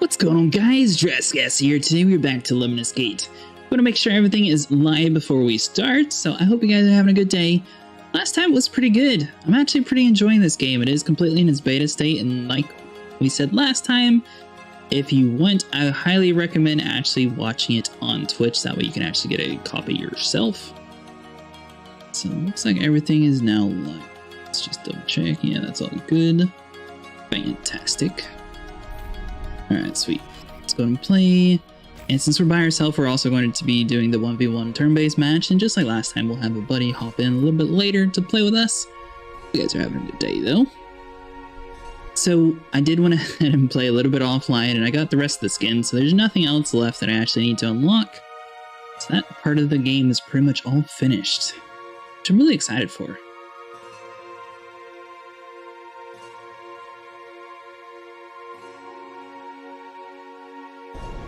What's going on, guys? Jurassic here. Today we're back to Lemnis Gate. I'm going to make sure everything is live before we start, so I hope you guys are having a good day. Last time was pretty good. I'm actually pretty enjoying this game. It is completely in its beta state, and like we said last time, if you want, I highly recommend actually watching it on Twitch. That way you can actually get a copy yourself. So it looks like everything is now live. Let's just double check. Yeah, that's all good. Fantastic. Alright, sweet. Let's go and play. And since we're by ourselves, we're also going to be doing the 1v1 turn-based match. And just like last time, we'll have a buddy hop in a little bit later to play with us. You guys are having a good day, though. So I did went ahead and play a little bit offline, and I got the rest of the skins. So there's nothing else left that I actually need to unlock. So that part of the game is pretty much all finished, which I'm really excited for.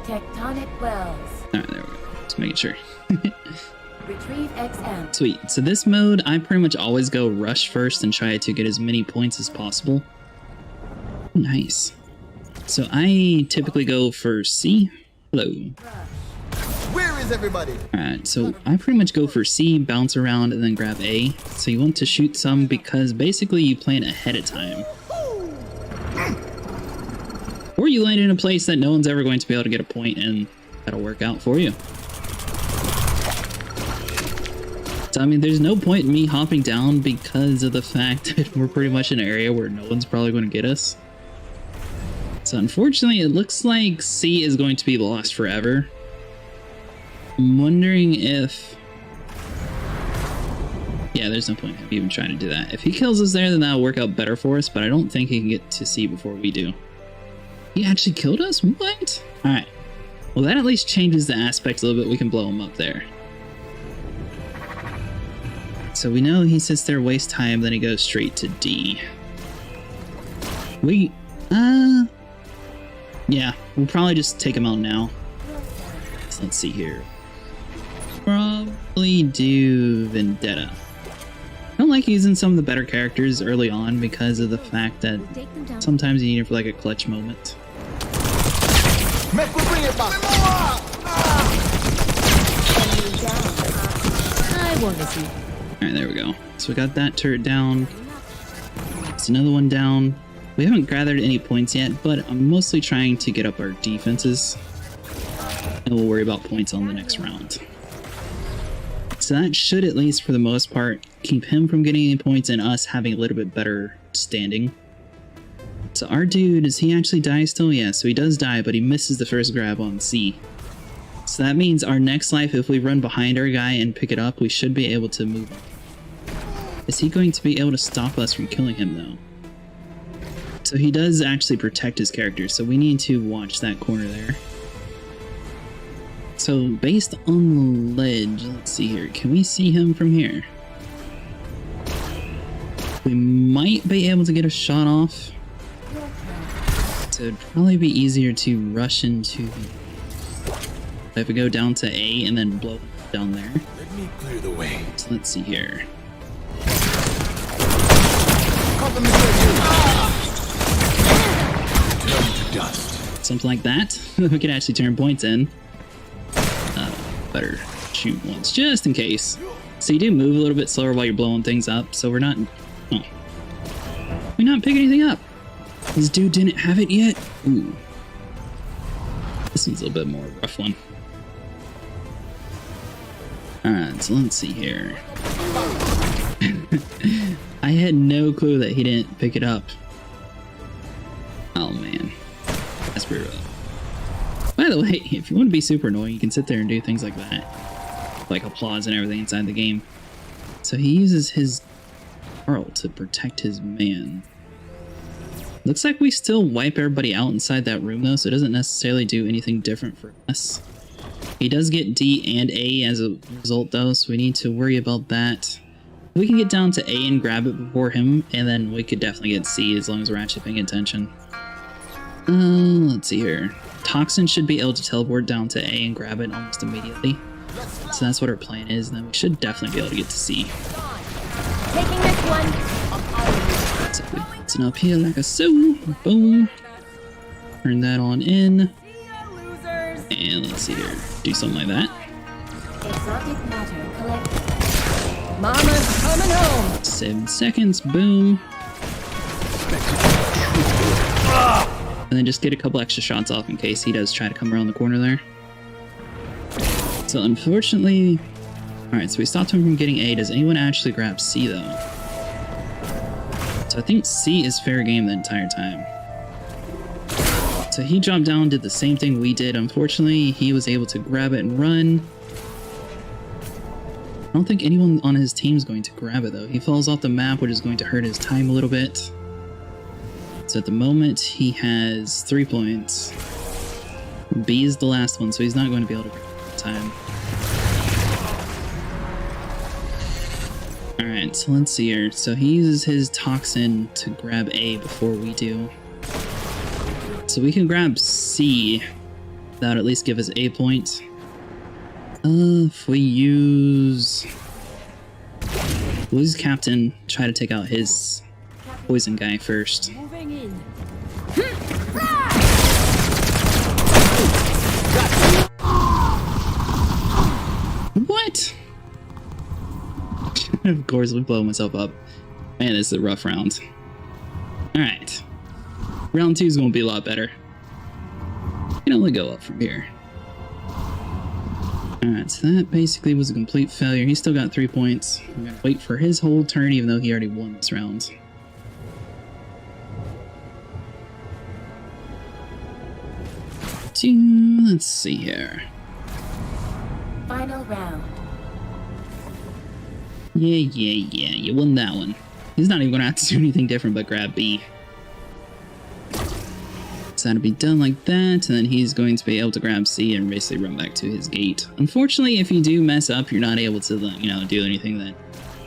Tectonic wells. Alright, there we go. Just making sure. Retrieve XM. Sweet. So this mode, I pretty much always go rush first and try to get as many points as possible. Nice. So I typically go for C. Hello. Where is everybody? Alright, so I pretty much go for C, bounce around, and then grab A. So you want to shoot some because basically you plan ahead of time. Or you land in a place that no one's ever going to be able to get a point, and that'll work out for you. So, I mean, there's no point in me hopping down because of the fact that we're pretty much in an area where no one's probably going to get us. So, unfortunately, it looks like C is going to be lost forever. I'm wondering if... Yeah, there's no point in even trying to do that. If he kills us there, then that'll work out better for us, but I don't think he can get to C before we do. He actually killed us? What? Alright. Well, that at least changes the aspect a little bit. We can blow him up there. So we know he sits there, wastes time, then he goes straight to D. Yeah, we'll probably just take him out now. So let's see here. Probably do Vendetta. I don't like using some of the better characters early on because of the fact that sometimes you need it for like a clutch moment. I want to see. Alright, there we go. So we got that turret down. It's another one down. We haven't gathered any points yet, but I'm mostly trying to get up our defenses. And we'll worry about points on the next round. So that should, at least for the most part, keep him from getting any points and us having a little bit better standing. So our dude, does he actually die still? Yeah, so he does die, but he misses the first grab on C. So that means our next life, if we run behind our guy and pick it up, we should be able to move him. Is he going to be able to stop us from killing him, though? So he does actually protect his character, so we need to watch that corner there. So based on the ledge, let's see here. Can we see him from here? We might be able to get a shot off. So it'd probably be easier to rush into the... If we go down to A and then blow down there. Let me clear the way. So let's see here. Turn to dust. Something like that. We can actually turn points in. Better shoot once, just in case. So you do move a little bit slower while you're blowing things up, so we're not... Oh. We're not picking anything up. This dude didn't have it yet? Ooh. This one's a little bit more of a rough one. Alright, so let's see here. I had no clue that he didn't pick it up. Oh man. That's pretty rough. By the way, if you want to be super annoying, you can sit there and do things like that. Like applause and everything inside the game. So he uses his Carl to protect his man. Looks like we still wipe everybody out inside that room though, so it doesn't necessarily do anything different for us. He does get D and A as a result though, so we need to worry about that. We can get down to A and grab it before him, and then we could definitely get C as long as we're actually paying attention. Let's see here. Toxin should be able to teleport down to A and grab it almost immediately. So that's what our plan is, and then we should definitely be able to get to C. Taking this one. So we bounce up here like a so. Boom. Turn that on in. See ya, losers. And let's see here. Do something like that. Exotic matter collected. Mama's coming home. 7 seconds. Boom. And then just get a couple extra shots off in case he does try to come around the corner there. So unfortunately... Alright, so we stopped him from getting A. Does anyone actually grab C, though? So I think C is fair game the entire time. So he dropped down, did the same thing we did. Unfortunately, he was able to grab it and run. I don't think anyone on his team is going to grab it, though. He falls off the map, which is going to hurt his time a little bit. So at the moment, he has 3 points. B is the last one, so he's not going to be able to grab it time. Alright, so let's see here. So he uses his toxin to grab A before we do. So we can grab C. That would at least give us A points. If we use... We'll use Captain, try to take out his poison guy first. Moving in. What? Of course, we blow myself up. Man, this is a rough round. Alright. Round 2 is going to be a lot better. We can only go up from here. Alright, so that basically was a complete failure. He still got 3 points. We're going to wait for his whole turn, even though he already won this round. Let's see here. Final round. Yeah, you won that one. He's not even going to have to do anything different but grab B. So that'll be done like that, and then he's going to be able to grab C and basically run back to his gate. Unfortunately, if you do mess up, you're not able to, you know, do anything that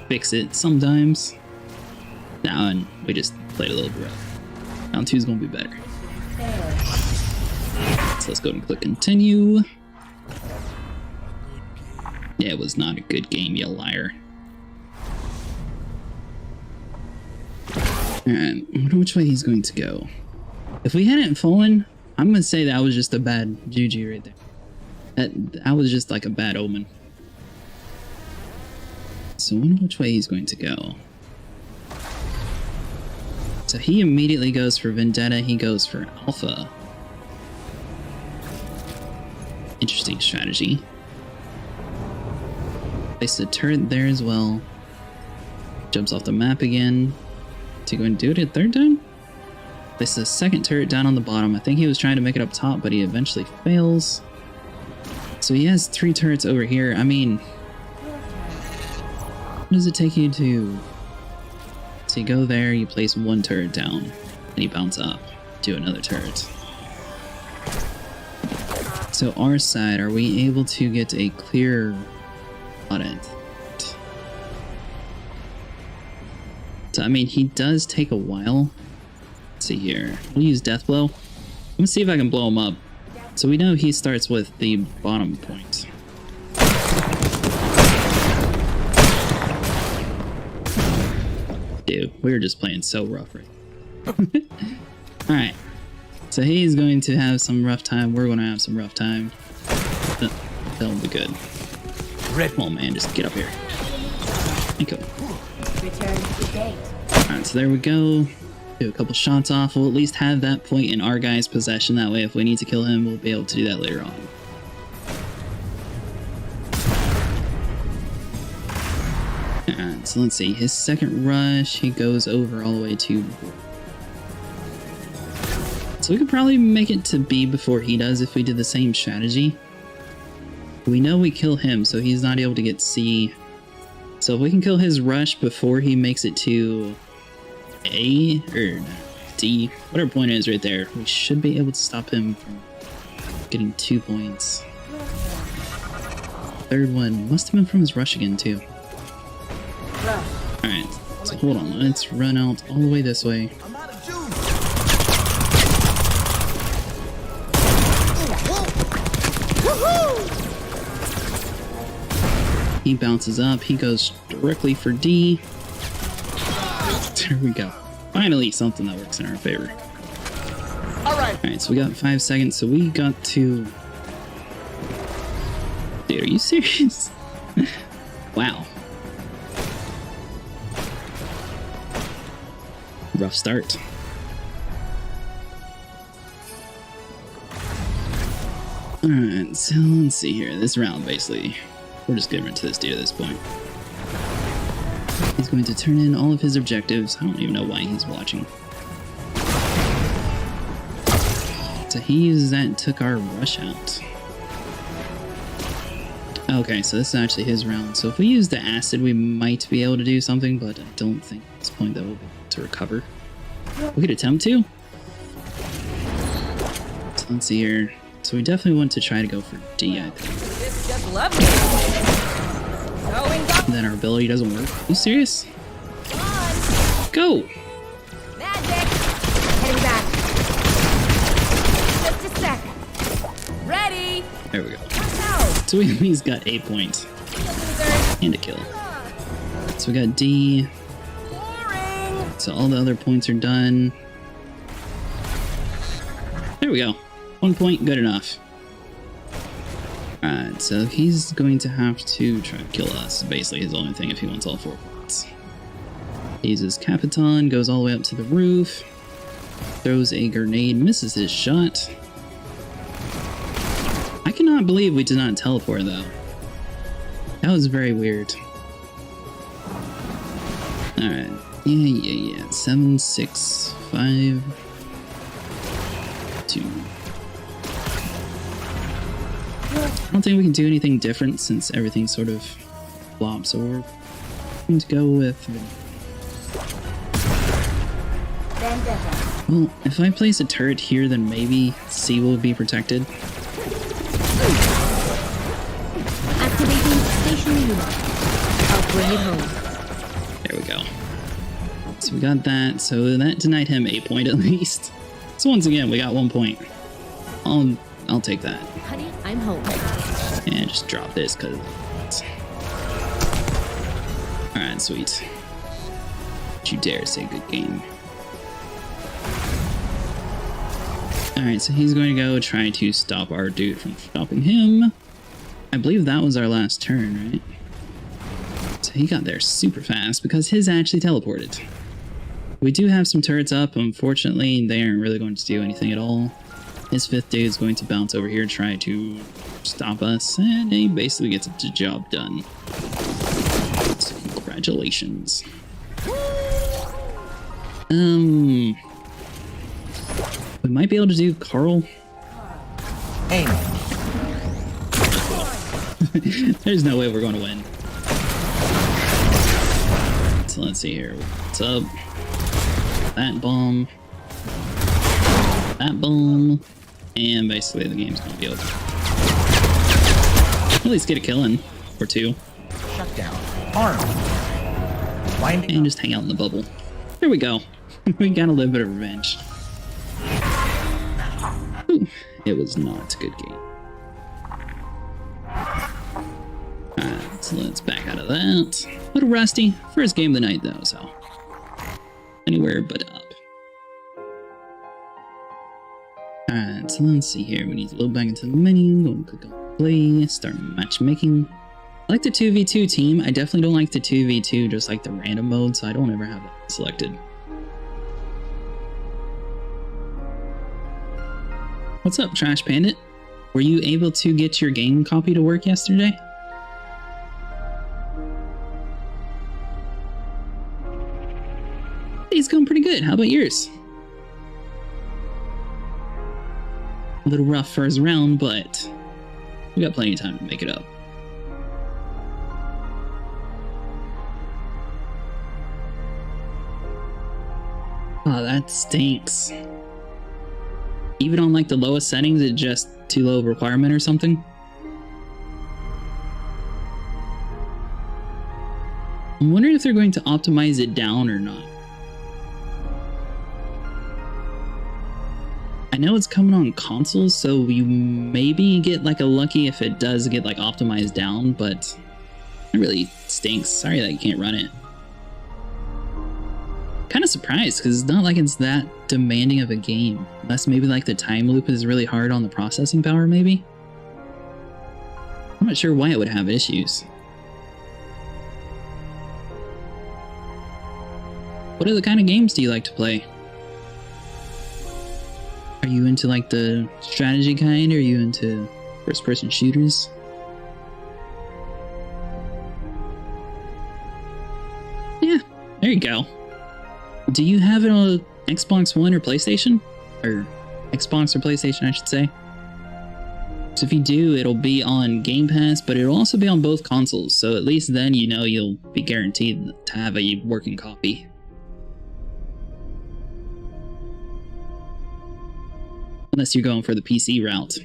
fix it sometimes. Now, and we just played a little bit rough. Round 2 is going to be better. So let's go and click continue. Yeah, it was not a good game, you liar. Alright, I wonder which way he's going to go. If we hadn't fallen, I'm going to say that was just a bad GG right there. That was just like a bad omen. So I wonder which way he's going to go. So he immediately goes for Vendetta, he goes for Alpha. Interesting strategy. Place a turret there as well. Jumps off the map again. Is he going to do it a third time? Place a second turret down on the bottom. I think he was trying to make it up top, but he eventually fails. So he has 3 turrets over here. I mean, what does it take you to... So you go there, you place 1 turret down, and you bounce up to another turret. So our side, are we able to get a clear audit? So I mean, he does take a while. Let's see here. We'll use Death Blow. Let me see if I can blow him up. So we know he starts with the bottom point. Dude, we were just playing so rough right Alright. So he's going to have some rough time. We're going to have some rough time. That'll be good. Come on, man. Just get up here. Thank you. Return to the gate. Alright, so there we go. Do a couple shots off. We'll at least have that point in our guy's possession. That way, if we need to kill him, we'll be able to do that later on. Alright, so let's see. His second rush, he goes over all the way to... So we could probably make it to B before he does if we did the same strategy. We know we kill him, so he's not able to get C. So if we can kill his rush before he makes it to A, or D, whatever point it is right there, we should be able to stop him from getting 2 points. Third one must have been from his rush again, too. Alright, so hold on, let's run out all the way this way. I'm out of juice. He bounces up, he goes directly for D. There we go. Finally, something that works in our favor. All right, Alright, so we got 5 seconds, so we got to... Dude, are you serious? Wow. Rough start. Alright, so let's see here. This round, basically, we're just getting into this dude at this point. He's going to turn in all of his objectives. I don't even know why he's watching. So he uses that and took our rush out. Okay, so this is actually his round. So if we use the acid, we might be able to do something, but I don't think at this point that we'll be able to recover. We could attempt to. So let's see here. So we definitely want to try to go for D, I think. This just lovely. Going up. And then our ability doesn't work. Are you serious? Go! Magic. Heading back. Just a sec. Ready. There we go. Watch out. So we at least got a point Losers. and a kill. So we got D. Boring. So all the other points are done. There we go. 1 point, good enough. Alright, so he's going to have to try to kill us. Basically his only thing if he wants all 4 points. He uses Capitan, goes all the way up to the roof, throws a grenade, misses his shot. I cannot believe we did not teleport though. That was very weird. Alright, yeah. 7, 6, 5, 2. I don't think we can do anything different since everything sort of flopped, so we're going to go with... Vendetta. Well, if I place a turret here, then maybe C will be protected. Activating station unit. I'll bring it home. There we go. So we got that, so that denied him a point at least. So once again, we got 1 point. I'll take that. Honey, I'm home. And just drop this because... Alright, sweet. Don't you dare say good game. Alright, so he's going to go try to stop our dude from stopping him. I believe that was our last turn, right? So he got there super fast because his actually teleported. We do have some turrets up. Unfortunately, they aren't really going to do anything at all. His 5th dude is going to bounce over here, try to stop us, and he basically gets the job done. So congratulations. We might be able to do Carl. Aim. There's no way we're going to win. So let's see here. What's up? That bomb. That bomb. And basically the game's going to be over. At least get a kill in. Or 2. Shut down. Arm. Winding. And just hang out in the bubble. There we go. We got a little bit of revenge. Ooh, it was not a good game. Alright, so let's back out of that. A little rusty. First game of the night though, so. Anywhere but up. Alright, so let's see here. We need to load back into the menu. Go and click on play. Start matchmaking. I like the 2v2 team. I definitely don't like the 2v2, just like the random mode, so I don't ever have that selected. What's up, Trash Bandit? Were you able to get your game copy to work yesterday? It's going pretty good. How about yours? A little rough first round, but we got plenty of time to make it up. Oh, that stinks. Even on like the lowest settings, it's just too low of a requirement or something. I'm wondering if they're going to optimize it down or not. I know it's coming on consoles, so you maybe get like a lucky if it does get like optimized down, but it really stinks. Sorry that you can't run it. Kind kind of surprised because it's not like it's that demanding of a game. Unless maybe like the time loop is really hard on the processing power, maybe? I'm not sure why it would have issues. What other kind of games do you like to play? Are you into like the strategy kind? Or are you into first-person shooters? Yeah, there you go. Do you have it on Xbox One or PlayStation? Or Xbox or PlayStation, I should say. So if you do, it'll be on Game Pass, but it'll also be on both consoles. So at least then you know you'll be guaranteed to have a working copy. Unless you're going for the PC route.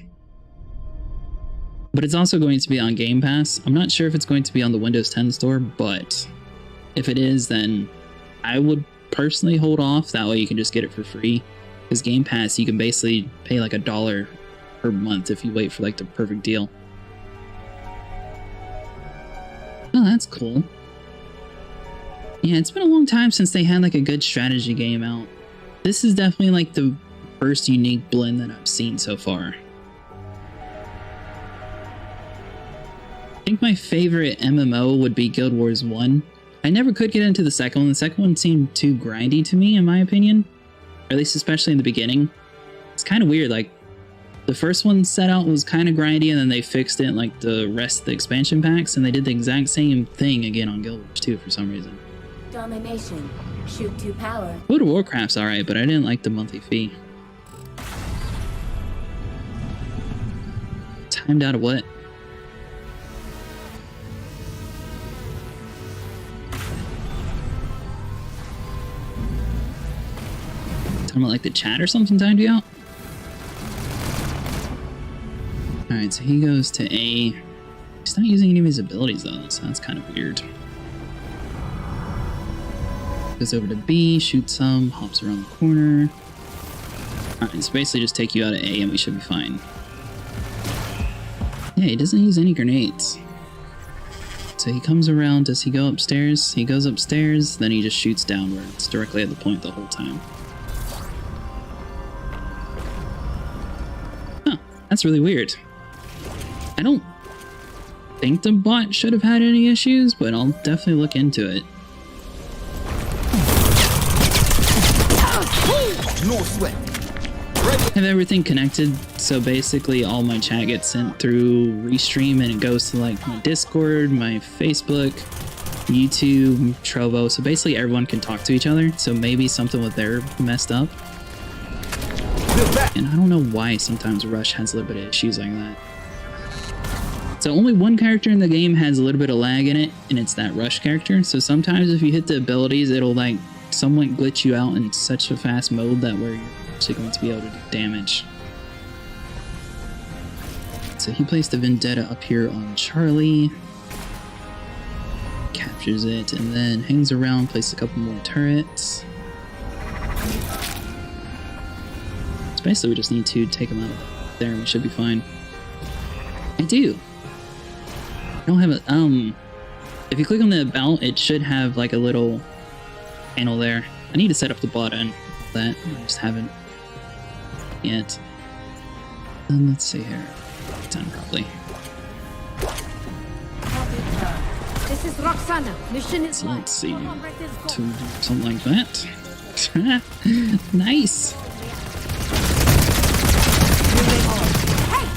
But it's also going to be on Game Pass. I'm not sure if it's going to be on the Windows 10 store, but if it is, then I would personally hold off. That way you can just get it for free. Because Game Pass, you can basically pay like $1 per month if you wait for like the perfect deal. Oh, that's cool. Yeah, it's been a long time since they had like a good strategy game out. This is definitely like the first unique blend that I've seen so far. I think my favorite MMO would be Guild Wars 1. I never could get into the second one. The second one seemed too grindy to me, in my opinion. Or at least especially in the beginning. It's kind of weird, like, the first one set out was kind of grindy, and then they fixed it in, like, the rest of the expansion packs, and they did the exact same thing again on Guild Wars 2 for some reason. Domination. Shoot to power. World of Warcraft's alright, but I didn't like the monthly fee. Timed out of what? Talking about like the chat or something timed you out? Alright, so he goes to A. He's not using any of his abilities though, so that's kind of weird. Goes over to B, shoots some, hops around the corner. Alright, so basically just take you out of A and we should be fine. Yeah, he doesn't use any grenades. So he comes around, does he go upstairs? He goes upstairs, then he just shoots downwards, directly at the point the whole time. Huh, that's really weird. I don't think the bot should have had any issues, but I'll definitely look into it. No sweat. I have everything connected, so basically all my chat gets sent through Restream and it goes to like my Discord, my Facebook, YouTube, Trovo, so basically everyone can talk to each other, so maybe something with their messed up. And I don't know why sometimes Rush has a little bit of issues like that. So only one character in the game has a little bit of lag in it, and it's that Rush character, so sometimes if you hit the abilities, it'll like somewhat glitch you out in such a fast mode that where you're actually going to be able to do damage. So he placed the Vendetta up here on Charlie, captures it, and then hangs around, places a couple more turrets. So basically we just need to take him out of there and we should be fine. I do. I don't have a, if you click on the about, it should have like a little panel there. I need to set up the bot end of that. I just haven't yet. And let's see here. Done probably. This is Roxana. Mission is So let's see. To do something like that. Nice.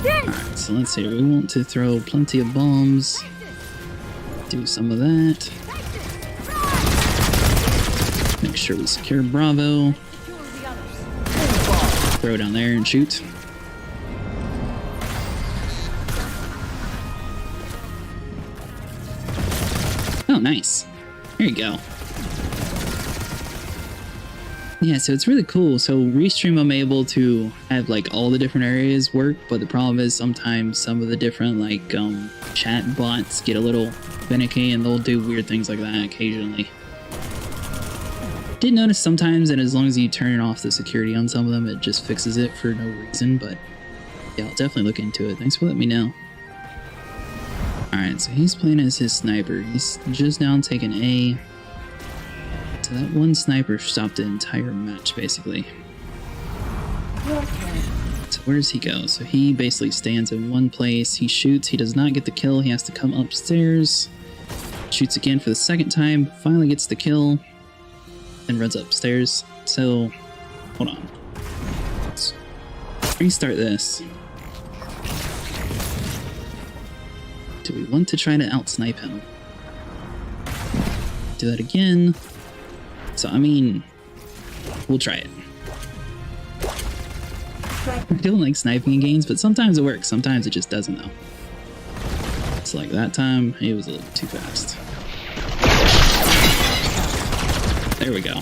Alright, so let's see. We want to throw plenty of bombs. Do some of that. Make sure we secure Bravo. Throw down there and shoot. Oh, nice. There you go. Yeah, so it's really cool. So Restream, I'm able to have like all the different areas work, but the problem is sometimes some of the different like chat bots get a little finicky and they'll do weird things like that occasionally. Did notice sometimes that as long as you turn off the security on some of them, it just fixes it for no reason, but yeah, I'll definitely look into it. Thanks for letting me know. Alright, so he's playing as his sniper. He's just down taking A. So that one sniper stopped the entire match, basically. So where does he go? So he basically stands in one place. He shoots. He does not get the kill. He has to come upstairs. Shoots again for the second time. Finally gets the kill. And runs upstairs. So, hold on. Let's restart this. Do we want to try to outsnipe him? Do that again. So, I mean, we'll try it. I don't like sniping in games, but sometimes it works. Sometimes it just doesn't, though. So, like that time, it was a little too fast. There we go.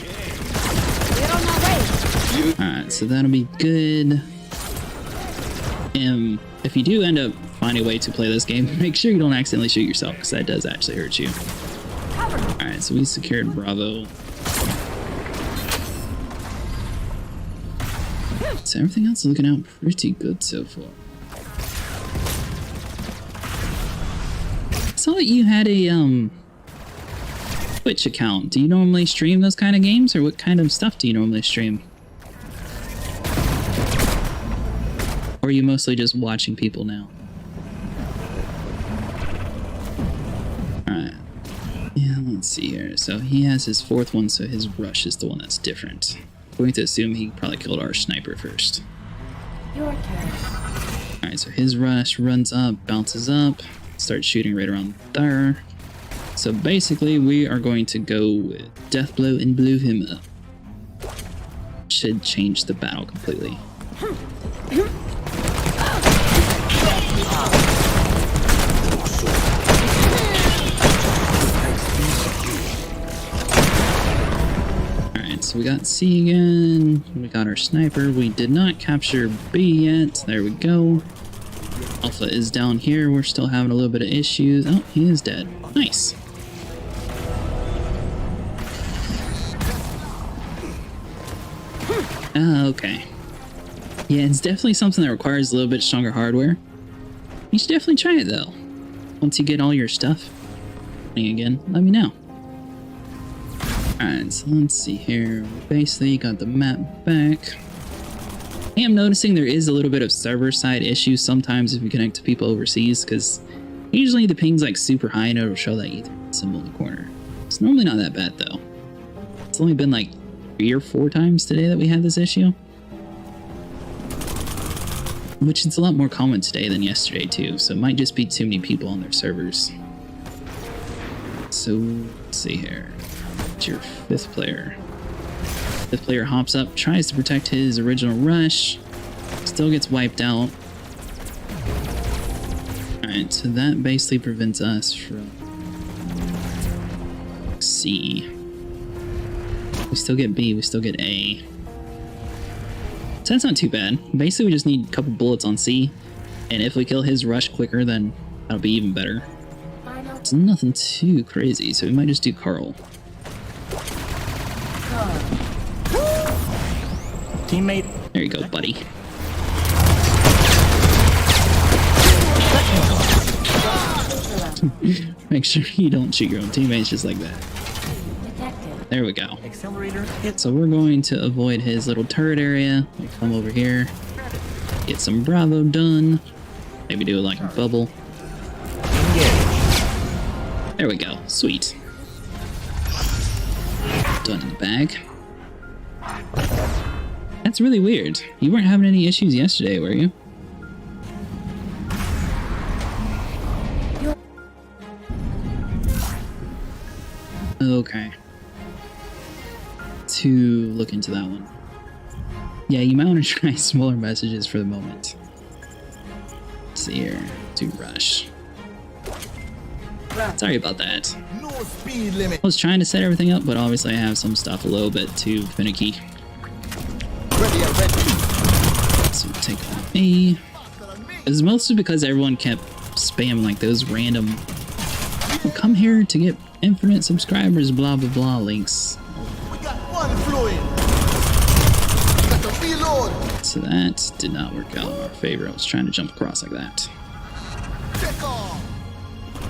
Alright, so that'll be good. And if you do end up finding a way to play this game, make sure you don't accidentally shoot yourself, because that does actually hurt you. Alright, so we secured Bravo. So everything else is looking out pretty good so far. I saw that you had a Twitch account. Do you normally stream those kind of games, or what kind of stuff do you normally stream? Or are you mostly just watching people now? Alright. Yeah, let's see here. So he has his fourth one, so his rush is the one that's different. I'm going to assume he probably killed our sniper first. Your turn. Alright, so his rush runs up, bounces up, starts shooting right around there. So basically, we are going to go with Death Blow and blow him up. Should change the battle completely. Alright, so we got C again. We got our sniper. We did not capture B yet. There we go. Alpha is down here. We're still having a little bit of issues. Oh, he is dead. Nice. Okay. Yeah, it's definitely something that requires a little bit stronger hardware. You should definitely try it, though. Once you get all your stuff. Again, let me know. Alright, so let's see here. Basically, got the map back. I am noticing there is a little bit of server-side issues sometimes if you connect to people overseas, because usually the ping's like super high and it'll show that Ethernet symbol in the corner. It's normally not that bad, though. It's only been like 3 or 4 times today that we had this issue. Which is a lot more common today than yesterday too, so it might just be too many people on their servers. So, let's see here. It's your 5th player. 5th player hops up, tries to protect his original rush, still gets wiped out. Alright, so that basically prevents us from C. We still get B, we still get A. So that's not too bad. Basically, we just need a couple bullets on C, and if we kill his rush quicker, then that'll be even better. It's nothing too crazy, so we might just do Carl. Teammate. There you go, buddy. Make sure you don't shoot your own teammates just like that. There we go. Accelerator hit. So we're going to avoid his little turret area. We'll come over here. Get some Bravo done. Maybe do it like a bubble. Engage. There we go. Sweet. Done in the bag. That's really weird. You weren't having any issues yesterday, were you? Okay. To look into that one. Yeah, you might want to try smaller messages for the moment. Let's see here. To rush. Sorry about that. No speed limit. I was trying to set everything up, but obviously I have some stuff a little bit too finicky. Ready, ready. So we'll take that A. This is mostly because everyone kept spamming like those random come here to get infinite subscribers blah blah blah links. We got one flowing. Got to reload. So that did not work out in our favor. I was trying to jump across like that. Take off.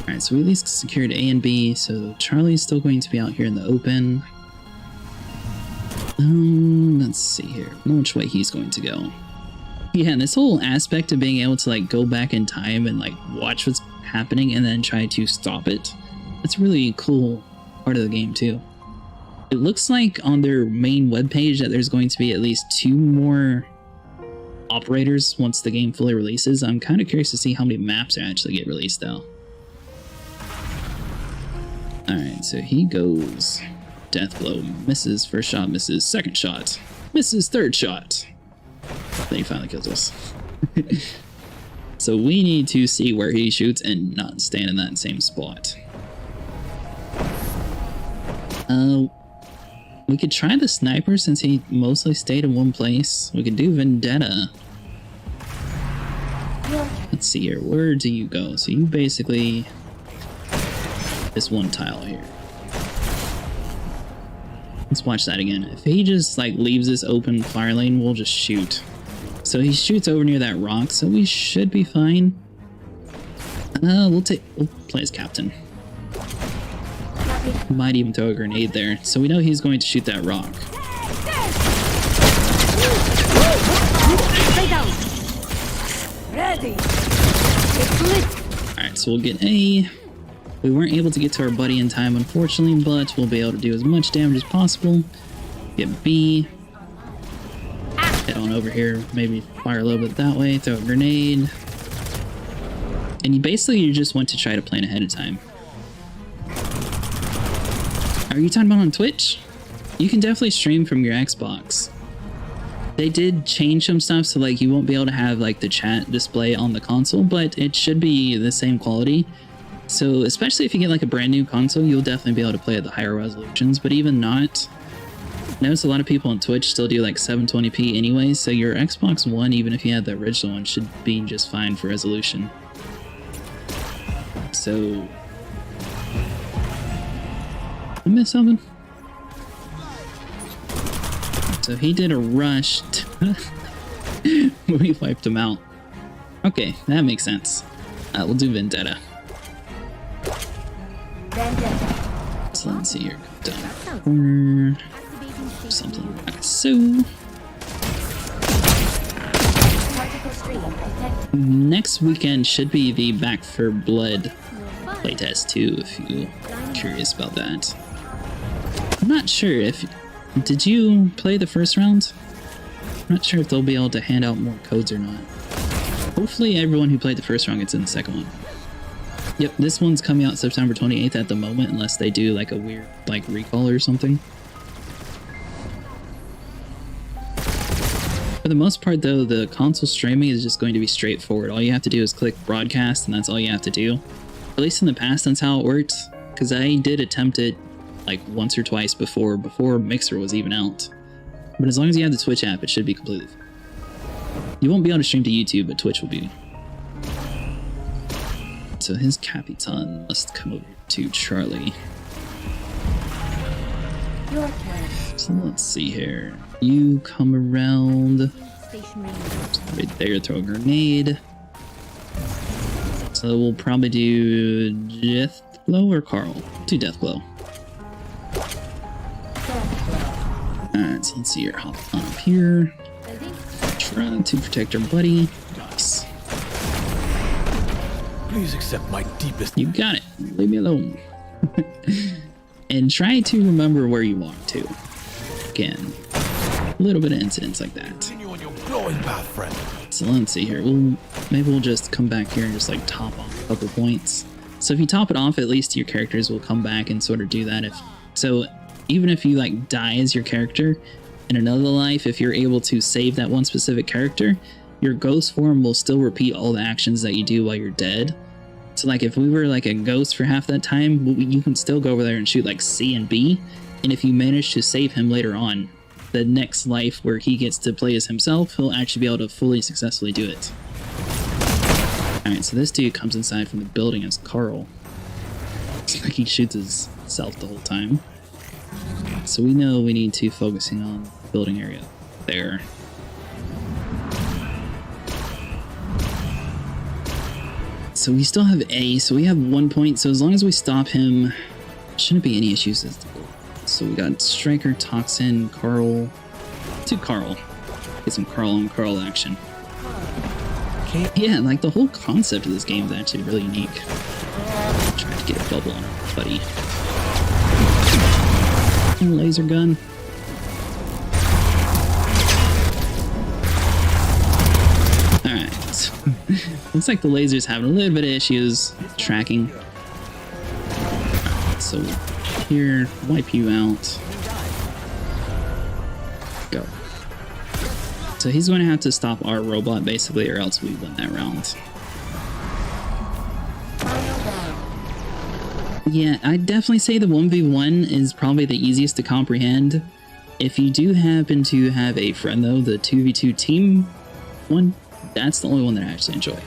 Alright, so we at least secured A and B, so Charlie's still going to be out here in the open. Let's see here. Which way he's going to go. Yeah, and this whole aspect of being able to like go back in time and like watch what's happening and then try to stop it. That's a really cool part of the game too. It looks like on their main webpage that there's going to be at least 2 more operators once the game fully releases. I'm kind of curious to see how many maps actually get released though. Alright, so he goes. Death blow. Misses first shot, misses second shot, misses third shot. Then he finally kills us. So we need to see where he shoots and not stand in that same spot. We could try the sniper since he mostly stayed in one place. We could do Vendetta. Let's see here. Where do you go? So you basically... this one tile here. Let's watch that again. If he just like leaves this open fire lane, we'll just shoot. So he shoots over near that rock, so we should be fine. We'll play as captain. Might even throw a grenade there, so we know he's going to shoot that rock. Stay down. Ready. It's lit. Alright, so we'll get A. We weren't able to get to our buddy in time, unfortunately, but we'll be able to do as much damage as possible. Get B. Head on over here, maybe fire a little bit that way, throw a grenade. And you just want to try to plan ahead of time. Are you talking about on Twitch? You can definitely stream from your Xbox. They did change some stuff, so like you won't be able to have like the chat display on the console, but it should be the same quality. So especially if you get like a brand new console, you'll definitely be able to play at the higher resolutions, but even not, I notice a lot of people on Twitch still do like 720p anyway, so your Xbox One, even if you had the original one, should be just fine for resolution. So... I missed something? So he did a rush. We wiped him out. Okay, that makes sense. We'll do Vendetta. So let's see here. Down the corner. Something like so. Next weekend should be the Back for Blood playtest too, if you're curious about that. I'm not sure if... Did you play the first round? I'm not sure if they'll be able to hand out more codes or not. Hopefully everyone who played the first round gets in the second one. Yep, this one's coming out September 28th at the moment, unless they do like a weird like recall or something. For the most part though, the console streaming is just going to be straightforward. All you have to do is click broadcast and that's all you have to do. At least in the past, that's how it worked. Because I did attempt it like once or twice before Mixer was even out. But as long as you have the Twitch app, it should be completely fine. You won't be able to stream to YouTube, but Twitch will be. So his Capitan must come over to Charlie. So let's see here. You come around. Right there, throw a grenade. So we'll probably do Death Blow or Carl? Do Death Blow. Alright, so let's see here. Hop on up here. Try to protect our buddy. Nice. Please accept my deepest... You got it. Leave me alone. And try to remember where you are too. Again, a little bit of incidents like that. Continue on your glowing path, friend. So let's see here. Maybe we'll just come back here and just like top off a couple points. So if you top it off, at least your characters will come back and sort of do that. So even if you like die as your character in another life, if you're able to save that one specific character, your ghost form will still repeat all the actions that you do while you're dead. So like if we were like a ghost for half that time, you can still go over there and shoot like C and B. And if you manage to save him later on, the next life where he gets to play as himself, he'll actually be able to fully successfully do it. Alright, so this dude comes inside from the building as Carl. It's like he shoots himself the whole time. So we know we need to focusing on the building area there. So we still have A, so we have 1 point, so as long as we stop him, shouldn't be any issues as the goal. So we got Striker, Toxin, Carl. To Carl. Get some Carl on Carl action. Okay. Yeah, like the whole concept of this game is actually really unique. Trying to get a bubble on our buddy. Laser gun. Alright. Looks like the laser's having a little bit of issues tracking. So here, wipe you out. Go. So he's going to have to stop our robot basically, or else we win that round. Yeah, I'd definitely say the 1v1 is probably the easiest to comprehend. If you do happen to have a friend though, the 2v2 team one, that's the only one that I actually enjoy.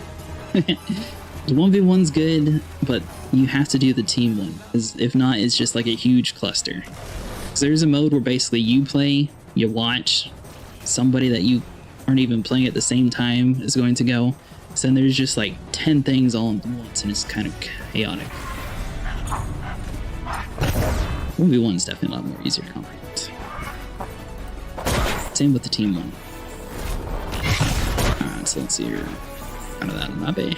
The 1v1's good, but you have to do the team one, because if not, it's just like a huge cluster. So there's a mode where basically you play, you watch, somebody that you aren't even playing at the same time is going to go. So then there's just like 10 things all at once, and it's kind of chaotic. 1v1 is definitely a lot more easier to comprehend. Same with the team one. Alright, so let's see here. Out of that Mabe.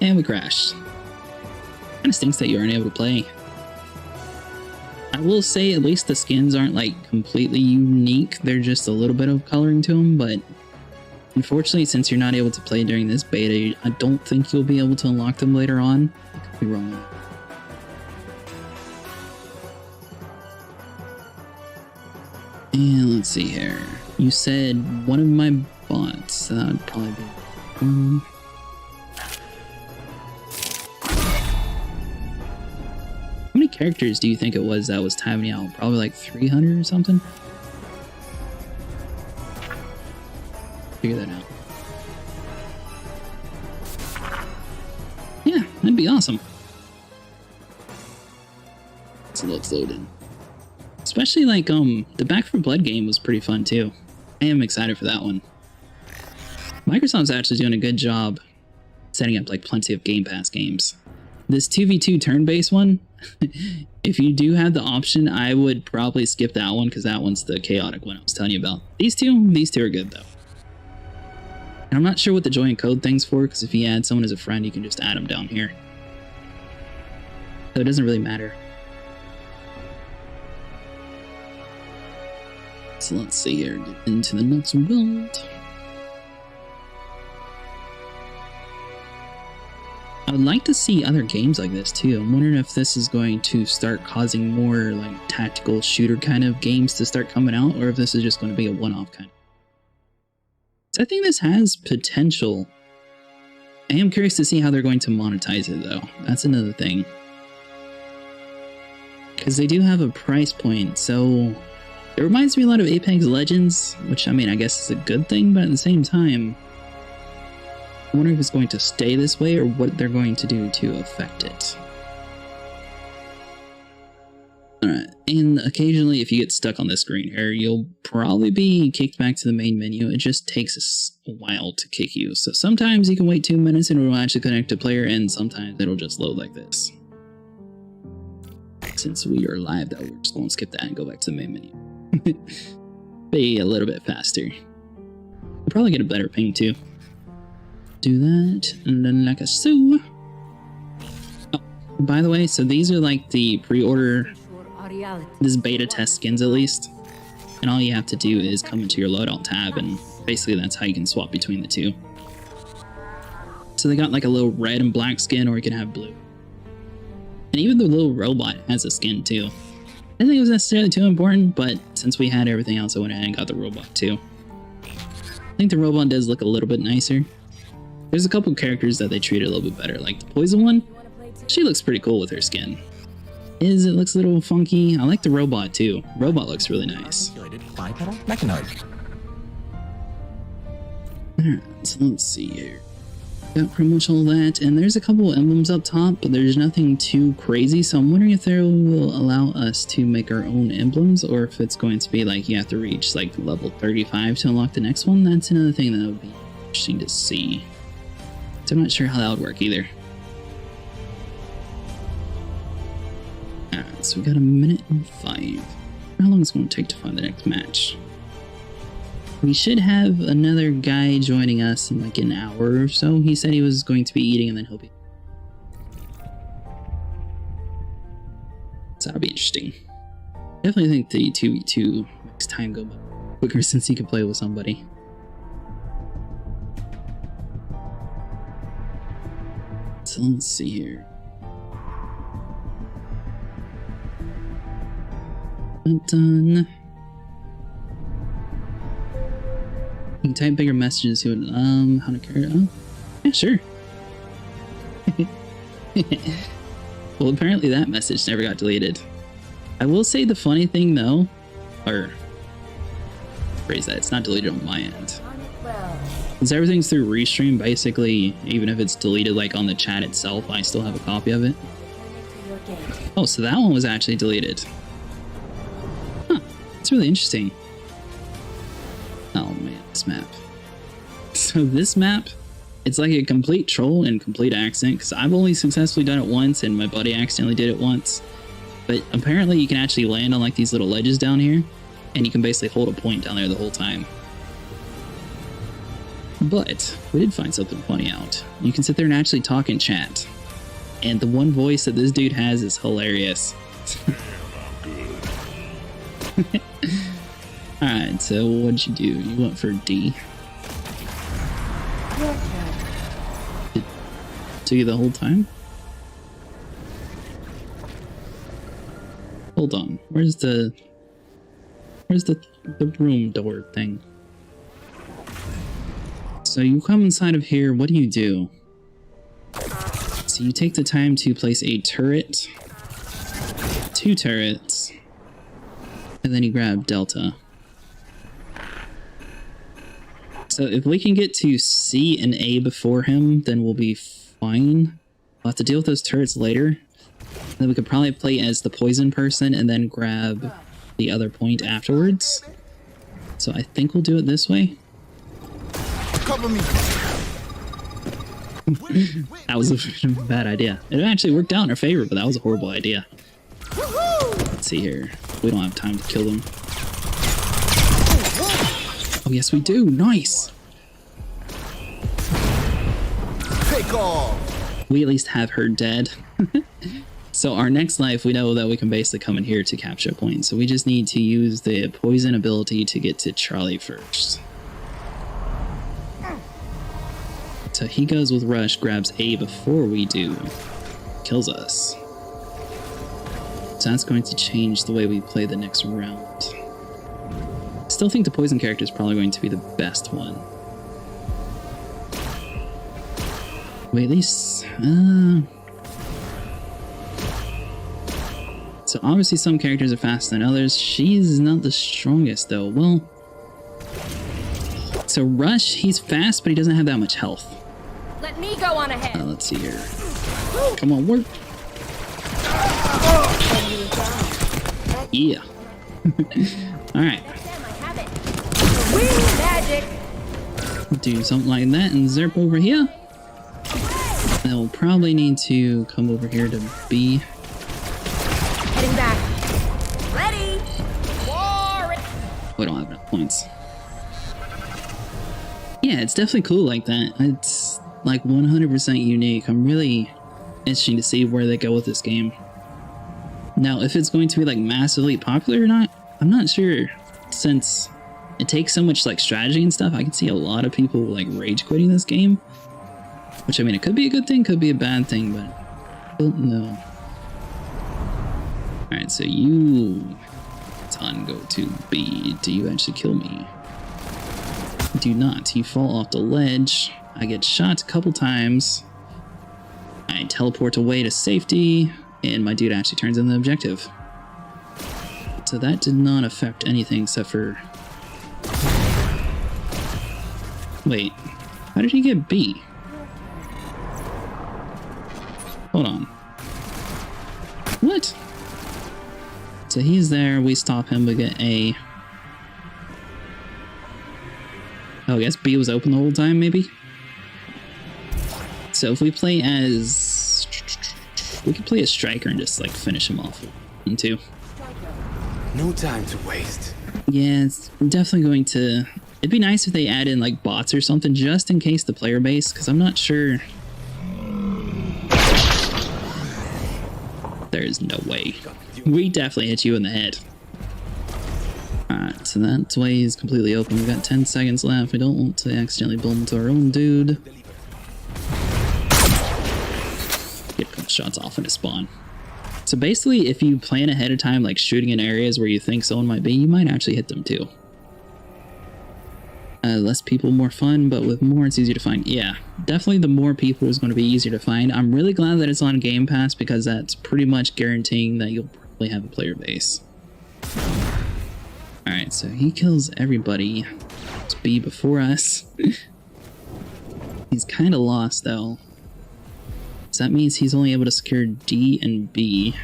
And we crashed. Kind of stinks that you aren't able to play. I will say at least the skins aren't like completely unique. They're just a little bit of coloring to them, but unfortunately, since you're not able to play during this beta, I don't think you'll be able to unlock them later on. I could be wrong. And let's see here. You said one of my bots. That would probably be... How many characters do you think it was that was timing out? Probably like 300 or something? Figure that out. Yeah, that'd be awesome. So let's load in. Especially like the Back 4 Blood game was pretty fun too. I am excited for that one. Microsoft's actually doing a good job setting up like plenty of Game Pass games. This 2v2 turn-based one, if you do have the option, I would probably skip that one because that one's the chaotic one I was telling you about. These two are good though. And I'm not sure what the join code thing's for, because if you add someone as a friend, you can just add them down here. So it doesn't really matter. So let's see here, get into the next build. I would like to see other games like this too. I'm wondering if this is going to start causing more like tactical shooter kind of games to start coming out, or if this is just going to be a one-off kind of. So I think this has potential. I am curious to see how they're going to monetize it though. That's another thing. Because they do have a price point, so it reminds me a lot of Apex Legends, which I mean I guess is a good thing, but at the same time, I wonder if it's going to stay this way or what they're going to do to affect it. Alright, and occasionally if you get stuck on this screen here, you'll probably be kicked back to the main menu. It just takes a while to kick you. So sometimes you can wait 2 minutes and it will actually connect to player, and sometimes it'll just load like this. Since we are live though, we're just going to skip that and go back to the main menu. Be a little bit faster. We'll probably get a better ping too. Do that, and then like a so. Oh, by the way, so these are like the pre-order, this beta test skins at least, and all you have to do is come into your loadout tab, and basically that's how you can swap between the two. So they got like a little red and black skin, or you can have blue. And even the little robot has a skin too. I didn't think it was necessarily too important, but since we had everything else, I went ahead and got the robot too. I think the robot does look a little bit nicer. There's a couple characters that they treat a little bit better, like the poison one. She looks pretty cool with her skin. It looks a little funky. I like the robot too. Robot looks really nice. Bipedal mechanoid. Alright, so let's see here. Got pretty much all that, and there's a couple emblems up top, but there's nothing too crazy, so I'm wondering if they will allow us to make our own emblems, or if it's going to be like you have to reach like level 35 to unlock the next one. That's another thing that would be interesting to see. So I'm not sure how that would work either. So we got a minute and 5. How long is it going to take to find the next match? We should have another guy joining us in like an hour or so. He said he was going to be eating and then he'll be... So that'll be interesting. Definitely think the 2v2 makes time go by quicker since he can play with somebody. So let's see here. Done. You can type bigger messages. You would how to carry? Oh, yeah, sure. Well, apparently that message never got deleted. I will say the funny thing though, or phrase that, it's not deleted on my end. Since everything's through Restream, basically, even if it's deleted like on the chat itself, I still have a copy of it. Oh, so that one was actually deleted. Huh, it's really interesting. Oh man, this map. So this map, it's like a complete troll and complete accident, because I've only successfully done it once and my buddy accidentally did it once. But apparently you can actually land on like these little ledges down here, and you can basically hold a point down there the whole time. But we did find something funny out. You can sit there and actually talk in chat. And the one voice that this dude has is hilarious. Alright, so what'd you do? You went for D. It took you the whole time? Hold on. Where's the room door thing? So you come inside of here, what do you do? So you take the time to place a turret, 2 turrets, and then you grab Delta. So if we can get to C and A before him, then we'll be fine. We'll have to deal with those turrets later. Then we could probably play as the poison person and then grab the other point afterwards. So I think we'll do it this way. Cover me. That was a bad idea. It actually worked out in our favor, but that was a horrible idea. Let's see here. We don't have time to kill them. Oh, yes, we do. Nice. Take off. We at least have her dead. So our next life, we know that we can basically come in here to capture a point. So we just need to use the poison ability to get to Charlie first. So he goes with Rush, grabs A before we do, kills us. So that's going to change the way we play the next round. Still think the poison character is probably going to be the best one. Wait, at least... So obviously some characters are faster than others. She's not the strongest though. Well... So Rush, he's fast, but he doesn't have that much health. Let me go on ahead. Let's see here. Come on, work. Yeah. Alright. Magic. Do something like that and zerp over here. Then we'll probably need to come over here to B. Heading back. Ready. War. We don't have enough points. Yeah, it's definitely cool like that. It's like 100% unique. I'm really interested to see where they go with this game. Now, if it's going to be like massively popular or not, I'm not sure. Since it takes so much like strategy and stuff, I can see a lot of people like rage quitting this game. Which, I mean, it could be a good thing, could be a bad thing, but I don't know. Alright, so you, Ton, go to B. Do you actually kill me? Do not. You fall off the ledge. I get shot a couple times. I teleport away to safety, and my dude actually turns in the objective. So that did not affect anything except for... Wait, how did he get B? Hold on. What? So he's there, we stop him, we get A. Oh, I guess B was open the whole time, maybe? So if we play as... We could play as Striker and just, like, finish him off Me too. No time to waste. Yeah, it's definitely going to... It'd be nice if they add in like bots or something just in case the player base, because I'm not sure... There's no way. We definitely hit you in the head. Alright, so that way is completely open. We've got 10 seconds left. We don't want to accidentally build into our own dude. Get a couple shots off into spawn. So basically, if you plan ahead of time, like shooting in areas where you think someone might be, you might actually hit them too. Less people, more fun, but with more, it's easier to find. Yeah, definitely the more people is going to be easier to find. I'm really glad that it's on Game Pass because that's pretty much guaranteeing that you'll probably have a player base. Alright, so he kills everybody. It's B before us. He's kind of lost though. So that means he's only able to secure D and B.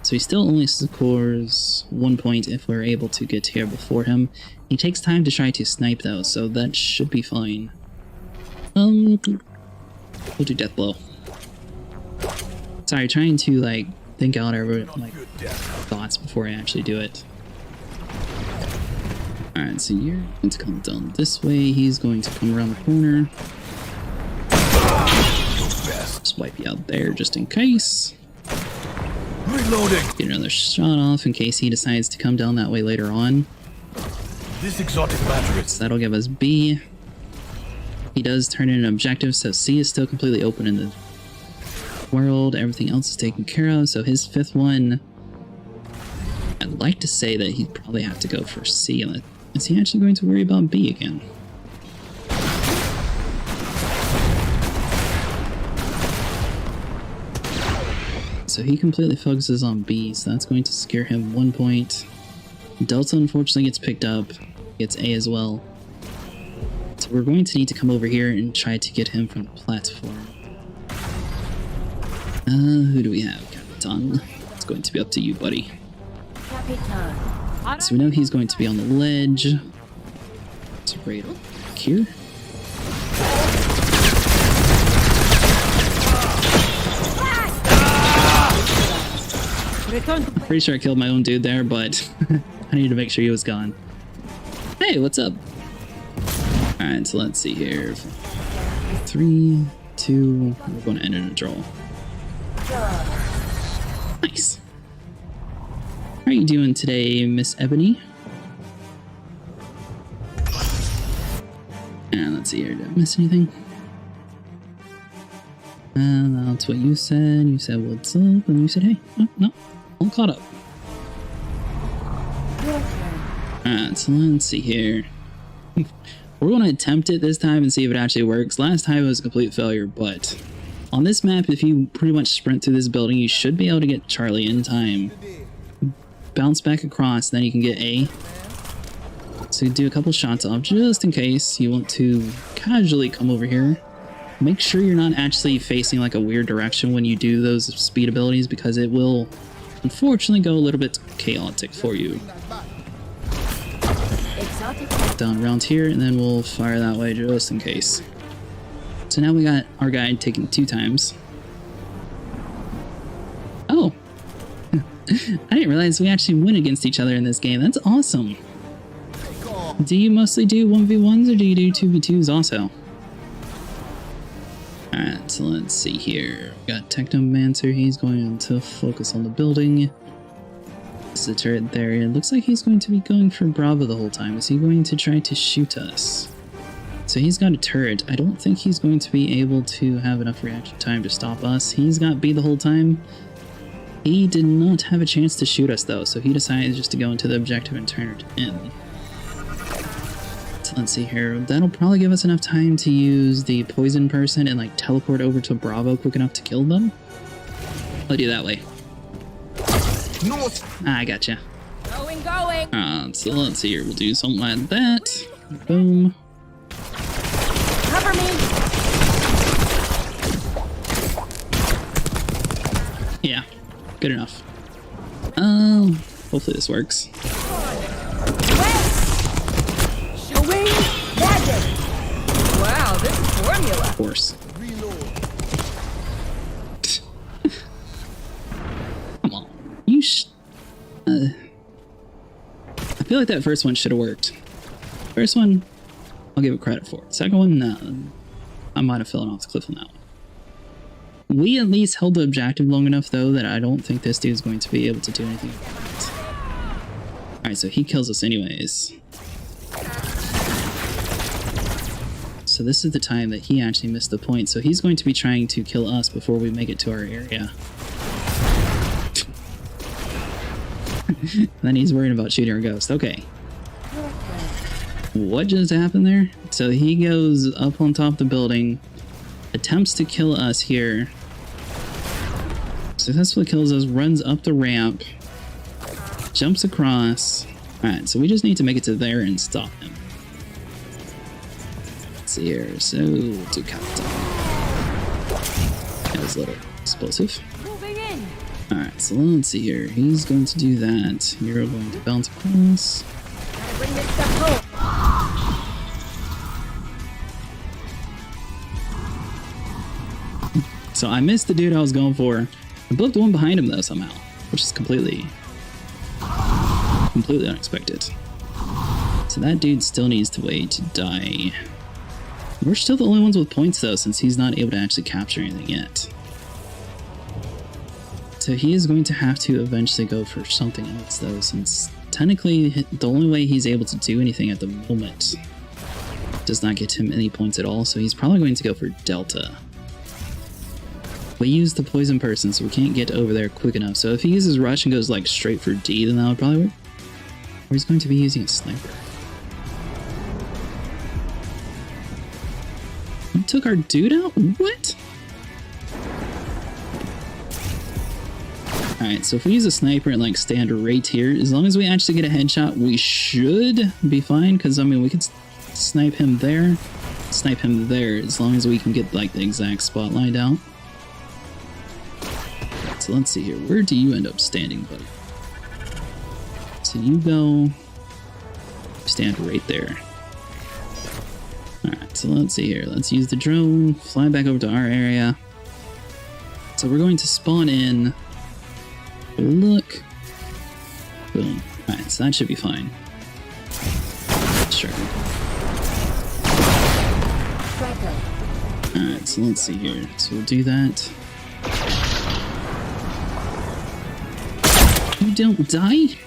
So he still only scores 1 point if we're able to get here before him. He takes time to try to snipe though, so that should be fine. We'll do death blow. Sorry, trying to like think out our like thoughts before I actually do it. Alright, so you're going to come down this way. He's going to come around the corner. Just wipe you out there just in case. Reloading. Get another shot off in case he decides to come down that way later on. This exotic battery. So that'll give us B. He does turn in an objective, so C is still completely open in the world. Everything else is taken care of, so his 5th one... I'd like to say that he'd probably have to go for C. Is he actually going to worry about B again? So he completely focuses on B, so that's going to scare him 1 point. Delta unfortunately gets picked up, gets A as well. So we're going to need to come over here and try to get him from the platform. Who do we have? Capitan. It's going to be up to you, buddy. So we know he's going to be on the ledge. It's right here. Pretty sure I killed my own dude there, but I need to make sure he was gone. Hey, what's up? Alright, so let's see here. 3, 2, we're going to end in a draw. Nice. How are you doing today, Miss Ebony? And let's see here, did I miss anything? That's what you said. You said what's up, and you said hey. Oh, no, all caught up. Alright, so let's see here. We're going to attempt it this time and see if it actually works. Last time it was a complete failure, but on this map, if you pretty much sprint through this building, you should be able to get Charlie in time. Bounce back across, then you can get A. So do a couple shots off just in case you want to casually come over here. Make sure you're not actually facing like a weird direction when you do those speed abilities, because it will unfortunately go a little bit chaotic for you. Down around here, and then we'll fire that way just in case. So now we got our guy taking 2 times. Oh! I didn't realize we actually win against each other in this game. That's awesome! Do you mostly do 1v1s or do you do 2v2s also? Alright, so let's see here. We got Technomancer, he's going to focus on the building. This is a turret there. It looks like he's going to be going for Bravo the whole time. Is he going to try to shoot us? So he's got a turret. I don't think he's going to be able to have enough reaction time to stop us. He's got B the whole time. He did not have a chance to shoot us though, so he decided just to go into the objective and turn it in. So let's see here. That'll probably give us enough time to use the poison person and like teleport over to Bravo quick enough to kill them. I'll do that way. I gotcha. Going. So let's see here. We'll do something like that. Boom. Cover me. Yeah, good enough. Hopefully this works. Wow, this is formula. Of course. Come on. I feel like that first one should have worked. First one, I'll give it credit for. Second one, no. I might have fallen off the cliff on that one. We at least held the objective long enough, though, that I don't think this dude's going to be able to do anything about it. Alright, so he kills us anyways. So this is the time that he actually missed the point, so he's going to be trying to kill us before we make it to our area. Then he's worried about shooting our ghost. Okay. What just happened there? So he goes up on top of the building, attempts to kill us here, successfully kills us, runs up the ramp, jumps across. Alright, so we just need to make it to there and stop him. Let's see here. So, to countdown. That was a little explosive. Alright, so let's see here. He's going to do that. You're going to bounce across. So I missed the dude I was going for. I blew up the one behind him though somehow, which is completely unexpected. So that dude still needs to wait to die. We're still the only ones with points though, since he's not able to actually capture anything yet. So he is going to have to eventually go for something else though, since technically the only way he's able to do anything at the moment does not get him any points at all, so he's probably going to go for Delta. We use the poison person, so we can't get over there quick enough. So if he uses rush and goes like straight for D, then that would probably work. Or he's going to be using a sniper. He took our dude out? What? Alright, so if we use a sniper and like stand right here, as long as we actually get a headshot, we should be fine. Because I mean, we could snipe him there, as long as we can get like the exact spot lined out. So let's see here. Where do you end up standing, buddy? So you go stand right there. Alright, so let's see here. Let's use the drone, fly back over to our area. So we're going to spawn in. Look. Boom. Alright, so that should be fine. Sure. Alright, so let's see here. So we'll do that. You don't die?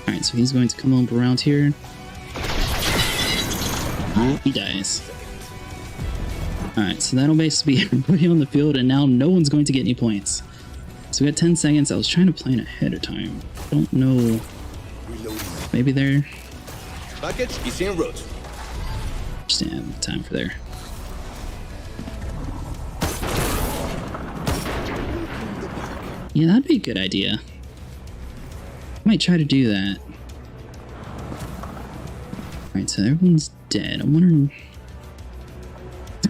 Alright, so he's going to come up around here. He dies. Alright, so that'll basically be everybody on the field, and now no one's going to get any points. So we got 10 seconds. I was trying to plan ahead of time. Don't know. Maybe there. Package is en route. Just didn't have time for there. Yeah, that'd be a good idea. I might try to do that. Alright, so everyone's dead. I'm wondering...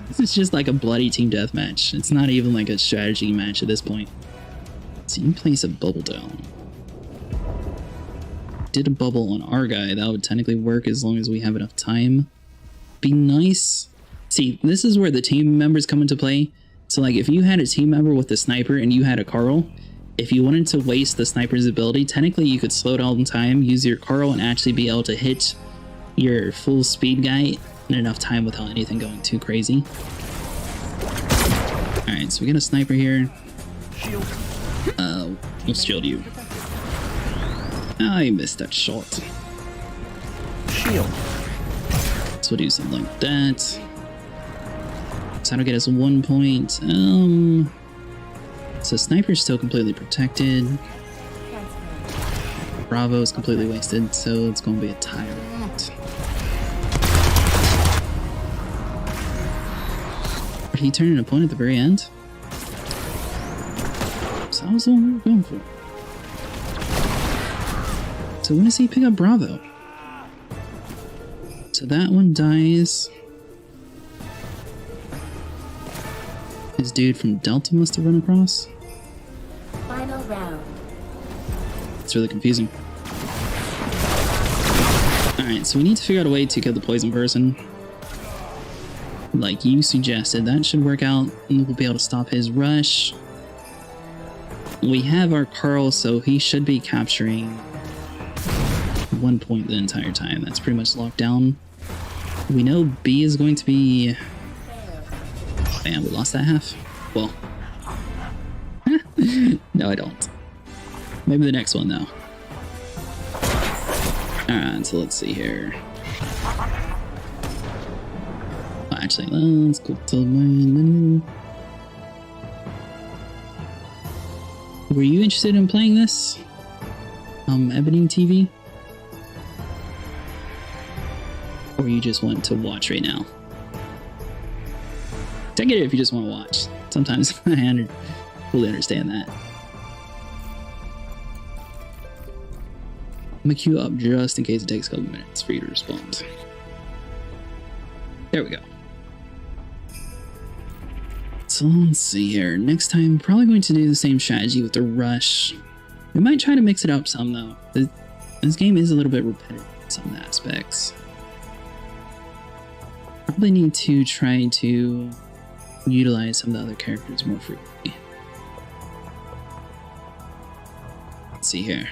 This is just like a bloody team deathmatch. It's not even like a strategy match at this point. So you can place a bubble down. Did a bubble on our guy, that would technically work as long as we have enough time. Be nice. See, this is where the team members come into play. So like if you had a team member with a sniper and you had a Carl, if you wanted to waste the sniper's ability, technically you could slow down the time, use your Carl, and actually be able to hit your full speed guy in enough time without anything going too crazy. Alright, so we got a sniper here. We'll shield you. I missed that shot. Shield. So we'll do something like that. So that'll get us 1 point. So sniper's still completely protected. Bravo is completely wasted, so it's going to be a tyrant. Did he turn an opponent at the very end? So that was the one we were going for. So when does he pick up Bravo? So that one dies. This dude from Delta must have run across. Final round. It's really confusing. Alright, so we need to figure out a way to kill the poison person. Like you suggested, that should work out, and we'll be able to stop his rush. we have our Carl, so he should be capturing 1 point the entire time. That's pretty much locked down. We know B is going to be... Bam, we lost that half. Well, no, I don't. Maybe the next one, though. Alright, so let's see here. Oh, actually, let's go to mine. Were you interested in playing this? Ebony TV? Or you just want to watch right now? Take it if you just want to watch. Sometimes I fully understand that. I'm gonna queue up just in case it takes a couple minutes for you to respond. There we go. So let's see here. Next time, probably going to do the same strategy with the rush. We might try to mix it up some though. This game is a little bit repetitive in some aspects. Probably need to try to utilize some of the other characters more frequently. Let's see here.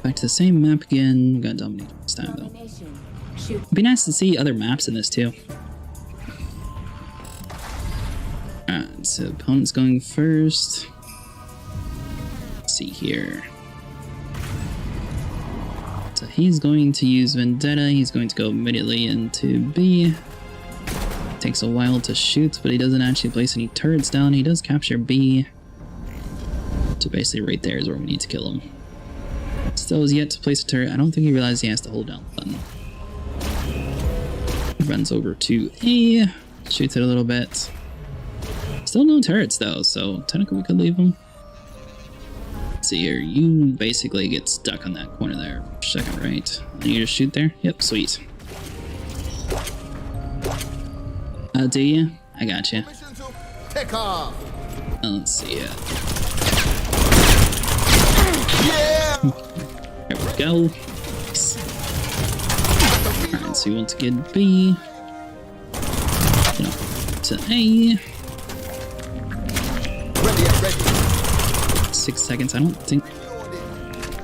Back to the same map again. We got dominated this time though. It'd be nice to see other maps in this too. Alright, so opponent's going first. Let's see here. So he's going to use Vendetta. He's going to go immediately into B. Takes a while to shoot, but he doesn't actually place any turrets down. He does capture B. So basically right there is where we need to kill him. Still has yet to place a turret. I don't think he realized he has to hold down the button. Runs over to A. Shoots it a little bit. Still no turrets though, so technically we could leave him. Let's see here, you basically get stuck on that corner there for a second, right? And you just shoot there? Yep, sweet. Oh, do you? I got you. Mission to take off. Let's see it. Yeah. There we go. Nice. Alright, so you want to get B. You know, to A. Ready. 6 seconds, I don't think...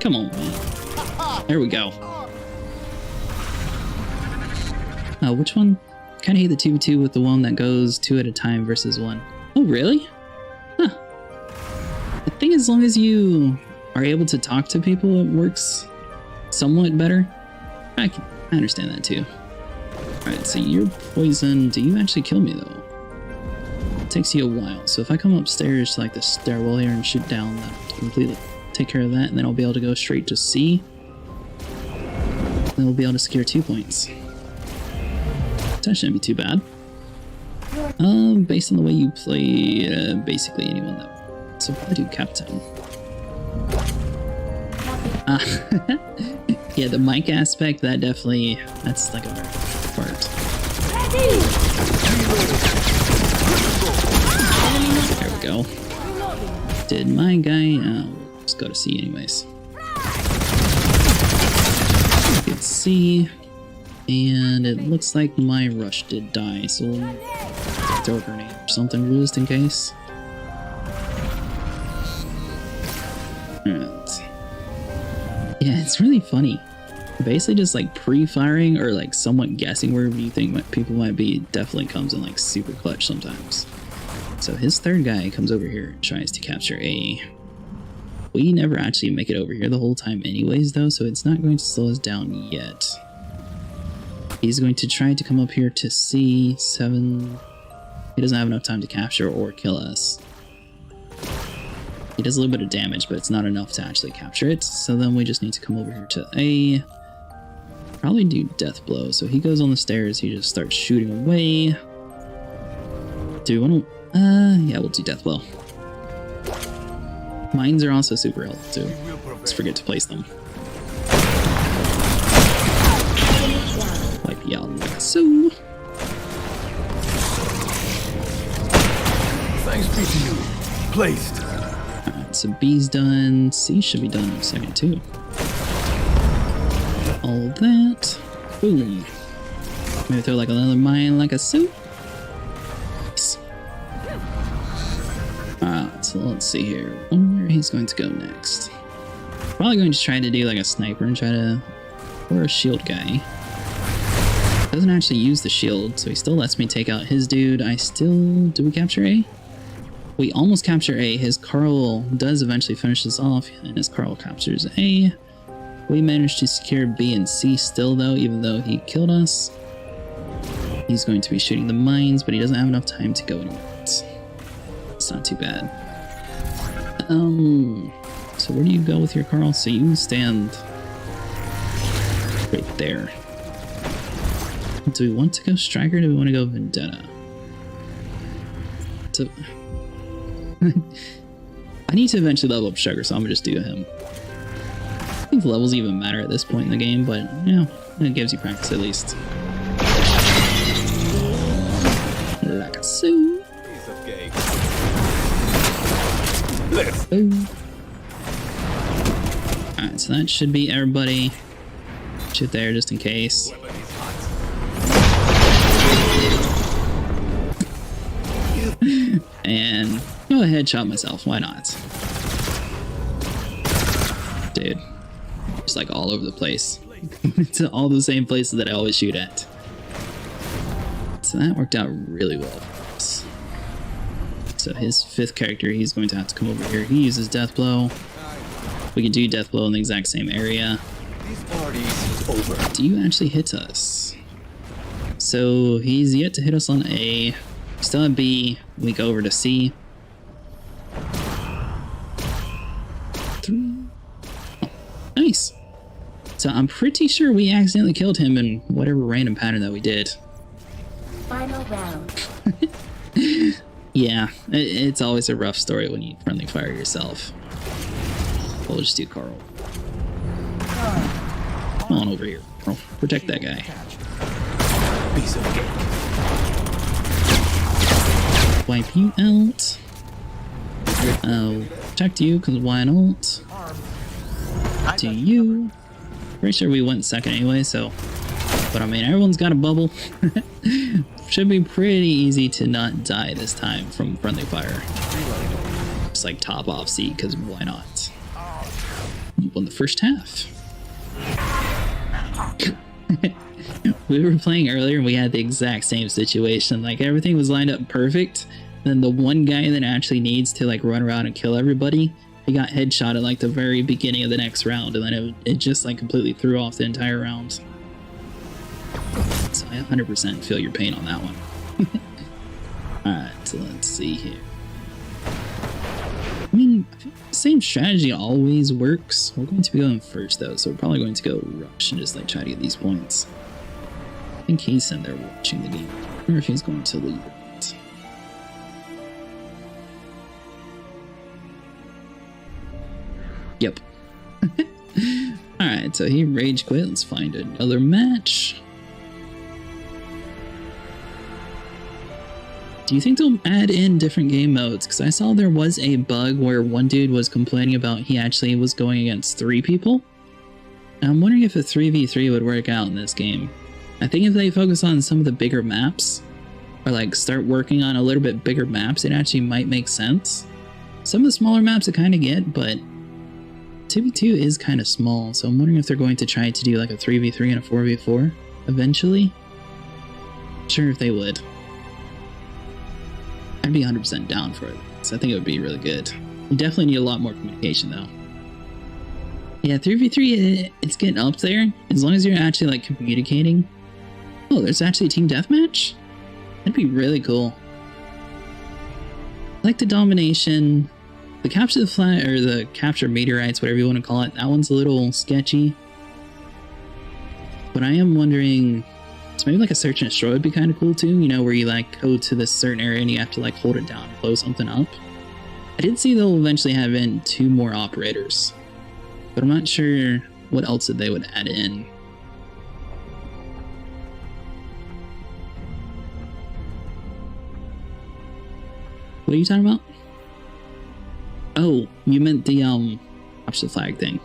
Come on, man. There we go. Which one? Kinda hate the 2v2 with the one that goes 2 at a time versus 1. Oh, really? Huh. I think as long as you are able to talk to people, it works somewhat better. I understand that too. Alright, so you're poisoned. Do you actually kill me though? It takes you a while. So if I come upstairs to like the stairwell here and shoot down, that'll completely take care of that, and then I'll be able to go straight to C. Then we'll be able to secure 2 points. That shouldn't be too bad. Based on the way you play, basically anyone that... So probably do Captain. Yeah, the mic aspect, that definitely... That's like a very part. There we go. Did my guy... we'll just go to C anyways. Good C. And it looks like my rush did die, so we'll throw a grenade or something just in case. Alright. Yeah, it's really funny. Basically just like pre-firing or like somewhat guessing where you think people might be definitely comes in like super clutch sometimes. So his third guy comes over here and tries to capture A. We never actually make it over here the whole time anyways though, so it's not going to slow us down yet. He's going to try to come up here to C7. He doesn't have enough time to capture or kill us. He does a little bit of damage, but it's not enough to actually capture it. So then we just need to come over here to A. Probably do death blow. So he goes on the stairs. He just starts shooting away. Do we want to... yeah, we'll do death blow. Mines are also super helpful too. Let's forget to place them. Wipe you out like so. Thanks be to you. Placed. Alright, so B's done. C should be done in a second too. All that. Boom. Maybe throw like another mine like a soup. Nice. Alright, so So let's see here. I wonder where he's going to go next. Probably going to try to do like a sniper and try to... or a shield guy. Doesn't actually use the shield, so he still lets me take out his dude. I still... do we capture A? We almost capture A. His Carl does eventually finish this off, and his Carl captures A. We managed to secure B and C still, though, even though he killed us. He's going to be shooting the mines, but he doesn't have enough time to go anywhere else. It's not too bad. So where do you go with your Carl? So you stand right there. Do we want to go Striker or do we want to go Vendetta? So I need to eventually level up Striker, so I'm gonna just do him. I think levels even matter at this point in the game, but yeah, it gives you practice at least. Like a Sue. Piece of cake. Boom. Alright, so that should be everybody. Shit there just in case. And go ahead, shot myself. Why not? Dude. Just like all over the place. To all the same places that I always shoot at. So that worked out really well for us. So his fifth character, he's going to have to come over here. He uses Death Blow. We can do Death Blow in the exact same area. This party's over. Do you actually hit us? So he's yet to hit us on A. Still at B. We go over to C. 3. Oh, nice. So I'm pretty sure we accidentally killed him in whatever random pattern that we did. Final round. Yeah, it's always a rough story when you friendly fire yourself. We'll just do Carl. Come on over here, Carl. Protect that guy. Piece of cake. Wipe you out. I'll protect you, because why not? To you. Pretty sure we went second anyway, so... But I mean, everyone's got a bubble. Should be pretty easy to not die this time from friendly fire. Just like top off C, because why not? You won the first half. We were playing earlier and we had the exact same situation. Like everything was lined up perfect. Then the one guy that actually needs to like run around and kill everybody, he got headshot at like the very beginning of the next round, and then it just like completely threw off the entire round. So I 100% feel your pain on that one. Alright, so let's see here. I mean, the same strategy always works. We're going to be going first though, so we're probably going to go rush and just like try to get these points. I think he's in there watching the game. I wonder if he's going to leave or not. Yep. Alright, so he rage quit. Let's find another match. Do you think they'll add in different game modes? Because I saw there was a bug where one dude was complaining about he actually was going against 3 people. And I'm wondering if a 3v3 would work out in this game. I think if they focus on some of the bigger maps, or like start working on a little bit bigger maps, it actually might make sense. Some of the smaller maps I kind of get, but 2v2 is kind of small, so I'm wondering if they're going to try to do like a 3v3 and a 4v4 eventually. Not sure if they would. I'd be 100% down for it, so I think it would be really good. You definitely need a lot more communication though. Yeah, 3v3, it's getting up there, as long as you're actually like communicating. Oh, there's actually a team deathmatch? That'd be really cool. I like the domination, the capture the flag, or the capture meteorites, whatever you want to call it. That one's a little sketchy. But I am wondering, so maybe like a search and destroy would be kind of cool too, you know, where you like go to this certain area and you have to like hold it down and blow something up. I did see they'll eventually have in 2 more operators, but I'm not sure what else that they would add in. What are you talking about? Oh, you meant the capture the flag thing.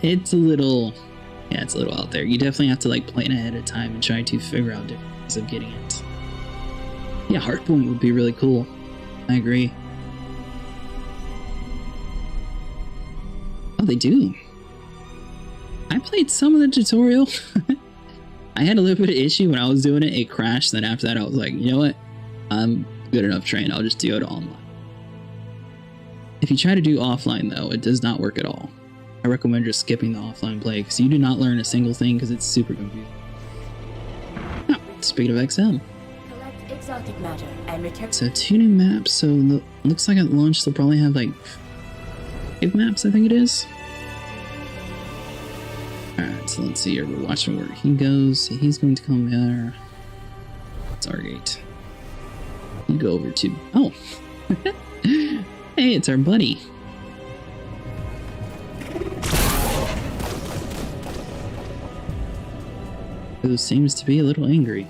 It's a little, yeah, it's a little out there. You definitely have to like plan ahead of time and try to figure out different ways of getting it. Yeah, hardpoint would be really cool. I agree. Oh, they do. I played some of the tutorial. I had a little bit of issue when I was doing it. It crashed. Then after that, I was like, you know what? I'm good enough trained. I'll just do it online. If you try to do offline, though, it does not work at all. I recommend just skipping the offline play because you do not learn a single thing because it's super confusing. Oh, speaking of XM. Collect exotic matter and return. So 2 new maps. So looks like at launch they'll probably have like 5 maps, I think it is. Alright, so let's see here. We're watching where he goes. He's going to come here. It's our gate. You go over to... Oh! Hey, it's our buddy. Who seems to be a little angry.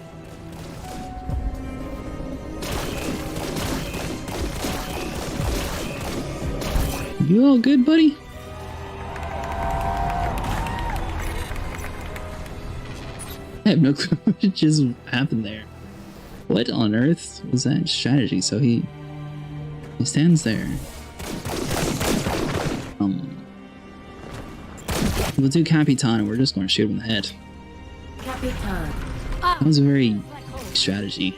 You all good, buddy? I have no clue what just happened there. What on earth was that strategy? So he stands there. We'll do Capitan and we're just going to shoot him in the head. Capitan. That was a very strategy.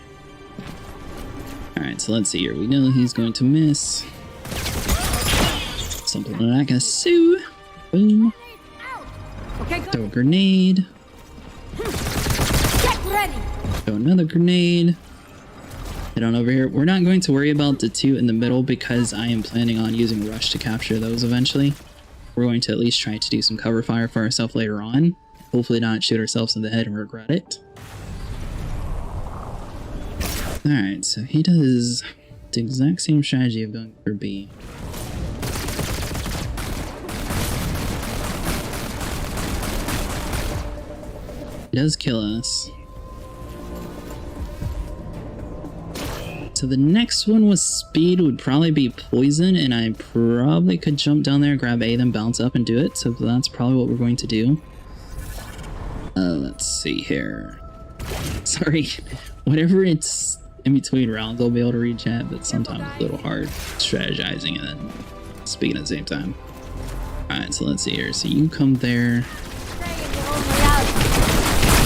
Alright, so let's see here. We know he's going to miss. Something we're not gonna sue. Boom. Okay, go. Throw a grenade. Get ready. Throw another grenade. Head on over here. We're not going to worry about the 2 in the middle because I am planning on using Rush to capture those eventually. We're going to at least try to do some cover fire for ourselves later on. Hopefully not shoot ourselves in the head and regret it. Alright, so he does the exact same strategy of going for B. He does kill us. So the next one with speed would probably be poison, and I probably could jump down there, grab A, then bounce up and do it. So that's probably what we're going to do. Let's see here. Sorry, whenever it's in between rounds, I'll be able to read chat, but sometimes it's a little hard strategizing and then speaking at the same time. Alright, so let's see here. So you come there.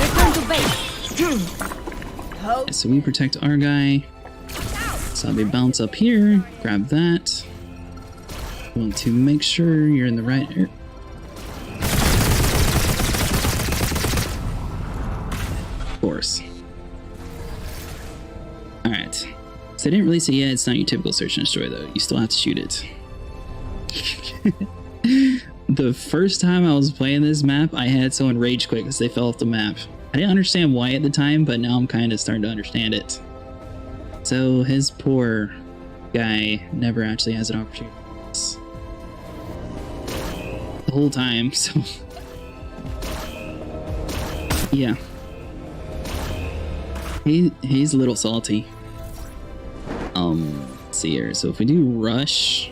Return to base. Yeah, so we protect our guy. So I'll be bounce up here, grab that. I want to make sure you're in the right area. Of course. Alright. So they didn't release it yet. It's not your typical search and destroy though. You still have to shoot it. The first time I was playing this map, I had someone rage quit because they fell off the map. I didn't understand why at the time, but now I'm kind of starting to understand it. So his poor guy never actually has an opportunity the whole time, so yeah. He's a little salty. Let's see here. So if we do rush,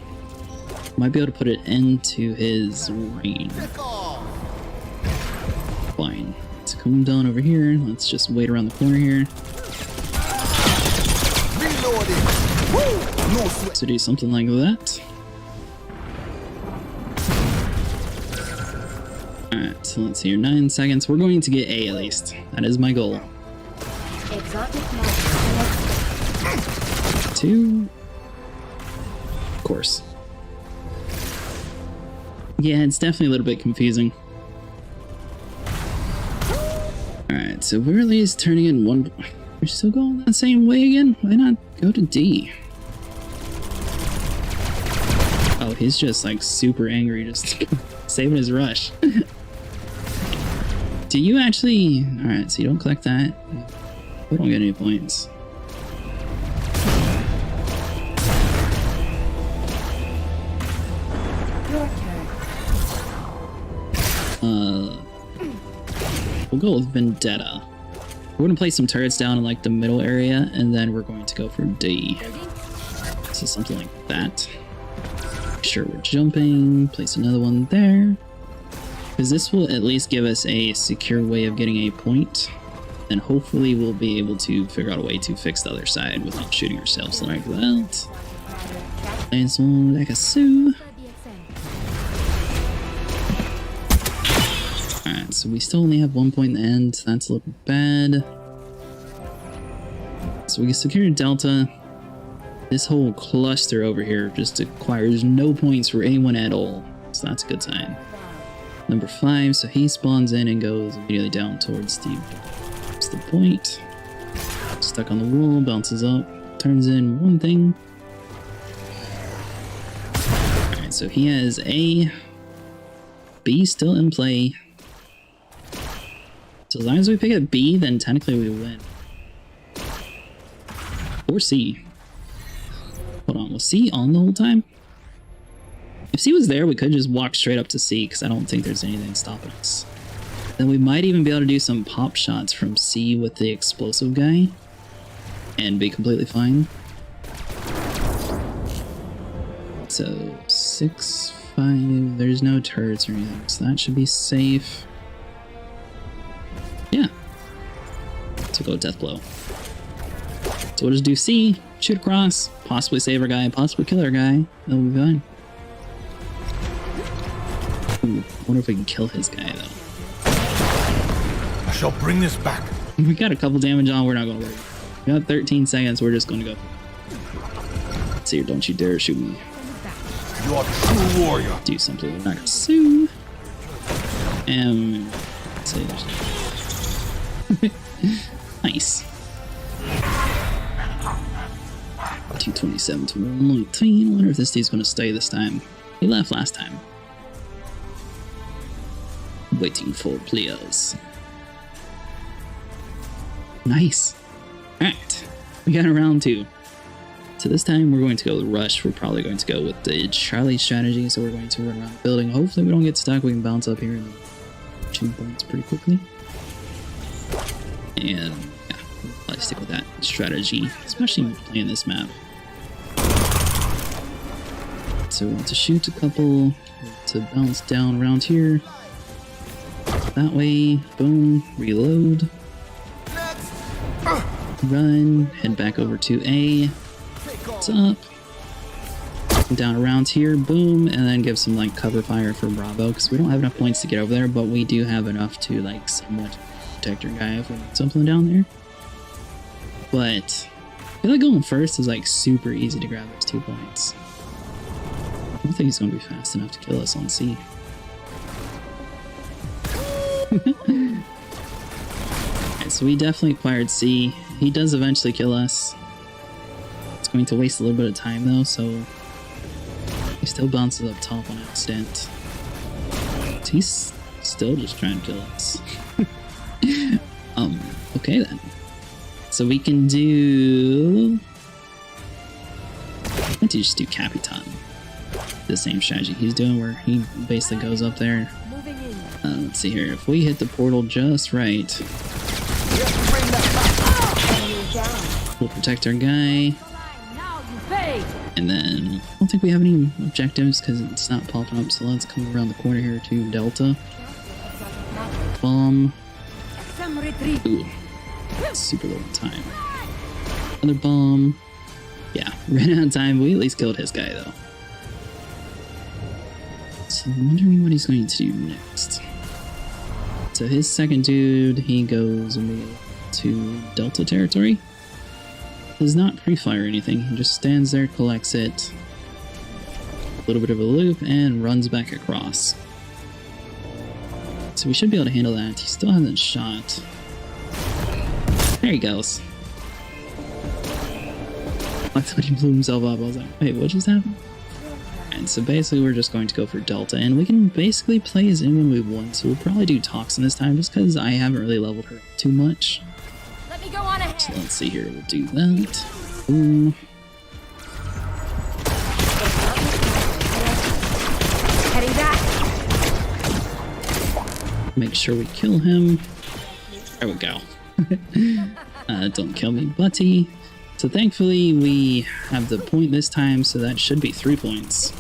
might be able to put it into his range. Fine. Let's come down over here. Let's just wait around the corner here. So do something like that. Alright, so let's see here. 9 seconds. We're going to get A at least. That is my goal. Exotic matter. 2. Of course. Yeah, it's definitely a little bit confusing. Alright, so we're at least turning in 1. We're still going that same way again? Why not go to D? Oh, he's just like super angry, just saving his rush. Do you actually... Alright, so you don't collect that. We don't get any points. Your turn. We'll go with Vendetta. We're gonna place some turrets down in like the middle area, and then we're going to go for D. So something like that. Make sure we're jumping. Place another one there, because this will at least give us a secure way of getting a point, and hopefully we'll be able to figure out a way to fix the other side without shooting ourselves like that. It's like a Sioux. Alright, so we still only have 1 point in the end. That's a little bad. So we can secure Delta. This whole cluster over here just acquires no points for anyone at all. So that's a good sign. Number 5, so he spawns in and goes immediately down towards the point. Stuck on the wall, bounces up, turns in one thing. Alright, so he has A. B still in play. So as long as we pick up B, then technically we win. Or C. Hold on, was C on the whole time? If C was there, we could just walk straight up to C, because I don't think there's anything stopping us. Then we might even be able to do some pop shots from C with the explosive guy, and be completely fine. So, 6, 5, there's no turrets or anything, so that should be safe. Yeah. So go death blow. So we'll just do C, shoot across, possibly save our guy, possibly kill our guy. That'll be fine. Ooh, wonder if we can kill his guy though. I shall bring this back. We got a couple damage on, we're not gonna worry. We got 13 seconds, we're just gonna go. Let's see here, don't you dare shoot me. You are a true warrior. Do something, we're not gonna sue. And say nice. 227 to 119. I wonder if this dude's gonna stay this time. He left last time. Waiting for players. Nice. Alright. We got a round 2. So this time we're going to go with Rush. We're probably going to go with the Charlie strategy. So we're going to run around the building. Hopefully we don't get stuck. We can bounce up here and 2 points pretty quickly. And yeah, we'll probably stick with that strategy, especially playing this map. So we want to shoot a couple to bounce down around here. That way, boom, reload. Run, head back over to A. What's up? Down around here, boom, and then give some like cover fire for Bravo, because we don't have enough points to get over there, but we do have enough to like somewhat protect our guy if we need something down there. But I feel like going first is like super easy to grab those 2 points. I don't think he's going to be fast enough to kill us on C. Alright, so we definitely acquired C. He does eventually kill us. It's going to waste a little bit of time though, so he still bounces up top on accident. He's still just trying to kill us. Okay then. So we can do... I think just do Capitan. The same strategy he's doing where he basically goes up there. Let's see here. If we hit the portal just right, we'll protect our guy. And then I don't think we have any objectives because it's not popping up. So let's come around the corner here to Delta. Bomb. Ooh. Super low time. Another bomb. Yeah, ran out of time. We at least killed his guy though. So I'm wondering what he's going to do next. So his second dude, he goes to Delta territory. Does not pre-fire anything, he just stands there, collects it. A little bit of a loop, and runs back across. So we should be able to handle that. He still hasn't shot. There he goes. I thought he blew himself up. I was like, wait, what just happened? And so basically we're just going to go for Delta, and we can basically play as anyone we want. So we'll probably do Toxin this time, just because I haven't really leveled her too much. Let me go on ahead. So let's see here, we'll do that. Boom. Heading back. Make sure we kill him. There we go. Don't kill me, buddy. So thankfully we have the point this time, so that should be 3 points.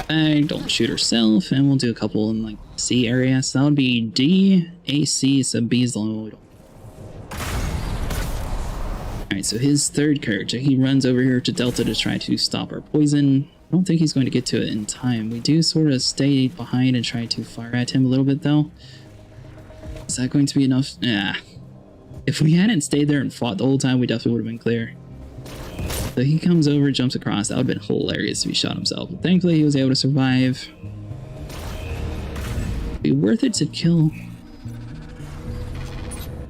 Don't shoot herself, and we'll do a couple in like C area. So that would be D, A, C, so B is the only one we don't. Alright, so his third character, he runs over here to Delta to try to stop our poison. I don't think he's going to get to it in time. We do sort of stay behind and try to fire at him a little bit, though. Is that going to be enough? Yeah. If we hadn't stayed there and fought the whole time, we definitely would have been clear. So he comes over, jumps across. That would have been hilarious if he shot himself. But thankfully, he was able to survive. It'd be worth it to kill. I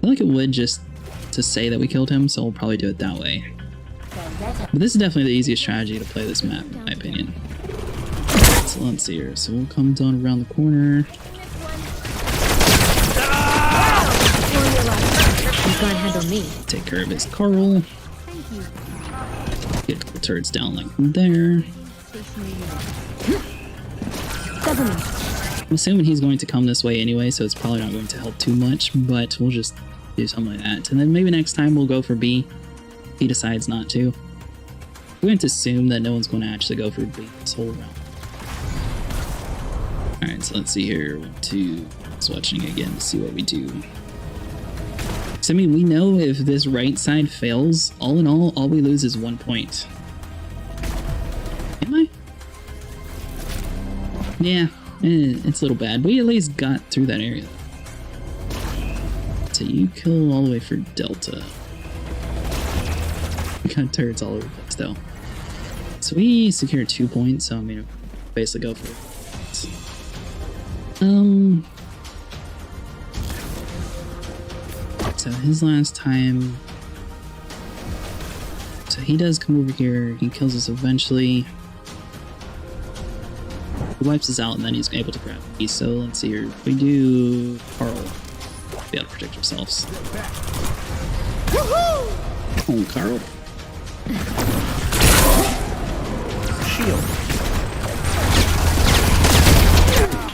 feel like it would just to say that we killed him, so we'll probably do it that way. But this is definitely the easiest strategy to play this map, in my opinion. So let's see here. So we'll come down around the corner. You can't handle me. Take care of his Carl. Get the turrets down like there. I'm assuming he's going to come this way anyway, so it's probably not going to help too much, but we'll just do something like that. And then maybe next time we'll go for B. He decides not to. We're going to assume that no one's going to actually go for B this whole round. Alright, so let's see here. 1, 2. Swatching again to see what we do. So, I mean, we know if this right side fails, all in all we lose is 1 point. Am I? Yeah, it's a little bad. We at least got through that area. So you kill all the way for Delta. We got turrets all over the place, though. So we secure 2 points, so I'm gonna basically go for it. So his last time. So he does come over here. He kills us eventually. He wipes us out, and then he's able to grab me. So let's see here. If we do Carl, we'll be able to protect ourselves. Oh, Carl. Shield.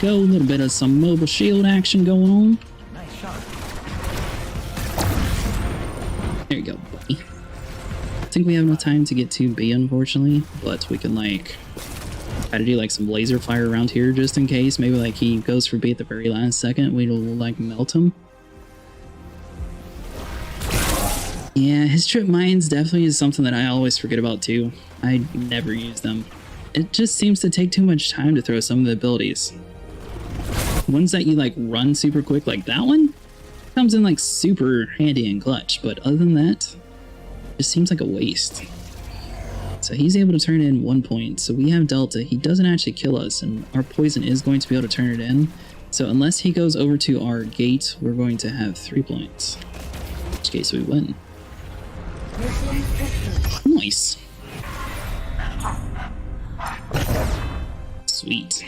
Go, a little bit of some mobile shield action going on. Nice shot. There you go, buddy. I think we have enough time to get to B, unfortunately, but we can, like, try to do, like, some laser fire around here just in case. Maybe, like, he goes for B at the very last second. We'll, like, melt him. Yeah, his trip mines definitely is something that I always forget about, too. I never use them. It just seems to take too much time to throw some of the abilities. Ones that you, like, run super quick, like that one, comes in, like, super handy and clutch, but other than that, it just seems like a waste. So he's able to turn in 1 point, so we have Delta. He doesn't actually kill us, and our poison is going to be able to turn it in. So unless he goes over to our gate, we're going to have 3 points. In which case we win. Nice. Sweet.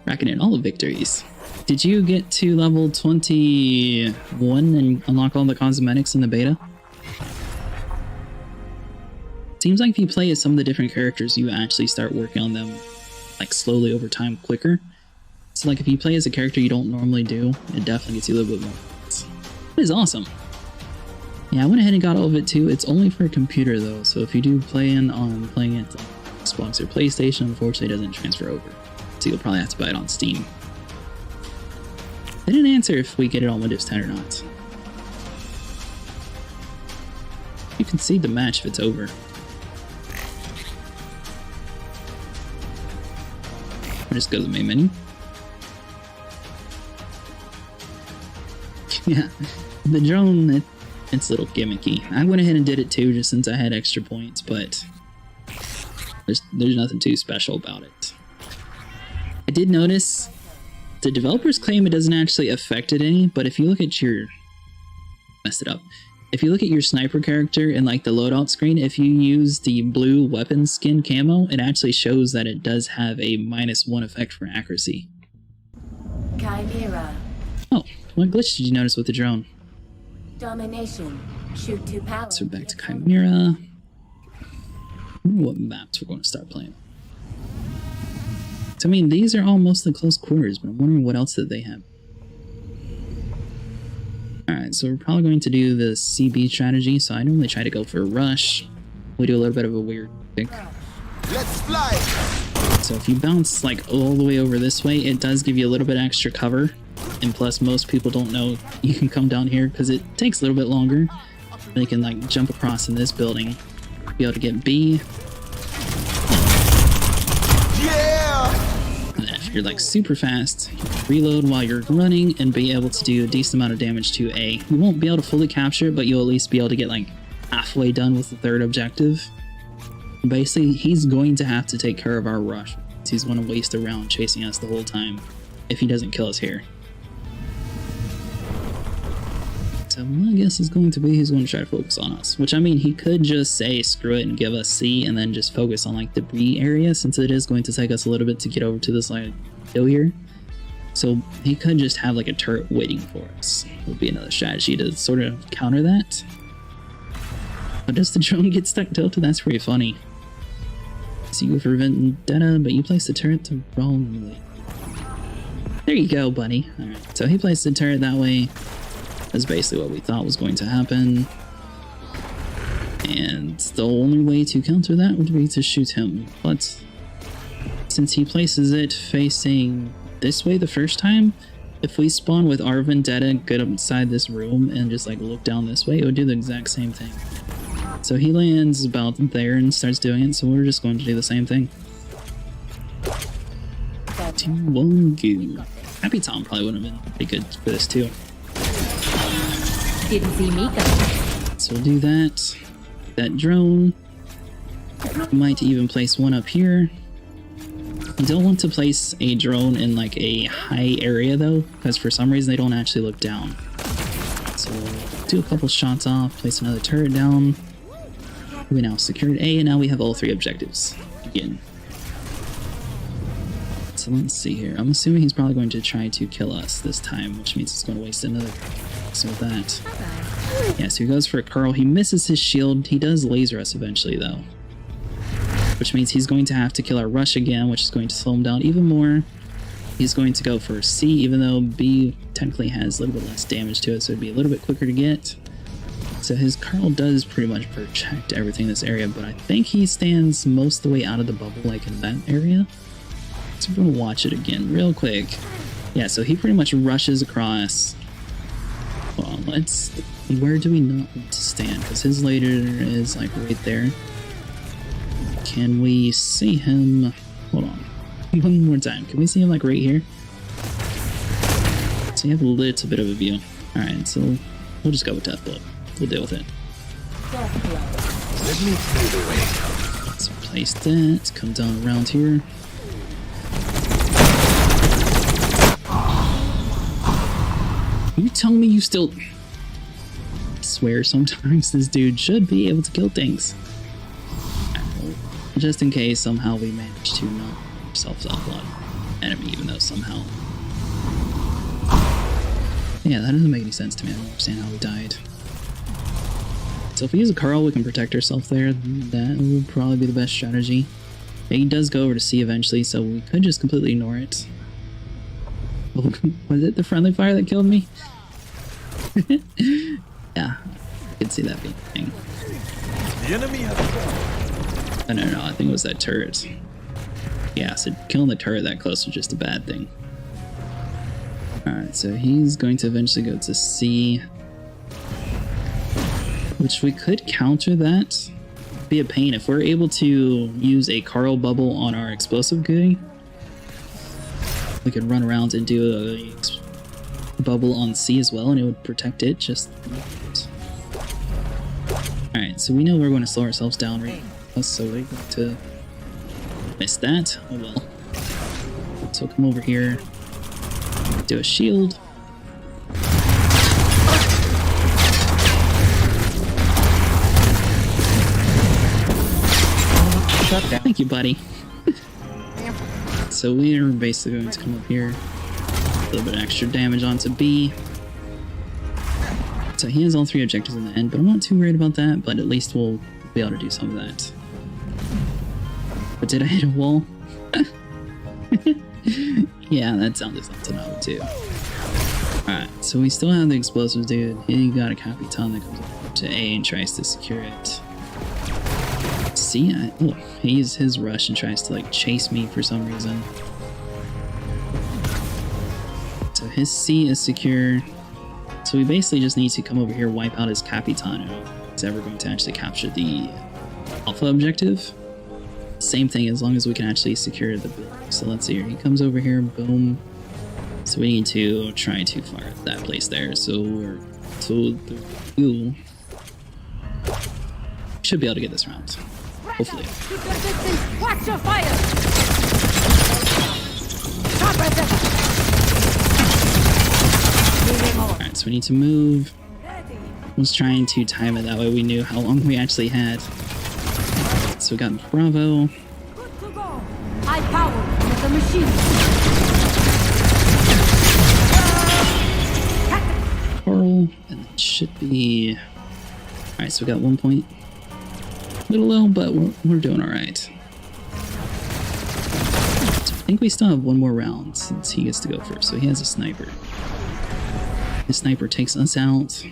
Racking in all the victories. Did you get to level 21 and unlock all the cosmetics in the beta? Seems like if you play as some of the different characters, you actually start working on them like slowly over time quicker. So like if you play as a character you don't normally do, it definitely gets you a little bit more. That is awesome. Yeah, I went ahead and got all of it too. It's only for a computer though, so if you do plan on playing it on Xbox or PlayStation, unfortunately it doesn't transfer over. So you'll probably have to buy it on Steam. They didn't answer if we get it on Windows 10 or not. You can see the match if it's over. Or just go to the main menu. Yeah, the drone, it's a little gimmicky. I went ahead and did it too, just since I had extra points, but there's nothing too special about it. I did notice the developers claim it doesn't actually affect it any, but if you look at your... messed it up. If you look at your sniper character in like the loadout screen, if you use the blue weapon skin camo, it actually shows that it does have a -1 effect for accuracy. Chimera. Oh, what glitch did you notice with the drone? Domination. Shoot to power. So back to Chimera. I wonder what maps we're going to start playing. So I mean, these are all mostly close quarters, but I'm wondering what else that they have. Alright, so we're probably going to do the CB strategy, so I normally try to go for a rush. We do a little bit of a weird pick. Let's fly! So if you bounce like all the way over this way, it does give you a little bit extra cover. And plus, most people don't know you can come down here because it takes a little bit longer. They can like jump across in this building, be able to get B. Yeah! And then if you're like super fast, you can reload while you're running and be able to do a decent amount of damage to A. You won't be able to fully capture it, but you'll at least be able to get like halfway done with the third objective. Basically, he's going to have to take care of our rush. He's going to waste a round chasing us the whole time if he doesn't kill us here. So my guess is going to be he's going to try to focus on us. Which, I mean, he could just say screw it and give us C and then just focus on like the B area, since it is going to take us a little bit to get over to this like hill here. So he could just have like a turret waiting for us. Would be another strategy to sort of counter that. But does the drone get stuck tilted? That's pretty funny. So you go for Vendetta, but you place the turret the wrong way. There you go, buddy. Alright, so he placed the turret that way. That's basically what we thought was going to happen. And the only way to counter that would be to shoot him. But since he places it facing this way the first time, if we spawn with our Vendetta, get inside this room and just like look down this way, it would do the exact same thing. So he lands about there and starts doing it, so we're just going to do the same thing. 2, 1, go. Happy Tom probably would have been pretty good for this too. Didn't see me coming. So we'll do that. That drone. We might even place one up here. You don't want to place a drone in like a high area though, because for some reason they don't actually look down. So we'll do a couple shots off, place another turret down. We now secured A, and now we have all 3 objectives again. So let's see here. I'm assuming he's probably going to try to kill us this time, which means he's going to waste another. So with that, yeah, so he goes for a curl. He misses his shield. He does laser us eventually, though, which means he's going to have to kill our rush again, which is going to slow him down even more. He's going to go for C, even though B technically has a little bit less damage to it, so it'd be a little bit quicker to get. So his curl does pretty much protect everything in this area, but I think he stands most of the way out of the bubble, like in that area. So we're going to watch it again real quick. Yeah, so he pretty much rushes across. Well, let's... Where do we not want to stand? Because his laser is like right there. Can we see him? Hold on. One more time. Can we see him like right here? So you have a little bit of a view. Alright, so we'll just go with Death Blow. We'll deal with it. Let me see the way. Let's place that. Come down around here. You tell me you still... I swear sometimes this dude should be able to kill things. Just in case somehow we manage to knock ourselves off an enemy, even though somehow... Yeah, that doesn't make any sense to me. I don't understand how we died. So if we use a Carl, we can protect ourselves there. That would probably be the best strategy. He does go over to C eventually, so we could just completely ignore it. Was it the friendly fire that killed me? Yeah, I could see that being a thing. The enemy has Oh, no, I think it was that turret. Yeah, so killing the turret that close was just a bad thing. Alright, so he's going to eventually go to C. Which we could counter that. Be a pain if we're able to use a Carl bubble on our explosive guy. We could run around and do a bubble on C as well, and it would protect it just. Alright, so we know we're going to slow ourselves down right now, so we're going to miss that. Oh well. So come over here, do a shield. Shut down. Thank you, buddy. So we're basically going to come up here, a little bit of extra damage onto B. So he has all 3 objectives in the end, but I'm not too worried about that, but at least we'll be able to do some of that. But did I hit a wall? Yeah, that sounded something I would do. Alright, so we still have the explosives, dude. He got a Capitan that comes up to A and tries to secure it. See, he uses his rush and tries to like chase me for some reason. So his C is secure. So we basically just need to come over here, wipe out his Capitano, is ever going to actually capture the alpha objective. Same thing as long as we can actually secure the building. So let's see here. He comes over here, boom. So we need to try to fire that place there. So we're you should be able to get this round. Hopefully. Keep your distance. Watch your fire. Sharp as ever. Alright, so we need to move. I was trying to time it that way we knew how long we actually had. So we got Bravo. Good to go. High power with the machine. Coral, and it should be. Alright, so we got 1 point. A little low, but we're doing alright. So I think we still have one more round since he gets to go first. So he has a sniper. The sniper takes us out.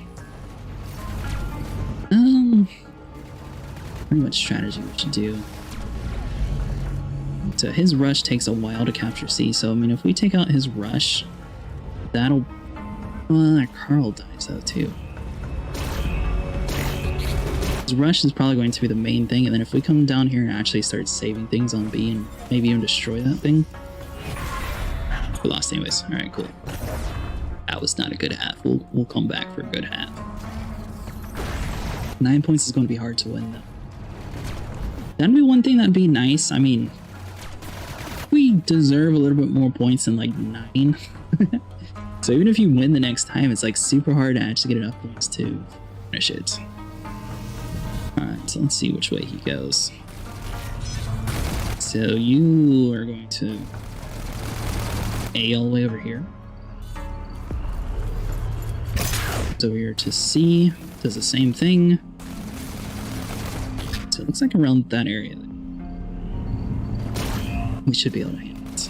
Pretty much strategy we should do. So his rush takes a while to capture C. So I mean, if we take out his rush, that'll. Carl dies though too. His rush is probably going to be the main thing, and then if we come down here and actually start saving things on B and maybe even destroy that thing. We lost anyways. Alright, cool. That was not a good half. We'll come back for a good half. 9 points is going to be hard to win though. That'd be one thing that'd be nice. I mean, we deserve a little bit more points than like 9. So even if you win the next time, it's like super hard to actually get enough points to finish it. Alright, so let's see which way he goes. So you are going to A all the way over here. It's over here to C, does the same thing. So it looks like around that area. We should be able to handle it.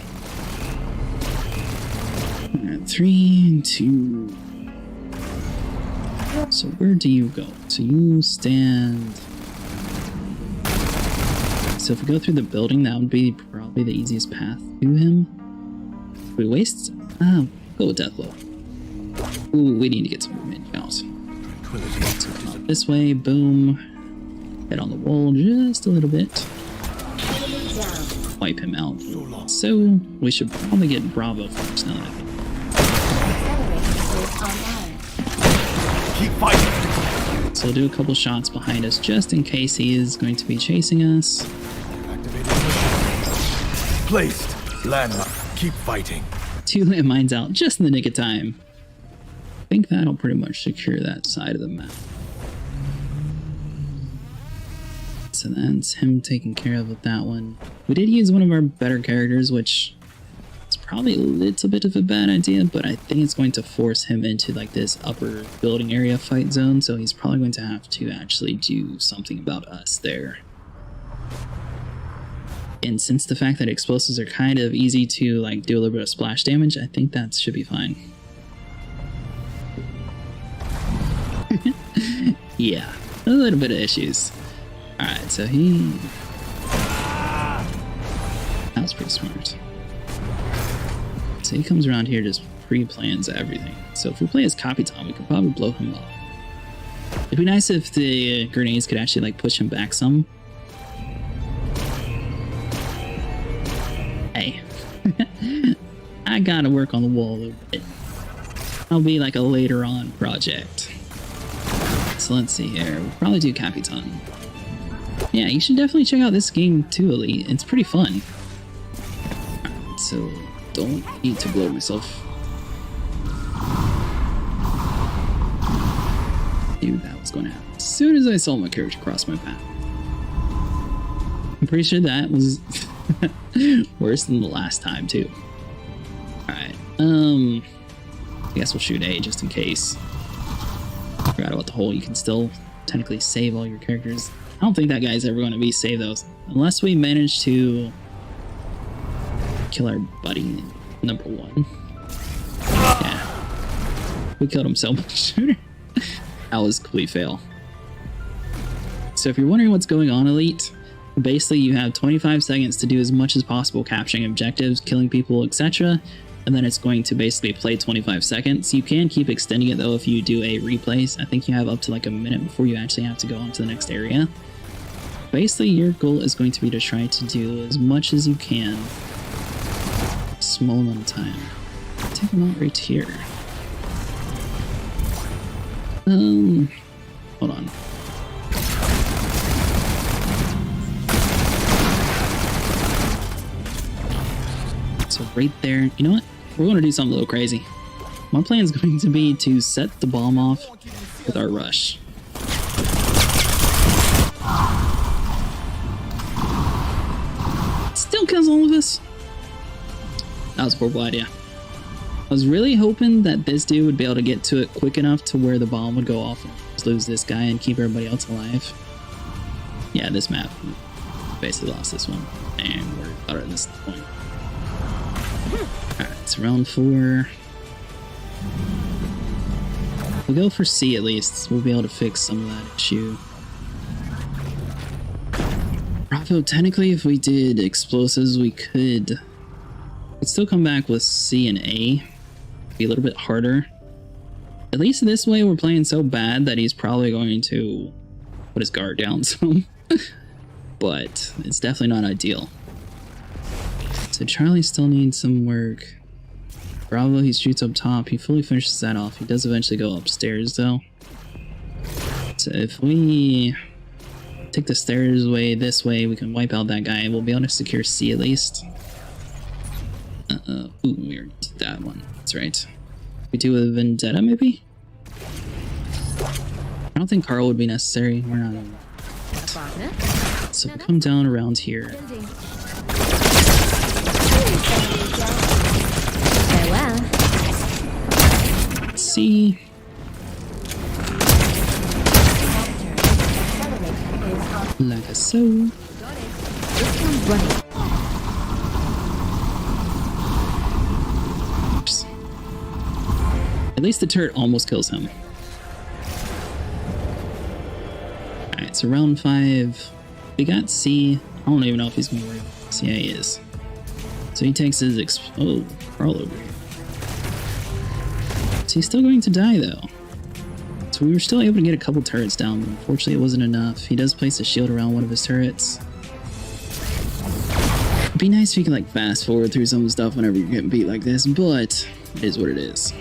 Alright, 3, 2. So where do you go? So you stand. So if we go through the building, that would be probably the easiest path to him. We waste. Go with Deathblow. Ooh, we need to get some movement out. So this way, boom. Head on the wall just a little bit. Wipe him out. So we should probably get Bravo first now that I think. Keep fighting. So we'll do a couple shots behind us just in case he is going to be chasing us. Placed. Landmine. Keep fighting. 2 landmines out just in the nick of time. I think that'll pretty much secure that side of the map. So that's him taken care of with that one. We did use one of our better characters, which is probably a little bit of a bad idea, but I think it's going to force him into like this upper building area fight zone, so he's probably going to have to actually do something about us there. And since the fact that explosives are kind of easy to like do a little bit of splash damage, I think that should be fine. Yeah, a little bit of issues. Alright, so that was pretty smart. So he comes around here, just pre-plans everything. So if we play as Capitan, we could probably blow him up. It'd be nice if the grenades could actually like push him back some. Hey. I gotta work on the wall a little bit. That'll be like a later on project. So let's see here. We'll probably do Capitan. Yeah, you should definitely check out this game too, Elite. It's pretty fun. Alright, so don't need to blow myself. Dude, that was going to happen as soon as I saw my character cross my path. I'm pretty sure that was worse than the last time too. Alright, I guess we'll shoot A just in case. Forgot about the hole. You can still technically save all your characters. I don't think that guy's ever going to be saved though, unless we manage to kill our buddy number 1. Yeah, we killed him so much sooner. That was a complete fail. So if you're wondering what's going on, Elite, basically you have 25 seconds to do as much as possible capturing objectives, killing people, etc. and then it's going to basically play 25 seconds. You can keep extending it though if you do a replays. I think you have up to like a minute before you actually have to go on to the next area. Basically, your goal is going to be to try to do as much as you can. Small amount of time. Take them out right here. Hold on. So right there, you know what? We're going to do something a little crazy. My plan is going to be to set the bomb off with our rush. Still kills all of us. That was a horrible idea. I was really hoping that this dude would be able to get to it quick enough to where the bomb would go off and just lose this guy and keep everybody else alive. Yeah, this map basically lost this one, and we're out at this point. Alright, it's round 4. We'll go for C at least. We'll be able to fix some of that issue. Bravo, technically if we did explosives we could still come back with C and A. Be a little bit harder. At least this way we're playing so bad that he's probably going to put his guard down some. But it's definitely not ideal. So Charlie still needs some work. Bravo, he shoots up top. He fully finishes that off. He does eventually go upstairs though. So if we take the stairs away this way, we can wipe out that guy. We'll be able to secure C at least. Ooh, we already did that one. That's right. We do a vendetta maybe? I don't think Carl would be necessary. We're not on. So we come down around here. Farewell. C. Like so. This one's running. Oops. At least the turret almost kills him. Alright, so round 5. We got C. I don't even know if he's gonna worry about this. Yeah, he is. So he takes his oh, Carl over here. So he's still going to die though. So we were still able to get a couple turrets down, but unfortunately it wasn't enough. He does place a shield around one of his turrets. It'd be nice if you could like fast forward through some of the stuff whenever you're getting beat like this, but it is what it is.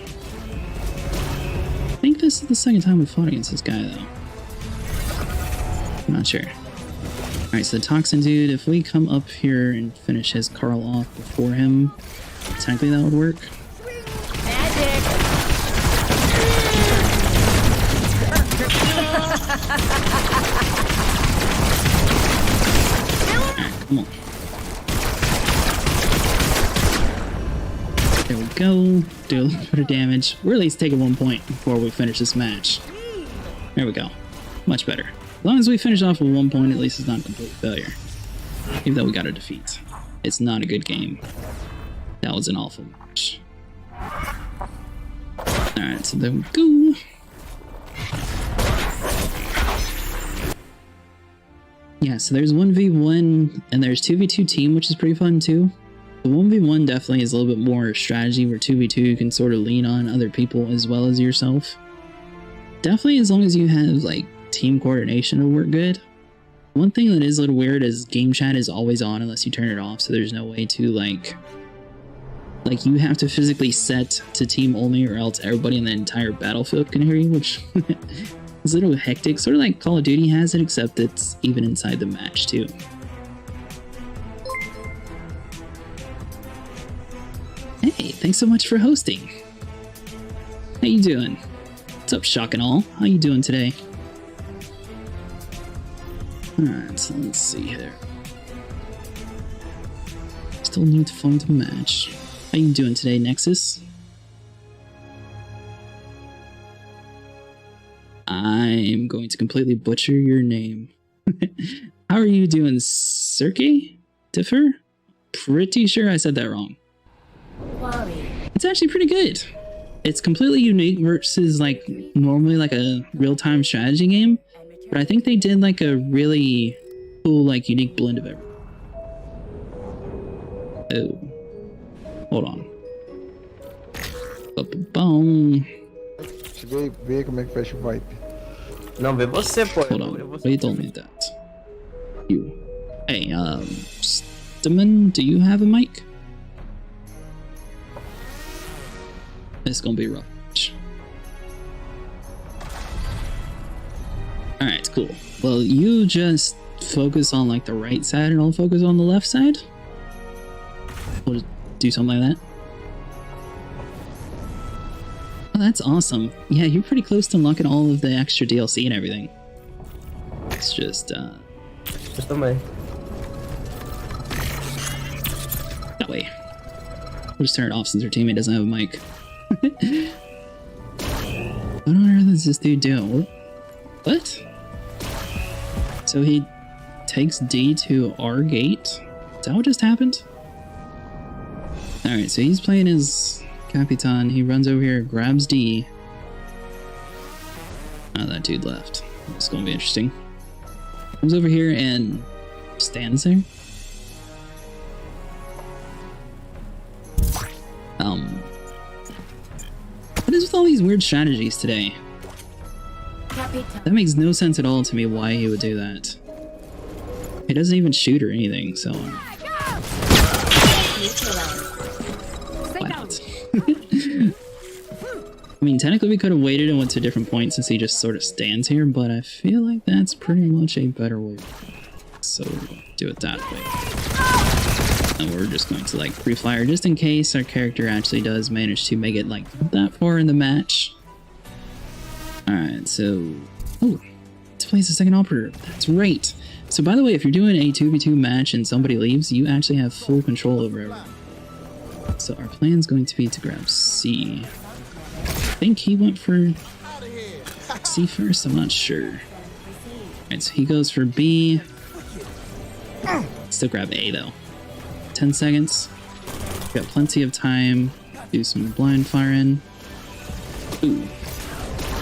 I think this is the second time we fought against this guy though. I'm not sure. Alright, so the Toxin dude, if we come up here and finish his Carl off before him, technically that would work. Alright, come on. There we go. Do a little bit of damage. We're at least taking 1 point before we finish this match. There we go. Much better. As long as we finish off with 1 point, at least it's not a complete failure. Even though we got a defeat. It's not a good game. That was an awful match. Alright, so there we go. Yeah, so there's 1v1 and there's 2v2 team, which is pretty fun too. The 1v1 definitely is a little bit more strategy, where 2v2 you can sort of lean on other people as well as yourself. Definitely as long as you have like team coordination will work good. One thing that is a little weird is game chat is always on unless you turn it off, so there's no way to like you have to physically set to team only or else everybody in the entire battlefield can hear you, which is a little hectic, sort of like Call of Duty has it, except it's even inside the match too. Hey, thanks so much for hosting. How you doing? What's up, Shock and All? How you doing today? Alright, so let's see here. Still need to find a match. How you doing today, Nexus? I'm going to completely butcher your name. How are you doing, Sergey? Differ? Pretty sure I said that wrong. Wally. It's actually pretty good. It's completely unique versus like normally like a real-time strategy game. But I think they did like a really cool, like unique blend of everything. Oh. Hold on. Bom. Vê como é que fecha o wipe. Não, vê você, pô. Hold on. Wait, don't need that. You. Hey, Stimman, do you have a mic? It's gonna be rough. Alright, cool. Well, you just focus on like the right side and I'll focus on the left side. We'll just do something like that. Oh, that's awesome. Yeah, you're pretty close to unlocking all of the extra DLC and everything. It's just, Just também. that way. We'll just turn it off since our teammate doesn't have a mic. What on earth is this dude doing? What? So he takes D to R gate? Is that what just happened? Alright, so he's playing his Capitan. He runs over here, grabs D. Oh, that dude left. It's gonna be interesting. Comes over here and stands there. What is with all these weird strategies today? That makes no sense at all to me why he would do that. He doesn't even shoot or anything, so... Why not? I mean, technically we could have waited and went to a different point since he just sort of stands here, but I feel like that's pretty much a better way. So, do it that way. And we're just going to, like, pre-fire just in case our character actually does manage to make it, like, that far in the match. Alright, so... Oh, let's place the second operator. That's right. So, by the way, if you're doing a 2v2 match and somebody leaves, you actually have full control over everything. So, our plan's going to be to grab C. I think he went for C first, I'm not sure. Alright, so he goes for B. Still grab A, though. 10 seconds. Got plenty of time. Do some blind firing. Ooh.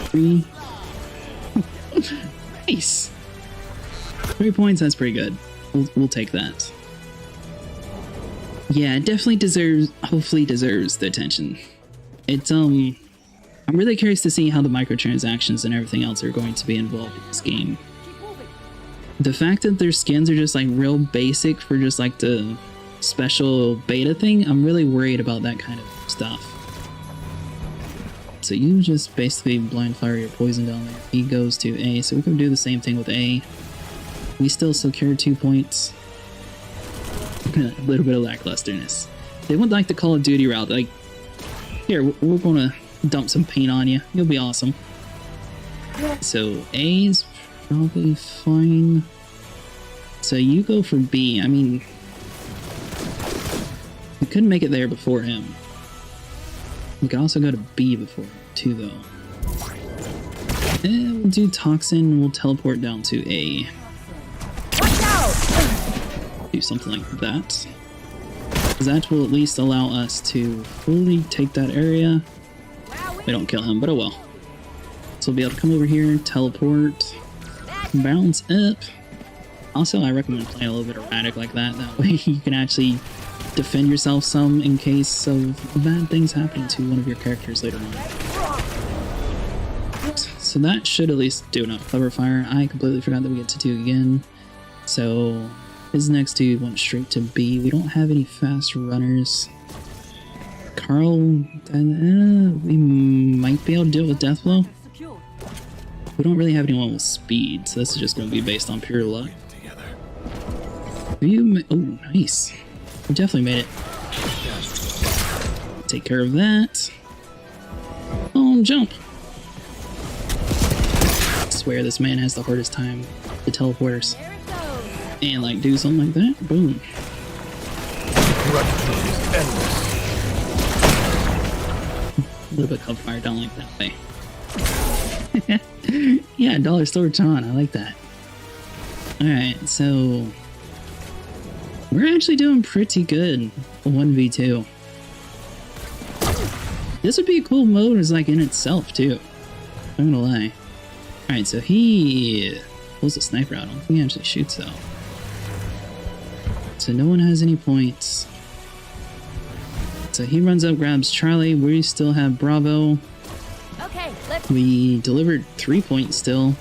3. Nice. 3 points, that's pretty good. We'll take that. Yeah, it definitely deserves, hopefully deserves the attention. It's, I'm really curious to see how the microtransactions and everything else are going to be involved in this game. The fact that their skins are just like real basic for just like the special beta thing, I'm really worried about that kind of stuff. So you just basically blind fire your poison down there. He goes to A, so we can do the same thing with A. We still secure 2 points. A little bit of lacklusterness. They went like the Call of Duty route, like, here, we're gonna dump some paint on you. You'll be awesome. So A's probably fine. So you go for B. I mean, we couldn't make it there before him. We could also go to B before him too, though. We'll do Toxin. We'll teleport down to A. Do something like that. That will at least allow us to fully take that area. We don't kill him, but oh well. So we'll be able to come over here, teleport, bounce up. Also, I recommend playing a little bit erratic like that. That way you can actually defend yourself some in case of bad things happening to one of your characters later on. So that should at least do enough cover fire. I completely forgot that we get to 2 again. So his next 2 went straight to B. We don't have any fast runners. Carl, we might be able to deal with Death Blow. We don't really have anyone with speed, so this is just going to be based on pure luck. Oh, nice. We definitely made it. Take care of that. Jump. I swear this man has the hardest time with the teleporters. And like do something like that. Boom. A little bit of fire, don't like that way. Yeah, dollar store John, I like that. Alright, so we're actually doing pretty good 1v2. This would be a cool mode as like in itself too. I'm gonna lie. Alright, so he pulls a sniper out. I don't think he actually shoots though. So no one has any points. So he runs up, grabs Charlie. We still have Bravo. Okay, let's. We delivered 3 points still.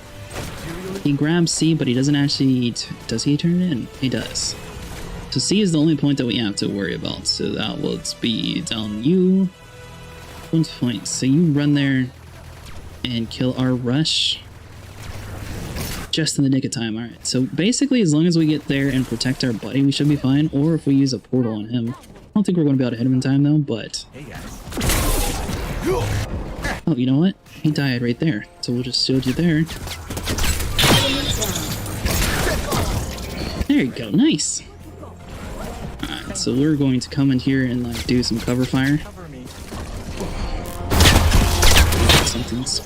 He grabs C, but he doesn't actually... Does he turn it in? He does. So C is the only point that we have to worry about. So that will be down you. 1 point. So you run there and kill our rush. Just in the nick of time. Alright, so basically as long as we get there and protect our buddy, we should be fine. Or if we use a portal on him. I don't think we're going to be able to hit him in time though, but... Oh, you know what? He died right there. So we'll just shield you there. There you go, nice! Alright, so we're going to come in here and like do some cover fire. Something's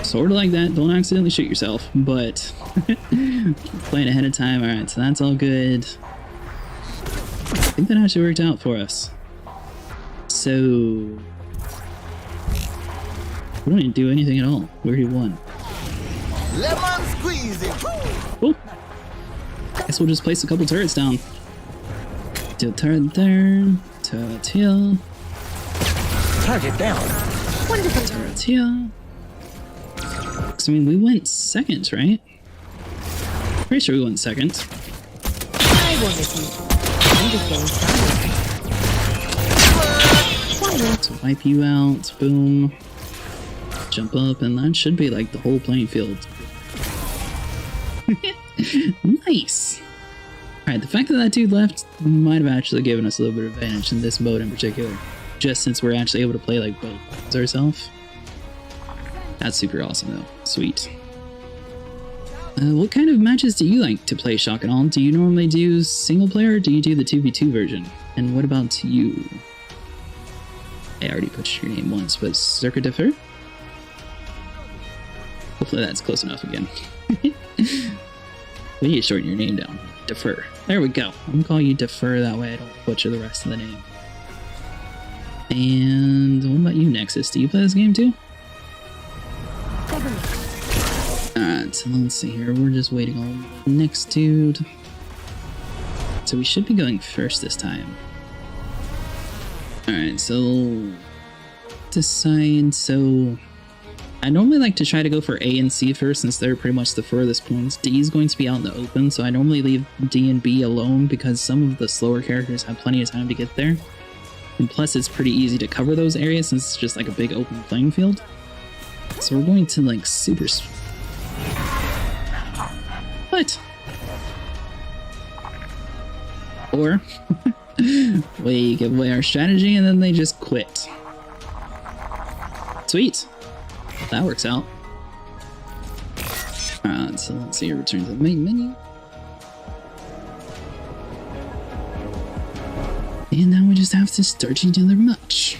sort of like that, don't accidentally shoot yourself, but plan ahead of time. Alright, so that's all good. I think that actually worked out for us. So... we don't need to do anything at all. We already won. Lemon squeezing. Cool. Guess we'll just place a couple turrets down. Do a turret there. Turret here. Target down. Turret here. I mean, we went second, right? Pretty sure we went second. I will To wipe you out. Boom. Jump up, and that should be like the whole playing field. Nice! Alright, the fact that that dude left might have actually given us a little bit of advantage in this mode in particular. Just since we're actually able to play like both modes ourselves. That's super awesome though. Sweet. What kind of matches do you like to play, Shock and All? Do you normally do single player or do you do the 2v2 version? And what about you? I already put your name once, but Circa Defer? Hopefully that's close enough again. We need to shorten your name down. Defer. There we go. I'm gonna call you Defer, that way I don't butcher the rest of the name. And what about you, Nexus? Do you play this game too? Alright, so let's see here. We're just waiting on the next dude. So we should be going first this time. Alright, so... decide, so... I normally like to try to go for A and C first since they're pretty much the furthest points. D is going to be out in the open, so I normally leave D and B alone because some of the slower characters have plenty of time to get there. And plus it's pretty easy to cover those areas since it's just like a big open playing field. So we're going to like super... What? Or we give away our strategy and then they just quit. Sweet. That works out. Alright, so let's see, return to the main menu. And now we just have to start each other much.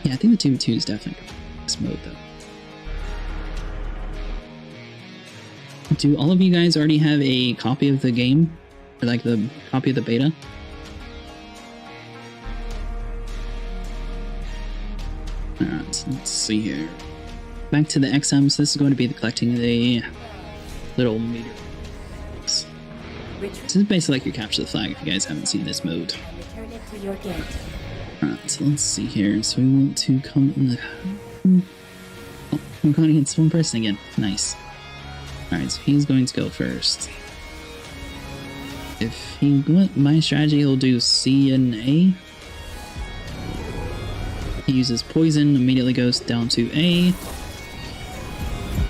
Yeah, I think the 2v2 is definitely this mode though. Do all of you guys already have a copy of the game? Or like the copy of the beta? Alright, so let's see here. Back to the XMs, this is going to be the collecting the little meteor. This is basically like your capture the flag if you guys haven't seen this mode. return it to your gate. Alright, so let's see here. So we want to come in the... Oh, I'm going against one person again. Nice. Alright, so he's going to go first. If he went my strategy, he'll do C and A. He uses poison, immediately goes down to A.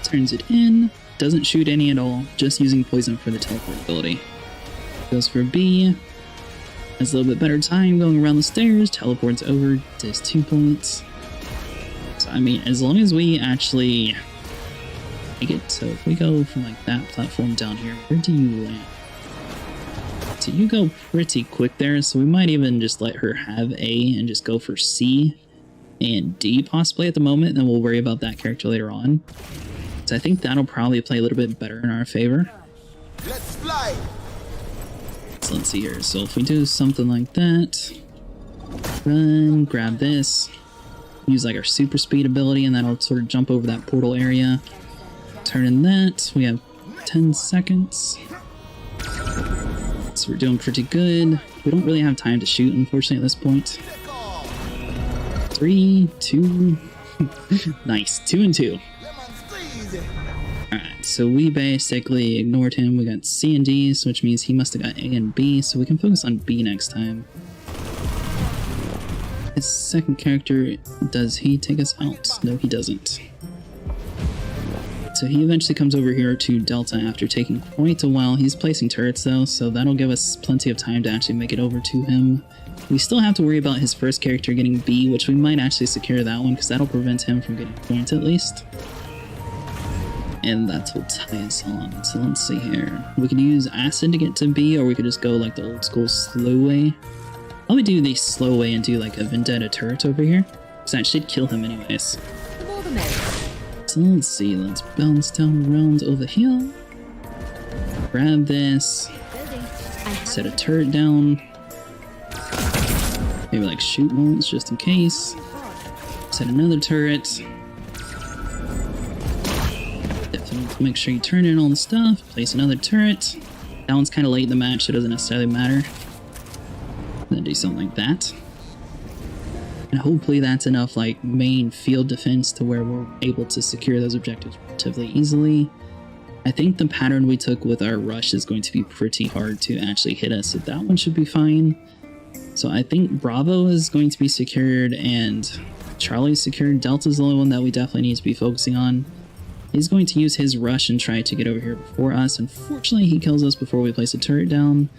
Turns it in. Doesn't shoot any at all, just using poison for the teleport ability. Goes for B. Has a little bit better time going around the stairs. Teleports over, does 2 points. So, I mean, as long as we actually make it, so if we go from like that platform down here, where do you land? So you go pretty quick there, so we might even just let her have A and just go for C and D possibly at the moment, and then we'll worry about that character later on. So I think that'll probably play a little bit better in our favor. Let's fly. So let's see here. So if we do something like that, run, grab this, use like our super speed ability, and that'll sort of jump over that portal area. Turn in that. We have 10 seconds. So we're doing pretty good. We don't really have time to shoot, unfortunately, at this point. 3, 2... Nice. 2 and 2. Alright, so we basically ignored him. We got C and D, so which means he must have got A and B, so we can focus on B next time. His second character, does he take us out? No, he doesn't. So he eventually comes over here to Delta after taking quite a while. He's placing turrets though, so that'll give us plenty of time to actually make it over to him. We still have to worry about his first character getting B, which we might actually secure that one because that'll prevent him from getting points at least. And that will tie us on. So let's see here. We could use acid to get to B, or we could just go like the old school slow way. Probably do the slow way and do like a vendetta turret over here, because that should kill him anyways. The more the merrier. So let's see, let's bounce down around over here. Grab this. Set a turret down. Maybe like shoot once just in case. Set another turret. Definitely make sure you turn in all the stuff. Place another turret. That one's kind of late in the match, so it doesn't necessarily matter. Then do something like that. And hopefully that's enough like main field defense to where we're able to secure those objectives relatively easily. I think the pattern we took with our rush is going to be pretty hard to actually hit us, so that one should be fine. So I think Bravo is going to be secured and Charlie's secured. Delta's the only one that we definitely need to be focusing on. He's going to use his rush and try to get over here before us. Unfortunately, he kills us before we place a turret down.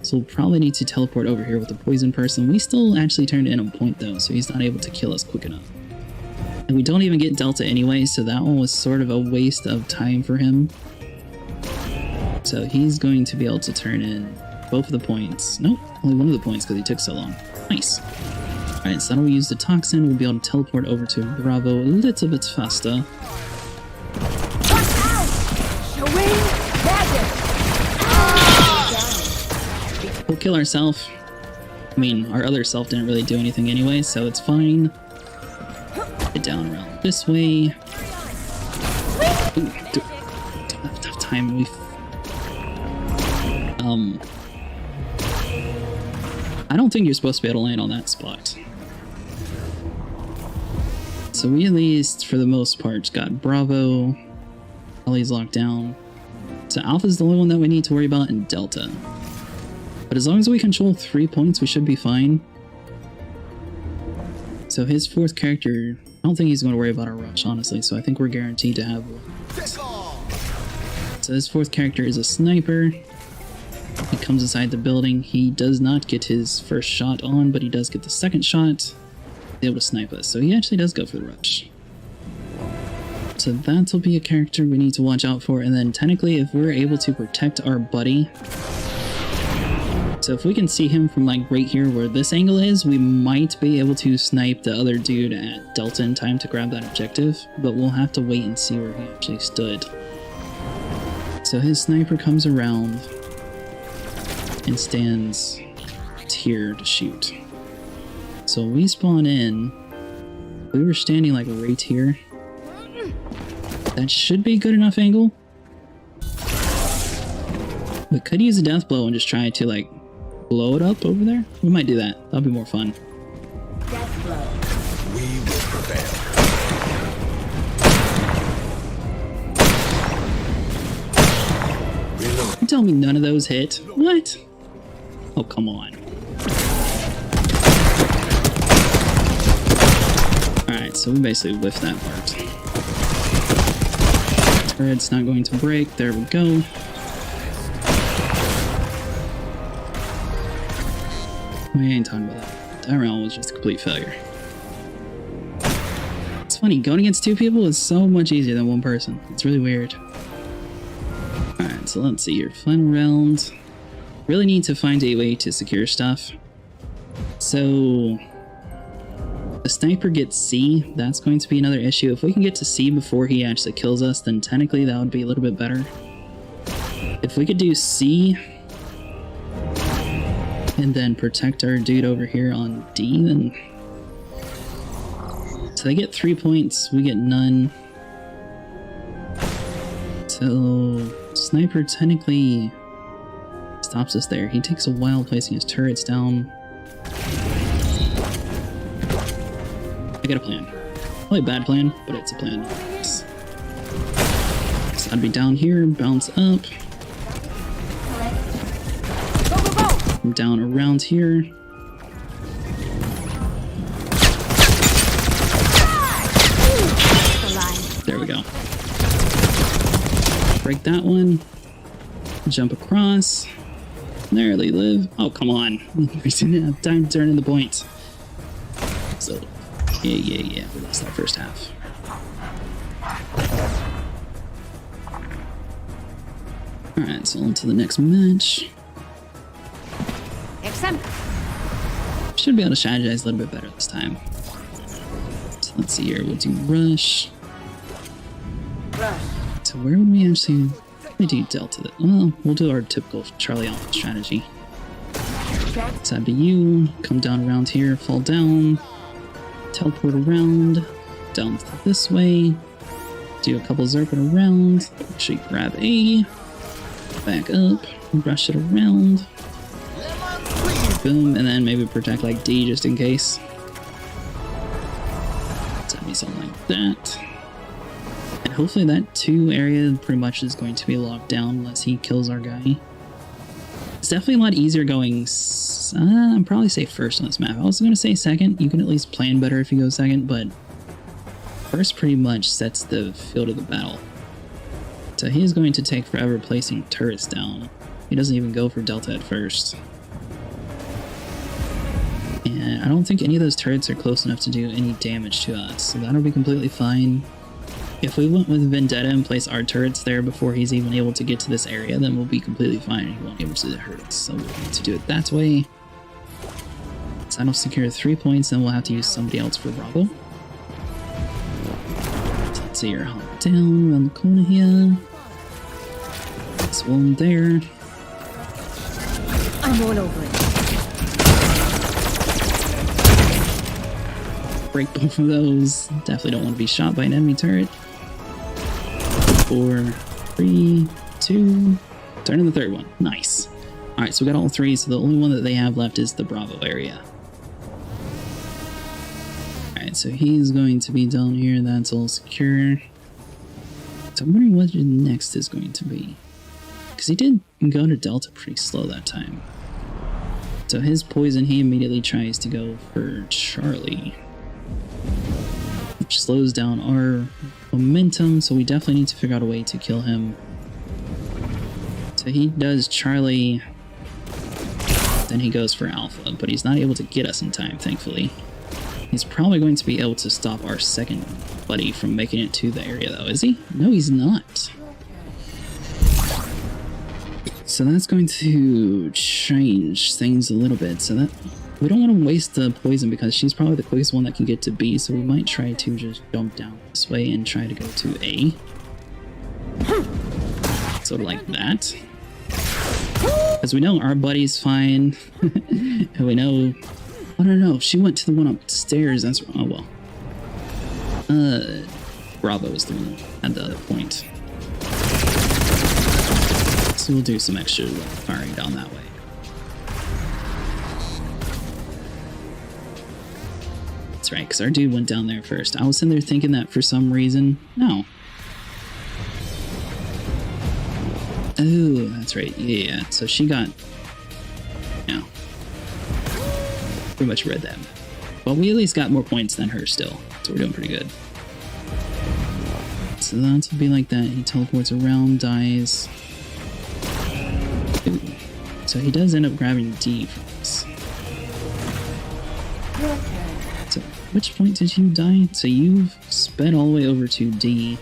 So we'll probably need to teleport over here with the poison person. We still actually turned in a point though, so he's not able to kill us quick enough. And we don't even get Delta anyway, so that one was sort of a waste of time for him. So he's going to be able to turn in both of the points. Nope, only one of the points because he took so long. Nice. Alright, so now we use the toxin. We'll be able to teleport over to Bravo a little bit faster. We'll kill ourselves. I mean, our other self didn't really do anything anyway, so it's fine. Get down around this way. Ooh, don't have enough time. I don't think you're supposed to be able to land on that spot. So we at least, for the most part, got Bravo. Ellie's locked down. So Alpha's the only one that we need to worry about, and Delta. But as long as we control 3 points, we should be fine. So his fourth character, I don't think he's going to worry about our rush, honestly, so I think we're guaranteed to have one. So his fourth character is a sniper. He comes inside the building. He does not get his first shot on, but he does get the second shot. Be able to snipe us, so he actually does go for the rush. So that'll be a character we need to watch out for, and then technically if we're able to protect our buddy, so if we can see him from like right here where this angle is, we might be able to snipe the other dude at Delta in time to grab that objective, but we'll have to wait and see where he actually stood. So his sniper comes around and stands here to shoot. So we spawn in, we were standing like right here. That should be a good enough angle. We could use a death blow and just try to like blow it up over there. We might do that. That'll be more fun. Death blow. We will prevail. You tell me none of those hit? What? Oh, come on. Alright, so we basically whiffed that part. Turret's not going to break. There we go. We ain't talking about that. That round was just a complete failure. It's funny, going against two people is so much easier than one person. It's really weird. Alright, so let's see here. Final round. Really need to find a way to secure stuff. So the sniper gets C. That's going to be another issue. If we can get to C before he actually kills us, then technically that would be a little bit better. If we could do C and then protect our dude over here on D, then so they get 3 points, we get none. So sniper technically, stops us there. He takes a while placing his turrets down. I got a plan. Probably a bad plan, but it's a plan. So I'd be down here, bounce up. I'm down around here. There we go. Break that one. Jump across. There they live. Oh, come on. We didn't have time to turn in the point. So, yeah. We lost that first half. Alright, so on to the next match. Should be able to strategize a little bit better this time. So let's see here. We'll do rush. So where would we actually... We do Delta. Well, we'll do our typical Charlie Alpha strategy. So that'd be you. Come down around here, fall down, teleport around, down this way, do a couple zerping around, actually grab A, back up, rush it around, boom, and then maybe protect like D just in case. So that'd be something like that. And hopefully that 2 area pretty much is going to be locked down unless he kills our guy. It's definitely a lot easier going, I'd probably say first on this map. I was going to say second. You can at least plan better if you go second, but first pretty much sets the field of the battle. So he is going to take forever placing turrets down. He doesn't even go for Delta at first. And I don't think any of those turrets are close enough to do any damage to us, so that'll be completely fine. If we went with Vendetta and place our turrets there before he's even able to get to this area, then we'll be completely fine. He won't be able to hurt us. So we're going to do it that way. So that'll secure 3 points, then we'll have to use somebody else for Bravo. So let's see here. Hop down around the corner here. This one there. I'm all over it. Break both of those. Definitely don't want to be shot by an enemy turret. 4, 3, 2. Turn in the third one. Nice. Alright, so we got all 3, so the only one that they have left is the Bravo area. Alright, so he's going to be down here. That's all secure. So I'm wondering what next is going to be. Because he did go to Delta pretty slow that time. So his poison, he immediately tries to go for Charlie, which slows down our momentum, so we definitely need to figure out a way to kill him. So he does Charlie, then he goes for Alpha, but he's not able to get us in time, thankfully. He's probably going to be able to stop our second buddy from making it to the area, though, is he? No, he's not. So that's going to change things a little bit, so that we don't want to waste the poison because she's probably the quickest one that can get to B, so we might try to just jump down this way and try to go to A. Sort of like that. Because we know our buddy's fine. And we know... Oh, no, she went to the one upstairs. That's... Oh, well. Bravo is the one at the other point. So we'll do some extra firing down that way. That's right, because our dude went down there first. I was sitting there thinking that for some reason. No. Oh, that's right. Yeah. So she got... Yeah. Pretty much read that. But we at least got more points than her still. So we're doing pretty good. So that's will be like that. He teleports around, dies. Ooh. So he does end up grabbing D from us. So which point did you die? So you've sped all the way over to D.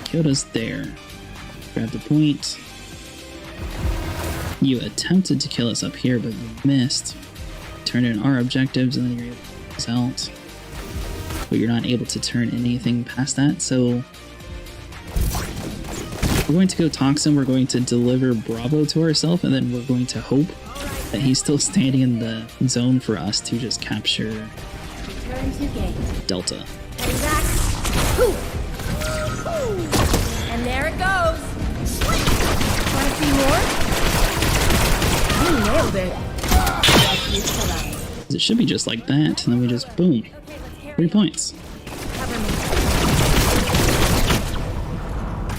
Killed us there. Grabbed the point. You attempted to kill us up here, but you missed. Turned in our objectives, and then you're able to kill us out. But you're not able to turn anything past that, so... We're going to go Toxin, we're going to deliver Bravo to ourselves, and then we're going to hope that he's still standing in the zone for us to just capture Delta. And there it goes. Want to see more? nailed it. It should be just like that, and then we just boom. 3 points.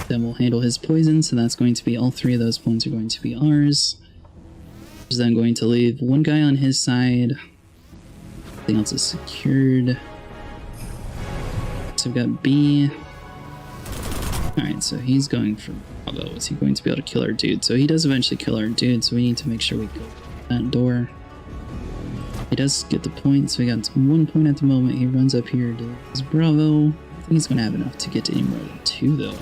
Then we'll handle his poison, so that's going to be all 3 of those points are going to be ours. Which is then going to leave 1 guy on his side. Everything else is secured. So we've got B. Alright, so he's going for Bravo. Is he going to be able to kill our dude? So he does eventually kill our dude, so we need to make sure we go that door. He does get the point, so he got 1 point at the moment. He runs up here to his Bravo. I think he's going to have enough to get to any more than 2, though.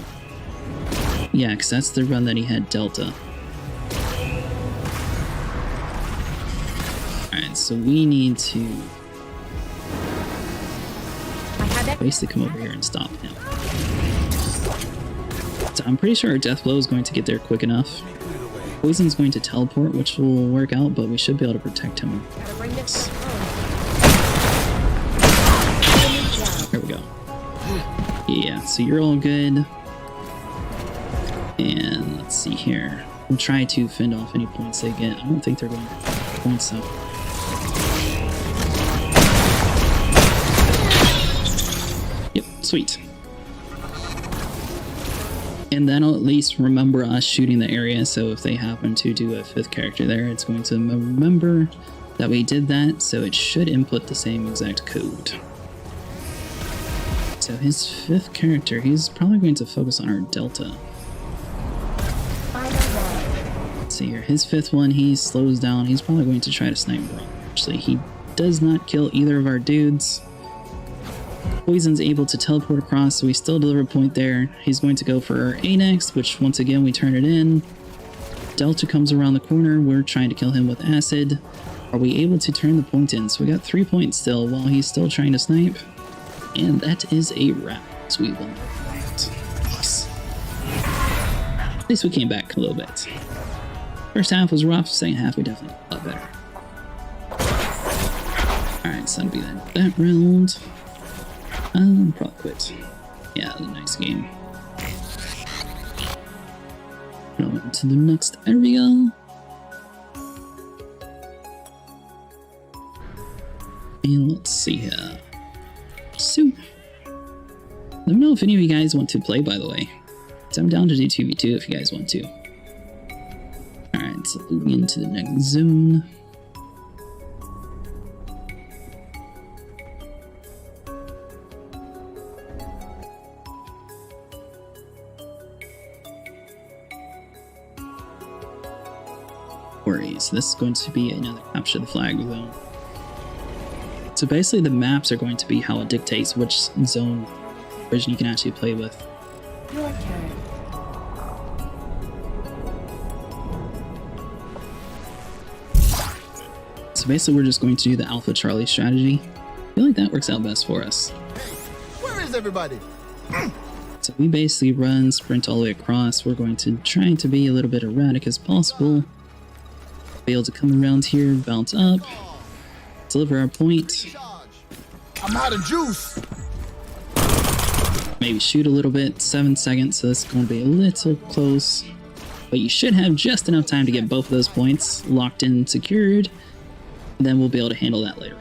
Yeah, because that's the run that he had Delta. Alright, so we need to basically come over here and stop him. So I'm pretty sure our death blow is going to get there quick enough. Poison's going to teleport, which will work out, but we should be able to protect him. There we go. Yeah, so you're all good. And let's see here. We'll try to fend off any points they get. I don't think they're going to get points, so. Yep, sweet. And that'll at least remember us shooting the area, so if they happen to do a 5th character there, it's going to remember that we did that, so it should input the same exact code. So his 5th character, he's probably going to focus on our Delta. Let's see here, his 5th one, he slows down, he's probably going to try to snipe Bro. Actually, he does not kill either of our dudes. Poison's able to teleport across, so we still deliver a point there. He's going to go for our A next, which once again we turn it in. Delta comes around the corner, we're trying to kill him with acid. Are we able to turn the point in? So we got 3 points still while he's still trying to snipe. And that is a wrap. So we won the fight. Nice. At least we came back a little bit. First half was rough, second half we definitely got a lot better. Alright, so that'll be that round. Probably quit. Yeah, that was a nice game. Going to the next area. And let's see here. So, let me know if any of you guys want to play, by the way. So I'm down to do 2v2 if you guys want to. Alright, so moving into the next zone. So this is going to be another capture the flag zone. So basically the maps are going to be how it dictates which zone version you can actually play with. Your turn. So basically we're just going to do the Alpha Charlie strategy. I feel like that works out best for us. Where is everybody? So we basically run, sprint all the way across. We're going to try to be a little bit erratic as possible. Be able to come around here, bounce up, deliver our point. I'm out of juice. Maybe shoot a little bit, 7 seconds, so this is going to be a little close. But you should have just enough time to get both of those points locked in and secured. And then we'll be able to handle that later.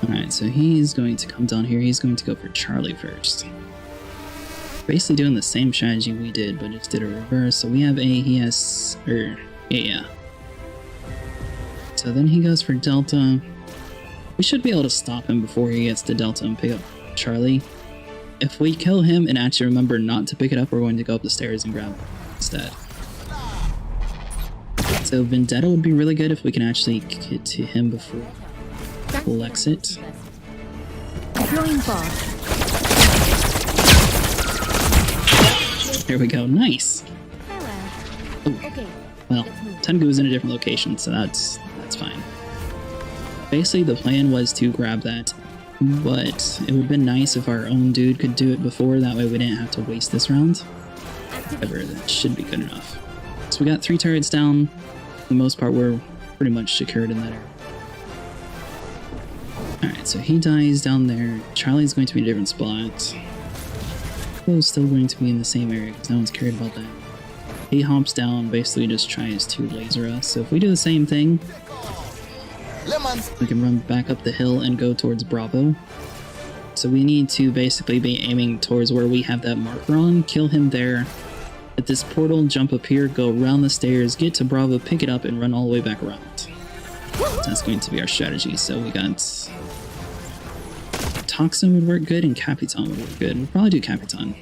Alright, so he's going to come down here. He's going to go for Charlie first. Basically doing the same strategy we did, but just did a reverse. So we have A, he has... yeah. So then he goes for Delta. We should be able to stop him before he gets to Delta and pick up Charlie. If we kill him and actually remember not to pick it up, we're going to go up the stairs and grab it instead. So Vendetta would be really good if we can actually get to him before we'll exit. Deploying bomb. There we go, nice! Hello. Oh, Okay. well, Tengu is in a different location, so that's fine. Basically, the plan was to grab that, but it would have been nice if our own dude could do it before, that way we didn't have to waste this round. However, that should be good enough. So we got 3 turrets down. For the most part, we're pretty much secured in that area. Alright, so he dies down there. Charlie's going to be in a different spot. Bravo's still going to be in the same area because no one's cared about that. He hops down, basically just tries to laser us. So if we do the same thing, we can run back up the hill and go towards Bravo. So we need to basically be aiming towards where we have that marker on, kill him there, at this portal, jump up here, go around the stairs, get to Bravo, pick it up, and run all the way back around. That's going to be our strategy. So we got Toxin would work good and Capitan would work good. We'll probably do Capitan.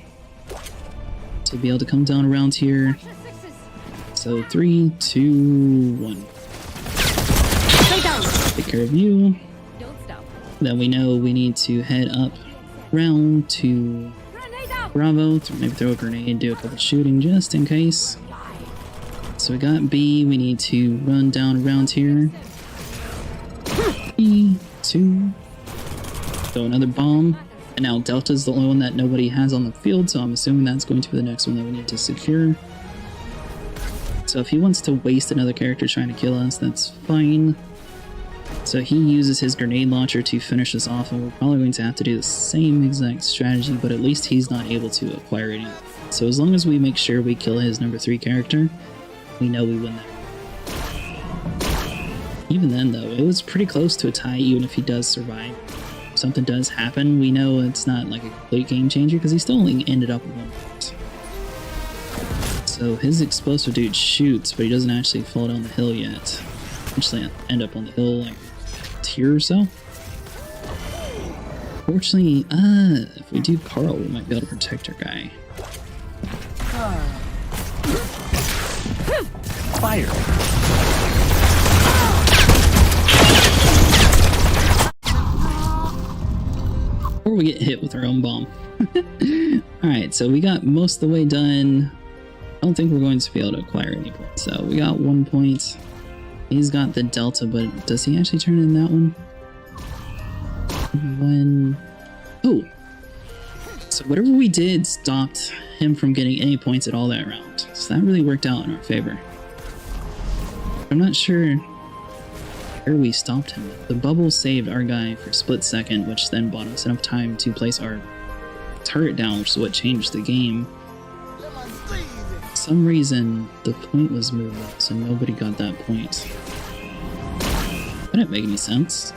So be able to come down around here. So 3, 2, 1. Take care of you. Then we know we need to head up round to Bravo. Maybe throw a grenade, do a couple shooting just in case. So we got B. We need to run down around here. B, 2. Throw another bomb. And now Delta's the only one that nobody has on the field, so I'm assuming that's going to be the next one that we need to secure. So if he wants to waste another character trying to kill us, that's fine. So he uses his grenade launcher to finish us off, and we're probably going to have to do the same exact strategy, but at least he's not able to acquire any. So as long as we make sure we kill his number 3 character, we know we win that. Even then, though, it was pretty close to a tie, even if he does survive. If something does happen, we know it's not like a complete game changer, because he still only ended up with 1 point. So his explosive dude shoots, but he doesn't actually fall down the hill yet. Actually end up on the hill like a tier or so. Fortunately, if we do Carl, we might be able to protect our guy. Fire. Or we get hit with our own bomb. Alright, so we got most of the way done. I don't think we're going to be able to acquire any points. So we got 1 point. He's got the Delta, but does he actually turn in that one? Oh! So whatever we did stopped him from getting any points at all that round. So that really worked out in our favor. I'm not sure where we stopped him. The bubble saved our guy for a split second, which then bought us enough time to place our turret down, which is what changed the game. For some reason, the point was moved up, so nobody got that point. That didn't make any sense.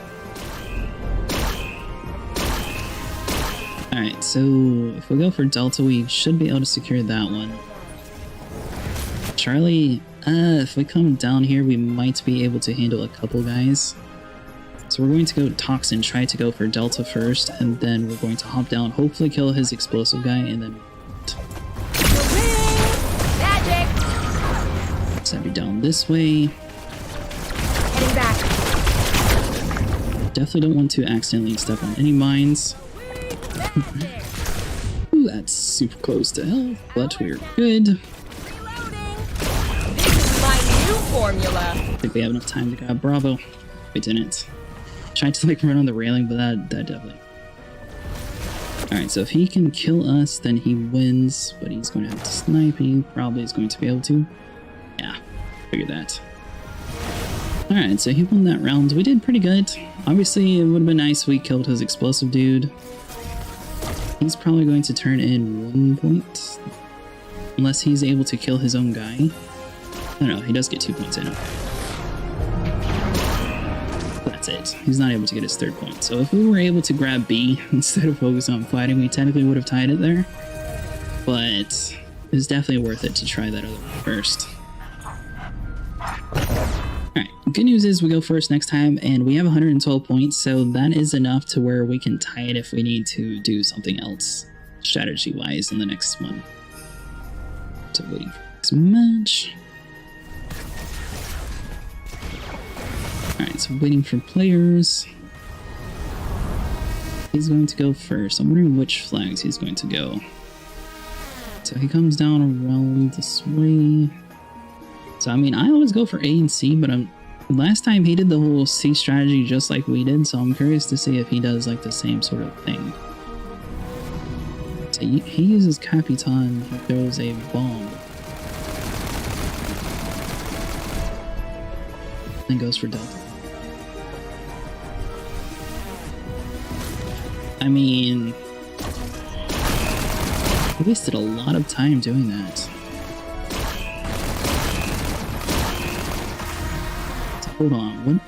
Alright, so if we go for Delta, we should be able to secure that one. Charlie, if we come down here, we might be able to handle a couple guys. So we're going to go Toxin, try to go for Delta first, and then we're going to hop down, hopefully kill his explosive guy, and then send me down this way. Heading back. Definitely don't want to accidentally step on any mines. Ooh, that's super close to health, but we're good. My new formula. I think we have enough time to grab Bravo. We didn't. Tried to like run on the railing, but that definitely. Alright, so if he can kill us, then he wins, but he's going to have to snipe. He probably is going to be able to. Yeah, figured that. Alright, so he won that round. We did pretty good. Obviously, it would have been nice if we killed his explosive dude. He's probably going to turn in 1 point. Unless he's able to kill his own guy. I don't know, he does get 2 points in. That's it. He's not able to get his 3rd point. So if we were able to grab B instead of focus on fighting, we technically would have tied it there. But it was definitely worth it to try that other one first. Alright, good news is we go first next time, and we have 112 points, so that is enough to where we can tie it if we need to do something else strategy-wise in the next one. So waiting for the next match. Alright, so waiting for players. He's going to go first. I'm wondering which flags he's going to go. So he comes down around this way. So I mean, I always go for A and C, but last time he did the whole C strategy just like we did, so I'm curious to see if he does like the same sort of thing. So he uses Capitan, he throws a bomb. Then goes for Delta. I mean, wasted a lot of time doing that. So hold on, what?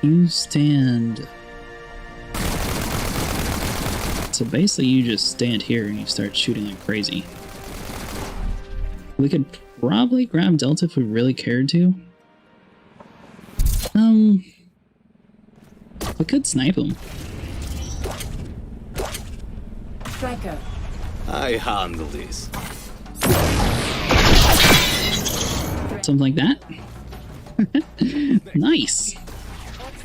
You stand... So basically you just stand here and you start shooting like crazy. We could probably grab Delta if we really cared to. We could snipe him. Striker. I handle this. Something like that. Nice.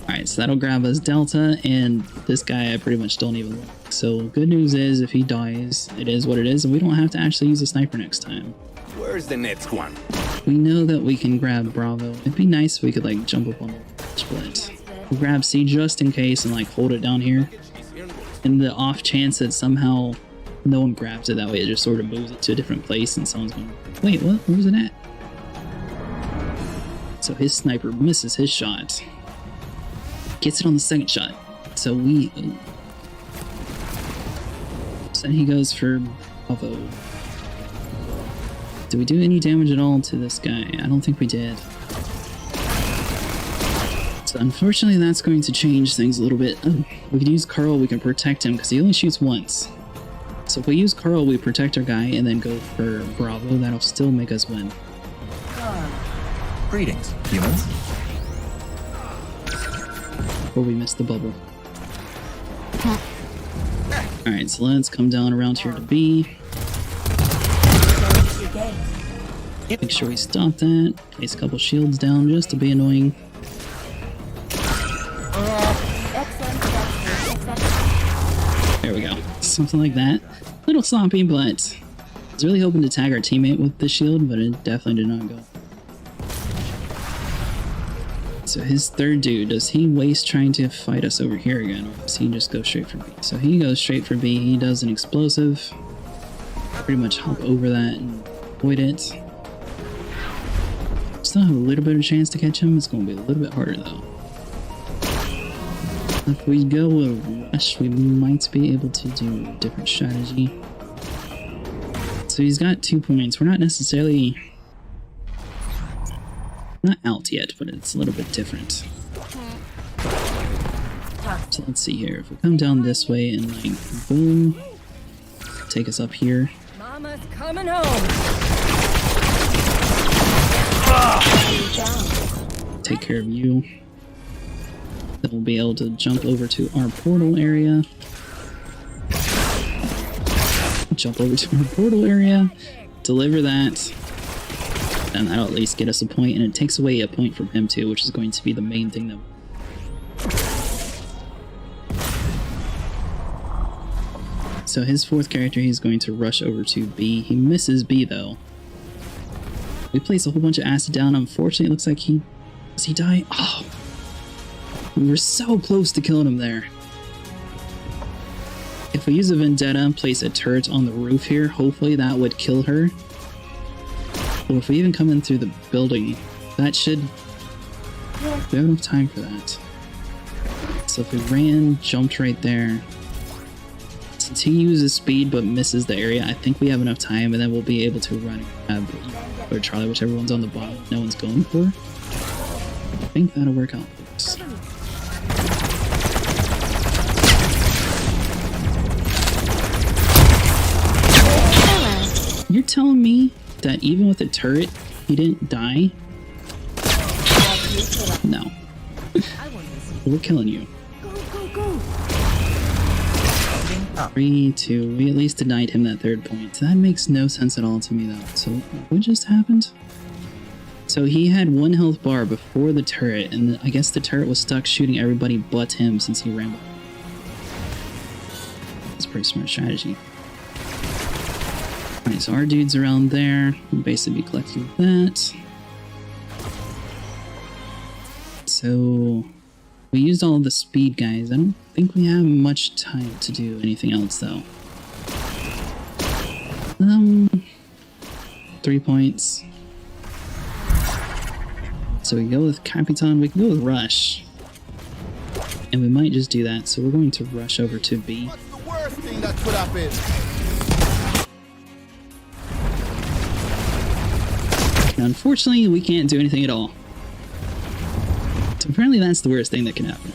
Alright, so that'll grab us Delta, and this guy I pretty much don't even look. So good news is, if he dies, it is what it is, and we don't have to actually use a sniper next time. Where's the next one? We know that we can grab Bravo. It'd be nice if we could like jump up on the split. We'll grab C just in case and like hold it down here. In the off chance that somehow no one grabs it, that way it just sort of moves it to a different place and someone's going, wait, what? Where's it at? So his sniper misses his shot. Gets it on the second shot. So we... So then he goes for Bravo. Did we do any damage at all to this guy? I don't think we did. So unfortunately that's going to change things a little bit. Oh, we could use Carl, we can protect him because he only shoots once. So if we use Carl, we protect our guy and then go for Bravo, that'll still make us win. Greetings, humans. Before we miss the bubble. Alright, so let's come down around here to B. Make sure we stop that. Place a couple shields down just to be annoying. There we go. Something like that. A little sloppy, but I was really hoping to tag our teammate with the shield, but it definitely did not go. So his third dude, does he waste trying to fight us over here again, or does he just go straight for B? So he goes straight for B. He does an explosive. Pretty much hop over that and avoid it. Still have a little bit of a chance to catch him. It's going to be a little bit harder though. If we go with Rush, we might be able to do a different strategy. So he's got 2 points. We're not necessarily... not out yet, but it's a little bit different. So let's see here. If we come down this way and like, boom, take us up here. Mama's coming home. Take care of you. Then we'll be able to jump over to our portal area. Jump over to our portal area, deliver that, and that'll at least get us a point, and it takes away a point from him too, which is going to be the main thing that... So his fourth character, he's going to rush over to B. He misses B though. We place a whole bunch of acid down. Unfortunately, it looks like he... Does he die? Oh! We were so close to killing him there. If we use a Vendetta and place a turret on the roof here, hopefully that would kill her. Or if we even come in through the building, that should... We have enough time for that. So if we ran, jumped right there. Since he uses speed but misses the area, I think we have enough time, and then we'll be able to run and grab or Charlie, whichever one's on the bottom no one's going for. I think that'll work out for us. You're telling me that even with a turret, he didn't die? No. We're killing you. 3, 2. We at least denied him that third point. That makes no sense at all to me though. So what just happened? So he had 1 health bar before the turret, and I guess the turret was stuck shooting everybody but him since he ran by. That's a pretty smart strategy. Alright, so our dude's around there. We'll basically be collecting that. So we used all of the speed guys. I don't think we have much time to do anything else though. 3 points. So we go with Capitan, we can go with Rush. And we might just do that, so we're going to rush over to B. What's the worst thing that could happen? And unfortunately, we can't do anything at all. So apparently that's the worst thing that can happen.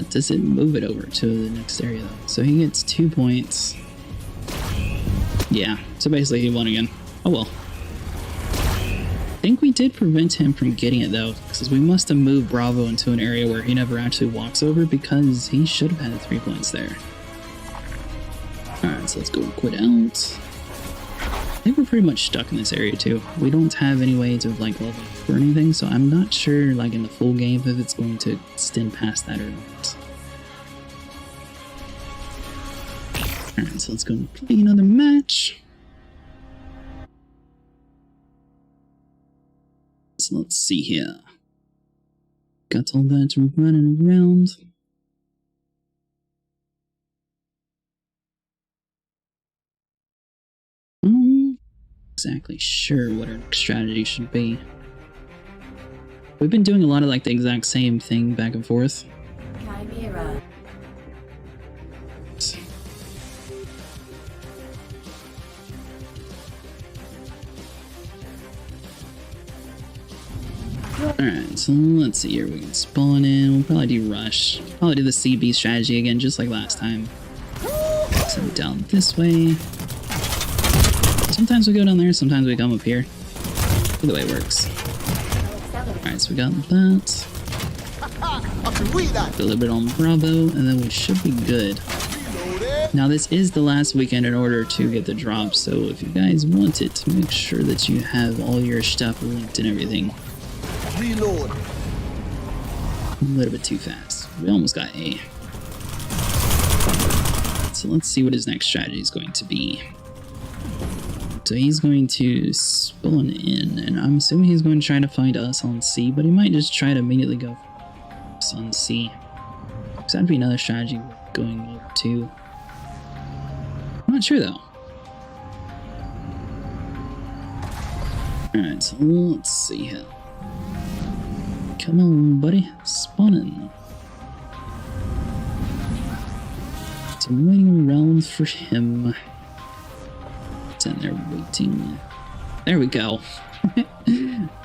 Does it move it over to the next area though? So he gets 2 points. Yeah, so basically he won again. Oh well. I think we did prevent him from getting it though, because we must have moved Bravo into an area where he never actually walks over, because he should have had 3 points there. Alright, so let's go quit out. I think we're pretty much stuck in this area too. We don't have any way to like level up or anything, so I'm not sure like in the full game if it's going to extend past that or not. Alright, so let's go and play another match. So let's see here. Got all that running around. Exactly sure what our next strategy should be. We've been doing a lot of like the exact same thing back and forth. Chimera. Alright, so let's see here. We can spawn in. We'll probably do rush. Probably do the CB strategy again, just like last time. So down this way. Sometimes we go down there, sometimes we come up here. Either way it works. Alright, so we got that. A little bit on Bravo, and then we should be good. Now this is the last weekend in order to get the drop, so if you guys want it, make sure that you have all your stuff linked and everything. Reload. A little bit too fast. We almost got A. So let's see what his next strategy is going to be. So he's going to spawn in, and I'm assuming he's going to try to find us on C, but he might just try to immediately go for us on C. So that'd be another strategy going over to. I'm not sure though. Alright, so let's see here. Come on, buddy. Spawn in. So I'm waiting around for him. In there waiting. There we go.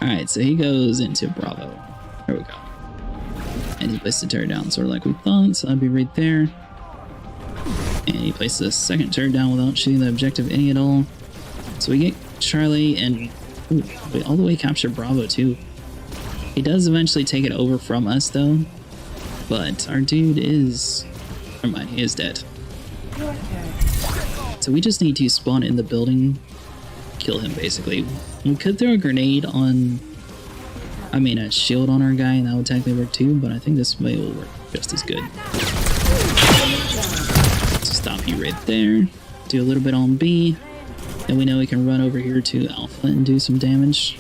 Alright, so he goes into Bravo. There we go. And he placed the turret down sort of like we thought, so that'd be right there. And he placed the second turret down without shooting the objective any at all. So we get Charlie and ooh, we all the way capture Bravo too. He does eventually take it over from us though. But our dude is... Never mind, he is dead. So we just need to spawn in the building, kill him basically. We could throw a grenade on, a shield on our guy, and that would technically work too, but I think this way will work just as good. So stop you right there, do a little bit on B, and we know we can run over here to Alpha and do some damage.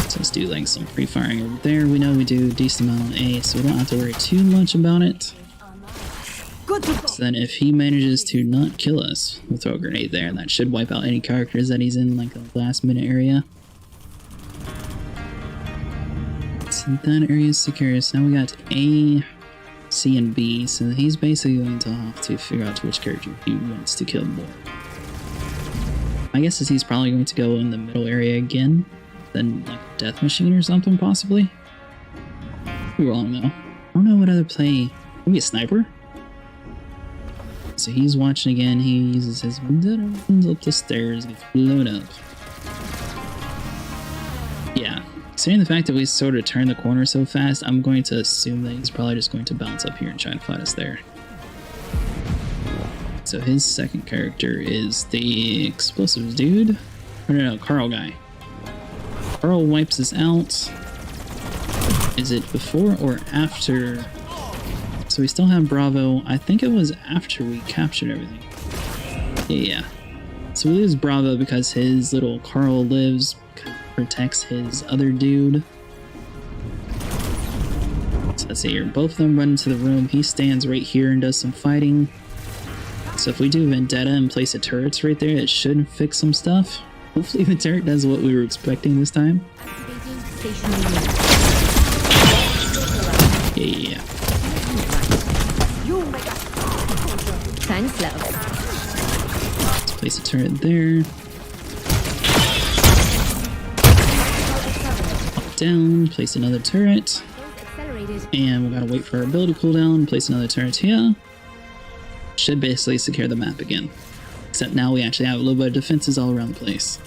So let's do like some pre-firing over there. We know we do a decent amount on A, so we don't have to worry too much about it. So then if he manages to not kill us, we'll throw a grenade there, and that should wipe out any characters that he's in like the last minute area. So that area is secure. So now we got A, C, and B, so he's basically going to have to figure out which character he wants to kill more. My guess is he's probably going to go in the middle area again, then like Death Machine or something possibly. We won't know. I don't know what other play. Maybe a sniper? So he's watching again, he uses his vendetta, runs up the stairs, gets blown up. Yeah, considering the fact that we sort of turned the corner so fast, I'm going to assume that he's probably just going to bounce up here and try to fight us there. So his second character is the explosives dude. Or no, Carl guy. Carl wipes us out. Is it before or after? So we still have Bravo. I think it was after we captured everything. Yeah. So we lose Bravo because his little Carl lives, protects his other dude. So let's see here. Both of them run into the room. He stands right here and does some fighting. So if we do Vendetta and place the turrets right there, it should fix some stuff. Hopefully the turret does what we were expecting this time. Yeah. Thanks, love. Let's place a turret there. down, place another turret. Those accelerated. And we gotta wait for our ability cooldown, place another turret here. Should basically secure the map again. Except now we actually have a little bit of defenses all around the place.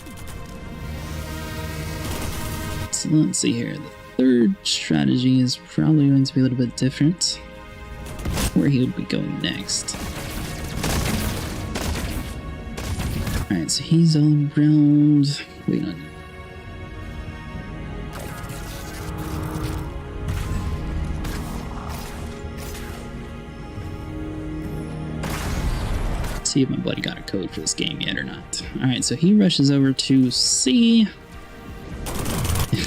So let's see here. The third strategy is probably going to be a little bit different. Where he would be going next. Alright, so he's all around. Wait on. See if my buddy got a code for this game yet or not. Alright, so he rushes over to C.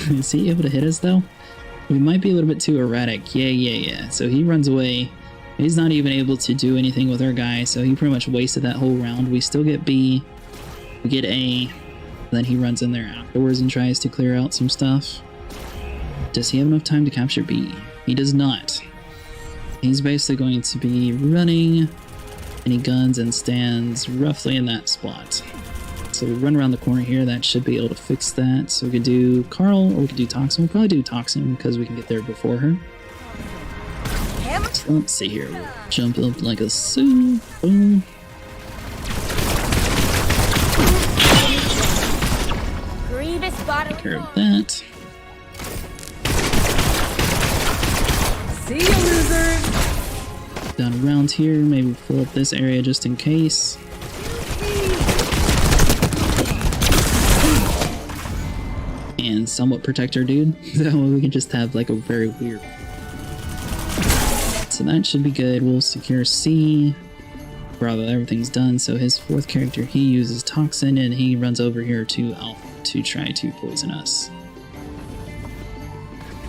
Is he able to hit us though? We might be a little bit too erratic. Yeah. So he runs away. He's not even able to do anything with our guy, so he pretty much wasted that whole round. We still get B. We get A. Then he runs in there afterwards and tries to clear out some stuff. Does he have enough time to capture B? He does not. He's basically going to be running any guns and stands roughly in that spot. So we run around the corner here. That should be able to fix that. So we could do Carl or we could do Toxin. We'll probably do Toxin because we can get there before her. So let's see here. We'll jump up like a Sioux. Boom. Take care of that. See you, losers! Down around here, maybe fill up this area just in case. And somewhat protect our dude. That way we can just have like a very weird. So that should be good. We'll secure C. Bravo, everything's done. So his fourth character, he uses Toxin and he runs over here to Alpha to try to poison us.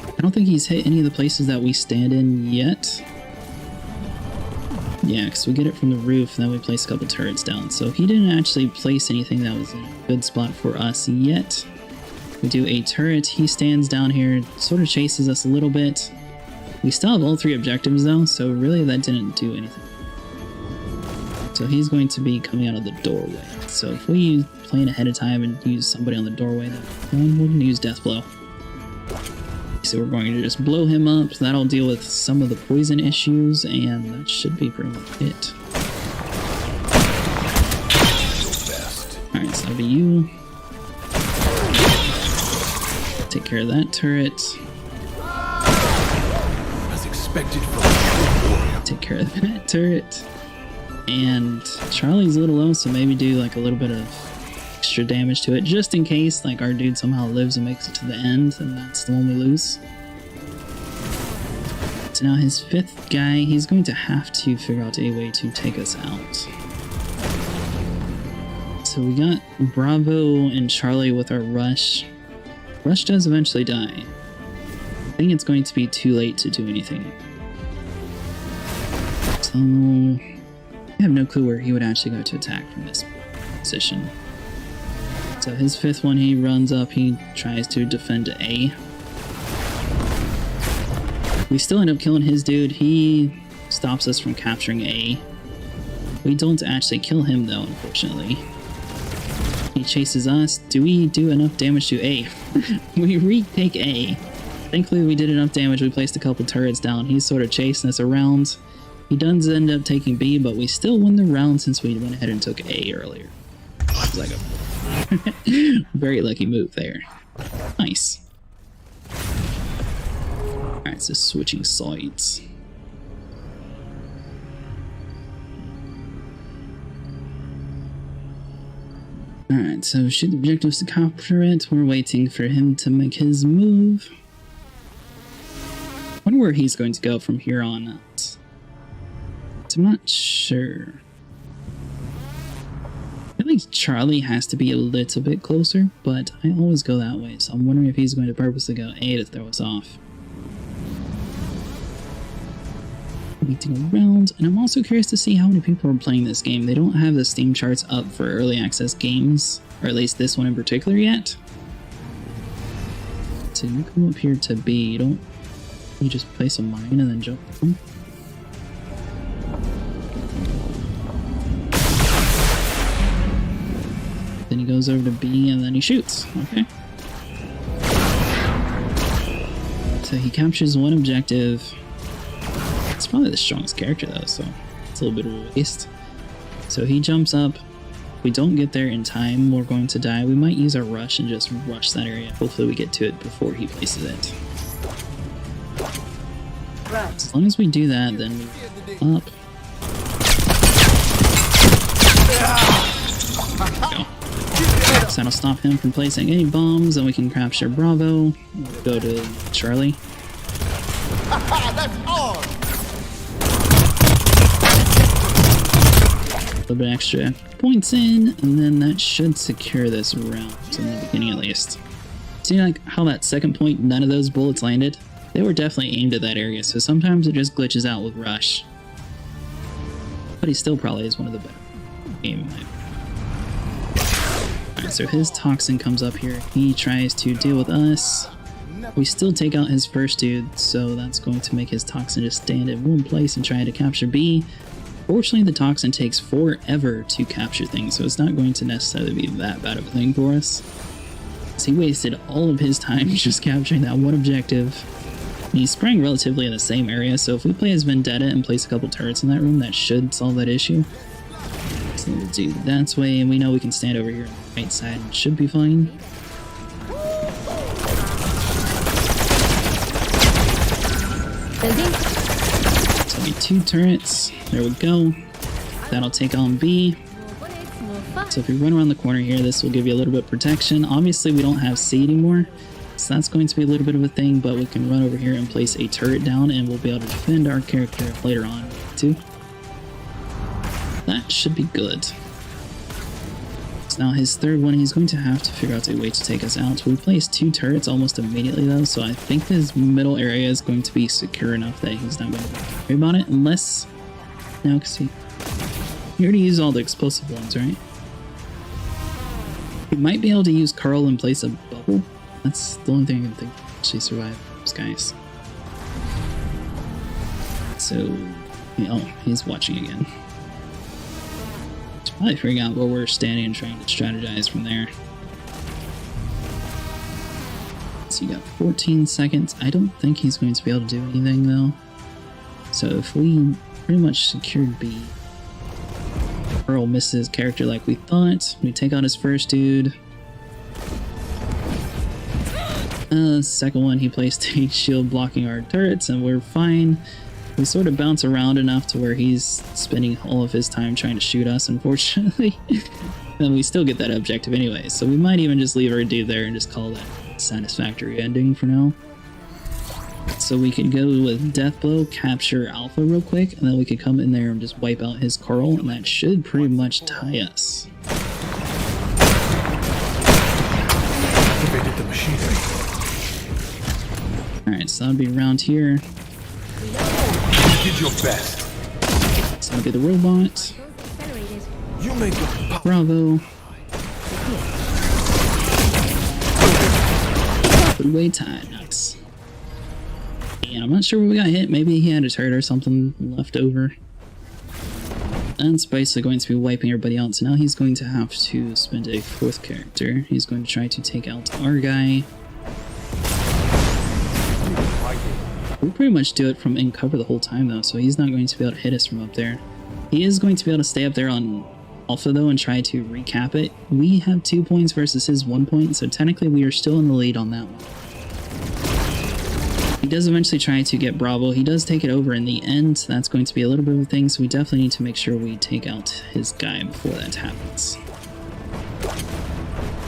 I don't think he's hit any of the places that we stand in yet. Yeah, because we get it from the roof and then we place a couple turrets down. So he didn't actually place anything that was in a good spot for us yet. We do a turret. He stands down here, sort of chases us a little bit. We still have all three objectives though, so really that didn't do anything. So he's going to be coming out of the doorway. So if we plan ahead of time and use somebody on the doorway, then we're going to use Death Blow. So we're going to just blow him up. That'll deal with some of the poison issues, and that should be pretty much it. Alright, so that'll be you. Take care of that turret. As expected from a warrior. Take care of that turret. And Charlie's a little low, so maybe do like a little bit of extra damage to it, just in case like our dude somehow lives and makes it to the end, and that's the one we lose. So now his fifth guy, he's going to have to figure out a way to take us out. So we got Bravo and Charlie with our rush. Rush does eventually die. I think it's going to be too late to do anything. So I have no clue where he would actually go to attack from this position. So his fifth one, he runs up, he tries to defend A. We still end up killing his dude. He stops us from capturing A. We don't actually kill him though, unfortunately. He chases us. Do we do enough damage to A? We retake A. Thankfully we did enough damage. We placed a couple turrets down. He's sort of chasing us around. He does end up taking B, but we still win the round since we went ahead and took A earlier. It's like a very lucky move there. Nice. Alright, so switching sides. Alright, so shoot the objectives to capture it. We're waiting for him to make his move. I wonder where he's going to go from here on out. I'm not sure. I feel like Charlie has to be a little bit closer, but I always go that way, so I'm wondering if he's going to purposely go A to throw us off. Waiting around, and I'm also curious to see how many people are playing this game. They don't have the Steam charts up for early access games, or at least this one in particular yet. So you come up here to B, you just place a mine and then jump down. Then he goes over to B and then he shoots. Okay. So he captures one objective. It's probably the strongest character though, so it's a little bit of a waste. So he jumps up. If we don't get there in time, we're going to die. We might use our rush and just rush that area. Hopefully we get to it before he places it. As long as we do that, then we up. So that'll stop him from placing any bombs, and we can capture Bravo. We'll go to Charlie. That's all. A little bit extra points in, and then that should secure this round, in the beginning at least. See like how that second point, none of those bullets landed? They were definitely aimed at that area, so sometimes it just glitches out with Rush. But he still probably is one of the better game. Alright, so his toxin comes up here. He tries to deal with us. We still take out his first dude, so that's going to make his toxin just stand in one place and try to capture B. Fortunately, the toxin takes forever to capture things, so it's not going to necessarily be that bad of a thing for us. So he wasted all of his time just capturing that one objective. And he's spraying relatively in the same area, so if we play as Vendetta and place a couple turrets in that room, that should solve that issue. So we'll do that way, and we know we can stand over here on the right side and should be fine. So we 2 turrets. There we go. That'll take on B. So if we run around the corner here, this will give you a little bit of protection. Obviously, we don't have C anymore, so that's going to be a little bit of a thing, but we can run over here and place a turret down, and we'll be able to defend our character later on, too. That should be good. So now his third one, he's going to have to figure out a way to take us out. We placed 2 turrets almost immediately, though, so I think his middle area is going to be secure enough that he's not going to worry about it, unless... No, because he already used all the explosive ones, right? We might be able to use Carl in place of Bubble. That's the only thing I can think to actually survive those guys. So, oh, he's watching again. He's probably figuring out where we're standing and trying to strategize from there. So you got 14 seconds. I don't think he's going to be able to do anything though. So if we pretty much secured B, Earl misses his character like we thought. We take out his first dude. Second one, he placed a shield blocking our turrets, and we're fine. We sort of bounce around enough to where he's spending all of his time trying to shoot us, unfortunately. And we still get that objective anyway, so we might even just leave our dude there and just call that a satisfactory ending for now. So we could go with Deathblow, capture Alpha real quick, and then we could come in there and just wipe out his Carl, and that should pretty much tie us. Alright, so that'll be around here. You did your best. So that'll be the robot. You make it. Bravo. Three-way tie, nice. And I'm not sure where we got hit. Maybe he had a turret or something left over. That's basically going to be wiping everybody out. So now he's going to have to spend a 4th character. He's going to try to take out our guy. We pretty much do it from in cover the whole time though, so he's not going to be able to hit us from up there. He is going to be able to stay up there on Alpha though and try to recap it. We have 2 points versus his 1 point, so technically we are still in the lead on that one. He does eventually try to get Bravo. He does take it over in the end. That's going to be a little bit of a thing, so we definitely need to make sure we take out his guy before that happens.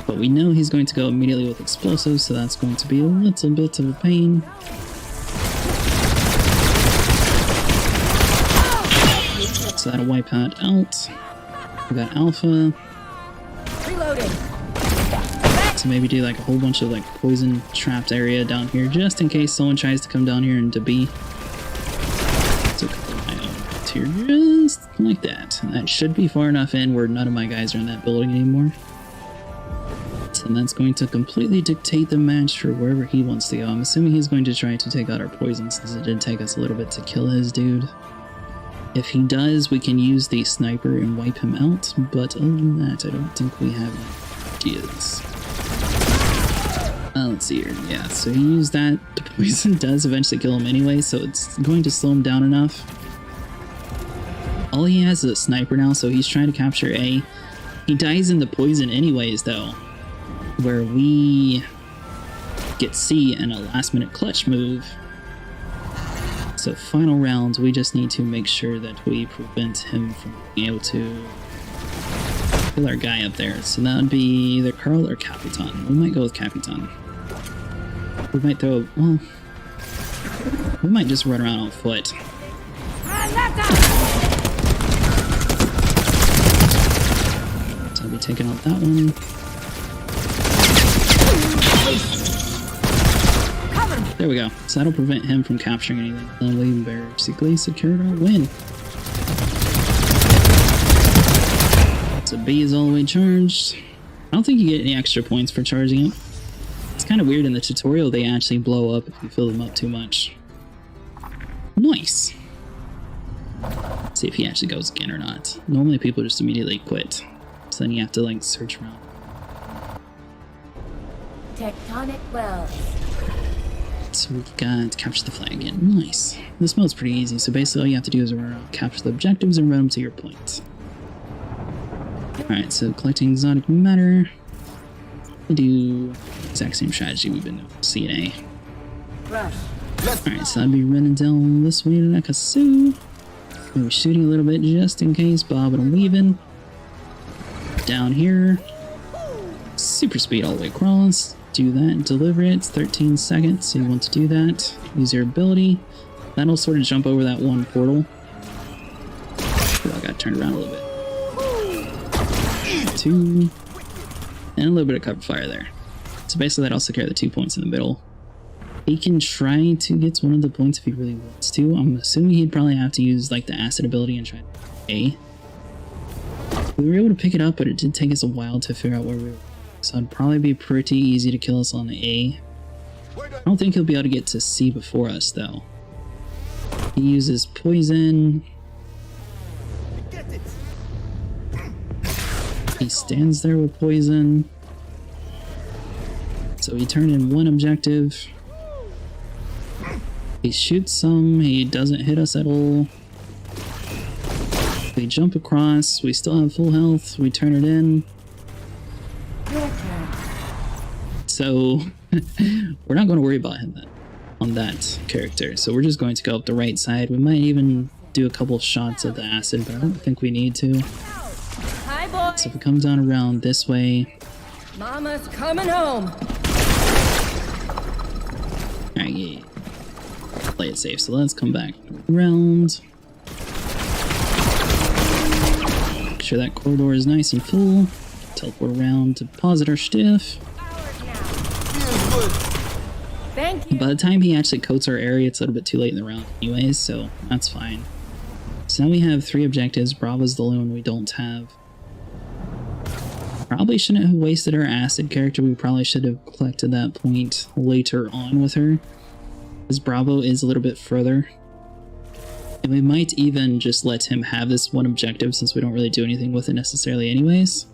But we know he's going to go immediately with explosives, so that's going to be a little bit of a pain. So that'll wipe that out. We got Alpha. Reloading. So maybe do like a whole bunch of like poison trapped area down here just in case someone tries to come down here into B. So here just like that. And that should be far enough in where none of my guys are in that building anymore. And that's going to completely dictate the match for wherever he wants to go. I'm assuming he's going to try to take out our poison since it did take us a little bit to kill his dude. If he does, we can use the sniper and wipe him out, but other than that, I don't think we have any ideas. Let's see here. Yeah, so he used that. The poison does eventually kill him anyway, so it's going to slow him down enough. All he has is a sniper now, so he's trying to capture A. He dies in the poison anyways, though, where we get C in a last-minute clutch move. So final round, we just need to make sure that we prevent him from being able to kill our guy up there. So that would be either Carl or Capitan. We might go with Capitan. We might throw, well, we might just run around on foot. So I'll be taking out that one. There we go. So that'll prevent him from capturing anything. Then we basically secured our win. So B is all the way charged. I don't think you get any extra points for charging it. It's kind of weird in the tutorial they actually blow up if you fill them up too much. Nice. Let's see if he actually goes again or not. Normally people just immediately quit. So then you have to like search around. Tectonic wells. So we got capture the flag again. Nice. This mode's pretty easy, so basically all you have to do is run around, capture the objectives, and run them to your point. Alright, so collecting exotic matter. We do exact same strategy we've been doing with C and A. Rush. Alright, so I'd be running down this way to Nakasu. Maybe shooting a little bit just in case, bobbing and weaving. Down here. Super speed all the way across. Do that, deliver it. It's 13 seconds, so you want to do that. Use your ability. That'll sort of jump over that one portal. Oh, I got turned around a little bit. 2. And a little bit of cover fire there. So basically that'll secure the 2 points in the middle. He can try to get one of the points if he really wants to. I'm assuming he'd probably have to use like the acid ability and try to A. We were able to pick it up, but it did take us a while to figure out where we were. So it'd probably be pretty easy to kill us on A. I don't think he'll be able to get to C before us, though. He uses poison. He stands there with poison. So he turned in one objective. He shoots some. He doesn't hit us at all. We jump across. We still have full health. We turn it in. So we're not going to worry about him then on that character. So we're just going to go up the right side. We might even do a couple of shots of the acid, but I don't think we need to. Hi, boy. So if we come down around this way. Mama's coming home. Alright, yeah. Play it safe. So let's come back around. Make sure that corridor is nice and full. Teleport around, deposit our stiff. Thank you. By the time he actually coats our area, it's a little bit too late in the round anyways, so that's fine. So now we have 3 objectives. Bravo's the only one we don't have. Probably shouldn't have wasted our acid character. We probably should have collected that point later on with her, because Bravo is a little bit further. And we might even just let him have this one objective since we don't really do anything with it necessarily anyways.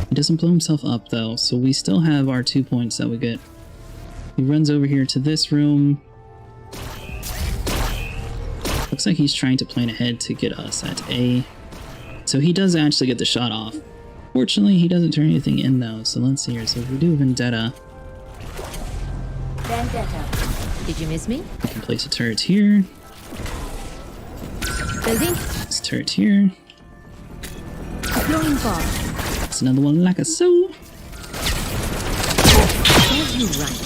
He doesn't blow himself up though, so we still have our 2 points that we get. He runs over here to this room. Looks like he's trying to plan ahead to get us at A. So he does actually get the shot off. Fortunately, he doesn't turn anything in though, so let's see here. So if we do Vendetta. Vendetta. Did you miss me? We can place a turret here. Building. This turret here. Blowing ball. That's another one like a so. You right.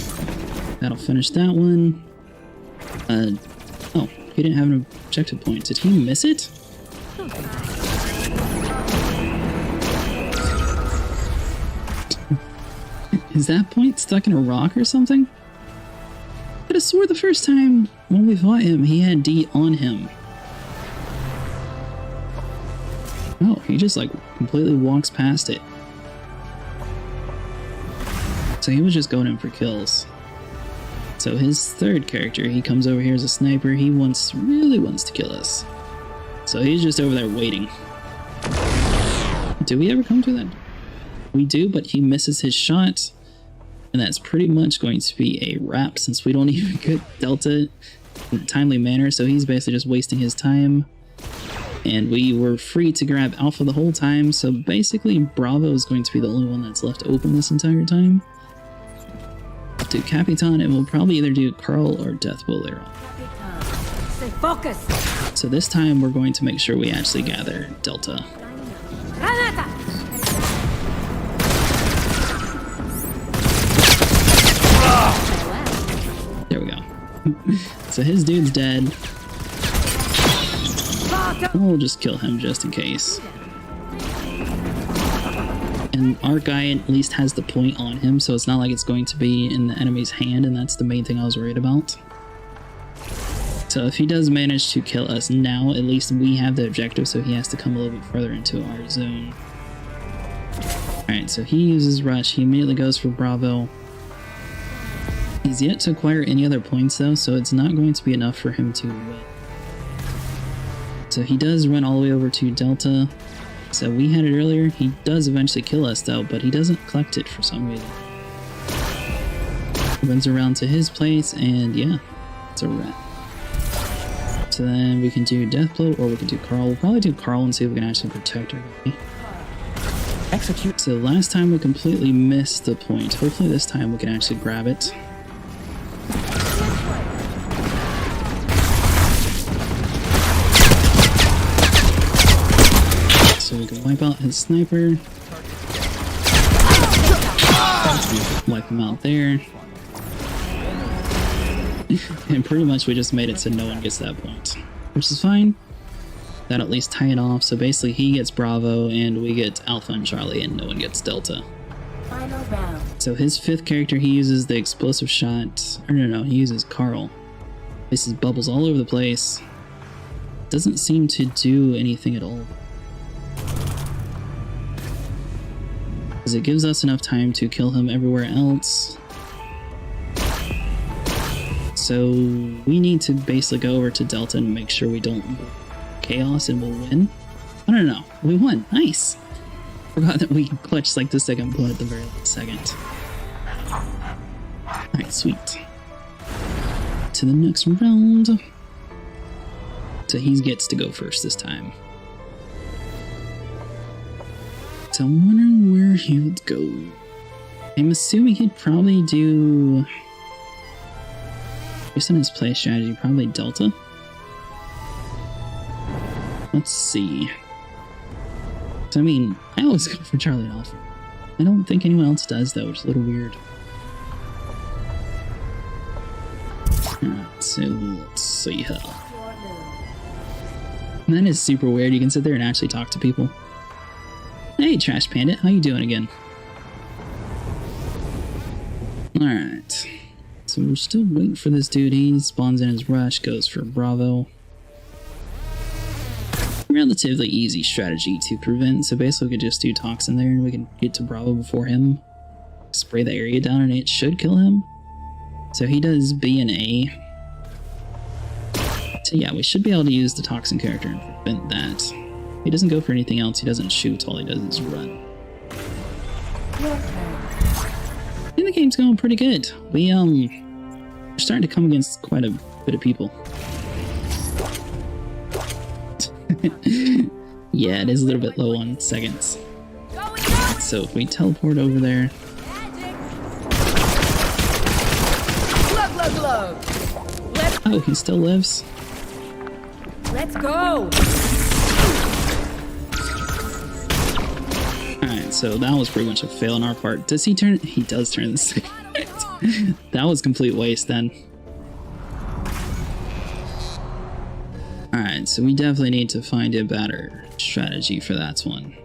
That'll finish that one. Oh, he didn't have an objective point. Did he miss it? Is that point stuck in a rock or something? I could have swore the first time when we fought him, he had D on him. Oh, he just like completely walks past it. So he was just going in for kills. So his third character, he comes over here as a sniper. He really wants to kill us. So he's just over there waiting. Do we ever come to that? We do, but he misses his shot. And that's pretty much going to be a wrap since we don't even get Delta in a timely manner. So he's basically just wasting his time. And we were free to grab Alpha the whole time. So basically Bravo is going to be the only one that's left open this entire time. Do Capitan, and we'll probably either do Carl or Deathbow later on. Stay focused. So this time we're going to make sure we actually gather Delta. Granata. There we go. So his dude's dead. We'll just kill him just in case. And our guy at least has the point on him, so it's not like it's going to be in the enemy's hand, and that's the main thing I was worried about. So if he does manage to kill us now, at least we have the objective, so he has to come a little bit further into our zone. Alright, so he uses Rush. He immediately goes for Bravo. He's yet to acquire any other points, though, so it's not going to be enough for him to win. So he does run all the way over to Delta. So we had it earlier. He does eventually kill us, though, but he doesn't collect it for some reason. Runs around to his place, and yeah, it's a wrap. So then we can do Deathblow, or we can do Carl. We'll probably do Carl and see if we can actually protect our guy. Execute. So last time we completely missed the point. Hopefully this time we can actually grab it. So we can wipe out his sniper. Wipe him out there. And pretty much we just made it so no one gets that point. Which is fine. That'll at least tie it off. So basically he gets Bravo and we get Alpha and Charlie and no one gets Delta. Final round. So his fifth character, he uses the explosive shot. Or no, he uses Carl. This is bubbles all over the place. Doesn't seem to do anything at all. Because it gives us enough time to kill him everywhere else. So we need to basically go over to Delta and make sure we don't chaos and we'll win. I don't know. We won. Nice. Forgot that we clutched like the second point at the very last second. Alright, sweet. To the next round. So he gets to go first this time. So I'm wondering where he would go. I'm assuming he'd probably do... Based on his play strategy, probably Delta. Let's see. So, I mean, I always go for Charlie and Alpha. I don't think anyone else does, though, which is a little weird. Alright, so let's see here. And that is super weird. You can sit there and actually talk to people. Hey, Trash Bandit, how you doing again? Alright. So we're still waiting for this dude. He spawns in his rush, goes for Bravo. Relatively easy strategy to prevent, so basically we could just do Toxin there and we can get to Bravo before him. Spray the area down and it should kill him. So he does B and A. So yeah, we should be able to use the Toxin character and prevent that. He doesn't go for anything else, he doesn't shoot, all he does is run. I think the game's going pretty good. We're starting to come against quite a bit of people. Yeah, it is a little bit low on seconds. So if we teleport over there. Oh, he still lives? Let's go. Alright, so that was pretty much a fail on our part. Does he turn? He does turn the second. That was complete waste then. Alright, so we definitely need to find a better strategy for that one.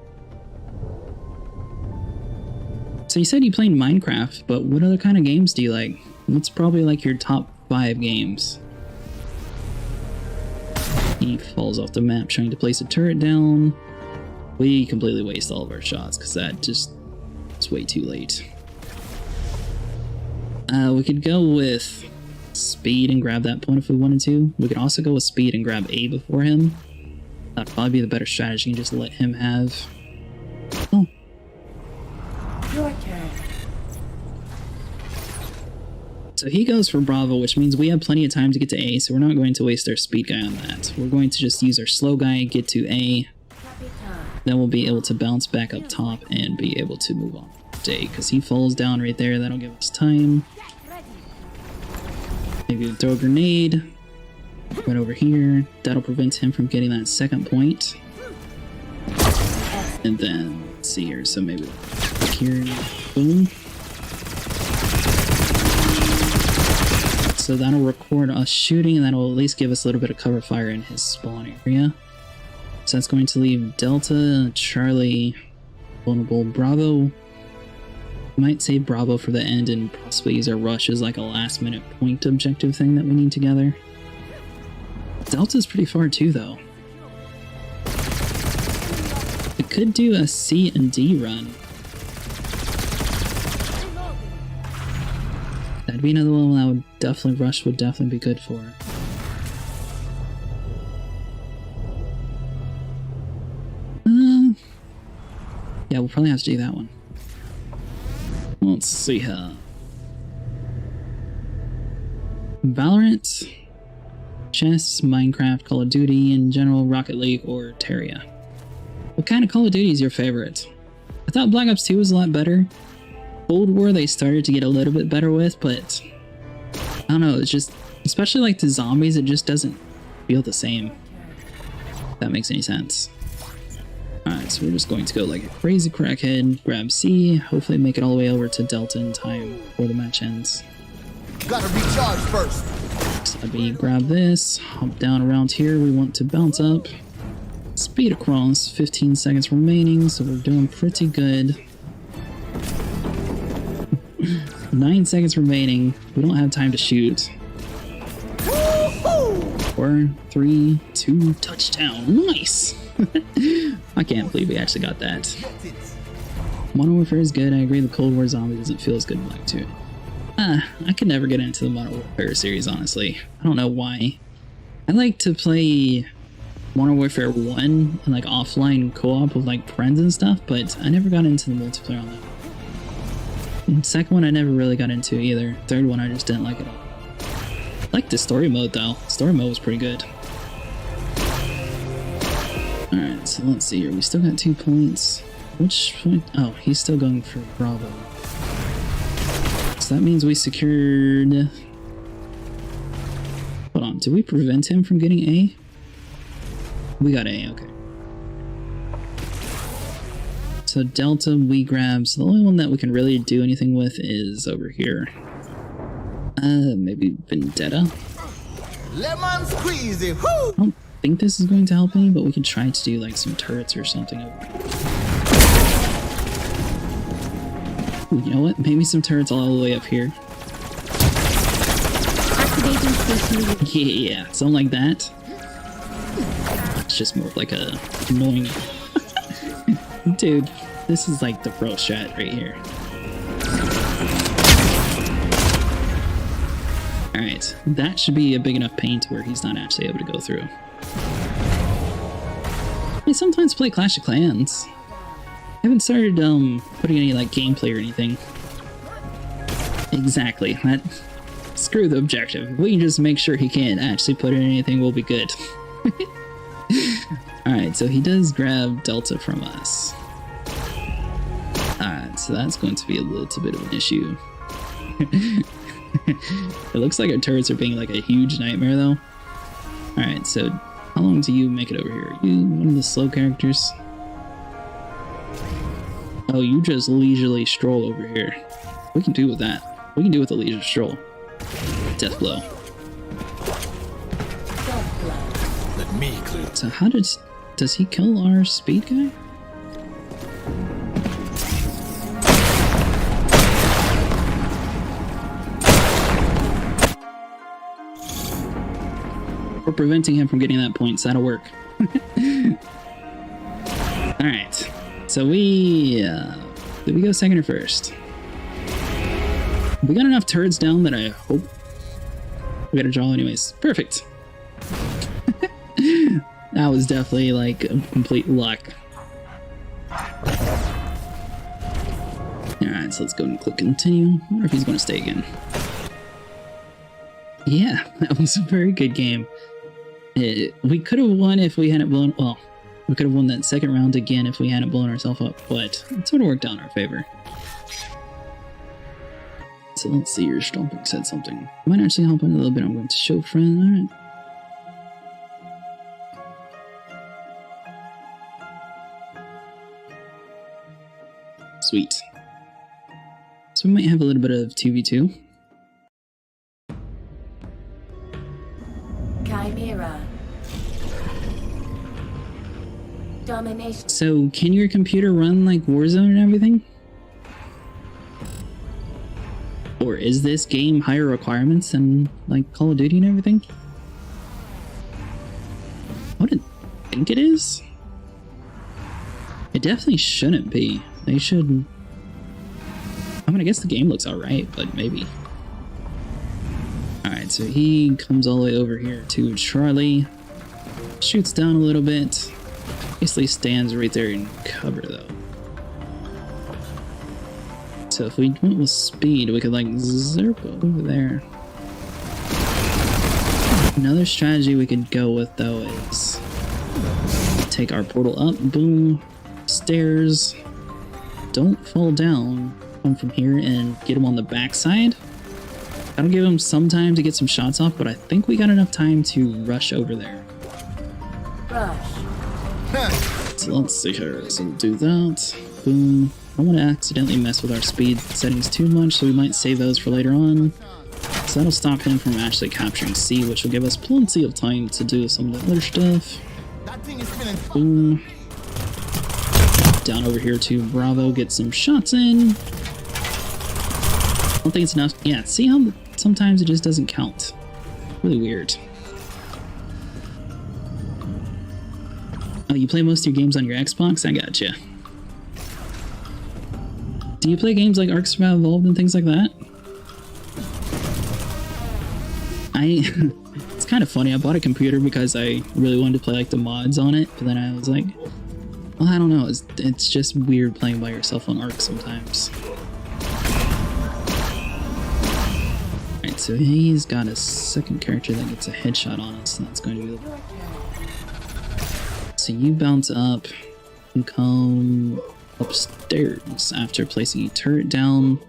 So you said you played Minecraft, but what other kind of games do you like? What's probably like your top 5 games? He falls off the map trying to place a turret down. We completely waste all of our shots because that just is way too late. We could go with speed and grab that point if we wanted to. We could also go with speed and grab A before him. That'd probably be the better strategy and just let him have... Oh. Your turn. So he goes for Bravo, which means we have plenty of time to get to A, so we're not going to waste our speed guy on that. We're going to just use our slow guy, get to A, then we'll be able to bounce back up top and be able to move on to A, because he falls down right there. That'll give us time. Maybe throw a grenade right over here. That'll prevent him from getting that second point. And then, let's see here, so maybe here, boom. So that'll record us shooting, and that'll at least give us a little bit of cover fire in his spawn area. So that's going to leave Delta, Charlie, vulnerable, Bravo. Might save Bravo for the end and possibly use our rush as like a last minute point objective thing that we need together. Delta's pretty far too, though. We could do a C and D run. That'd be another one that would definitely, rush would definitely be good for. Yeah, we'll probably have to do that one. Let's see here. Valorant, chess, Minecraft, Call of Duty, in general, Rocket League, or Terraria. What kind of Call of Duty is your favorite? I thought Black Ops 2 was a lot better. Cold War they started to get a little bit better with, but I don't know, it's just, especially like the zombies, it just doesn't feel the same. If that makes any sense. Alright, so we're just going to go like a crazy crackhead, grab C, hopefully make it all the way over to Delta in time before the match ends. Gotta recharge first. So let me grab this, hop down around here, we want to bounce up. Speed across, 15 seconds remaining, so we're doing pretty good. 9 seconds remaining. We don't have time to shoot. 4, 3, 2, touchdown. Nice! I can't believe we actually got that. Modern Warfare is good. I agree the Cold War Zombie doesn't feel as good in Black 2. I could never get into the Modern Warfare series, honestly. I don't know why. I like to play Modern Warfare 1 and like offline co-op with like friends and stuff, but I never got into the multiplayer on that. And second one I never really got into either. Third one I just didn't like it all. I liked the story mode though. Story mode was pretty good. Alright, so let's see here. We still got 2 points. Which point? Oh, he's still going for Bravo. So that means we secured... Hold on, did we prevent him from getting A? We got A, okay. So Delta we grab, so the only one that we can really do anything with is over here. Maybe Vendetta? Lemon squeezy, whoo! I don't think this is going to help any, but we can try to do like some turrets or something over here. Ooh, you know what? Maybe some turrets all the way up here. Activating station. Yeah, something like that. It's just more of like a annoying... Dude, this is like the pro strat right here. Alright, that should be a big enough pain to where he's not actually able to go through. I sometimes play Clash of Clans. I haven't started putting any like gameplay or anything. Exactly. That screw the objective. If we can just make sure he can't actually put in anything, we'll be good. Alright, so he does grab Delta from us. Alright, so that's going to be a little bit of an issue. It looks like our turrets are being like a huge nightmare though. Alright, so how long do you make it over here? Are you one of the slow characters? Oh, you just leisurely stroll over here. We can do with that. We can do with a leisure stroll. Death blow. Let me clear. So how does he kill our speed guy? We're preventing him from getting that point, so that'll work. Alright. So we... did we go second or first? We got enough turrets down that I hope... We got a draw anyways. Perfect. That was definitely like a complete luck. Alright, so let's go and click continue. I wonder if he's going to stay again. Yeah, that was a very good game. We could have won if we hadn't blown... Well, we could have won that second round again if we hadn't blown ourselves up, but it sort of worked out in our favor. So let's see, your stomping said something. Might actually help out a little bit. I'm going to show friend. Alright. Sweet. So we might have a little bit of 2v2. Chimera. Domination. So can your computer run like Warzone and everything? Or is this game higher requirements than like Call of Duty and everything? I wouldn't think it is. It definitely shouldn't be. They should... I mean, I guess the game looks alright, but maybe. Alright, so he comes all the way over here to Charlie. Shoots down a little bit. Basically stands right there in cover, though. So if we went with speed, we could like zerp over there. Another strategy we could go with, though, is take our portal up, boom, stairs, don't fall down, come from here and get him on the backside. That'll give him some time to get some shots off, but I think we got enough time to rush over there. Rush. So let's see here, so we'll do that, boom. I don't want to accidentally mess with our speed settings too much, so we might save those for later on. So that'll stop him from actually capturing C, which will give us plenty of time to do some of the other stuff. Boom. Down over here to Bravo, get some shots in. I don't think it's enough. Yeah, see how sometimes it just doesn't count. Really weird. Oh, you play most of your games on your Xbox? I gotcha. Do you play games like Ark Survival Evolved and things like that? It's kind of funny. I bought a computer because I really wanted to play like the mods on it, but then I was like, well, I don't know. It's just weird playing by yourself on Ark sometimes. Alright, so he's got a second character that gets a headshot on us, and that's going to be the... So you bounce up and come upstairs after placing a turret down.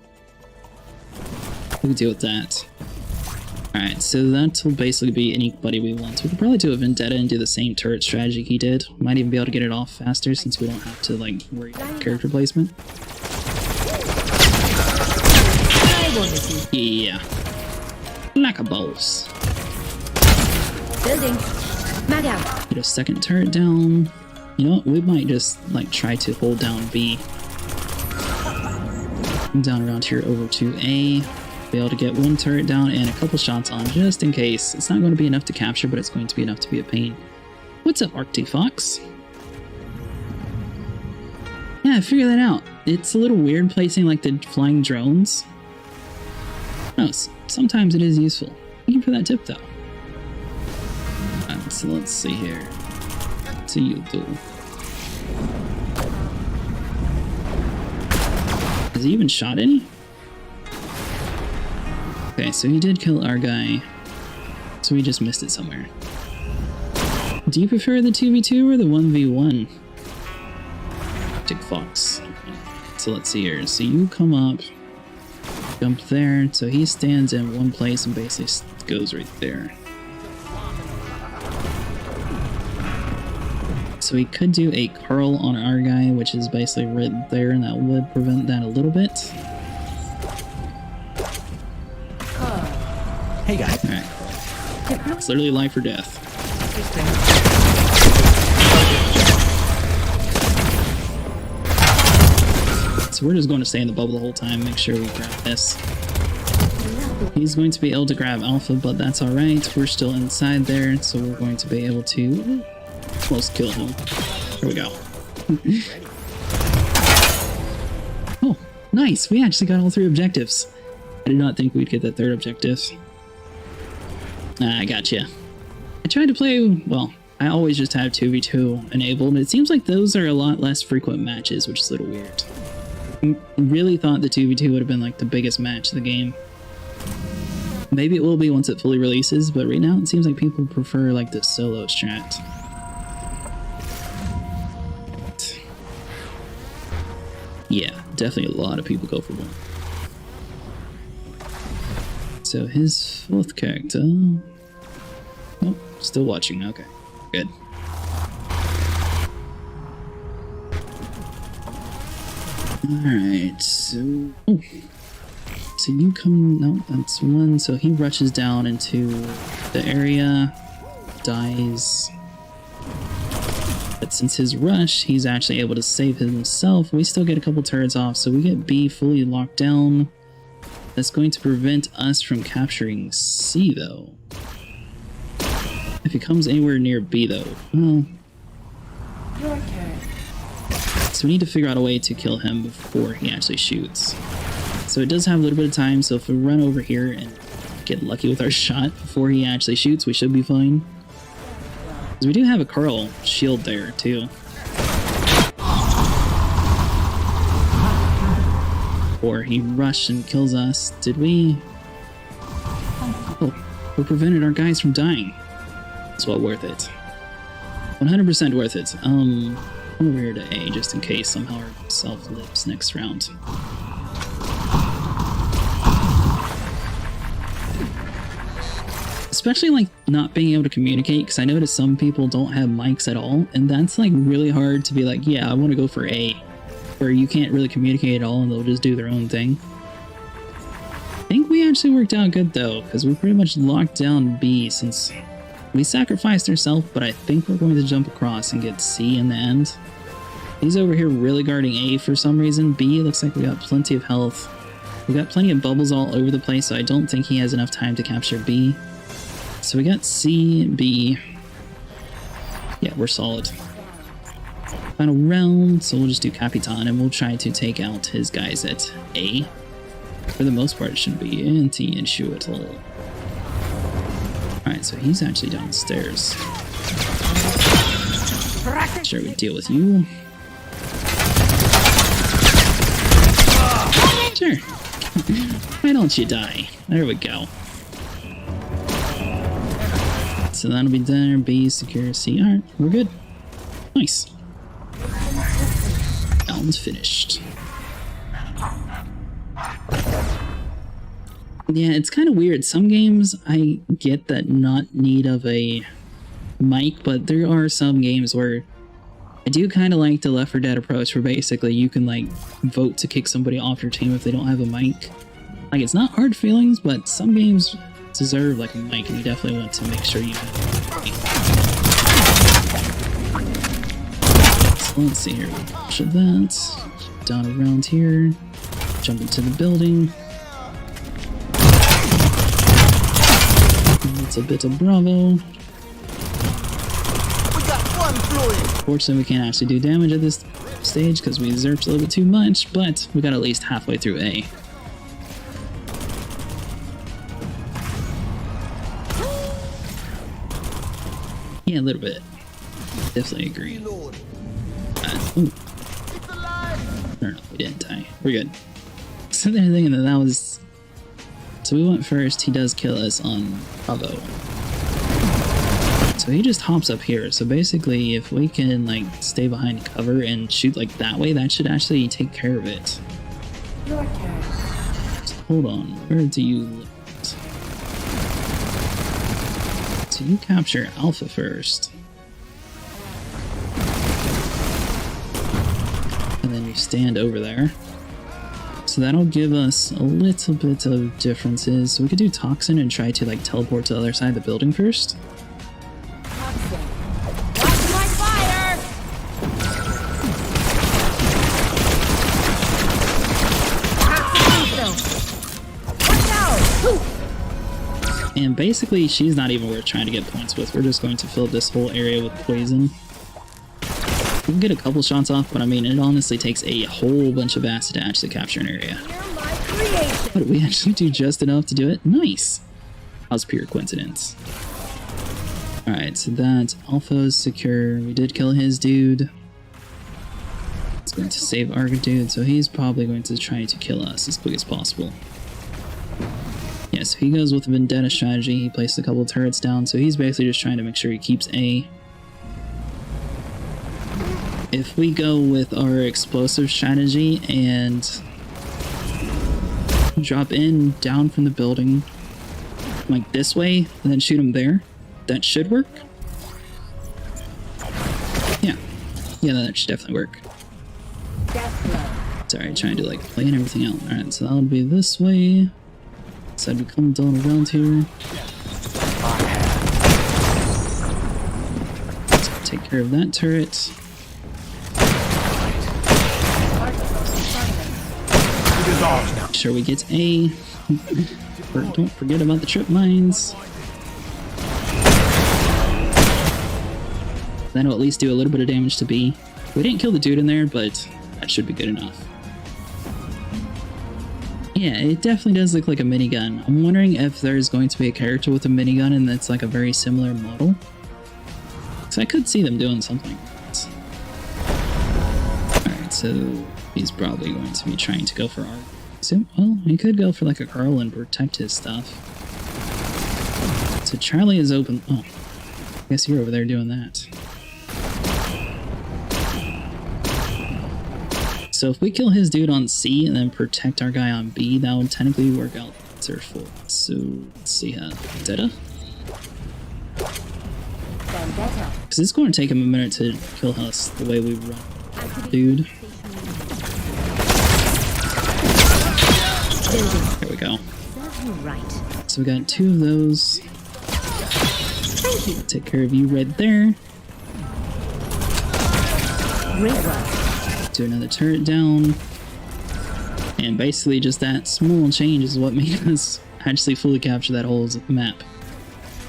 We can deal with that. Alright, so that will basically be anybody we want. We could probably do a Vendetta and do the same turret strategy he did. Might even be able to get it off faster since we don't have to like worry about character placement. Yeah. Like a boss. Building. Mag out. Get a second turret down. You know what? We might just like try to hold down B. Down around here over to A. Be able to get one turret down and a couple shots on just in case. It's not going to be enough to capture, but it's going to be enough to be a pain. What's up, Arctic Fox? Yeah, I figured that out. It's a little weird placing like the flying drones. No, sometimes it is useful. Thank you for that tip, though. So let's see here. What do you do? Has he even shot any? Okay, so he did kill our guy. So we just missed it somewhere. Do you prefer the 2v2 or the 1v1? Arctic Fox. So let's see here. So you come up, jump there. So he stands in one place and basically goes right there. So we could do a curl on our guy, which is basically right there, and that would prevent that a little bit. Hey guys. Alright. It's literally life or death. So we're just going to stay in the bubble the whole time, make sure we grab this. He's going to be able to grab Alpha, but that's alright. We're still inside there, so we're going to be able to almost kill him. There we go. Oh, nice! We actually got all 3 objectives. I did not think we'd get that 3rd objective. I gotcha. I tried to play, well, I always just have 2v2 enabled, and it seems like those are a lot less frequent matches, which is a little weird. I really thought the 2v2 would have been like the biggest match of the game. Maybe it will be once it fully releases, but right now it seems like people prefer like the solo strat. Yeah, definitely a lot of people go for one. So his fourth character... Oh, still watching. Okay, good. Alright, so... Oh. So you come... No, that's one. So he rushes down into the area, dies. But since his rush, he's actually able to save himself. We still get a couple turrets off, so we get B fully locked down. That's going to prevent us from capturing C, though. If he comes anywhere near B, though, well... Your turn. So we need to figure out a way to kill him before he actually shoots. So it does have a little bit of time, so if we run over here and get lucky with our shot before he actually shoots, we should be fine. Because we do have a Carl shield there, too. Or he rushed and kills us. Did we? Oh, we prevented our guys from dying. It's well worth it. 100% worth it. Over here to A, just in case somehow our self lives next round. Especially like not being able to communicate, because I noticed some people don't have mics at all, and that's like really hard to be like, yeah, I want to go for A, where you can't really communicate at all and they'll just do their own thing. I think we actually worked out good though, because we pretty much locked down B since we sacrificed ourselves, but I think we're going to jump across and get C in the end. He's over here really guarding A for some reason. B looks like we got plenty of health. We got plenty of bubbles all over the place, so I don't think he has enough time to capture B. So we got C, B. Yeah, we're solid. Final round, so we'll just do Capitan and we'll try to take out his guys at A. For the most part, it shouldn't be an issue at all. Alright, so he's actually downstairs. Sure, we deal with you. Sure. Why don't you die? There we go. So that'll be there. B, secure C. Alright, we're good. Nice. Round's finished. Yeah, it's kind of weird. Some games I get that not need of a mic, but there are some games where I do kind of like the Left 4 Dead approach, where basically you can like vote to kick somebody off your team if they don't have a mic. Like, it's not hard feelings, but some games deserve like a mic, and you definitely want to make sure you have a mic. So let's see here. Should that down around here, jump into the building. That's a bit of Bravo. We got one flowing. Fortunately, we can't actually do damage at this stage because we zerped a little bit too much, but we got at least halfway through A. Yeah, a little bit. Definitely agree. Reload. Ooh. It's alive. No, we didn't die. We're good. So they're thinking that was... So we went first. He does kill us on Bravo. So he just hops up here. So basically, if we can like stay behind cover and shoot like that way, that should actually take care of it. Your turn. So hold on. Where do you look? So you capture Alpha first. And then you stand over there. So that'll give us a little bit of differences. So we could do Toxin and try to like teleport to the other side of the building first. Toxin. Watch my fire! Watch out! And basically, she's not even worth trying to get points with. We're just going to fill this whole area with poison. We can get a couple shots off, but I mean, it honestly takes a whole bunch of acid to actually capture an area. You're my creation! But we actually do just enough to do it. Nice! That was pure coincidence. Alright, so that Alpha is secure. We did kill his dude. It's going to save our dude, so he's probably going to try to kill us as quick as possible. Yeah, so he goes with a vendetta strategy. He placed a couple of turrets down, so he's basically just trying to make sure he keeps A. If we go with our explosive strategy and drop in down from the building like this way and then shoot him there, that should work. Yeah, that should definitely work. Sorry, trying to like plan everything out. Alright, so that'll be this way. So I'd be coming down around here. So take care of that turret. Make sure we get A. Don't forget about the trip mines. That'll at least do a little bit of damage to B. We didn't kill the dude in there, but that should be good enough. Yeah, it definitely does look like a minigun. I'm wondering if there's going to be a character with a minigun and that's like a very similar model. Because I could see them doing something. Alright, so he's probably going to be trying to go for our... So, well, he could go for like a Carl and protect his stuff. So Charlie is open... Oh, I guess you're over there doing that. So if we kill his dude on C and then protect our guy on B, that would technically work out their full. So let's see how Detta. Because it's going to take him a minute to kill us the way we run, dude. There we go. So we got 2 of those. Take care of you right there. Do another turret down. And basically just that small change is what made us actually fully capture that whole map.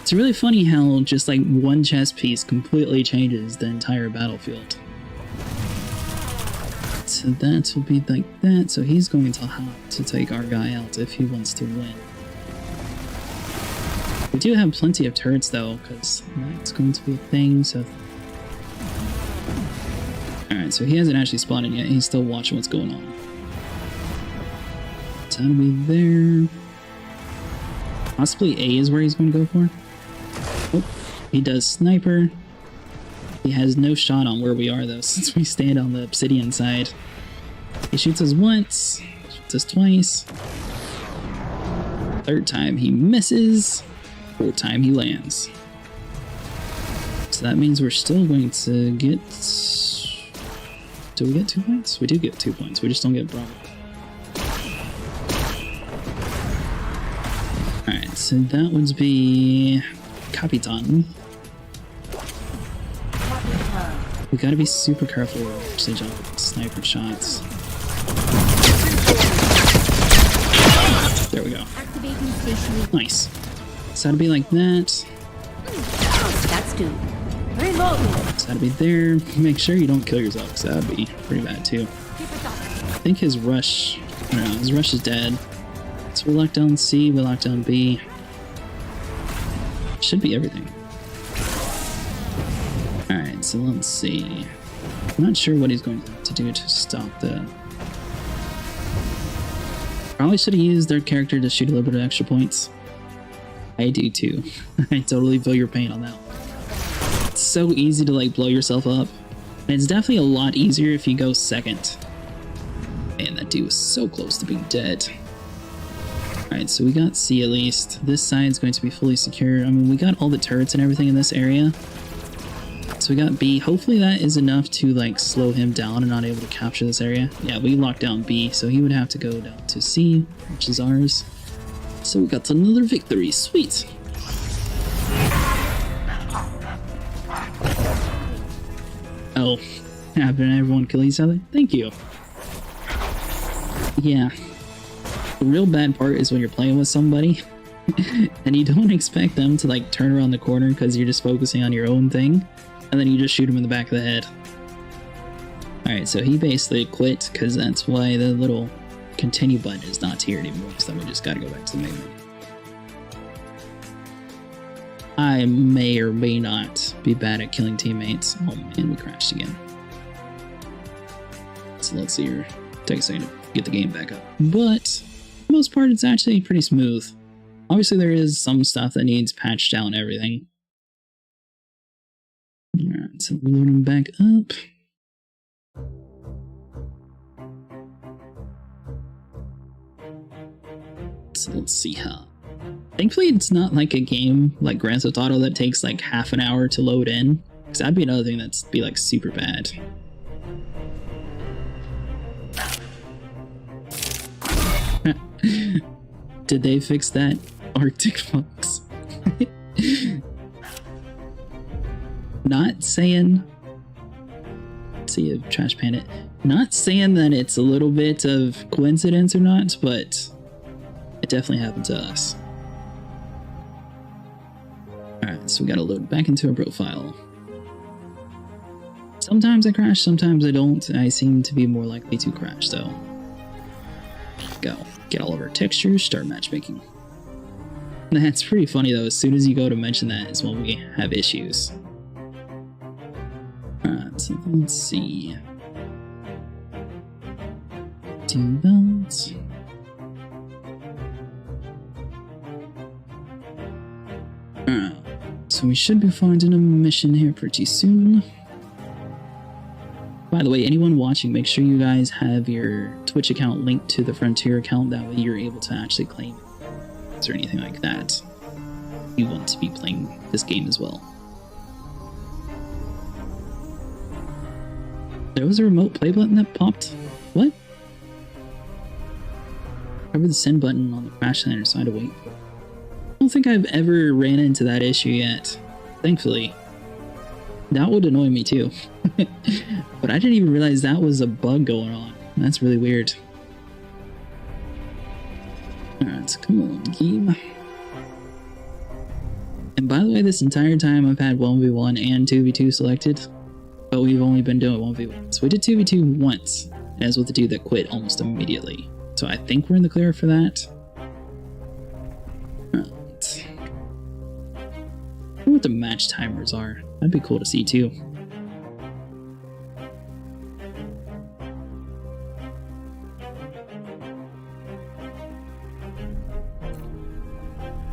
It's really funny how just like one chess piece completely changes the entire battlefield. So that will be like that. So he's going to have to take our guy out if he wants to win. We do have plenty of turrets though, because that's going to be a thing, so... Alright, so he hasn't actually spotted yet, he's still watching what's going on. So that'll be there. Possibly A is where he's going to go for. Oh, he does sniper. He has no shot on where we are though, since we stand on the obsidian side. He shoots us once, shoots us twice. 3rd time he misses. 4th time he lands. So that means we're still going to get... Do we get 2 points? We do get 2 points, we just don't get Bravo. Alright, so that would be... Capitan. We gotta be super careful with actually jumping sniper shots. There we go. Nice. So that'd be like that. That's 2. So that'd be there. Make sure you don't kill yourself, because that'd be pretty bad too. I think his rush... I don't know, his rush is dead. So we lock down C, we lock down B. Should be everything. Alright, so let's see. I'm not sure what he's going to do to stop the... Probably should have used their character to shoot a little bit of extra points. I do too. I totally feel your pain on that one. It's so easy to like blow yourself up. And it's definitely a lot easier if you go second. Man, that dude was so close to being dead. Alright, so we got C at least. This side's going to be fully secure. I mean, we got all the turrets and everything in this area. So we got B. Hopefully that is enough to like slow him down and not able to capture this area. Yeah, we locked down B, so he would have to go down to C, which is ours. So we got another victory. Sweet. Oh, having everyone kill each other? Thank you. Yeah. The real bad part is when you're playing with somebody and you don't expect them to like turn around the corner because you're just focusing on your own thing, and then you just shoot him in the back of the head. Alright, so he basically quit because that's why the little continue button is not here anymore, so then we just gotta go back to the main menu. I may or may not be bad at killing teammates. Oh man, we crashed again. So let's see here. Take a second to get the game back up. But for the most part, it's actually pretty smooth. Obviously, there is some stuff that needs patched out and everything. Alright, so load them back up. So let's see how. Thankfully, it's not like a game like Grand Theft Auto that takes like half an hour to load in. Because that'd be another thing that'd be like super bad. Did they fix that Arctic Fox? Not saying. Let's see if Trash Panda. Not saying that it's a little bit of coincidence or not, but it definitely happened to us. Alright, so we gotta load back into our profile. Sometimes I crash, sometimes I don't. I seem to be more likely to crash though. Go. Get all of our textures, start matchmaking. That's pretty funny though, as soon as you go to mention that is when we have issues. Alright, so let's see. Do that. Alright, so we should be finding a mission here pretty soon. By the way, anyone watching, make sure you guys have your Twitch account linked to the Frontier account. That way you're able to actually claim it or anything like that. You want to be playing this game as well. There was a remote play button that popped. What? Cover the send button on the crash center side to wait. I don't think I've ever ran into that issue yet. Thankfully. That would annoy me too. But I didn't even realize that was a bug going on. That's really weird. Alright, so come on, game. And by the way, this entire time I've had 1v1 and 2v2 selected, but we've only been doing 1v1. So we did 2v2 once, and as with the dude that quit almost immediately. So I think we're in the clear for that. Alright. I wonder what the match timers are. That'd be cool to see too.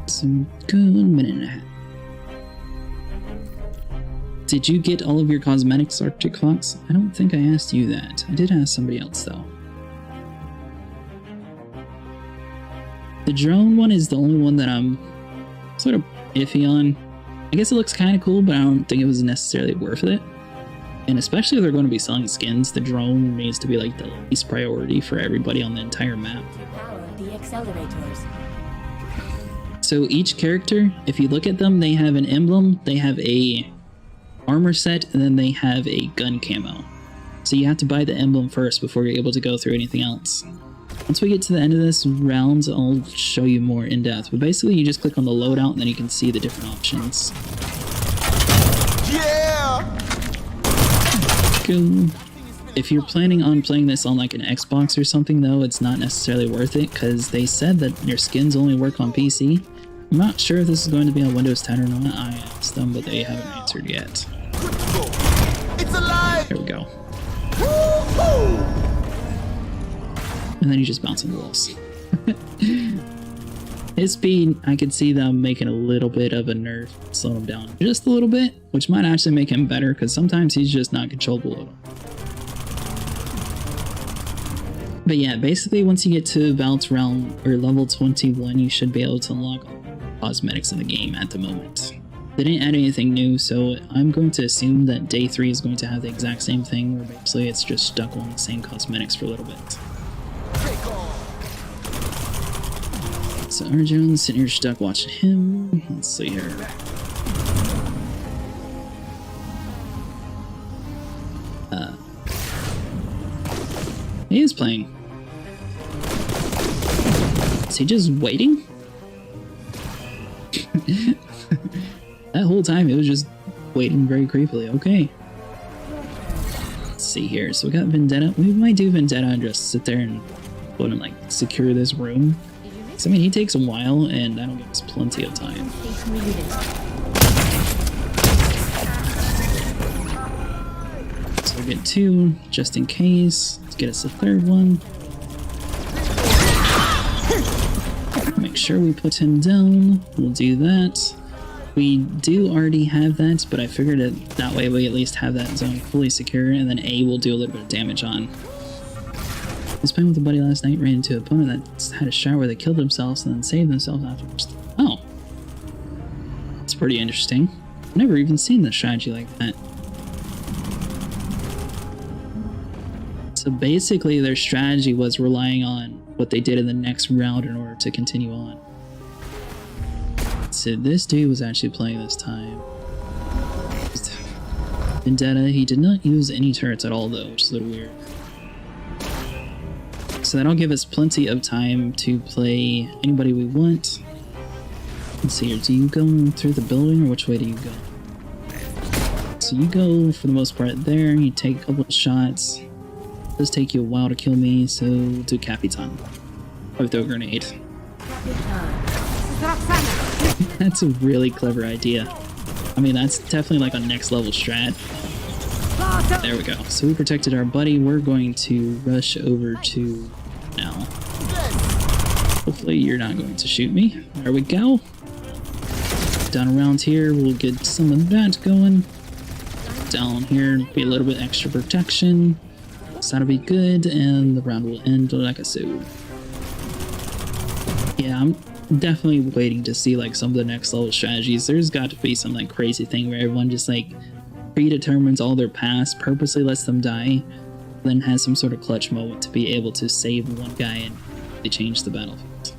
Some good minute and a half. Did you get all of your cosmetics, Arctic Fox? I don't think I asked you that. I did ask somebody else though. The drone one is the only one that I'm sort of iffy on. I guess it looks kind of cool, but I don't think it was necessarily worth it. And especially if they're going to be selling skins, the drone needs to be like the least priority for everybody on the entire map. Power the accelerators. So each character, if you look at them, they have an emblem, they have a armor set, and then they have a gun camo. So you have to buy the emblem first before you're able to go through anything else. Once we get to the end of this round, I'll show you more in depth. But basically, you just click on the loadout, and then you can see the different options. Yeah! Go. If you're planning on playing this on like an Xbox or something, though, it's not necessarily worth it, because they said that your skins only work on PC. I'm not sure if this is going to be on Windows 10 or not. I asked them, but they haven't answered yet. It's alive! There we go. Woo-hoo! And then you just bounce on the walls. His speed, I could see them making a little bit of a nerf, slowing him down just a little bit, which might actually make him better, because sometimes he's just not controllable at all. But yeah, basically once you get to about round or level 21, you should be able to unlock all cosmetics in the game at the moment. They didn't add anything new, so I'm going to assume that day 3 is going to have the exact same thing, where basically it's just stuck on the same cosmetics for a little bit. So Arjun's sitting here stuck watching him. Let's see here. He is playing. Is he just waiting? That whole time it was just waiting very creepily. Okay. Let's see here. So we got Vendetta. We might do Vendetta and just sit there and go and like secure this room. So, I mean, he takes a while, and that'll give us plenty of time. So we get 2, just in case. Let's get us a 3rd one. Make sure we put him down. We'll do that. We do already have that, but I figured that way we at least have that zone fully secure, and then A will do a little bit of damage on. I was playing with a buddy last night, ran into an opponent that had a shot where they killed themselves and then saved themselves afterwards. Oh. That's pretty interesting. I've never even seen the strategy like that. So basically their strategy was relying on what they did in the next round in order to continue on. So this dude was actually playing this time. Vendetta, he did not use any turrets at all though, which is a little weird. So that'll give us plenty of time to play anybody we want. Let's see here, do you go through the building or which way do you go? So you go for the most part there, you take a couple of shots. It does take you a while to kill me, so do Capitan. Or throw a grenade. That's a really clever idea. I mean, that's definitely like a next level strat. There we go. So we protected our buddy. We're going to rush over to now. Hopefully you're not going to shoot me. There we go. Down around here, we'll get some of that going. Down here, be a little bit extra protection. So that'll be good, and the round will end like a so. Yeah, I'm definitely waiting to see like some of the next level strategies. There's got to be some like crazy thing where everyone just like predetermines all their paths, purposely lets them die, then has some sort of clutch moment to be able to save one guy and they change the battlefield.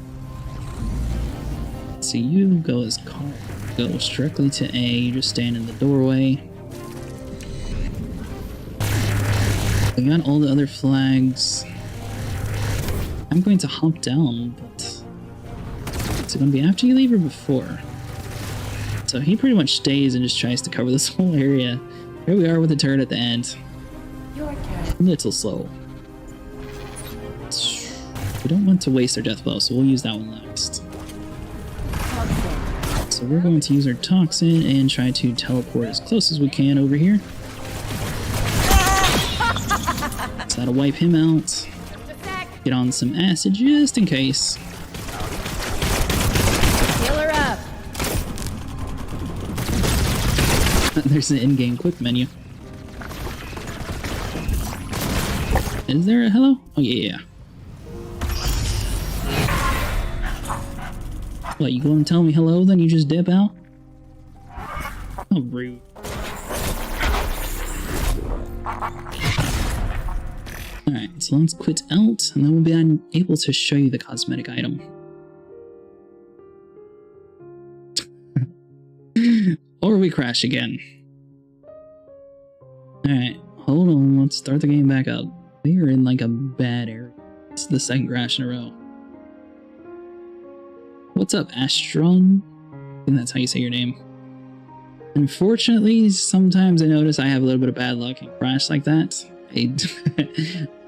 So you go as Carl. Go directly to A, you just stand in the doorway. I got all the other flags. I'm going to hop down, but is it going to be after you leave or before? So he pretty much stays and just tries to cover this whole area. Here we are with the turret at the end. A little slow. We don't want to waste our death blow, so we'll use that one last. So we're going to use our toxin and try to teleport as close as we can over here. So that'll wipe him out. Get on some acid just in case. Heal her up. There's an in-game quick menu. Is there a hello? Oh yeah. What, you go and tell me hello, then you just dip out? How rude. Alright, so let's quit out, and then we'll be able to show you the cosmetic item. Or we crash again. Alright, hold on, let's start the game back up. We are in like a bad area. It's the second crash in a row. What's up, Astron? I think that's how you say your name. Unfortunately, sometimes I notice I have a little bit of bad luck and crash like that.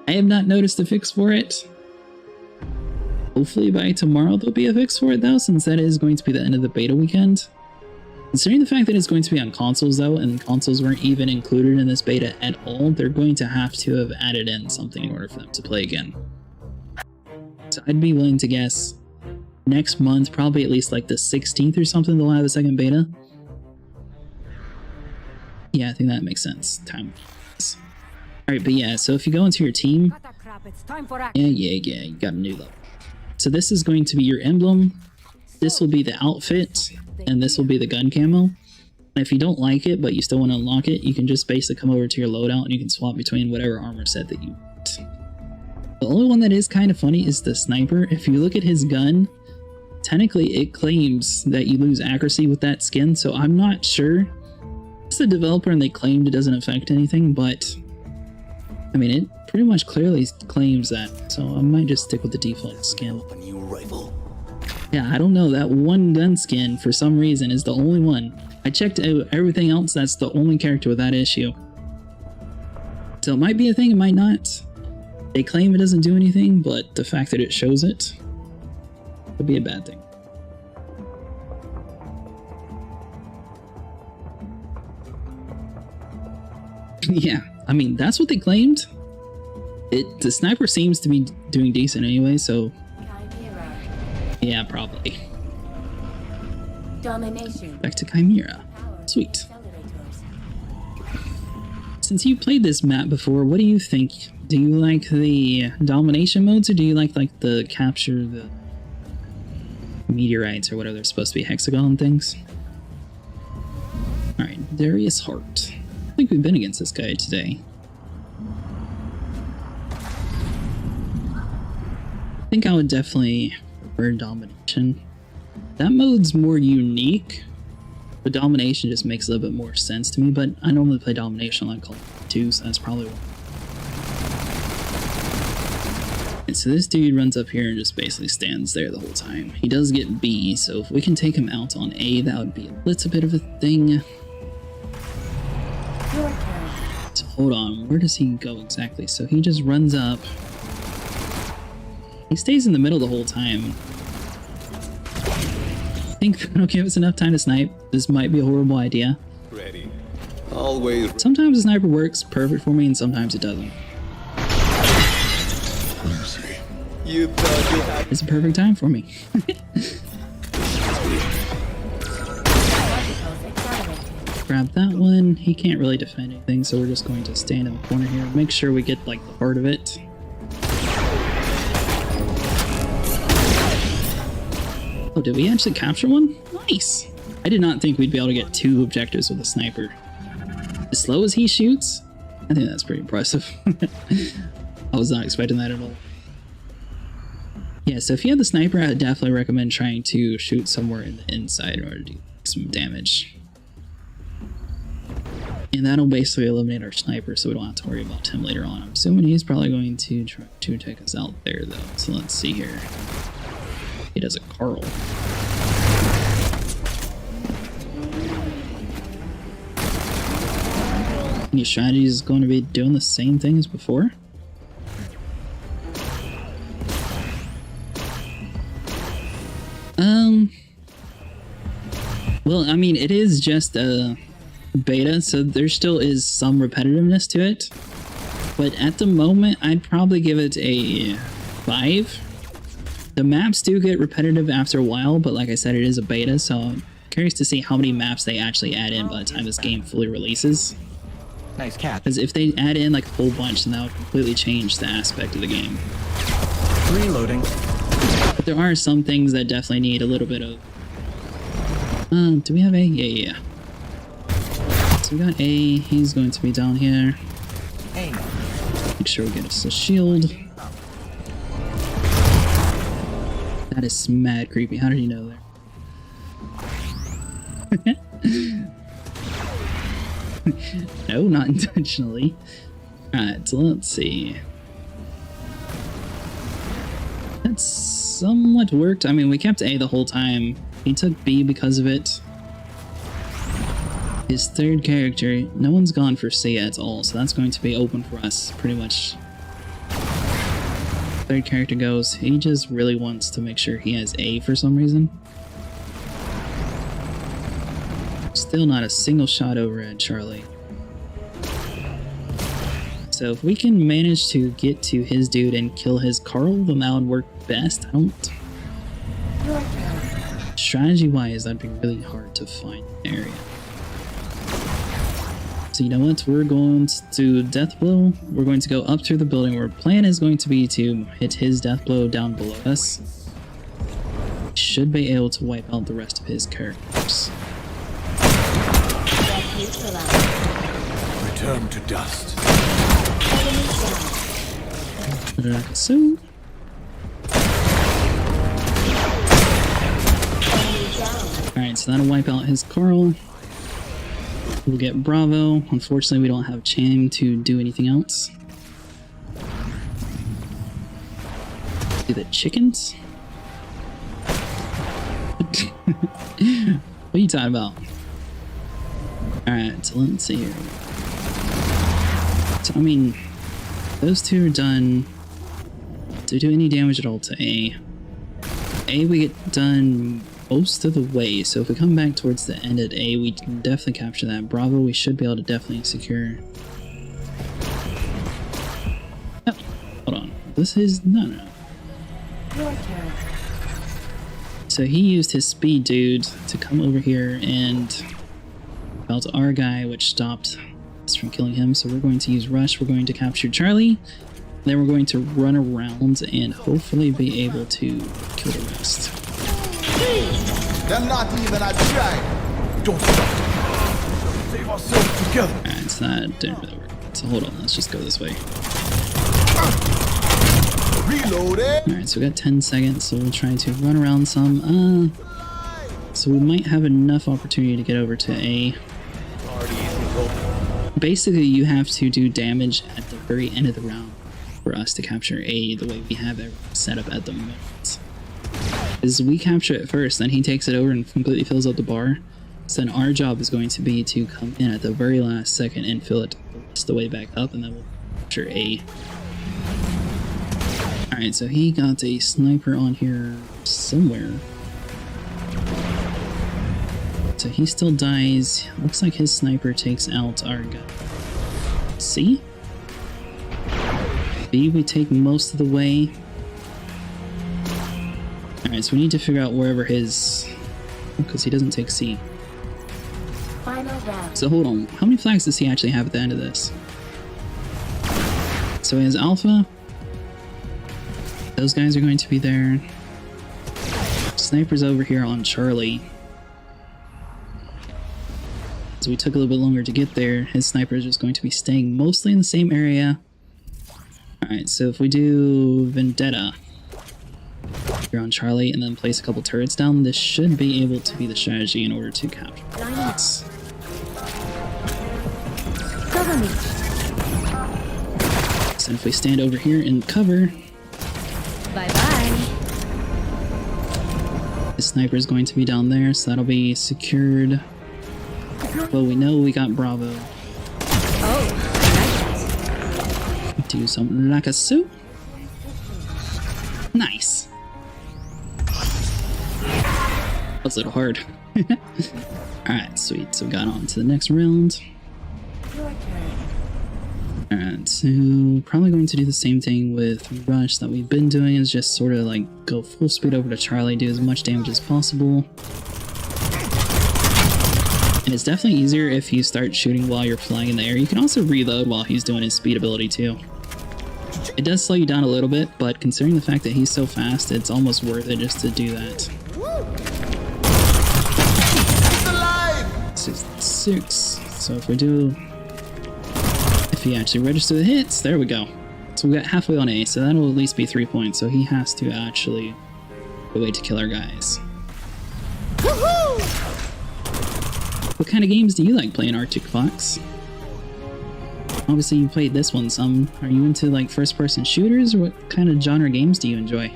I have not noticed a fix for it. Hopefully by tomorrow there'll be a fix for it though, since that is going to be the end of the beta weekend. Considering the fact that it's going to be on consoles though, and consoles weren't even included in this beta at all, they're going to have added in something in order for them to play again. So I'd be willing to guess next month, probably at least like the 16th or something, they'll have a second beta. Yeah, I think that makes sense. Time. Alright, but yeah, so if you go into your team, yeah, you got a new level. So this is going to be your emblem, this will be the outfit, and this will be the gun camo. And if you don't like it, but you still want to unlock it, you can just basically come over to your loadout and you can swap between whatever armor set that you want. The only one that is kind of funny is the sniper. If you look at his gun, technically it claims that you lose accuracy with that skin, so I'm not sure. It's the developer and they claimed it doesn't affect anything, but I mean, it pretty much clearly claims that, so I might just stick with the default skin. A new rival. Yeah, I don't know, that one gun skin for some reason is the only one. I checked out everything else, that's the only character with that issue. So it might be a thing, it might not. They claim it doesn't do anything, but the fact that it shows it could be a bad thing. Yeah, I mean, that's what they claimed. The sniper seems to be doing decent anyway, so Yeah, probably. Domination. Back to Chimera. Sweet. Accelerators. Since you played this map before, what do you think? Do you like the domination modes, or do you like the capture the meteorites or whatever they're supposed to be, hexagon things? Alright, Darius Hart. I think we've been against this guy today. I think I would definitely prefer domination. That mode's more unique, but domination just makes a little bit more sense to me, but I normally play domination on Call of Duty 2, so that's probably why. And so this dude runs up here and just basically stands there the whole time. He does get B, so if we can take him out on A, that would be a little bit of a thing. Your turn. So hold on, where does he go exactly? So he just runs up. He stays in the middle the whole time. I think that'll give us enough time to snipe. This might be a horrible idea. Ready. Always. Sometimes a sniper works perfect for me, and sometimes it doesn't. You thought you had. It's a perfect time for me. Particles accelerated. Grab that one. He can't really defend anything, so we're just going to stand in the corner here. Make sure we get like the heart of it. Oh, did we actually capture one? Nice! I did not think we'd be able to get 2 objectives with a sniper. As slow as he shoots, I think that's pretty impressive. I was not expecting that at all. Yeah, so if you have the sniper, I would definitely recommend trying to shoot somewhere in the inside in order to do some damage. And that'll basically eliminate our sniper, so we don't have to worry about him later on. I'm assuming he's probably going to try to take us out there, though. So let's see here. He does a Carl. Your strategy is going to be doing the same thing as before. Well, I mean, it is just a beta, so there still is some repetitiveness to it. But at the moment, I'd probably give it a 5. The maps do get repetitive after a while, but like I said, it is a beta, so I'm curious to see how many maps they actually add in by the time this game fully releases. Nice cat. Because if they add in like a whole bunch, then that would completely change the aspect of the game. Reloading. But there are some things that definitely need a little bit of... do we have A? Yeah. So we got A. He's going to be down here. Aim. Make sure we get us a shield. That is mad creepy. How did he know there? No, not intentionally. Alright, so let's see. That somewhat worked. I mean, we kept A the whole time. He took B because of it. His third character, no one's gone for C at all, so that's going to be open for us, pretty much. Third character goes, he just really wants to make sure he has A for some reason. Still not a single shot over at Charlie. So if we can manage to get to his dude and kill his Carl, then that would work best. I don't... Strategy-wise, that'd be really hard to find an area. So you know what? We're going to death blow. We're going to go up through the building. Our plan is going to be to hit his death blow down below us. Should be able to wipe out the rest of his characters. Return to dust. Like so. Alright, so that'll wipe out his Carl. We'll get Bravo. Unfortunately, we don't have Chang to do anything else. Do the chickens? What are you talking about? Alright, so let's see here. So, I mean, those two are done. Do we do any damage at all to A? A, we get done most of the way, so if we come back towards the end at A, we can definitely capture that. Bravo, we should be able to definitely secure. Oh, hold on. This is... No. Your turn. so he used his speed dude to come over here and fell to our guy, which stopped us from killing him. So we're going to use Rush. We're going to capture Charlie. Then we're going to run around and hopefully be able to kill the rest. They're not even a try. Don't stop. Save ourselves together. Alright, so that didn't really work. So hold on, let's just go this way. Reloaded. Alright, so we got 10 seconds, so we'll try to run around some. So we might have enough opportunity to get over to A. Basically, you have to do damage at the very end of the round for us to capture A the way we have it set up at the moment. Is we capture it first, then he takes it over and completely fills up the bar. So then our job is going to be to come in at the very last second and fill it the way back up, and then we'll capture A. Alright, so he got a sniper on here somewhere. So he still dies. Looks like his sniper takes out our guy. C? B, we take most of the way. Alright, so we need to figure out wherever his... because he doesn't take C. Final round. So hold on, how many flags does he actually have at the end of this? So he has Alpha. Those guys are going to be there. Sniper's over here on Charlie. So we took a little bit longer to get there. His sniper is just going to be staying mostly in the same area. Alright, so if we do Vendetta here on Charlie and then place a couple turrets down, this should be able to be the strategy in order to capture this. Cover me. So if we stand over here and cover, Bye-bye. the sniper is going to be down there, so that'll be secured. Well, we know we got Bravo. Oh, nice. Do some Nakasu. Nice. That's a little hard. Alright, sweet. So we got on to the next round. Your turn. Alright, so probably going to do the same thing with Rush that we've been doing, is just sort of like go full speed over to Charlie, do as much damage as possible. And it's definitely easier if you start shooting while you're flying in the air. You can also reload while he's doing his speed ability too. It does slow you down a little bit, but considering the fact that he's so fast, it's almost worth it just to do that. This is 6. So if we do... if he actually registers the hits, there we go. So we got halfway on A, so that'll at least be 3 points. So he has to actually go away to kill our guys. What kind of games do you like playing, Arctic Fox? Obviously you played this one some. Are you into like first-person shooters, or what kind of genre games do you enjoy?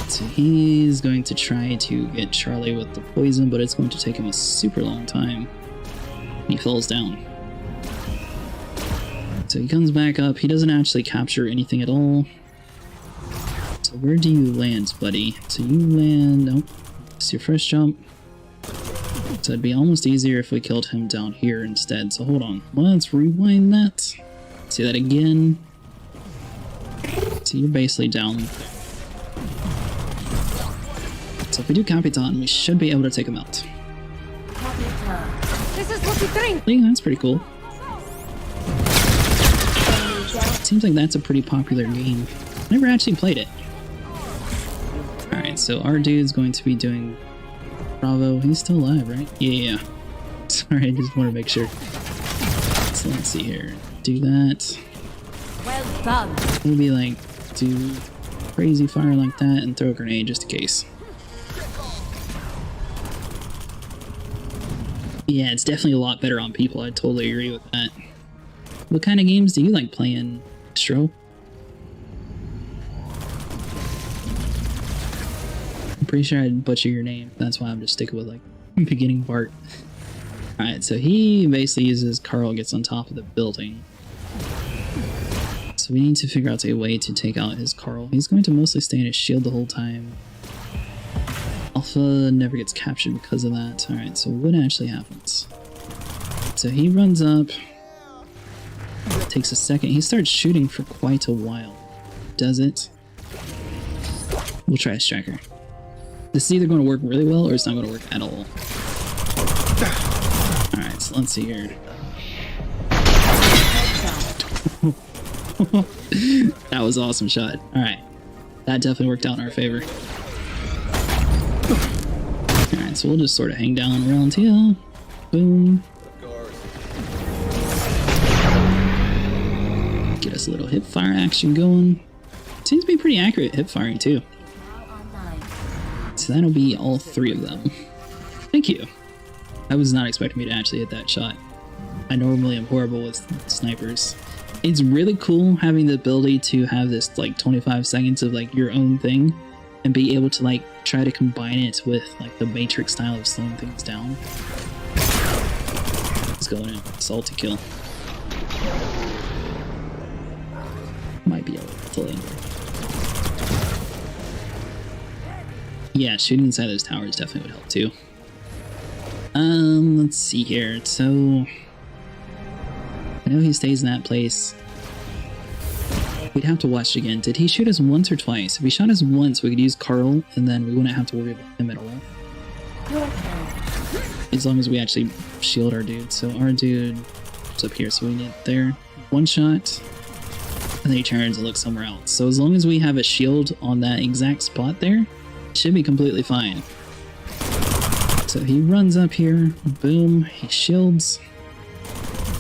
So he's going to try to get Charlie with the poison, but it's going to take him a super long time. He falls down. So he comes back up. He doesn't actually capture anything at all. So where do you land, buddy? So you land... nope. It's your first jump. So it'd be almost easier if we killed him down here instead. So hold on. Let's rewind that. See that again. So you're basically down there. So if we do Capitan, we should be able to take him out. This is what we drink. Yeah, that's pretty cool. Seems like that's a pretty popular game. Never actually played it. Alright, so our dude's going to be doing Bravo. He's still alive, right? Yeah. Sorry, I just want to make sure. So let's see here. Do that. Well done. Maybe like do crazy fire like that and throw a grenade just in case. Yeah, it's definitely a lot better on people. I totally agree with that. What kind of games do you like playing, Stro? I'm pretty sure I'd butcher your name. That's why I'm just sticking with like beginning part. Alright, so he basically uses Carl gets on top of the building. So we need to figure out a way to take out his Carl. He's going to mostly stay in his shield the whole time. Alpha never gets captured because of that. Alright, so what actually happens? So he runs up. Takes a second. He starts shooting for quite a while. Does it? We'll try a striker. This is either going to work really well or it's not going to work at all. Alright, so let's see here. That was an awesome shot. Alright. That definitely worked out in our favor. Alright, so we'll just sort of hang down around here. Boom. Get us a little hip fire action going. Seems to be pretty accurate hip firing too. So that'll be all 3 of them. Thank you. I was not expecting me to actually hit that shot. I normally am horrible with snipers. It's really cool having the ability to have this like 25 seconds of like your own thing and be able to like try to combine it with like the Matrix style of slowing things down. Let's go in. Salty kill. Might be able to land. Yeah, shooting inside those towers definitely would help too. Let's see here. So I know he stays in that place. We'd have to watch it again. Did he shoot us once or twice? If he shot us once, we could use Carl, and then we wouldn't have to worry about him at all. As long as we actually shield our dude. So our dude is up here, so we need there. One shot, and then he turns and looks somewhere else. So as long as we have a shield on that exact spot there, it should be completely fine. So he runs up here, boom, he shields.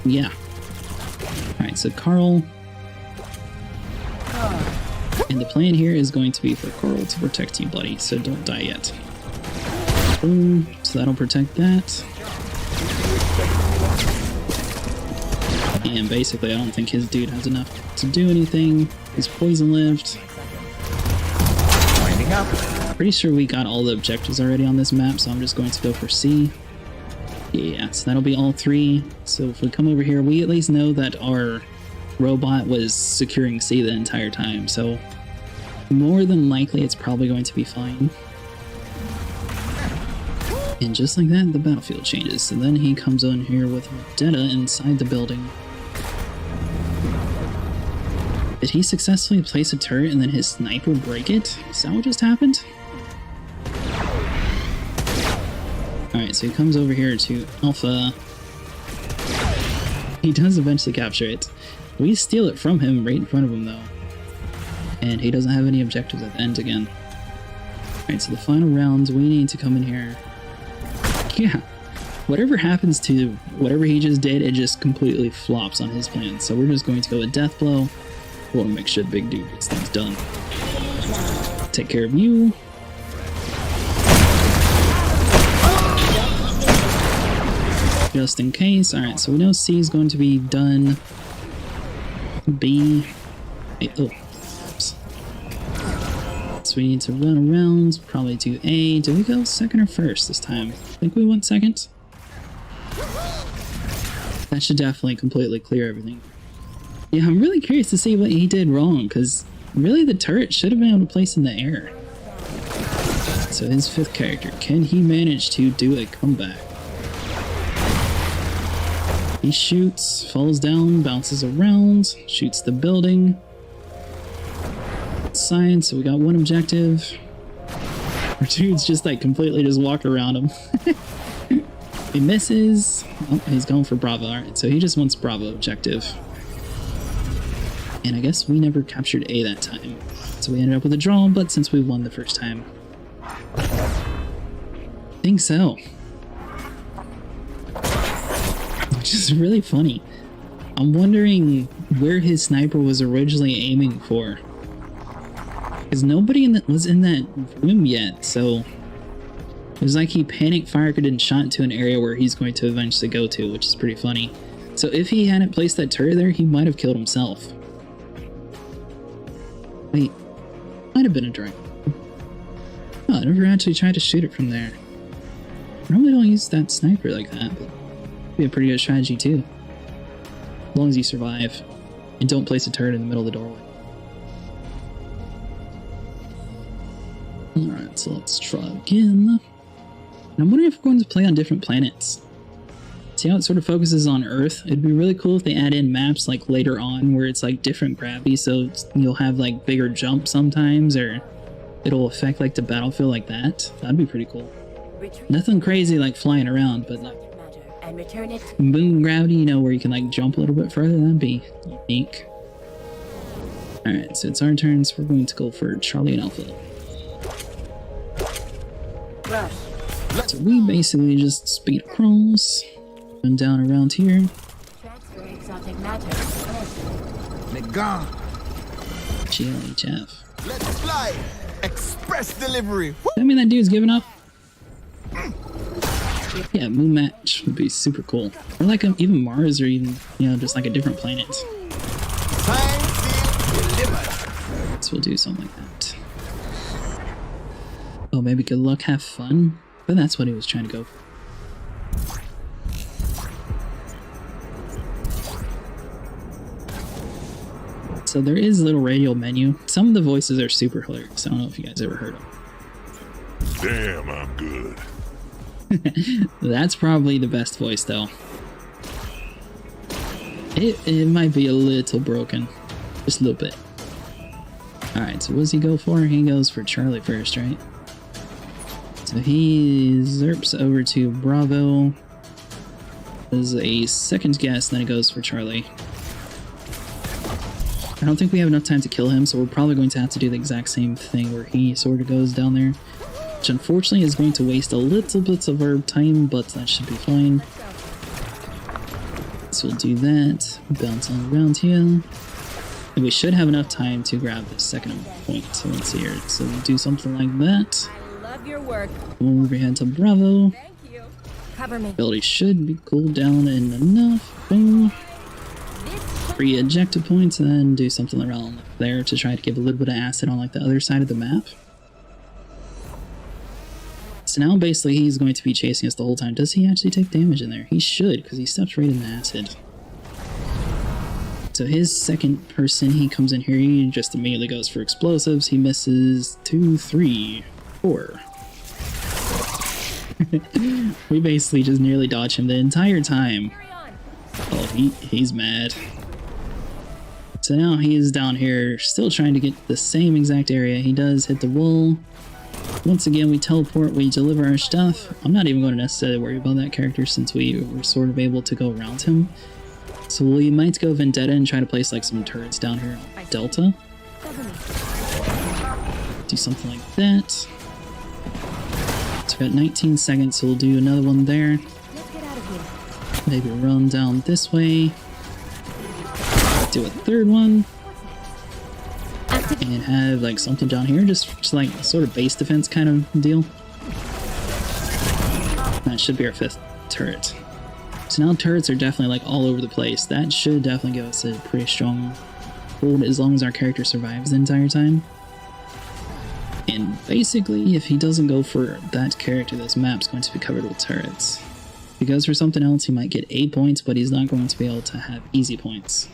Yeah. Alright, so Carl. And the plan here is going to be for Carl to protect you, buddy, so don't die yet. Boom, so that'll protect that. And basically, I don't think his dude has enough to do anything. He's poison lived. Winding up. Pretty sure we got all the objectives already on this map, so I'm just going to go for C. Yeah, so that'll be all 3. So if we come over here, we at least know that our robot was securing C the entire time, so more than likely it's probably going to be fine. And just like that, the battlefield changes. So then he comes on here with Vendetta inside the building. Did he successfully place a turret and then his sniper break it? Is that what just happened? Alright, so he comes over here to Alpha. He does eventually capture it. We steal it from him right in front of him though. And he doesn't have any objectives at the end again. Alright, so the final rounds, we need to come in here. Yeah, whatever happens to whatever he just did, it just completely flops on his plan. So we're just going to go with Death Blow. We want to make sure the big dude gets things done. Take care of you. Just in case. Alright, so we know C is going to be done. B. Oh. Oops. So we need to run around. Probably do A. Do we go second or first this time? I think we went second. That should definitely completely clear everything. Yeah, I'm really curious to see what he did wrong, because really the turret should have been able to place in the air. So his 5th character, can he manage to do a comeback? He shoots, falls down, bounces around, shoots the building. Science, so we got 1 objective. Our dude's just like completely just walk around him. He misses. Oh, he's going for Bravo. Alright, so he just wants Bravo objective. And I guess we never captured A that time. So we ended up with a draw, but since we won the first time. I think so. Which is really funny. I'm wondering where his sniper was originally aiming for. Because nobody was in that room yet, so it was like he panic fired and shot into an area where he's going to eventually go to, which is pretty funny. So if he hadn't placed that turret there, he might have killed himself. Wait, might have been a drone. Oh, I never actually tried to shoot it from there. I normally don't use that sniper like that, but it'd be a pretty good strategy too. As long as you survive and don't place a turret in the middle of the doorway. Alright, so let's try again. And I'm wondering if we're going to play on different planets. See how it sort of focuses on Earth? It'd be really cool if they add in maps like later on where it's like different gravity, so you'll have like bigger jumps sometimes, or it'll affect like the battlefield like that. That'd be pretty cool. Retrieve Nothing crazy like flying around, but like subject matter and return it. boom gravity, you know, where you can like jump a little bit further. That'd be unique. Alright, so it's our turn, so we're going to go for Charlie and Alpha. Rush. So we basically just speed across, run down around here. Transfer exotic matter. Nigga. GLHF. Let's fly. Express delivery. Does that mean that dude's giving up? Yeah, moon match would be super cool. Or like even Mars, or even, you know, just like a different planet. Time being delivered. So we'll do something like that. Oh, maybe good luck, have fun? But that's what he was trying to go for. So there is a little radio menu. Some of the voices are super hilarious. I don't know if you guys ever heard them. Damn, I'm good. That's probably the best voice, though. It might be a little broken. Just a little bit. Alright, so what does he go for? He goes for Charlie first, right? So he zerps over to Bravo. Does a second guess, then he goes for Charlie. I don't think we have enough time to kill him, so we're probably going to have to do the exact same thing where he sort of goes down there. Which unfortunately is going to waste a little bit of our time, but that should be fine. So we'll do that, bounce on around here. And we should have enough time to grab the second point. So let's see here. So we'll do something like that. Love your work. Come over here to Bravo. Thank you. Cover me. Ability should be cooled down in enough. Boom. 3 ejected points, and then do something around there to try to give a little bit of acid on like the other side of the map. So now basically he's going to be chasing us the whole time. Does he actually take damage in there? He should, because he steps right in the acid. So his second person, he comes in here, he just immediately goes for explosives. He misses 2, 3, 4. We basically just nearly dodge him the entire time. Oh, he's mad. So now he is down here, still trying to get the same exact area. He does hit the wall. Once again, we teleport, we deliver our stuff. I'm not even going to necessarily worry about that character since we were sort of able to go around him. So we might go Vendetta and try to place like some turrets down here on Delta. Do something like that. So we got 19 seconds, so we'll do another one there. Let's get out of here. Maybe run down this way. Do a third one. And have like something down here, just like sort of base defense kind of deal. That should be our 5th turret. So now turrets are definitely like all over the place. That should definitely give us a pretty strong hold as long as our character survives the entire time. And basically, if he doesn't go for that character, this map's going to be covered with turrets. If he goes for something else, he might get 8 points, but he's not going to be able to have easy points.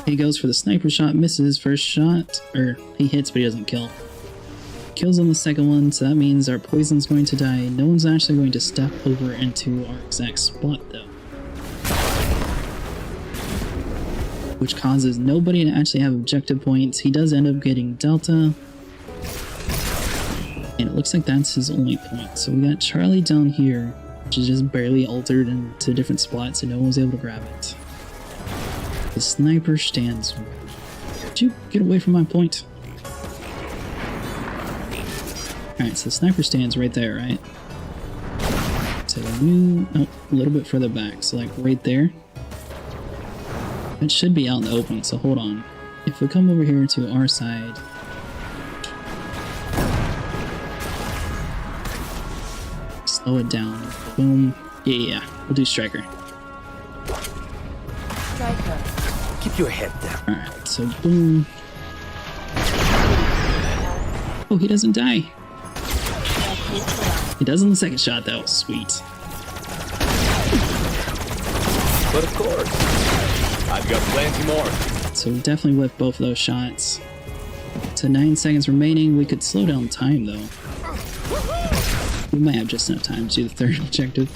He goes for the sniper shot, misses first shot, or he hits but he doesn't kill. Kills on the second one, so that means our poison's going to die. No one's actually going to step over into our exact spot though. Which causes nobody to actually have objective points. He does end up getting Delta. And it looks like that's his only point. So we got Charlie down here, which is just barely altered into different spots and no one was able to grab it. The sniper stands. Did you get away from my point? Alright, so the sniper stands right there, right? So you... oh, a little bit further back, so like right there. It should be out in the open, so hold on. If we come over here to our side... slow it down. Boom. Yeah, we'll do Striker. Striker. Keep your head down. Alright, so boom. Oh, he doesn't die. He does on the second shot, though. Sweet. But of course, I've got plenty more. So we definitely whipped both of those shots. So 9 seconds remaining. We could slow down time, though. We might have just enough time to do the third objective.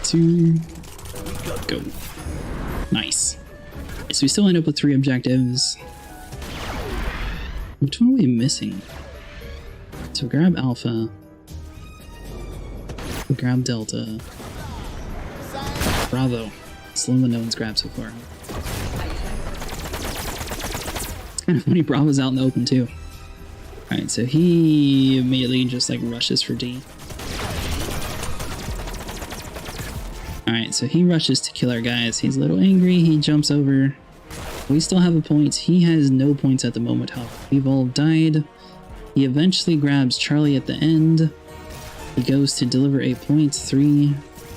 2, go. Nice. So we still end up with 3 objectives. Which one are we missing? So grab Alpha. We grab Delta. Bravo. It's the one no one's grabbed so far. It's kind of funny, Bravo's out in the open too. Alright, so he immediately just like rushes for D. Alright, so he rushes to kill our guys. He's a little angry, he jumps over. We still have a point. He has no points at the moment, however. We've all died. He eventually grabs Charlie at the end. He goes to deliver a point. 3,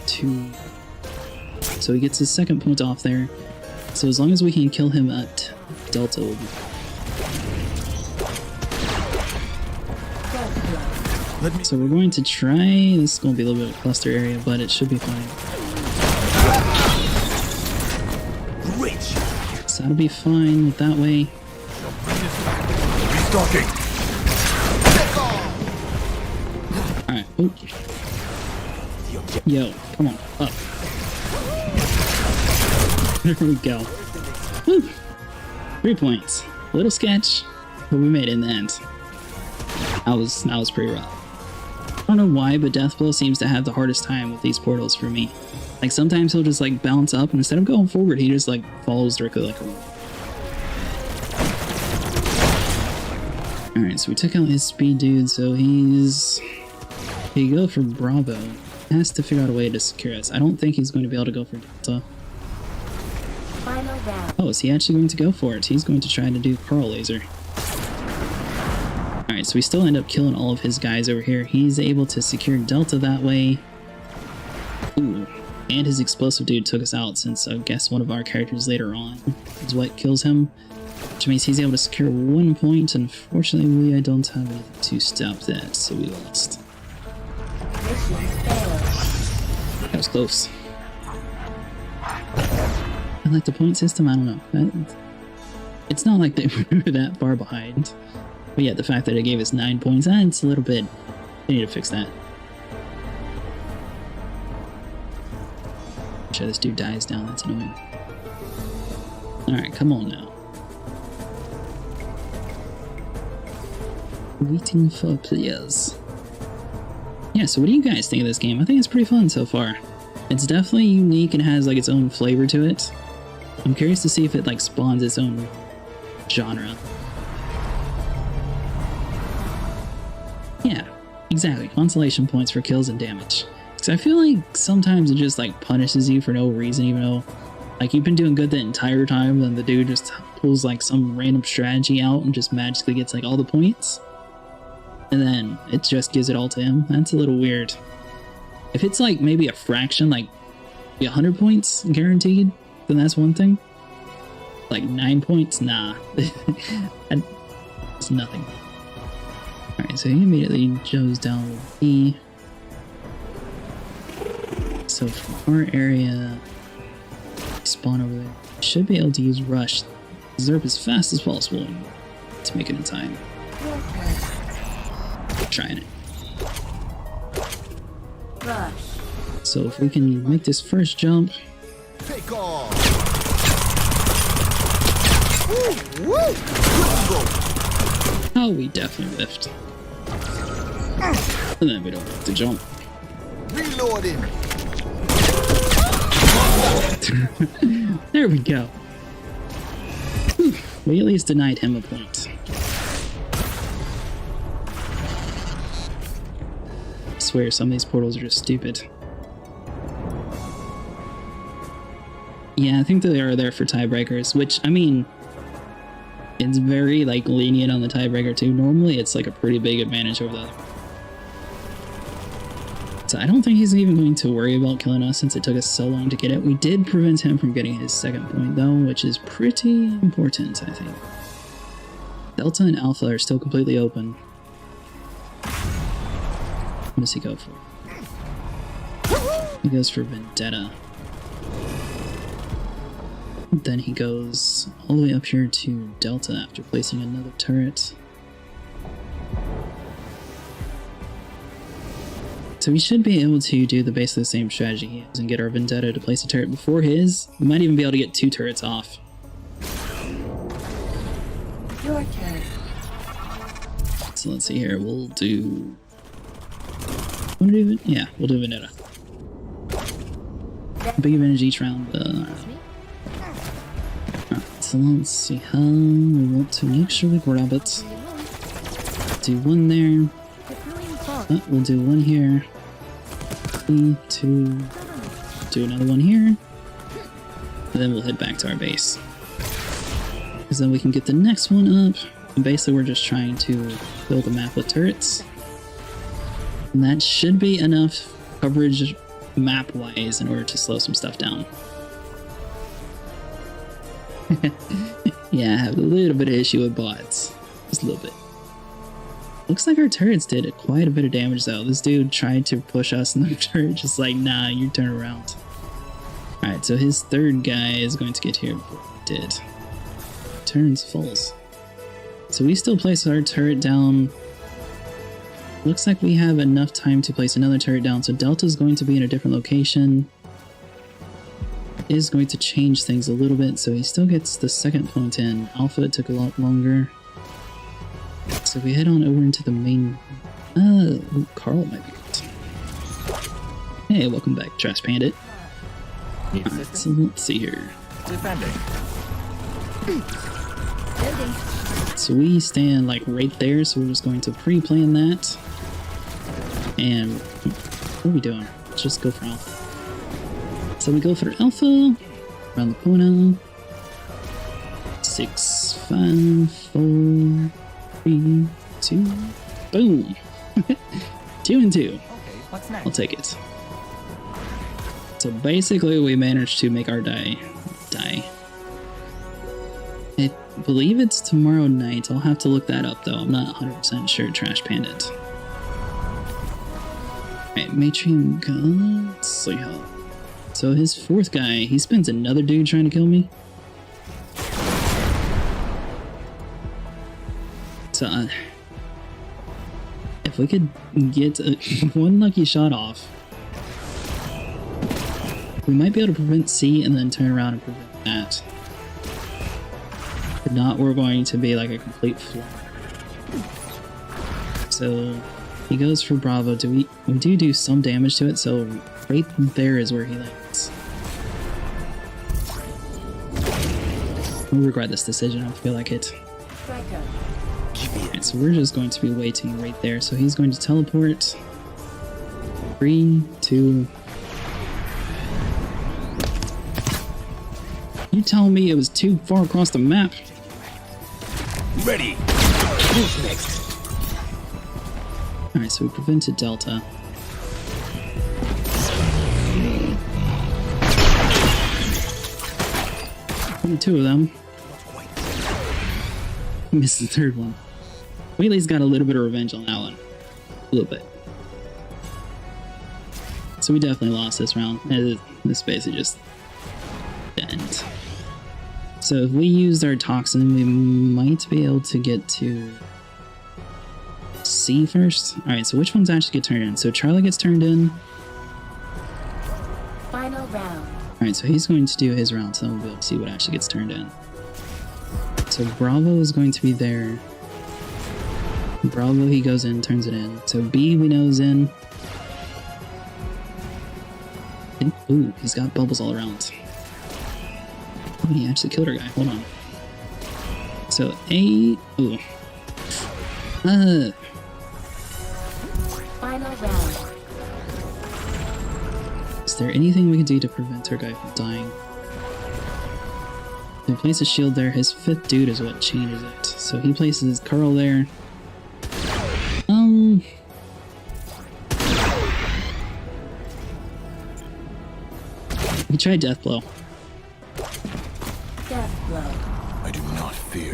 2. So he gets his second point off there. So as long as we can kill him at Delta, we'll be fine. So we're going to try. This is going to be a little bit of a cluster area, but it should be fine. So that'll be fine with that way. Alright, oh. Yo, come on, up. There we go. Woo! 3 points. Little sketch, but we made it in the end. That was pretty rough. I don't know why, but Deathblow seems to have the hardest time with these portals for me. Like, sometimes he'll just, like, bounce up, and instead of going forward, he just, like, follows directly like a wall. Alright, so we took out his speed dude, so he's... He go for Bravo. He has to figure out a way to secure us. I don't think he's going to be able to go for Delta. Final round. Oh, is he actually going to go for it? He's going to try to do Pearl Laser. Alright, so we still end up killing all of his guys over here. He's able to secure Delta that way. Ooh. And his explosive dude took us out, since I guess one of our characters later on is what kills him. Which means he's able to secure 1 point. Unfortunately, I don't have anything to stop that, so we lost. That was close. I like the point system, I don't know. It's not like they were that far behind. But yeah, the fact that it gave us 9 points, it's a little bit... They need to fix that. I'm sure this dude dies down, that's annoying. Alright, come on now. Waiting for players. Yeah, so what do you guys think of this game? I think it's pretty fun so far. It's definitely unique and has like its own flavor to it. I'm curious to see if it like spawns its own genre. Yeah, exactly. Consolation points for kills and damage. Because I feel like sometimes it just like punishes you for no reason, even though like you've been doing good the entire time, then the dude just pulls like some random strategy out and just magically gets like all the points. And then it just gives it all to him. That's a little weird. If it's like maybe a fraction, like 100 points guaranteed, then that's one thing. Like 9 points, nah. It's nothing. Alright, so he immediately goes down with B. So from our area, spawn over there. Should be able to use Rush. Zerp as fast as possible to make it in time. Trying it. Rush. So if we can make this first jump. Take off. Woo, woo. Good go. Oh, we definitely lift. And then we don't have to jump. Reloading. There we go. Whew. We at least denied him a point. I swear some of these portals are just stupid. Yeah, I think they are there for tiebreakers, which, I mean, it's very, like, lenient on the tiebreaker, too. Normally, it's, like, a pretty big advantage over the other. So I don't think he's even going to worry about killing us since it took us so long to get it. We did prevent him from getting his second point, though, which is pretty important, I think. Delta and Alpha are still completely open. What does he go for? He goes for Vendetta. Then he goes all the way up here to Delta after placing another turret. So we should be able to do basically the same strategy he has and get our Vendetta to place a turret before his. We might even be able to get 2 turrets off. Your turn. So let's see here. We'll do. Wanna do it? Yeah, we'll do Vendetta. Big advantage each round. Alright, so let's see how we want to make sure we grab it. Do one there. We'll do one here. 3, 2. Do another one here. And then we'll head back to our base. Because then we can get the next one up. And basically we're just trying to fill the map with turrets. And that should be enough coverage map-wise in order to slow some stuff down. Yeah, I have a little bit of issue with bots. Just a little bit. Looks like our turrets did quite a bit of damage though. This dude tried to push us in the turret, just like, nah, you turn around. Alright, so his third guy is going to get here before we did. Turns falls. So we still place our turret down. Looks like we have enough time to place another turret down, so Delta is going to be in a different location. Is going to change things a little bit, so he still gets the second point in. Alpha took a lot longer. So we head on over into the main... ooh, Carl might be good. Hey, welcome back, Trash Bandit. Alright, so let's see here. Defending. So we stand like right there, so we're just going to pre-plan that. And what are we doing? Let's just go for Alpha. So we go for Alpha, around the corner. 6, 5, 4, 3, 2, boom! 2 and 2. Okay, what's next? I'll take it. So basically we managed to make our die. I believe it's tomorrow night. I'll have to look that up though. I'm not 100% sure, Trash Bandit. Alright, Matrion Let's see how. So his fourth guy, he spends another dude trying to kill me. So, if we could get one lucky shot off, we might be able to prevent C and then turn around and prevent that. If not, we're going to be like a complete flop. So he goes for Bravo. We do some damage to it, so right there is where he lands. We'll regret this decision, I feel like it. Alright, so we're just going to be waiting right there. So he's going to teleport. 3, 2. You telling me it was too far across the map? Ready. Who's next? Alright, so we prevented Delta. Only 2 of them. Missed the third one. Whaley's got a little bit of revenge on that one. A little bit. So we definitely lost this round. This basically just end. So if we used our toxin, we might be able to get to C first. Alright, so which ones actually get turned in? So Charlie gets turned in. Final round. Alright, so he's going to do his round, so we'll be able to see what actually gets turned in. So Bravo is going to be there. Bravo, he goes in, turns it in. So B, we know is in. And, ooh, he's got bubbles all around. Oh, he actually killed our guy. Hold on. So A, ooh. Final round. Is there anything we can do to prevent our guy from dying? If he places a shield there, his 5th dude is what changes it. So he places Carl there. We can try Death Blow. Death blow. I do not fear.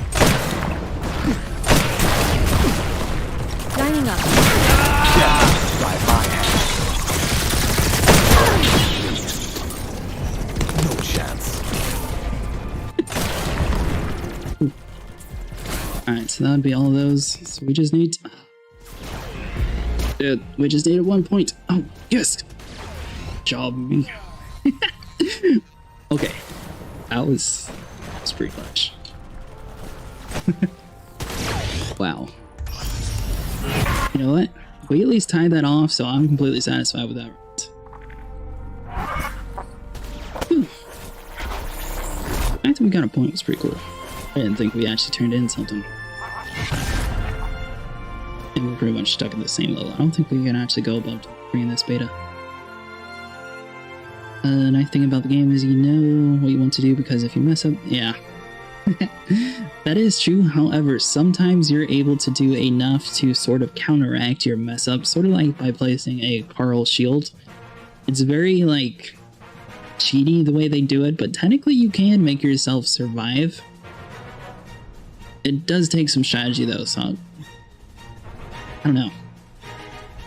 Lining up. By my hand. No chance. Alright, so that would be all of those. So we just need... Dude, we just needed 1 point. Oh, yes! Job me. Okay. That was pretty clutch. Wow. You know what? We at least tied that off, so I'm completely satisfied with that. Whew. I think we got a point. It was pretty cool. I didn't think we actually turned in something. And we're pretty much stuck at the same level. I don't think we can actually go above 3 in this beta. The nice thing about the game is you know what you want to do, because if you mess up, yeah. That is true. However, sometimes you're able to do enough to sort of counteract your mess up, sort of like by placing a Carl shield. It's very, like, cheaty the way they do it, but technically you can make yourself survive. It does take some strategy though, so I don't know.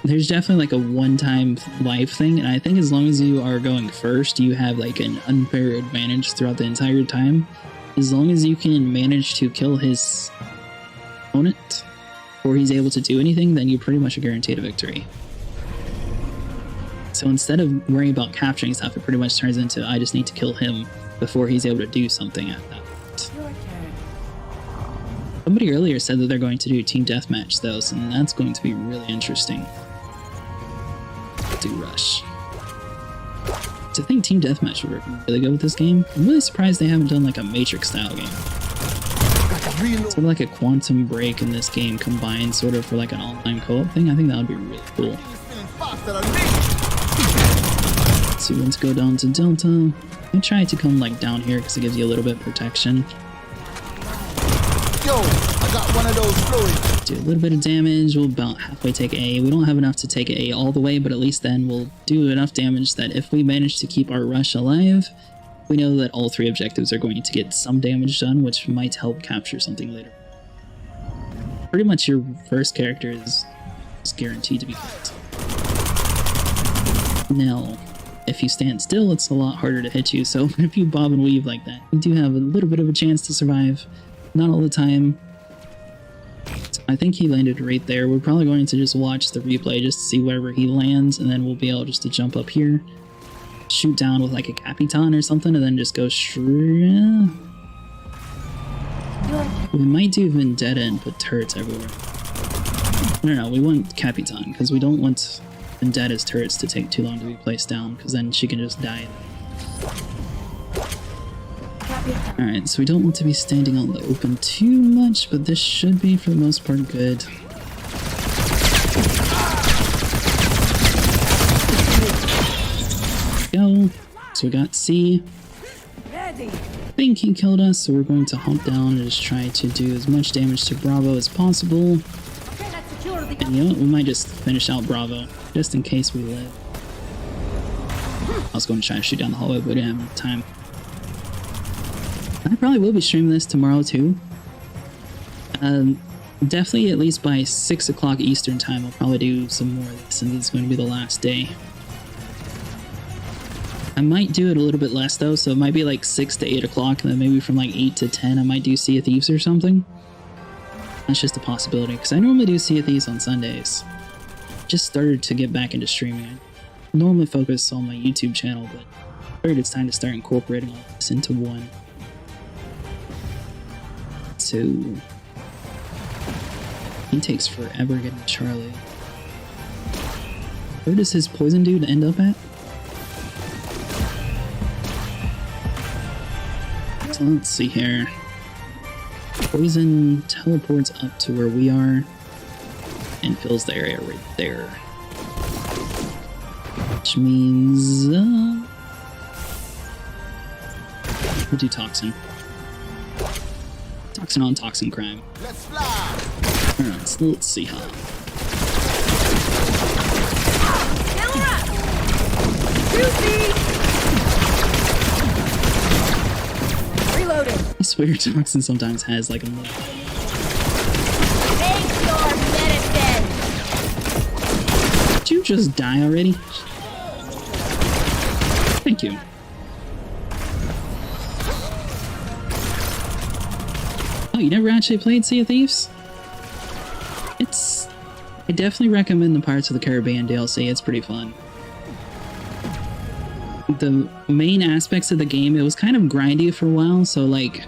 There's definitely like a one-time life thing, and I think as long as you are going first, you have like an unfair advantage throughout the entire time. As long as you can manage to kill his opponent before he's able to do anything, then you pretty much are guaranteed a victory. So instead of worrying about capturing stuff, it pretty much turns into I just need to kill him before he's able to do something at that point. Somebody earlier said that they're going to do team deathmatch though, so that's going to be really interesting. Do rush. So I think team deathmatch would work really good with this game. I'm really surprised they haven't done like a Matrix style game. Sort of like a Quantum Break in this game combined sort of for like an online co-op thing. I think that would be really cool. So let's go down to Delta. I try to come like down here because it gives you a little bit of protection. Yo, I got one of those fluids. Do a little bit of damage. We'll about halfway take A. We don't have enough to take A all the way, but at least then we'll do enough damage that if we manage to keep our rush alive, we know that all 3 objectives are going to get some damage done, which might help capture something later. Pretty much your first character is guaranteed to be killed. Now, if you stand still, it's a lot harder to hit you, so if you bob and weave like that, you do have a little bit of a chance to survive. Not all the time. So I think he landed right there. We're probably going to just watch the replay just to see wherever he lands, and then we'll be able just to jump up here, shoot down with like a Capitan or something, and then just go straight. We might do Vendetta and put turrets everywhere. No, we want Capitan, because we don't want Vendetta's turrets to take too long to be placed down, because then she can just die. Alright, so we don't want to be standing out in the open too much, but this should be, for the most part, good. Go. So we got C. I think he killed us, so we're going to hop down and just try to do as much damage to Bravo as possible. And you know what? We might just finish out Bravo, just in case we live. I was going to try to shoot down the hallway, but we didn't have enough time. I probably will be streaming this tomorrow too. Definitely at least by 6 o'clock Eastern time I'll probably do some more of this, since it's going to be the last day. I might do it a little bit less though, so it might be like 6 to 8 o'clock, and then maybe from like 8 to 10 I might do Sea of Thieves or something. That's just a possibility, because I normally do Sea of Thieves on Sundays. Just started to get back into streaming. I normally focus on my YouTube channel, but I figured it's time to start incorporating all this into one. So he takes forever getting Charlie. Where does his poison dude end up at? So let's see here. Poison teleports up to where we are and fills the area right there. Which means we'll do Toxin. Toxin on Toxin crime. Let's fly. Alright, so let's see how. Reloading. I swear Toxin sometimes has like a little. Take your medicine. Did you just die already? Thank you. Oh, you never actually played Sea of Thieves? I definitely recommend the Pirates of the Caribbean DLC. It's pretty fun. The main aspects of the game, it was kind of grindy for a while, so like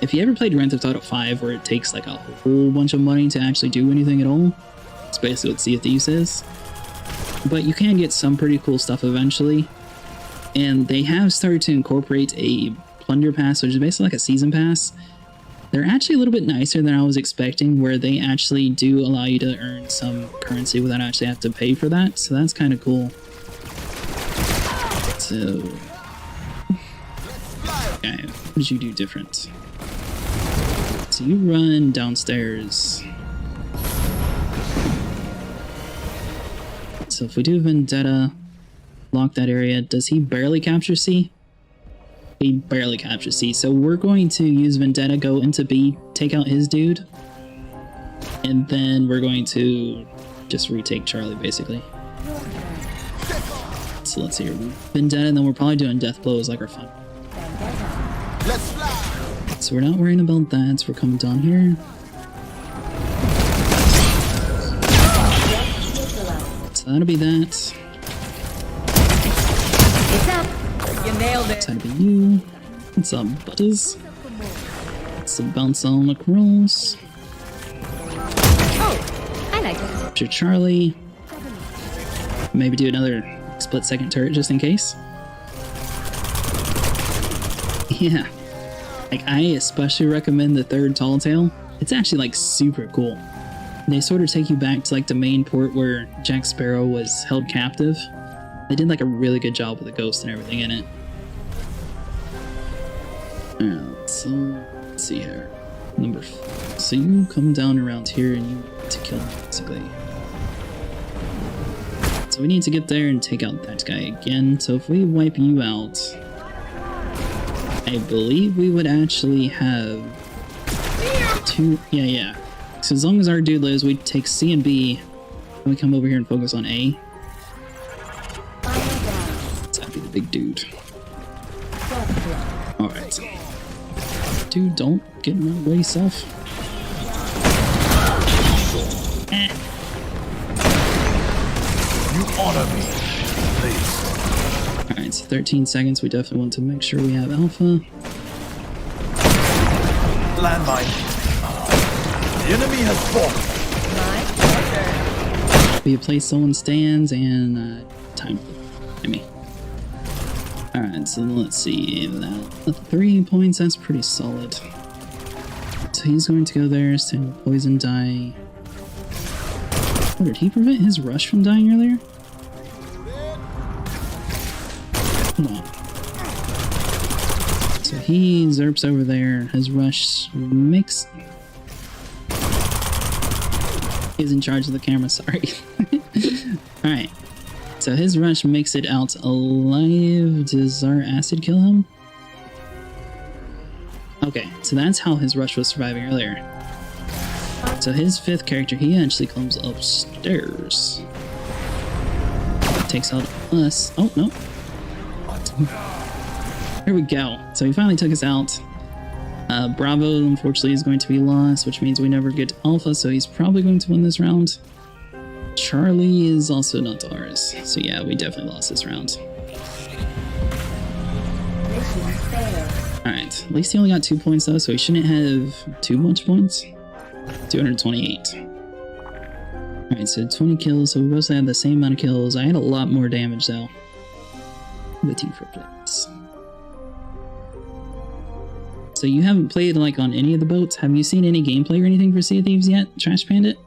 if you ever played Grand Theft Auto 5 where it takes like a whole bunch of money to actually do anything at all, it's basically what Sea of Thieves is. But you can get some pretty cool stuff eventually. And they have started to incorporate a plunder pass, which is basically like a season pass. They're actually a little bit nicer than I was expecting, where they actually do allow you to earn some currency without actually have to pay for that. So that's kind of cool. So, okay, what did you do different? So you run downstairs. So if we do Vendetta, lock that area, does he barely capture C? He barely captures C. So we're going to use Vendetta, go into B, take out his dude, and then we're going to just retake Charlie, basically. So let's see here. Vendetta, and then we're probably doing Death Blow as like our fun. Let's fly. So we're not worrying about that, so we're coming down here. So that'll be that. It's up. You nailed it. So that'll be you. What's up, Butters? Let's bounce on across. Oh, I like it. Capture Charlie. Maybe do another split-second turret just in case. Yeah. Like, I especially recommend the third Tall Tale. It's actually, like, super cool. They sort of take you back to, like, the main port where Jack Sparrow was held captive. They did, like, a really good job with the ghost and everything in it. Alright, so let's see here. Number 4. So you come down around here and you need to kill him, basically. So we need to get there and take out that guy again. So if we wipe you out, I believe we would actually have 2. Yeah. So as long as our dude lives, we take C and B, and we come over here and focus on A. So that'd be the big dude. Alright. Dude, don't get in my way, self. You honor me, please. Alright, so 13 seconds. We definitely want to make sure we have Alpha. Landmine. The enemy has fallen. My pleasure. We place someone stands and time. Gimme. Alright, so let's see. The 3 points, that's pretty solid. So he's going to go there, stand poison die. Oh, did he prevent his rush from dying earlier? Hold on. So he zerps over there. His rush makes. He's in charge of the camera, sorry. Alright. So his rush makes it out alive. Does our acid kill him? Okay, so that's how his rush was surviving earlier. So his 5th character, he actually comes upstairs. Takes out us. Oh, no. There we go. So he finally took us out. Bravo, unfortunately, is going to be lost, which means we never get Alpha, so he's probably going to win this round. Charlie is also not ours. So yeah, we definitely lost this round. Alright, at least he only got 2 points though, so he shouldn't have too much points. 228. Alright, so 20 kills, so we both had the same amount of kills. I had a lot more damage though. With you for plays. So you haven't played like on any of the boats? Have you seen any gameplay or anything for Sea of Thieves yet, Trash Bandit?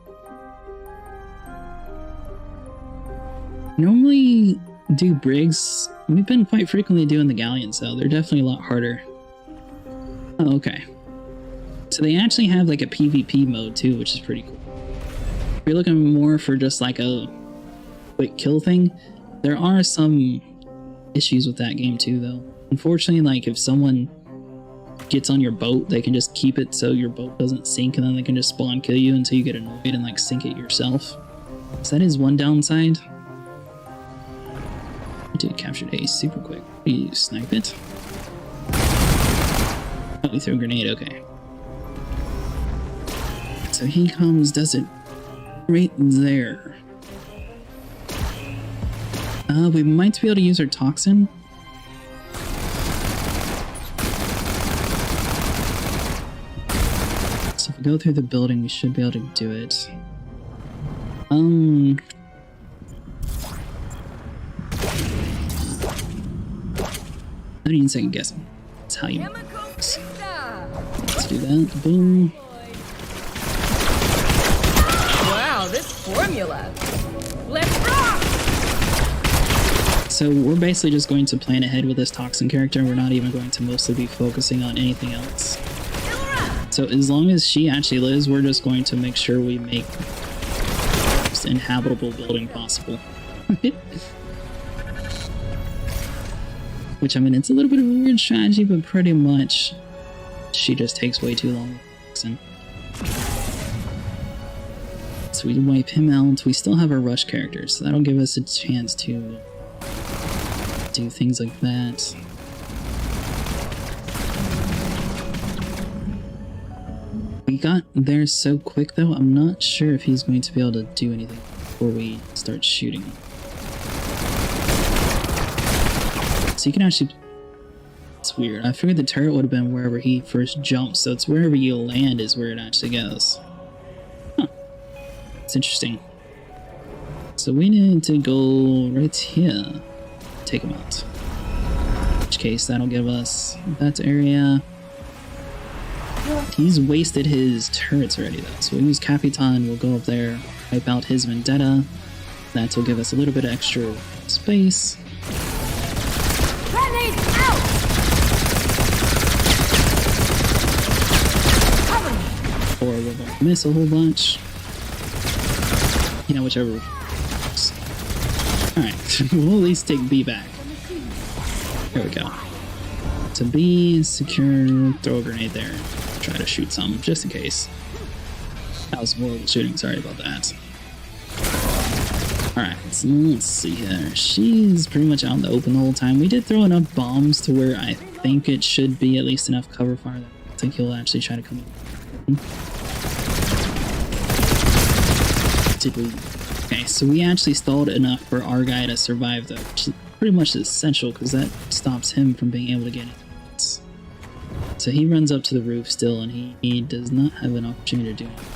Normally do brigs. We've been quite frequently doing the galleons though. They're definitely a lot harder. Oh, okay. So they actually have like a PvP mode too, which is pretty cool. If you're looking more for just like a quick kill thing, there are some issues with that game too though. Unfortunately, like if someone gets on your boat, they can just keep it so your boat doesn't sink, and then they can just spawn kill you until you get annoyed and like sink it yourself. So that is one downside. I did capture A super quick. You snipe it. Oh, we threw a grenade, okay. So he comes, does it right there. We might be able to use our toxin. go through the building, we should be able to do it. I don't even second guessing. That's how you. Let's do that. Boom. Wow, this formula. Let's rock! So we're basically just going to plan ahead with this Toxin character. We're not even going to mostly be focusing on anything else. So as long as she actually lives, we're just going to make sure we make the most inhabitable building possible. Which, I mean, it's a little bit of a weird strategy, but pretty much she just takes way too long. So we wipe him out. We still have our rush characters, so that'll give us a chance to do things like that. We got there so quick, though, I'm not sure if he's going to be able to do anything before we start shooting. So you can actually... It's weird. I figured the turret would have been wherever he first jumped, so it's wherever you land is where it actually goes. Huh. It's interesting. So we need to go right here. Take him out. In which case, that'll give us that area. He's wasted his turrets already, though. So we'll use Capitan, we'll go up there, wipe out his Vendetta. That will give us a little bit of extra space. Grenade out! Cover me! Or we're going to miss a whole bunch. You know, whichever. Alright, we'll at least take B back. There we go. So B, secure, throw a grenade there. Try to shoot some, just in case. That was horrible shooting, sorry about that. Alright, so let's see here. She's pretty much out in the open the whole time. We did throw enough bombs to where I think it should be at least enough cover fire. I think he'll actually try to come in. Did we? Okay, so we actually stalled enough for our guy to survive, though, which is pretty much essential because that stops him from being able to get in. So he runs up to the roof still, and he does not have an opportunity to do anything.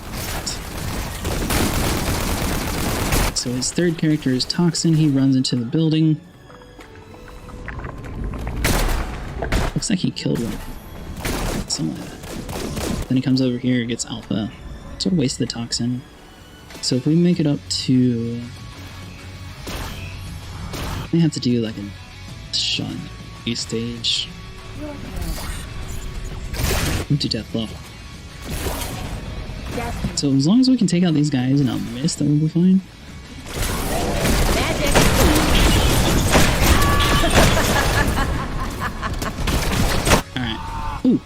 So his third character is Toxin. He runs into the building. Looks like he killed one. Something like that. Then he comes over here, gets Alpha. Sort of wasted the Toxin. So if we make it up to... we have to do like a shot stage. To death blow. So as long as we can take out these guys and not miss, then we'll be fine. Magic. Alright. Ooh.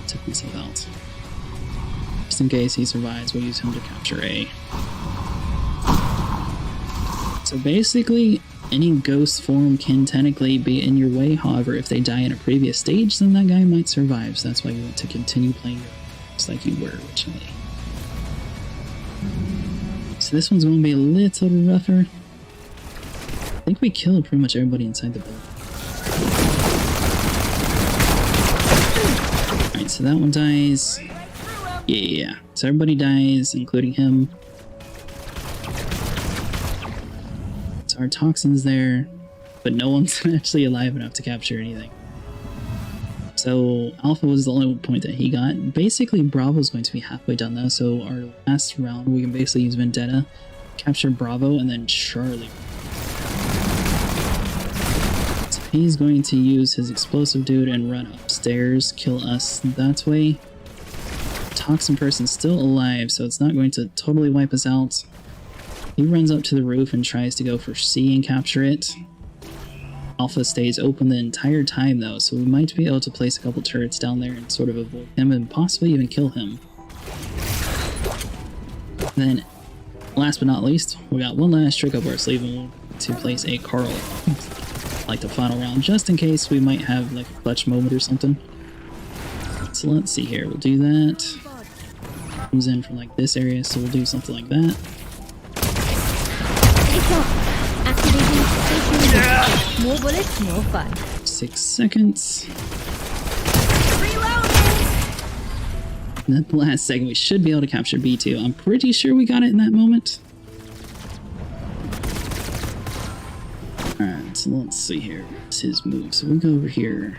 Took myself out. Just in case he survives, we'll use him to capture A. So basically, any ghost form can technically be in your way. However, if they die in a previous stage, then that guy might survive. So that's why you want to continue playing just like you were originally. So this one's going to be a little rougher. I think we killed pretty much everybody inside the building. Alright, so that one dies. Yeah. So everybody dies, including him. So our Toxin's there, but no one's actually alive enough to capture anything. So Alpha was the only point that he got. Basically, Bravo's going to be halfway done though, so our last round we can basically use Vendetta, capture Bravo, and then Charlie. So he's going to use his explosive dude and run upstairs, kill us that way. Toxin person's still alive, so it's not going to totally wipe us out. He runs up to the roof and tries to go for C and capture it. Alpha stays open the entire time though, so we might be able to place a couple turrets down there and sort of avoid him and possibly even kill him. Then, last but not least, we got one last trick up our sleeve and we'll to place a Carl. Like the final round, just in case we might have like a clutch moment or something. So let's see here, we'll do that. Comes in from like this area, so we'll do something like that. Activating station. More bullets, more fun. 6 seconds. Reload! at the last second, we should be able to capture B2. I'm pretty sure we got it in that moment. Alright, so let's see here. What's his move? So we'll go over here.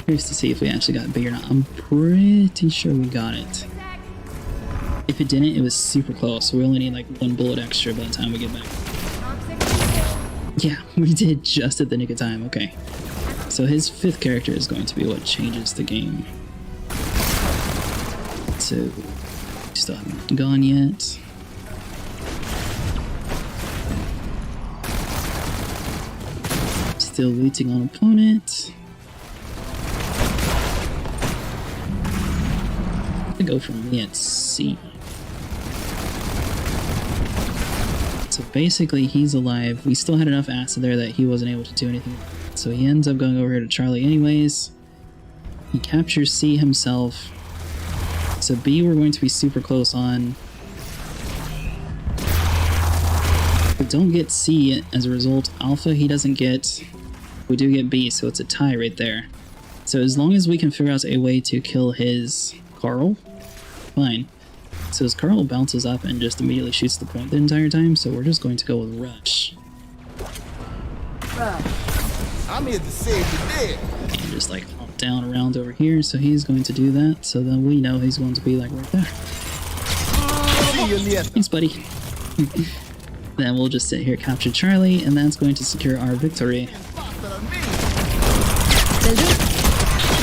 Curious to see if we actually got B or not. I'm pretty sure we got it. If it didn't, it was super close. So we only need like 1 bullet extra by the time we get back. Yeah, we did just at the nick of time. Okay. So his 5th character is going to be what changes the game. So, still haven't gone yet. Still waiting on opponent. To go from me at C. So basically, he's alive. We still had enough acid there that he wasn't able to do anything. So he ends up going over here to Charlie anyways. He captures C himself. So B we're going to be super close on. We don't get C as a result. Alpha he doesn't get. We do get B, so it's a tie right there. So as long as we can figure out a way to kill his Carl, fine. So his Carl bounces up and just immediately shoots the point the entire time, so we're just going to go with Rush. I'm here to save the day. And just like hop down around over here, so he's going to do that, so then we know he's going to be like right there. See you later. Thanks, buddy. Then we'll just sit here, capture Charlie, and that's going to secure our victory.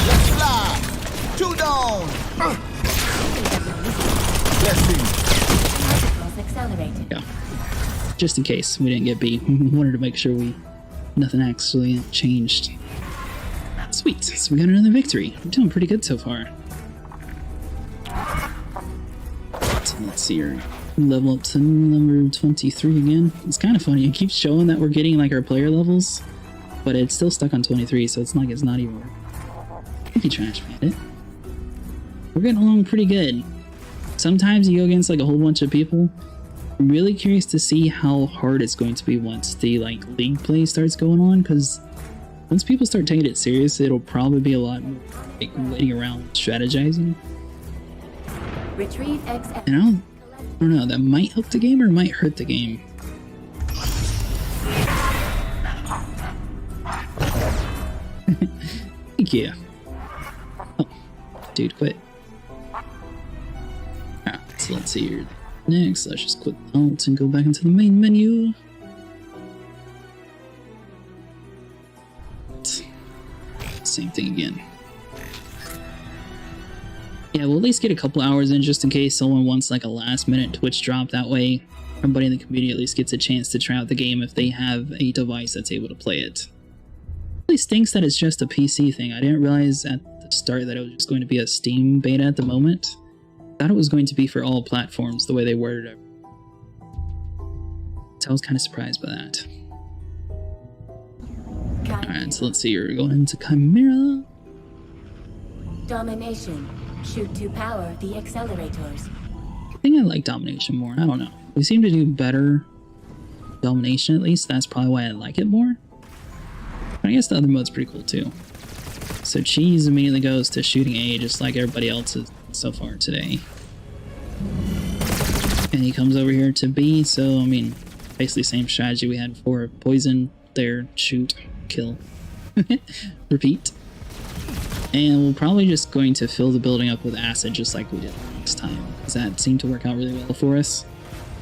Let's fly. 2 down. Let's see. Yeah. Just in case we didn't get B. We wanted to make sure nothing actually changed. Sweet. So we got another victory. We're doing pretty good so far. So let's see here. Level up to number 23 again. It's kind of funny. It keeps showing that we're getting like our player levels, but it's still stuck on 23, so it's like it's not even. I think he trash made it. We're getting along pretty good. Sometimes you go against like a whole bunch of people. I'm really curious to see how hard it's going to be once the like league play starts going on, because once people start taking it serious, it'll probably be a lot more like waiting around strategizing. Retrieve X. And I don't know, that might help the game or might hurt the game. Thank you. Oh, dude, quit. Alright, so let's see here. Next, let's just quit Alt and go back into the main menu. Same thing again. Yeah, we'll at least get a couple hours in just in case someone wants like a last minute Twitch drop. That way, everybody in the community at least gets a chance to try out the game if they have a device that's able to play it. At least thinks that it's just a PC thing. I didn't realize at the start that it was just going to be a Steam beta at the moment. I thought it was going to be for all platforms the way they worded it. So I was kind of surprised by that. Alright, so let's see. We're going into Chimera. Domination. Shoot to power the accelerators. I think I like Domination more. I don't know. We seem to do better Domination, at least. That's probably why I like it more. But I guess the other mode's pretty cool too. So Cheese immediately goes to shooting A, just like everybody else is so far today. And he comes over here to B, so I mean, basically same strategy we had before. Poison, there, shoot, kill. Repeat. And we're probably just going to fill the building up with acid just like we did last time, because that seemed to work out really well for us.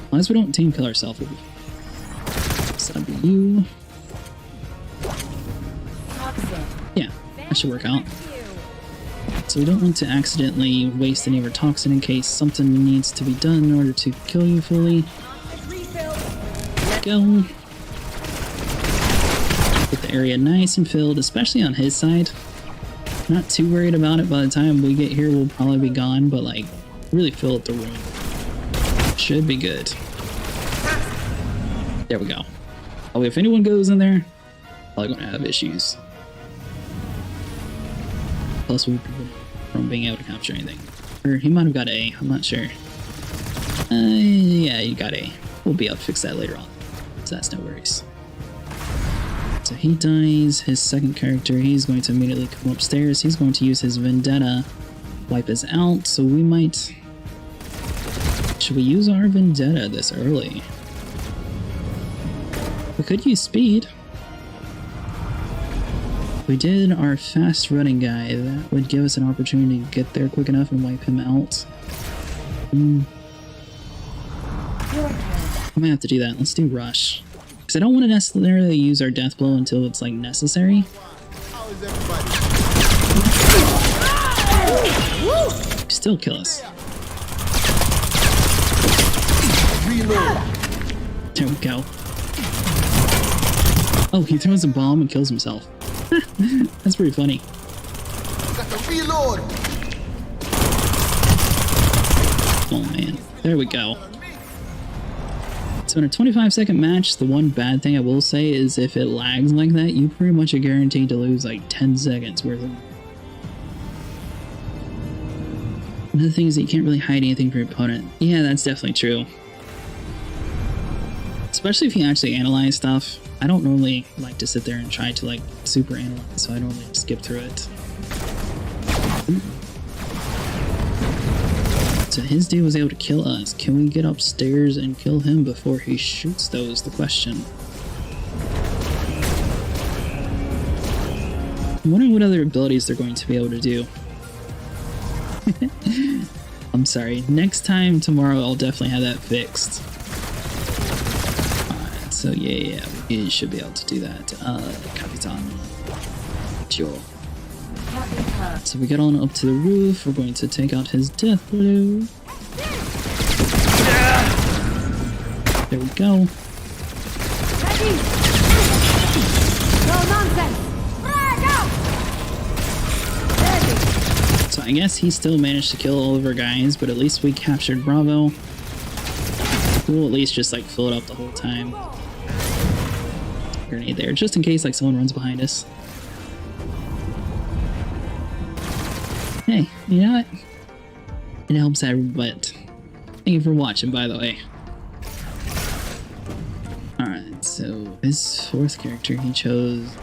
As long as we don't team kill ourselves, we'll be fine. So that'd be you. Yeah, that should work out. So we don't want to accidentally waste any of our toxin in case something needs to be done in order to kill you fully. Go. Get the area nice and filled, especially on his side. Not too worried about it. By the time we get here, we'll probably be gone, but like, really fill up the room. Should be good. There we go. Oh, if anyone goes in there, probably gonna have issues. Plus, we prevent from being able to capture anything. Or he might have got A. I'm not sure. Yeah, you got A. We'll be able to fix that later on, so that's no worries. So he dies, his second character, he's going to immediately come upstairs. He's going to use his vendetta, wipe us out, so we might... Should we use our vendetta this early? We could use speed. If we did our fast running guy, that would give us an opportunity to get there quick enough and wipe him out. I might have to do that. Let's do rush. Because I don't want to necessarily use our death blow until it's like necessary. How is everybody? Still kill us. Reload. There we go. Oh, he throws a bomb and kills himself. That's pretty funny. Got to reload. Oh man, there we go. So in a 25-second match, the one bad thing I will say is if it lags like that, you pretty much are guaranteed to lose like 10 seconds worth of... Another thing is that you can't really hide anything from your opponent. Yeah, that's definitely true. Especially if you actually analyze stuff. I don't normally like to sit there and try to like super analyze, so I normally skip through it. So his dude was able to kill us. Can we get upstairs and kill him before he shoots those? The question. I'm wondering what other abilities they're going to be able to do. I'm sorry. Next time tomorrow, I'll definitely have that fixed. Alright, so yeah, we should be able to do that. Capitan. Sure. So we get on up to the roof. We're going to take out his death blow. There we go. Ready! No nonsense! Ready! So I guess he still managed to kill all of our guys, but at least we captured Bravo. We'll at least just like fill it up the whole time. Grenade there, just in case like someone runs behind us. Hey, you know what? It helps out, but thank you for watching, by the way. Alright, so his fourth character he chose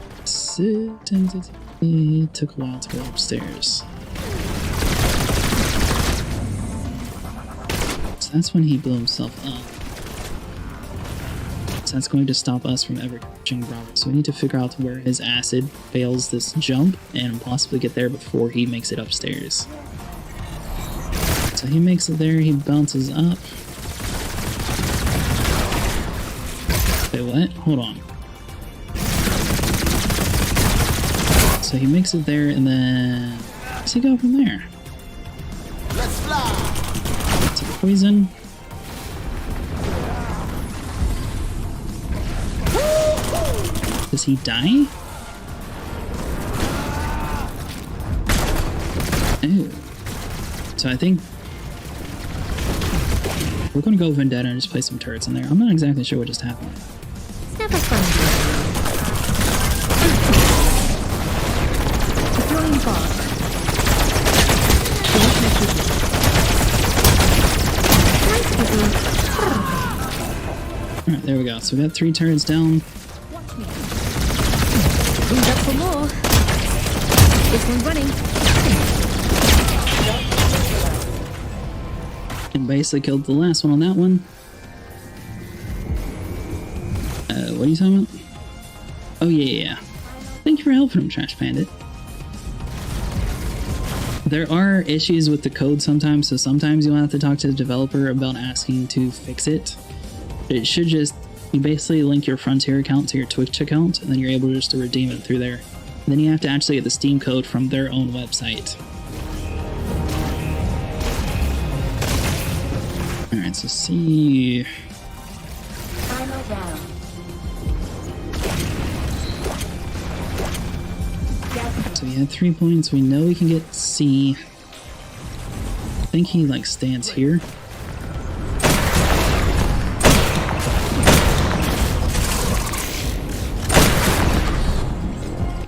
it took a while to go upstairs. So that's when he blew himself up. So that's going to stop us from ever catching Bravo. So we need to figure out where his acid fails this jump and possibly get there before he makes it upstairs. So he makes it there, he bounces up. Wait, what? Hold on. So he makes it there and then... Where's he go from there? Let's fly. It's a poison. Does he die? Oh. So I think we're gonna go Vendetta and just place some turrets in there. I'm not exactly sure what just happened. It's never fun. Deploying bomb. Alright, there we go. So we got 3 turrets down. Who's up for more? This one's running. And basically killed the last one on that one. What are you talking about? Oh yeah. Thank you for helping him, Trash Bandit. There are issues with the code sometimes, so sometimes you'll have to talk to the developer about asking to fix it. But it should just, you basically link your Frontier account to your Twitch account, and then you're able just to redeem it through there. And then you have to actually get the Steam code from their own website. Alright, so see... Final round. So we had 3 points. We know we can get C. I think he like stands here.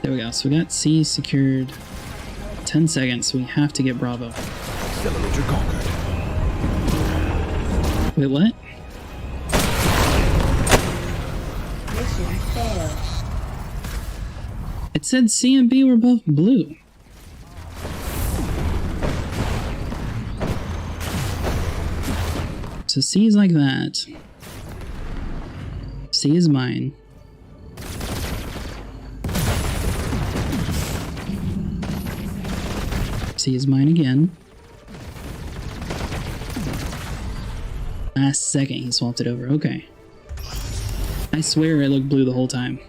There we go. So we got C secured. 10 seconds. So we have to get Bravo. Accelerator conquered. Wait, what? Mission failed. It said C and B were both blue. So C is like that. C is mine. C is mine again. Last second he swapped it over. Okay. I swear it looked blue the whole time.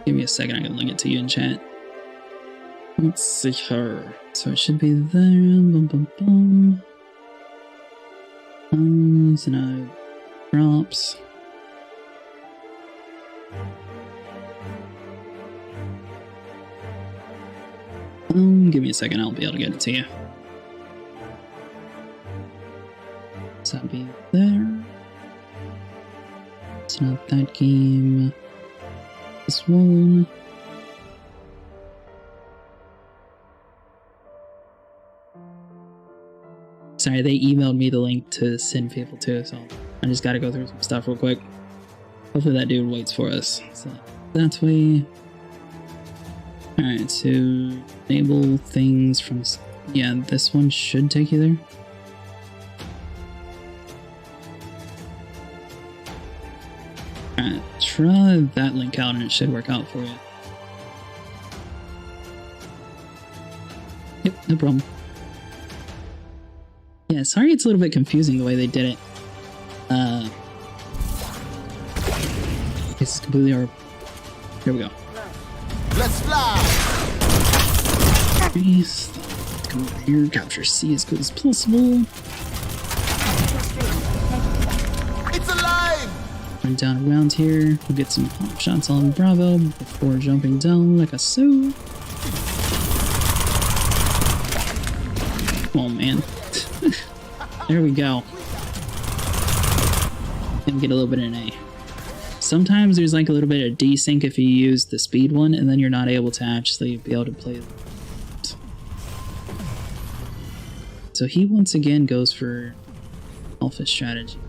Give me a second, I can link it to you in chat. Let's see her. So it should be there. Boom, boom, boom. So now drops. Give me a second, I'll be able to get it to you. So that'll be there. It's not that game. This one. Sorry, they emailed me the link to send people to, so I just gotta go through some stuff real quick. Hopefully that dude waits for us. So that way. Alright, so enable things from. Yeah, this one should take you there. Alright, try that link out and it should work out for you. Yep, no problem. Yeah, sorry it's a little bit confusing the way they did it. It's completely our. Here we go. Let's fly! Please, come over here, capture C as good as possible. It's alive! Run down around here, we'll get some pop shots on Bravo before jumping down like a so. Oh man. There we go. And get a little bit of an A. Sometimes there's like a little bit of desync if you use the speed one, and then you're not able to actually be able to play. So he once again goes for alpha strategy.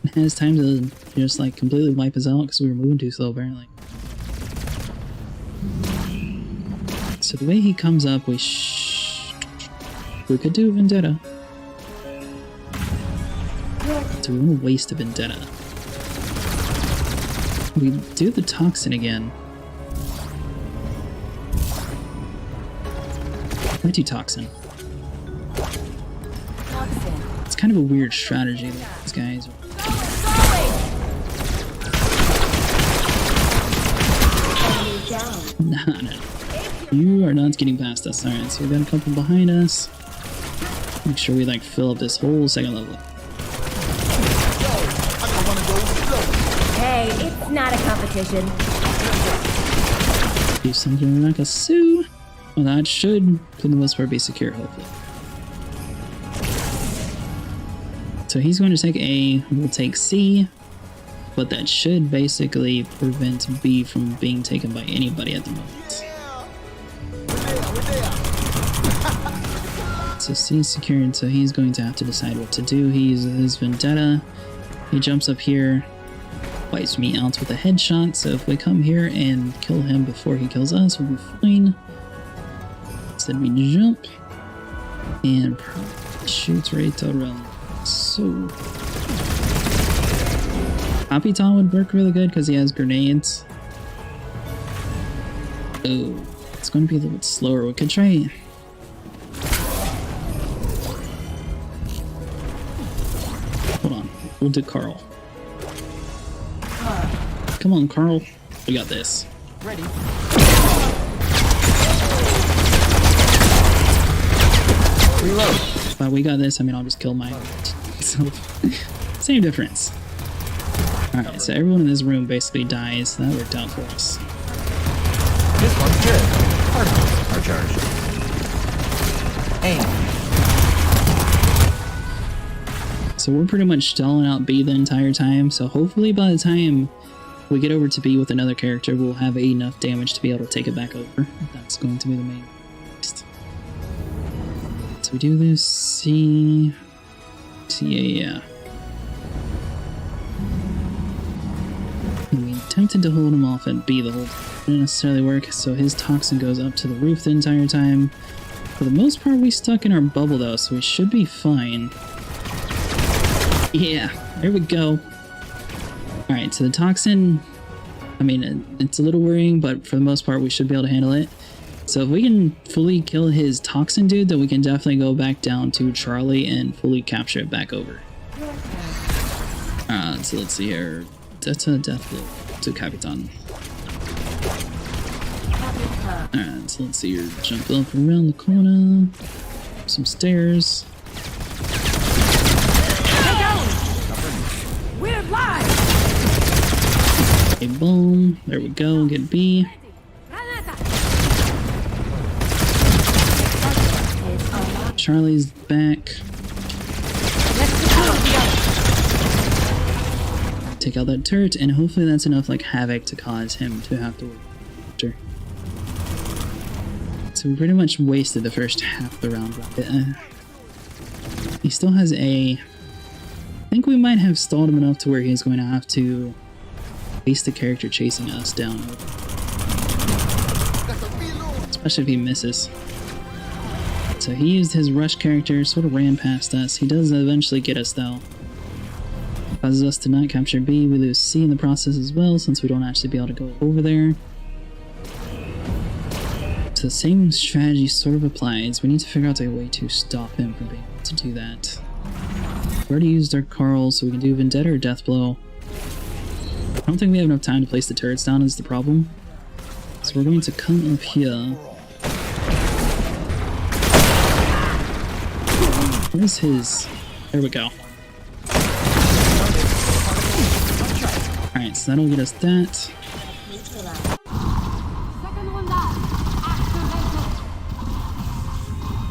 It has time to just like completely wipe us out because we were moving too slow apparently. So the way he comes up, we could do Vendetta. So we want to waste a Vendetta. We do the Toxin again. Why do Toxin? It's kind of a weird strategy that these guys. No. You are not getting past us. Alright, so we got a couple behind us. Make sure we like fill up this whole second level. Hey, it's not a competition. Do something like a Sue. Well, that should, for the most part, be secure, hopefully. So he's going to take A, we'll take C, but that should basically prevent B from being taken by anybody at the moment. So C is secured, so he's going to have to decide what to do. He uses his Vendetta. He jumps up here, wipes me out with a headshot, so if we come here and kill him before he kills us, we'll be fine. Instead we jump, and shoots right around. So Capitan would work really good because he has grenades. Oh, it's going to be a little bit slower. We could try. Hold on, we'll do Carl. Come on, Carl. We got this. Ready. Reload. But we got this. I mean, I'll just kill mine. So, same difference. Alright, so everyone in this room basically dies. That worked out for us. This one's good. Particles are charged. Aim. So we're pretty much stalling out B the entire time. So hopefully by the time we get over to B with another character, we'll have enough damage to be able to take it back over. That's going to be the main. So we do this C. Yeah. attempted to hold him off at B the whole time. It didn't necessarily work, so his toxin goes up to the roof the entire time. For the most part, we stuck in our bubble though, so we should be fine. Yeah, there we go. Alright, so the toxin, I mean, it's a little worrying, but for the most part, we should be able to handle it. So if we can fully kill his toxin dude, then we can definitely go back down to Charlie and fully capture it back over. So let's see here. That's a death blow to Capitan. Alright, so let's see here. Jump up around the corner. Some stairs. We're live! A boom. There we go. Get B. Charlie's back. Take out that turret, and hopefully that's enough like havoc to cause him to have to work. So we pretty much wasted the first half of the round. He still has A. I think we might have stalled him enough to where he's going to have to face the character chasing us down. Especially if he misses. So he used his rush character, sort of ran past us. He does eventually get us though. Causes us to not capture B. We lose C in the process as well, since we don't actually be able to go over there. So the same strategy sort of applies. We need to figure out a way to stop him from being able to do that. We already used our Carl, so we can do Vendetta or Death Blow. I don't think we have enough time to place the turrets down is the problem. So we're going to come up here. Where's his... There we go. Alright, so that'll get us that.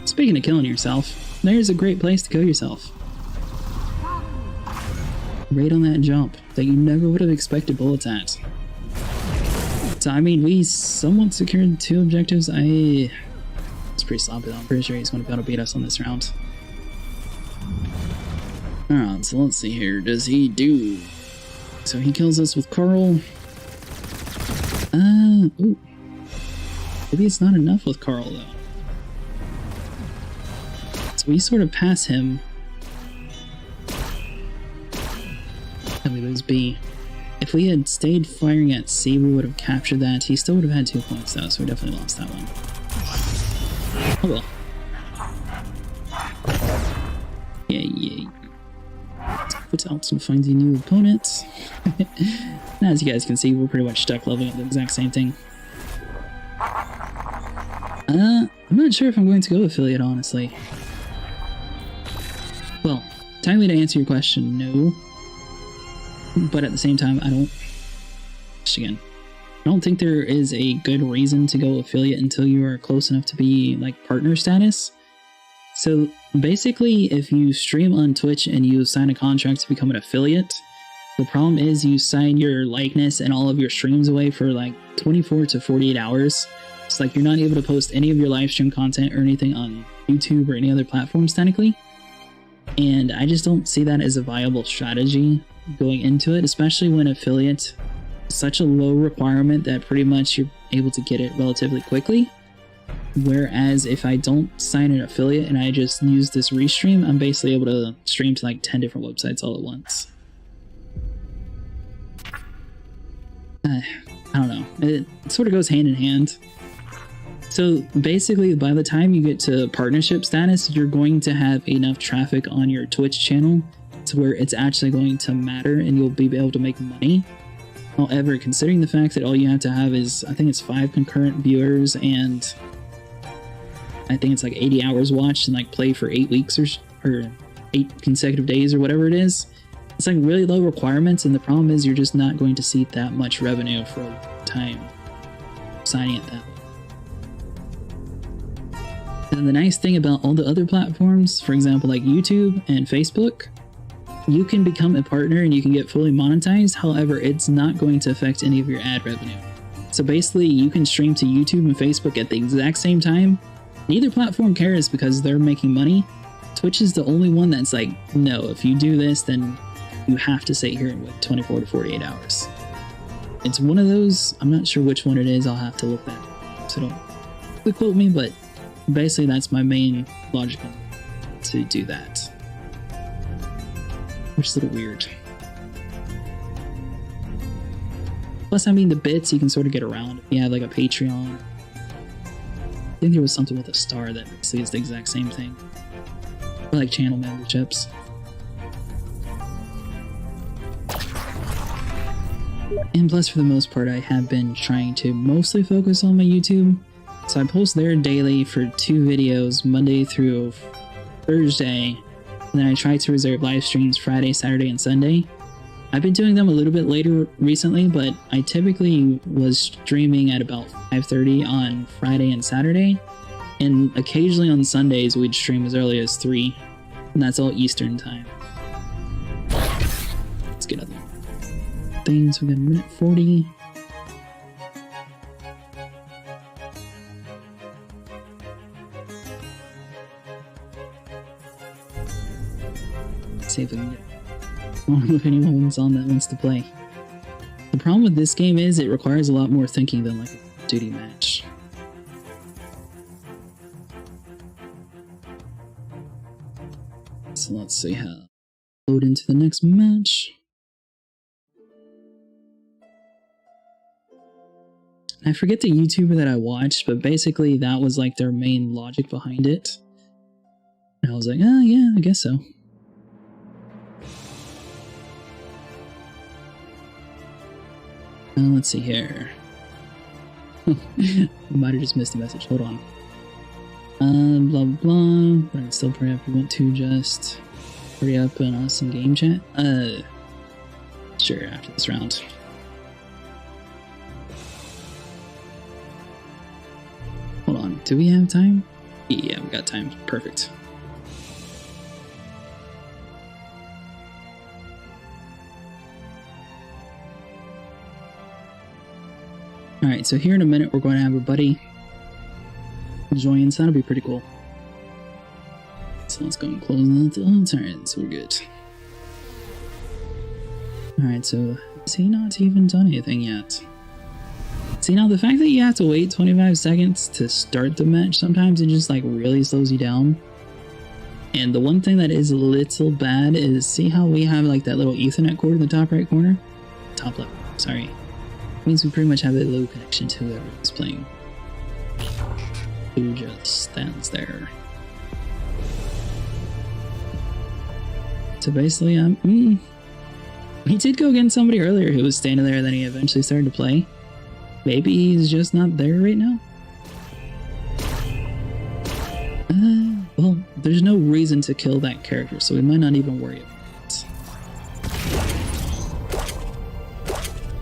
Speaking of killing yourself, there's a great place to kill yourself. Right on that jump that you never would have expected bullets at. So I mean, we somewhat secured 2 objectives. It's pretty sloppy though. I'm pretty sure he's going to be able to beat us on this round. Alright, so let's see here. Does he do? So he kills us with Carl. Ooh. Maybe it's not enough with Carl though. So we sort of pass him. And we lose B. If we had stayed firing at C, we would have captured that. He still would have had 2 points though, so we definitely lost that one. Oh well. Yeah. Puts out some finding new opponents. Now, as you guys can see, we're pretty much stuck leveling up the exact same thing. I'm not sure if I'm going to go affiliate, honestly. Well, technically to answer your question, no. But at the same time, I don't think there is a good reason to go affiliate until you are close enough to be like partner status. So basically, if you stream on Twitch and you sign a contract to become an affiliate, the problem is you sign your likeness and all of your streams away for like 24 to 48 hours. It's like you're not able to post any of your live stream content or anything on YouTube or any other platforms technically. And I just don't see that as a viable strategy going into it, especially when affiliate is such a low requirement that pretty much you're able to get it relatively quickly. Whereas if I don't sign an affiliate and I just use this restream, I'm basically able to stream to like 10 different websites all at once. I don't know. It sort of goes hand in hand. So basically, by the time you get to partnership status, you're going to have enough traffic on your Twitch channel to where it's actually going to matter and you'll be able to make money. However, considering the fact that all you have to have is, I think it's 5 concurrent viewers and I think it's like 80 hours watched and like play for 8 weeks or 8 consecutive days or whatever it is. It's like really low requirements, and the problem is you're just not going to see that much revenue for a long time signing it that way. And the nice thing about all the other platforms, for example like YouTube and Facebook, you can become a partner and you can get fully monetized. However, it's not going to affect any of your ad revenue. So basically you can stream to YouTube and Facebook at the exact same time. Neither platform cares because they're making money. Twitch is the only one that's like, no, if you do this, then you have to sit here and wait 24 to 48 hours. It's one of those, I'm not sure which one it is, I'll have to look that up, so don't quick quote me, but basically that's my main logic to do that. Which is a little weird. Plus, I mean, the bits you can sort of get around. If you have like a Patreon. I think there was something with a star that basically is the exact same thing. Or like channel memberships. And plus, for the most part, I have been trying to mostly focus on my YouTube. So I post there daily for 2 videos, Monday through Thursday. And then I try to reserve live streams Friday, Saturday, and Sunday. I've been doing them a little bit later recently, but I typically was streaming at about 5:30 on Friday and Saturday. And occasionally on Sundays, we'd stream as early as 3. And that's all Eastern time. Let's get other things. We got a minute 40. See if we can get one if anyone's on that wants to play. The problem with this game is it requires a lot more thinking than like a duty match. So let's see how load into the next match. I forget the YouTuber that I watched, but basically that was like their main logic behind it. And I was like, oh yeah, I guess so. Let's see here. Might have just missed the message. Hold on. Blah blah. But I can still pray if you want to just hurry up and us in game chat. Sure, after this round. Hold on. Do we have time? Yeah, we got time. Perfect. Alright, so here in a minute we're going to have our buddy join, so that'll be pretty cool. So let's go and close that. Oh, it's alright, so we're good. Alright, so has he not even done anything yet? See, now the fact that you have to wait 25 seconds to start the match, sometimes it just like really slows you down. And the one thing that is a little bad is, see how we have like that little Ethernet cord in the top right corner? Top left, sorry. Means we pretty much have a low connection to whoever is playing. Who just stands there. So basically, he did go against somebody earlier who was standing there, then he eventually started to play. Maybe he's just not there right now. Well, there's no reason to kill that character, so we might not even worry about it.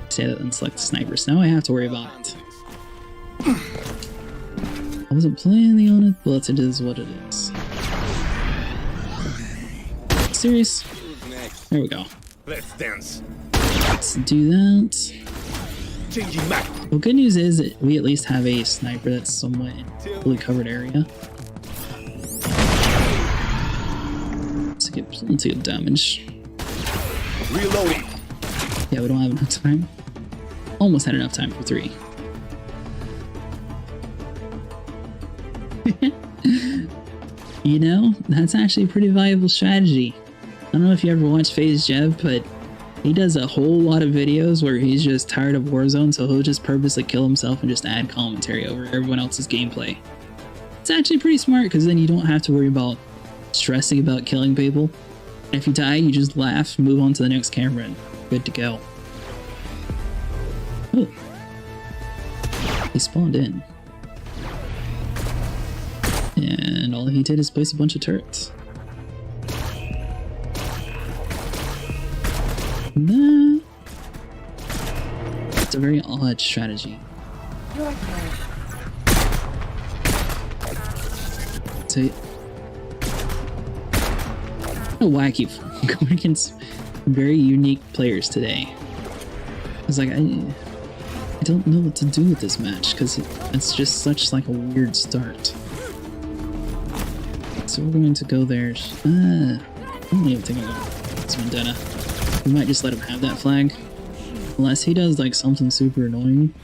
Say that and select the sniper, so now I have to worry about it. I wasn't planning on it, but it is what it is. Serious? There we go. Let's dance. Let's do that. Changing map. Well, good news is that we at least have a sniper that's somewhat in a fully covered area. To get plenty of damage. Reloading. Yeah, we don't have enough time. Almost had enough time for 3. You know, that's actually a pretty viable strategy. I don't know if you ever watched FaZe Jev, but he does a whole lot of videos where he's just tired of Warzone, so he'll just purposely kill himself and just add commentary over everyone else's gameplay. It's actually pretty smart, because then you don't have to worry about stressing about killing people. And if you die, you just laugh, move on to the next camera, and good to go. Oh. He spawned in. And all he did is place a bunch of turrets. Nah. It's a very odd strategy. So, I don't know why I keep going against very unique players today. I was like, I don't know what to do with this match because it's just such like a weird start. So we're going to go there. I don't even think I'm going to this vendetta. We might just let him have that flag. Unless he does like something super annoying.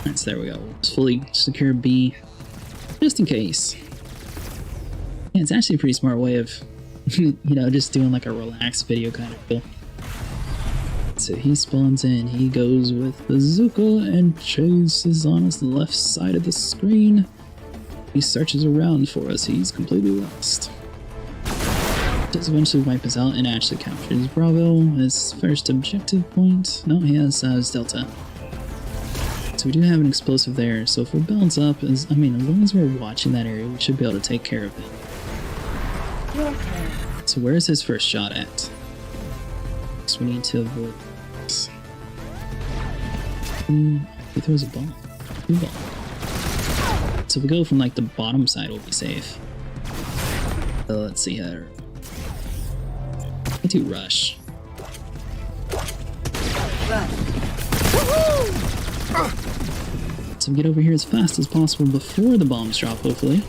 Nice, there we go. Let's fully secure B. Just in case. Yeah, it's actually a pretty smart way of, you know, just doing like a relaxed video kind of feel. So he spawns in, he goes with bazooka and chases on his left side of the screen. He searches around for us, he's completely lost. Does eventually wipe us out and actually captures Bravo, his first objective point. No, he has Delta. So we do have an explosive there, so if we're balanced up, as long as we're watching that area, we should be able to take care of it. So where's his first shot at? So we need to avoid this. He throws a ball. Two ball. So if we go from like the bottom side, we'll be safe. So let's see how. I do rush. So get over here as fast as possible before the bombs drop, hopefully.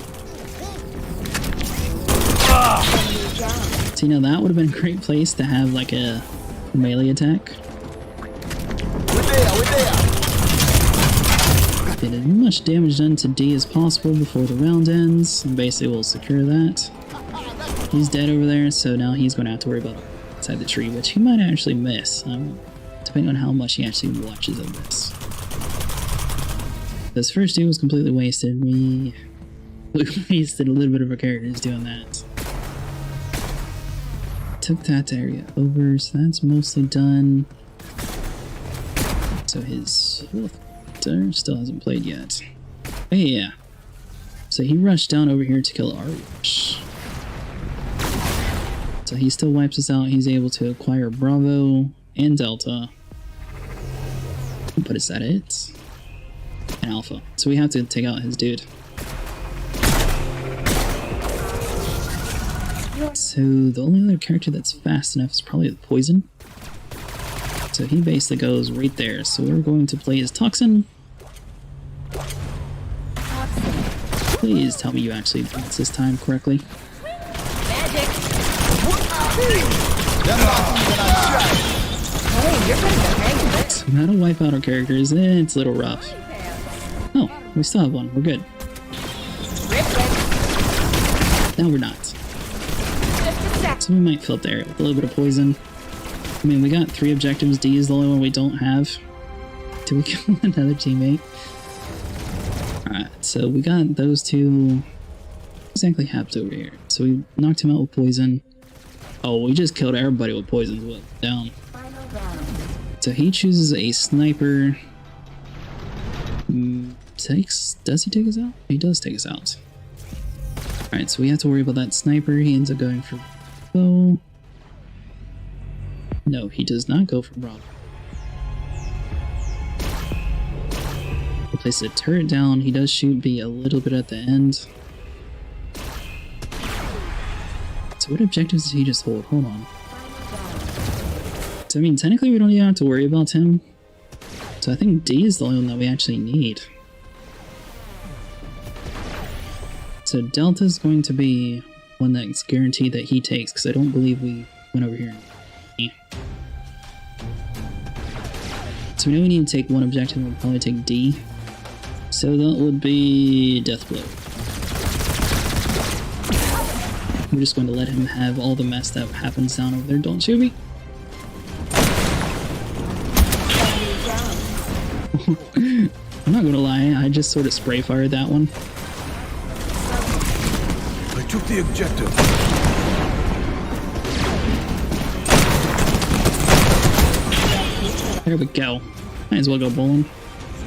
So, you know, that would have been a great place to have like a melee attack. Get as much damage done to D as possible before the round ends, and basically we'll secure that. He's dead over there, so now he's going to have to worry about inside the tree, which he might actually miss, depending on how much he actually watches of this. This first dude was completely wasted. We wasted a little bit of our characters doing that. Took that area over, so that's mostly done. So his fourth character still hasn't played yet. Oh yeah. So he rushed down over here to kill our rush. So he still wipes us out. He's able to acquire Bravo and Delta. But is that it? And Alpha. So we have to take out his dude. So the only other character that's fast enough is probably the Poison. So he basically goes right there. So we're going to play as Toxin. Please tell me you actually pronounce this time correctly. Magic. So that'll wipe out our characters. It's a little rough. Oh, we still have one. We're good. Now we're not. So we might fill there with a little bit of poison. I mean, we got 3 objectives. D is the only one we don't have. Do we kill another teammate? Alright, so we got those two exactly halved over here. So we knocked him out with poison. Oh, we just killed everybody with poison. Well, down. So he chooses a sniper. Does he take us out? He does take us out. Alright, so we have to worry about that sniper. He ends up going for bow. No, he does not go for Bravo. He places a turret down. He does shoot B a little bit at the end. So what objectives does he just hold? Hold on. So I mean, technically we don't even have to worry about him. So I think D is the only one that we actually need. So Delta is going to be one that's guaranteed that he takes, because I don't believe we went over here. So we know we need to take one objective, we'll probably take D. So that would be Death Blow. We're just going to let him have all the mess that happens down over there. Don't shoot me! I'm not gonna lie, I just sort of spray fired that one. I took the objective. There we go. Might as well go bowling.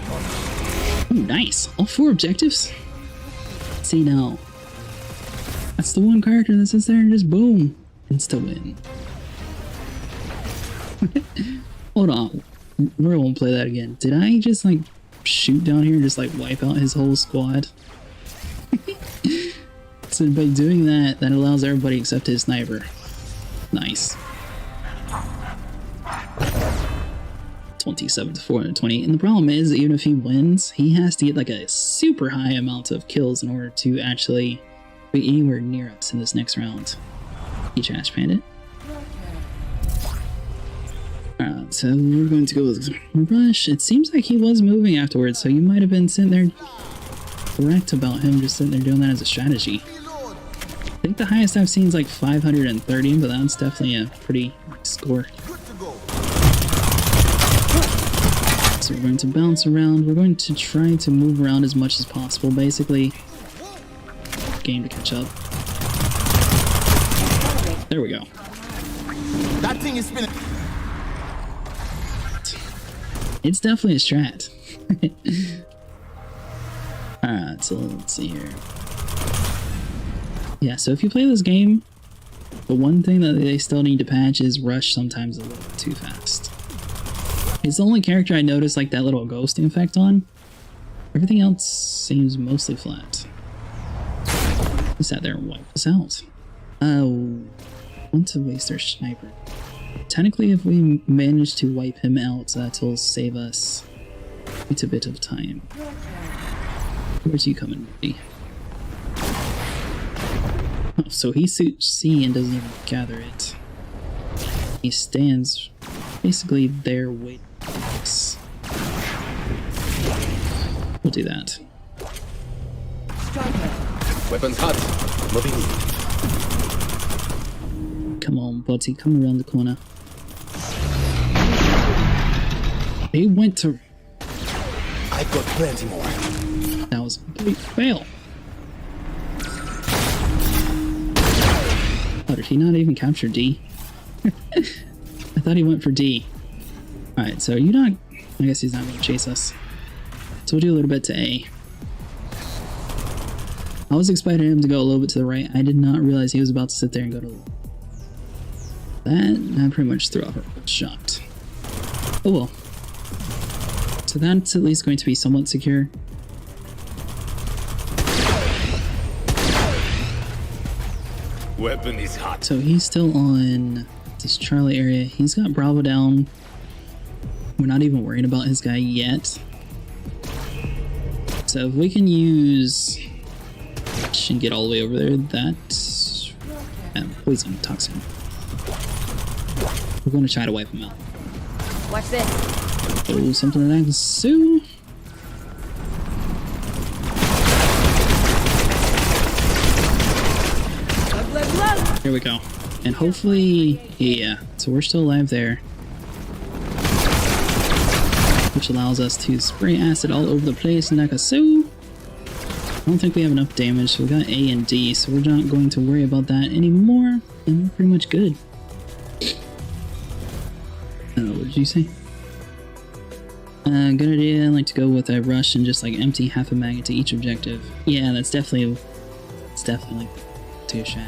Oh, nice. All 4 objectives? See now. That's the one character that sits there and just boom. Insta win. Hold on. We won't play that again. Did I just like shoot down here and just like wipe out his whole squad? So by doing that, that allows everybody except his sniper. Nice. 27 to 420. And the problem is, even if he wins, he has to get like a super high amount of kills in order to actually be anywhere near us in this next round. You trash bandit. Alright, so we're going to go with Rush. It seems like he was moving afterwards, so you might have been sitting there correct about him just sitting there doing that as a strategy. I think the highest I've seen is like 530, but that's definitely a pretty score. So we're going to bounce around. We're going to try to move around as much as possible, basically. Game to catch up. There we go. That thing is spinning. It's definitely a strat. Alright, so let's see here. Yeah, so if you play this game, the one thing that they still need to patch is Rush sometimes a little bit too fast. It's the only character I noticed like that little ghosting effect on. Everything else seems mostly flat. He sat there and wiped us out. Want to waste our sniper. Technically, if we manage to wipe him out, that'll save us quite a bit of time. Where's you coming, buddy? Oh, so he suits C and doesn't even gather it. He stands basically there waiting for us. We'll do that. Weapons hot. Moving. Come on, buddy, come around the corner. They went to... I've got plenty more. That was a complete fail. Oh, did he not even capture D? I thought he went for D. Alright, so you're not... I guess he's not going to chase us. So we'll do a little bit to A. I was expecting him to go a little bit to the right. I did not realize he was about to sit there and go to the left. That pretty much threw off our shot. Oh well. So that's at least going to be somewhat secure. Weapon is hot. So he's still on this Charlie area. He's got Bravo down. We're not even worried about his guy yet. So if we can use... and get all the way over there, that's... poison, toxin. We're going to try to wipe him out. Watch this. Oh, something that I can sue. There we go. And hopefully, yeah, so we're still alive there. Which allows us to spray acid all over the place, Nakasu. I don't think we have enough damage, so we got A and D, so we're not going to worry about that anymore. And we're pretty much good. What did you say? Good idea. I like to go with a rush and just like empty half a mag into each objective. Yeah, that's definitely like too shy.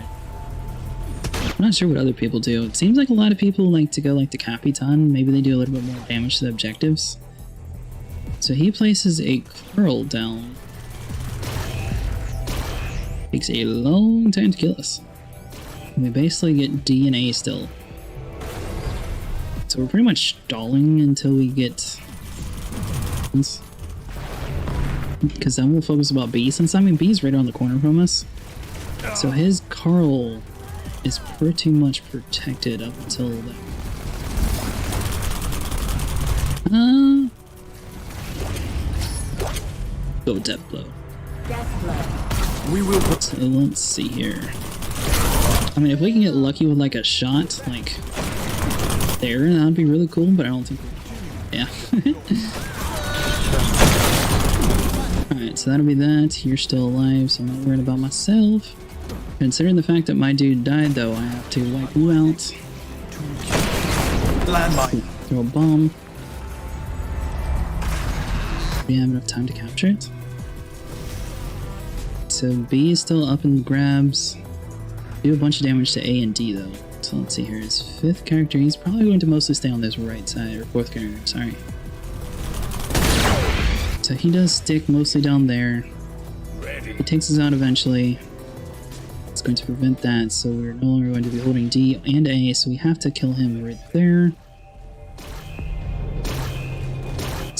I'm not sure what other people do. It seems like a lot of people like to go like the Capitan. Maybe they do a little bit more damage to the objectives. So he places a curl down. Takes a long time to kill us. We basically get D and A still. So we're pretty much stalling until we get... because then we'll focus about B, since I mean B's right around the corner from us. So his Carl is pretty much protected up until then. Go Death Blow. Death blow. We will. So let's see here. I mean, if we can get lucky with like a shot, like there, that'd be really cool. But I don't think. Yeah. All right, so that'll be that. You're still alive, so I'm not worried about myself. Considering the fact that my dude died, though, I have to wipe you out. Landmine. Throw a bomb. Do we have enough time to capture it? So B is still up in grabs. Do a bunch of damage to A and D though. So let's see here. His fifth character, he's probably going to mostly stay on this right side, or fourth character, sorry. So he does stick mostly down there. He takes us out eventually. It's going to prevent that, so we're no longer going to be holding D and A, so we have to kill him right there.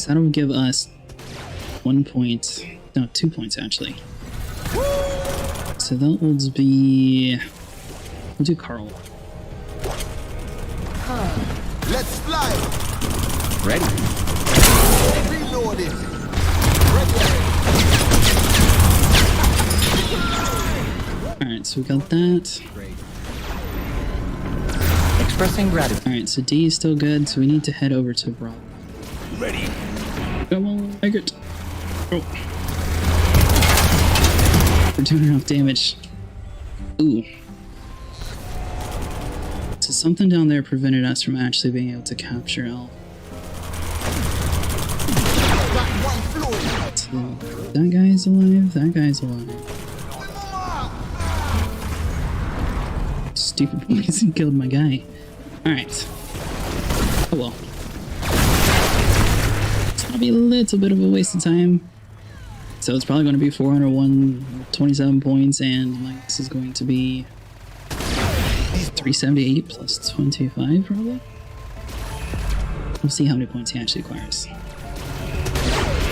So that'll give us 1 point. No, 2 points actually. So that will be. We'll do Carl. Let's fly. Ready. Reloading. Alright, so we got that. Expressing gratitude. Alright, so D is still good, so we need to head over to Rob. Ready. Come on, Eggert. Oh. We're doing enough damage. Ooh. So something down there prevented us from actually being able to capture L. So that guy's alive, that guy's alive. Stupid poison killed my guy. Alright. Oh well. It's gonna be a little bit of a waste of time. So it's probably going to be 401, 27 points, and Max is going to be 378 plus 25, probably. We'll see how many points he actually acquires.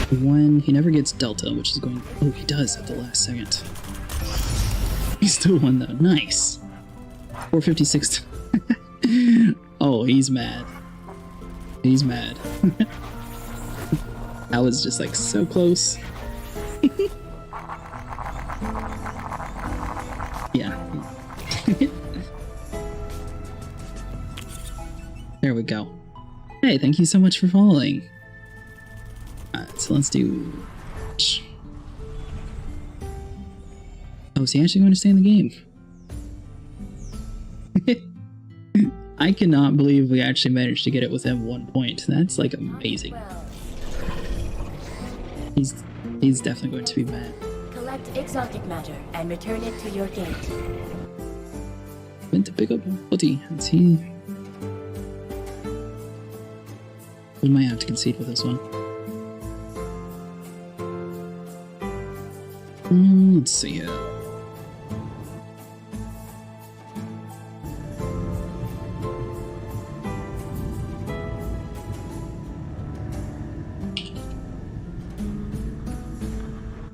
One, he never gets Delta, which is going. Oh, he does at the last second. He still won though. Nice. 456. Oh, he's mad. He's mad. That was just like so close. Yeah. There we go. Hey, thank you so much for following. Alright, so let's do... Oh, is he actually going to stay in the game? I cannot believe we actually managed to get it within 1 point. That's like amazing. He's definitely going to be mad. Collect exotic matter and return it to your gate. Went to pick up Buddy. Let's see. We might have to concede with this one. Let's see.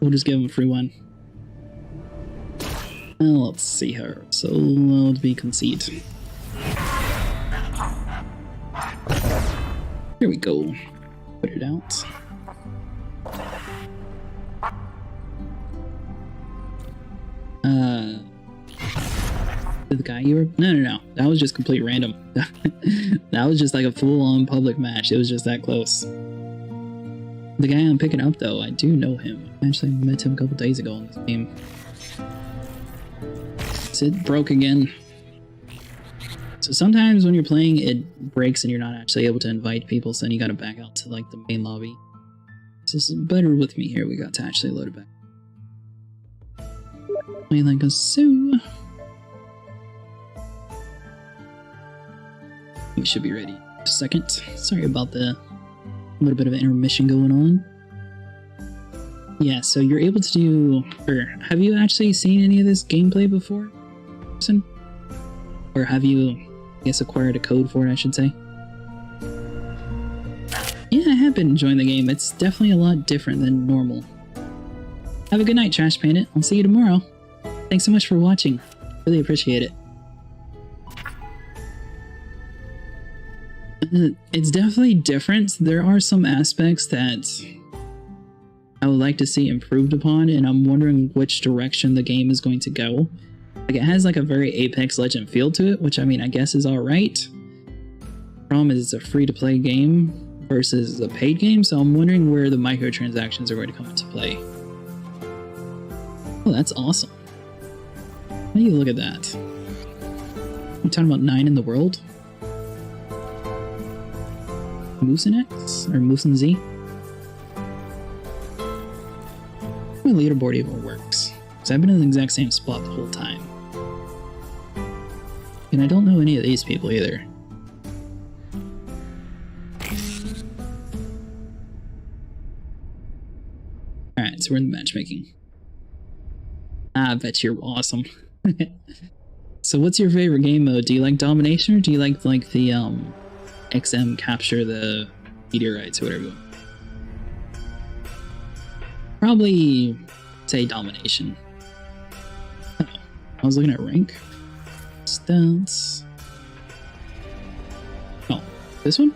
We'll just give him a free one. Well, let's see her. So it'll be concede. Here we go. Put it out. The guy you were? No. That was just complete random. That was just like a full-on public match. It was just that close. The guy I'm picking up, though, I do know him. I actually met him a couple days ago in this game. So it broke again. So sometimes when you're playing, it breaks and you're not actually able to invite people, so then you gotta back out to like the main lobby. So it's better with me here. We got to actually load it back. Play like a Sue. We should be ready. Just a second. Sorry about the little bit of an intermission going on. Yeah, so you're able to do... Or have you actually seen any of this gameplay before? Or have you, I guess, acquired a code for it, I should say? Yeah, I have been enjoying the game. It's definitely a lot different than normal. Have a good night, Trash Bandit. I'll see you tomorrow. Thanks so much for watching. Really appreciate it. It's definitely different. There are some aspects that I would like to see improved upon, and I'm wondering which direction the game is going to go. Like, it has like a very Apex Legend feel to it, which I mean, I guess is alright. Problem is, it's a free-to-play game versus a paid game, so I'm wondering where the microtransactions are going to come into play. Oh, that's awesome. How do you look at that? I'm talking about 9 in the world? Moosin X? Or Moosin Z? My leaderboard even works. Because I've been in the exact same spot the whole time. And I don't know any of these people either. Alright, so we're in the matchmaking. I bet you're awesome. So what's your favorite game mode? Do you like domination, or do you like the XM capture the meteorites or whatever? Probably say domination. Oh, I was looking at rank. Stats. Oh, this one?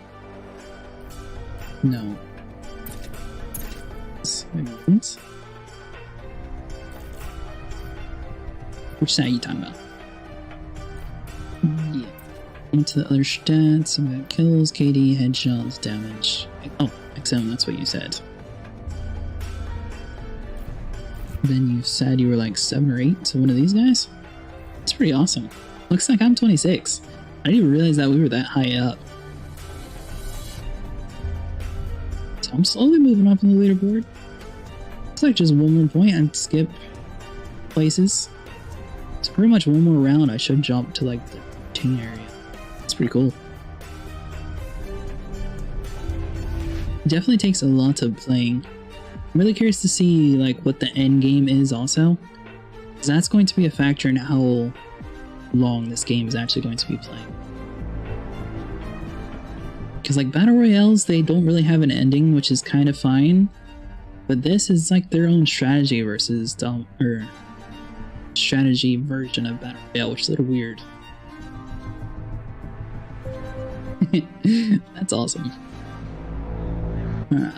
No. Which stat are you talking about? Yeah. Into the other stats, we got kills, KD, headshots, damage. Oh, XM, that's what you said. Then you said you were like 7 or 8 to one of these guys? That's pretty awesome. Looks like I'm 26. I didn't even realize that we were that high up. So I'm slowly moving up on the leaderboard. Looks like just one more point and skip places. So pretty much one more round I should jump to like the team area. It's pretty cool. Definitely takes a lot of playing. I'm really curious to see like what the end game is also, because that's going to be a factor in how long this game is actually going to be playing. Because like battle royales, they don't really have an ending, which is kind of fine, but this is like their own strategy versus strategy version of battle royale, which is a little weird. That's awesome. Alright.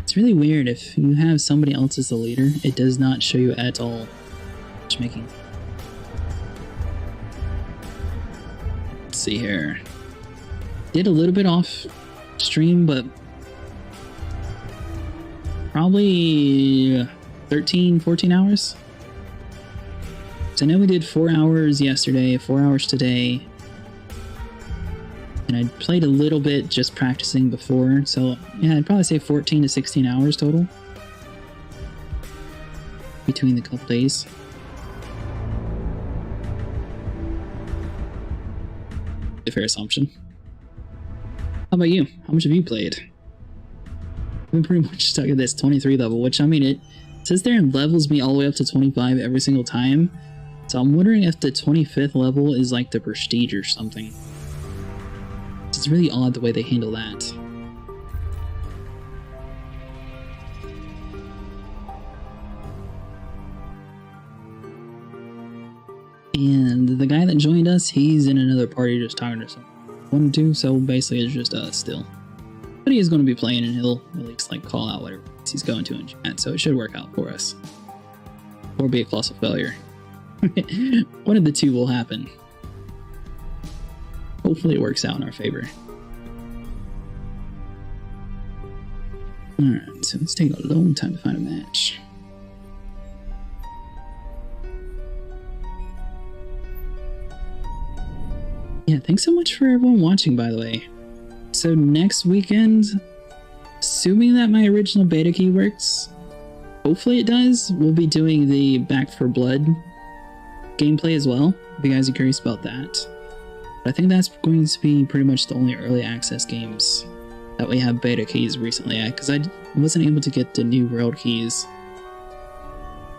It's really weird if you have somebody else as the leader, it does not show you at all matchmaking. Let's see here. Did a little bit off stream, but probably 13, 14 hours. So I know we did 4 hours yesterday, 4 hours today. And I played a little bit just practicing before, so yeah, I'd probably say 14 to 16 hours total between the couple days. A fair assumption. How about you? How much have you played? I've been pretty much stuck at this 23 level, which I mean, it says there and levels me all the way up to 25 every single time. So I'm wondering if the 25th level is like the prestige or something. It's really odd the way they handle that. And the guy that joined us, he's in another party just talking to someone. 1 and 2, so basically it's just us still. But he is going to be playing and he'll at least like call out whatever he's going to in chat, so it should work out for us. Or be a colossal failure. One of the two will happen. Hopefully it works out in our favor. Alright, so it's taking a long time to find a match. Yeah, thanks so much for everyone watching, by the way. So next weekend, assuming that my original beta key works, hopefully it does, we'll be doing the Back 4 Blood gameplay as well, if you guys are curious about that. I think that's going to be pretty much the only early access games that we have beta keys recently at, because I wasn't able to get the new world keys.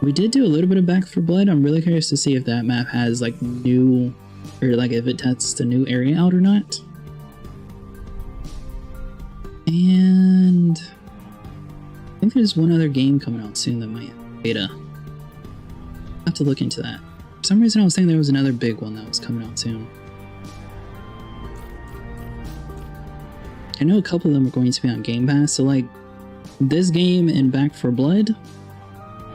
We did do a little bit of Back 4 Blood. I'm really curious to see if that map has like new, or like if it tests the new area out or not. And I think there's one other game coming out soon that might have beta. I'll have to look into that. For some reason I was thinking there was another big one that was coming out soon. I know a couple of them are going to be on Game Pass, so like this game and Back 4 Blood, the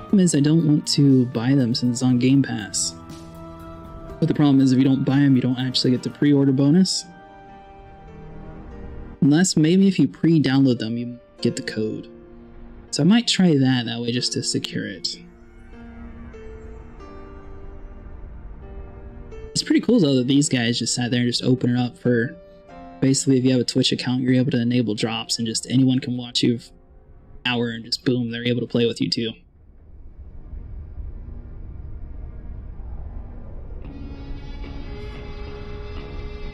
problem is I don't want to buy them since it's on Game Pass. But the problem is if you don't buy them, you don't actually get the pre-order bonus. Unless maybe if you pre-download them, you get the code. So I might try that way just to secure it. It's pretty cool though that these guys just sat there and just open it up for, basically if you have a Twitch account, you're able to enable drops and just anyone can watch you for an hour and just boom, they're able to play with you too.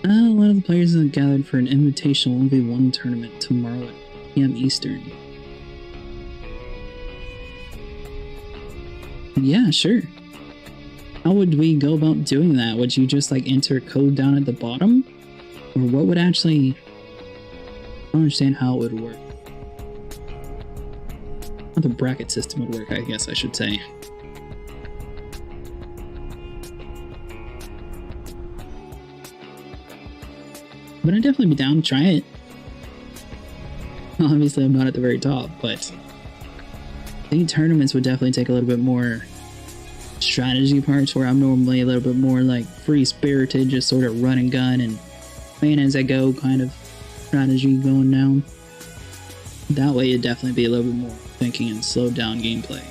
A lot of the players have gathered for an invitational 1v1 tournament tomorrow at 8 PM Eastern. Yeah, sure. How would we go about doing that? Would you just like enter a code down at the bottom? Or what would actually... I don't understand how it would work. how the bracket system would work, I guess I should say. But I'd definitely be down to try it. Obviously, I'm not at the very top, but I think tournaments would definitely take a little bit more strategy parts, where I'm normally a little bit more like free-spirited, just sort of run and gun and playing as I go kind of strategy going down. That way it'd definitely be a little bit more thinking and slowed down gameplay.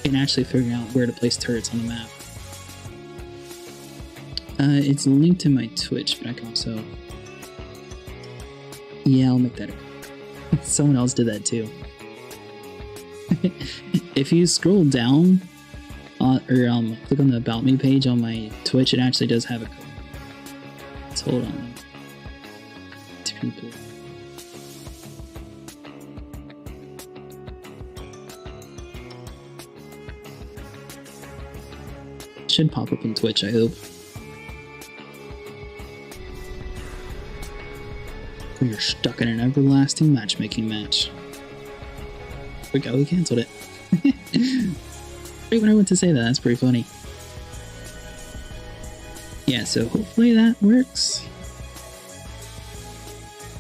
And actually figuring out where to place turrets on the map. It's linked to my Twitch, but I can also... Yeah, I'll make that. Someone else did that too. If you scroll down, or click on the About Me page on my Twitch, it actually does have a code. Let's hold on. Two people. Should pop up on Twitch, I hope. We are stuck in an everlasting matchmaking match. There we go, we canceled it. Right when I went to say that, that's pretty funny. Yeah, so hopefully that works.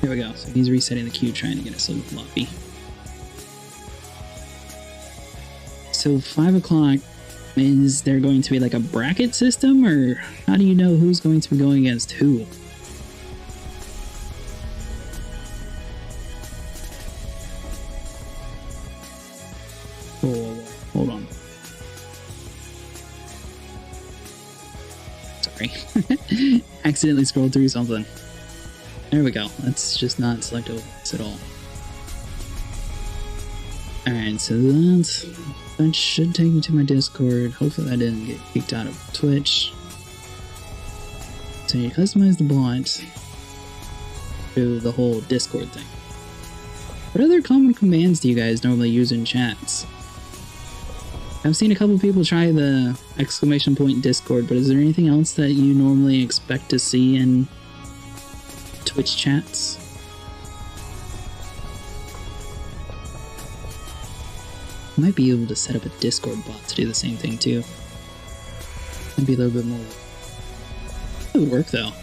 There we go, so he's resetting the queue, trying to get us a little lobby. So 5 o'clock, is there going to be like a bracket system, or how do you know who's going to be going against who? Whoa, hold on. Sorry. Accidentally scrolled through something. There we go. Let's just not select this at all. Alright, so that should take me to my Discord. Hopefully I didn't get kicked out of Twitch. So you customize the bot to the whole Discord thing. What other common commands do you guys normally use in chats? I've seen a couple people try the ! Discord, but is there anything else that you normally expect to see in Twitch chats? I might be able to set up a Discord bot to do the same thing too. Maybe a little bit more. It would work though.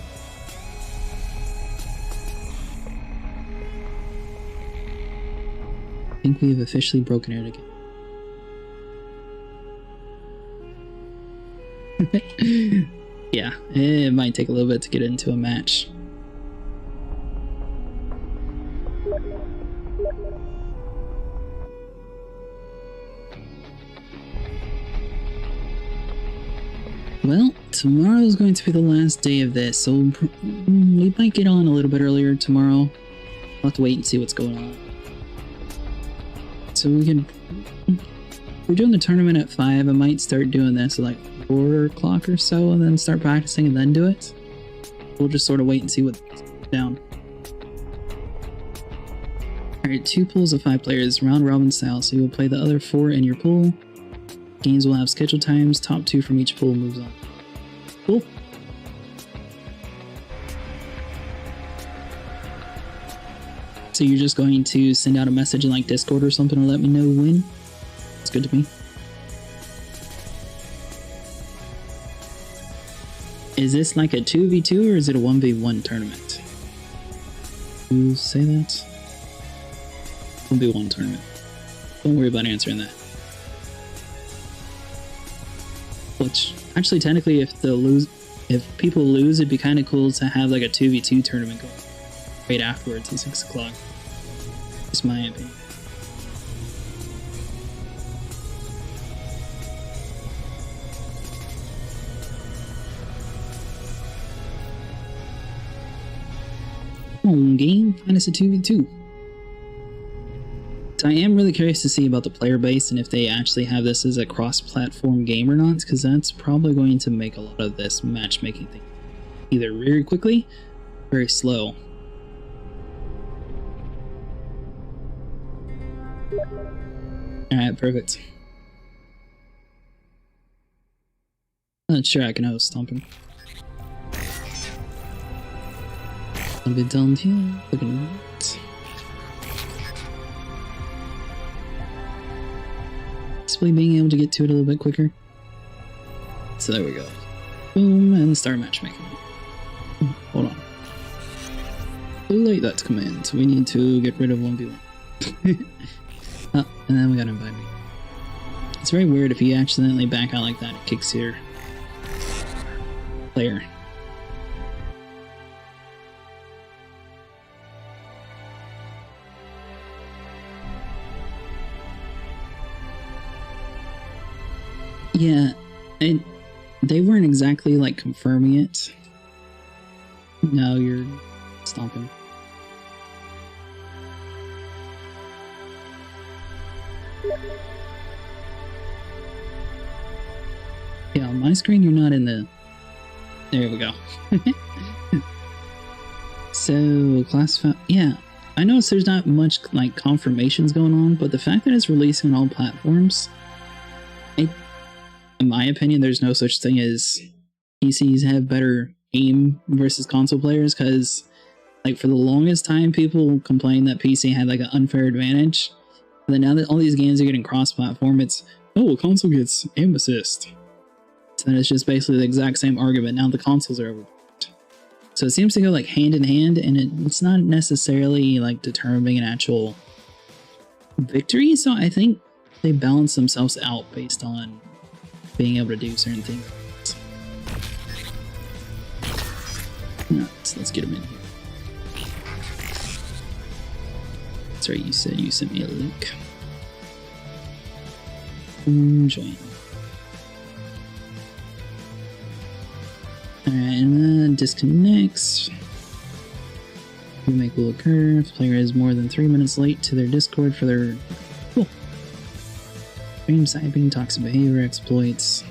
I think we have officially broken it again. Yeah, it might take a little bit to get into a match. Well, tomorrow is going to be the last day of this, so we might get on a little bit earlier tomorrow. I'll have to wait and see what's going on. So we're doing the tournament at 5. I might start doing this at like 4 o'clock or so, and then start practicing and then do it. We'll just sort of wait and see what's down. Alright, 2 pools of 5 players, round robin style, so you'll play the other 4 in your pool. Games will have scheduled times, top 2 from each pool moves on. Cool. So you're just going to send out a message in like Discord or something to let me know when? It's good to me. Is this like a 2v2 or is it a 1v1 tournament? You say that? 1v1 tournament. Don't worry about answering that. Which, actually, technically, if people lose, it'd be kind of cool to have like a 2v2 tournament going right afterwards at 6 o'clock. Just my opinion. Home game, find us a 2v2. So I am really curious to see about the player base and if they actually have this as a cross-platform game or not, because that's probably going to make a lot of this matchmaking thing either very quickly or very slow. Alright, perfect. Not sure I can host Stomping. A bit down here, looking at that. possibly being able to get to it a little bit quicker. So there we go. Boom, and start matchmaking. Hold on. Too late that command. We need to get rid of 1v1. Oh, and then we gotta invite me. It's very weird if you accidentally back out like that, it kicks your player. Yeah, they weren't exactly like confirming it. No, you're stomping. Yeah, on my screen you're not in the... There we go. So, yeah, I noticed there's not much like confirmations going on, but the fact that it's releasing on all platforms, in my opinion, there's no such thing as PCs have better aim versus console players, because like for the longest time people complained that PC had like an unfair advantage. And then now that all these games are getting cross-platform, it's, oh, console gets aim assist. So then it's just basically the exact same argument. Now the consoles are overpowered. So it seems to go like hand in hand, and it's not necessarily like determining an actual victory. So I think they balance themselves out based on being able to do certain things. Alright, so let's get them in here. That's right, you said you sent me a link. Join. Alright, and then disconnects. Remake will occur if the player is more than 3 minutes late to their Discord for their... Cool. Stream sniping, toxic behavior, exploits.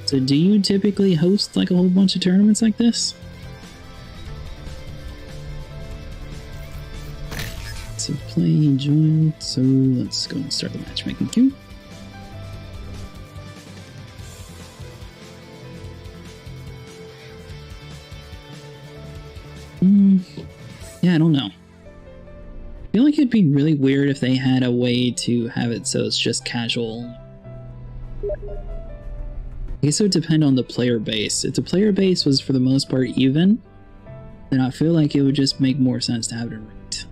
So do you typically host like a whole bunch of tournaments like this? So play, join, so let's go and start the matchmaking queue. Yeah, I don't know. I feel like it'd be really weird if they had a way to have it so it's just casual. I guess it would depend on the player base. If the player base was for the most part even, then I feel like it would just make more sense to have it ranked.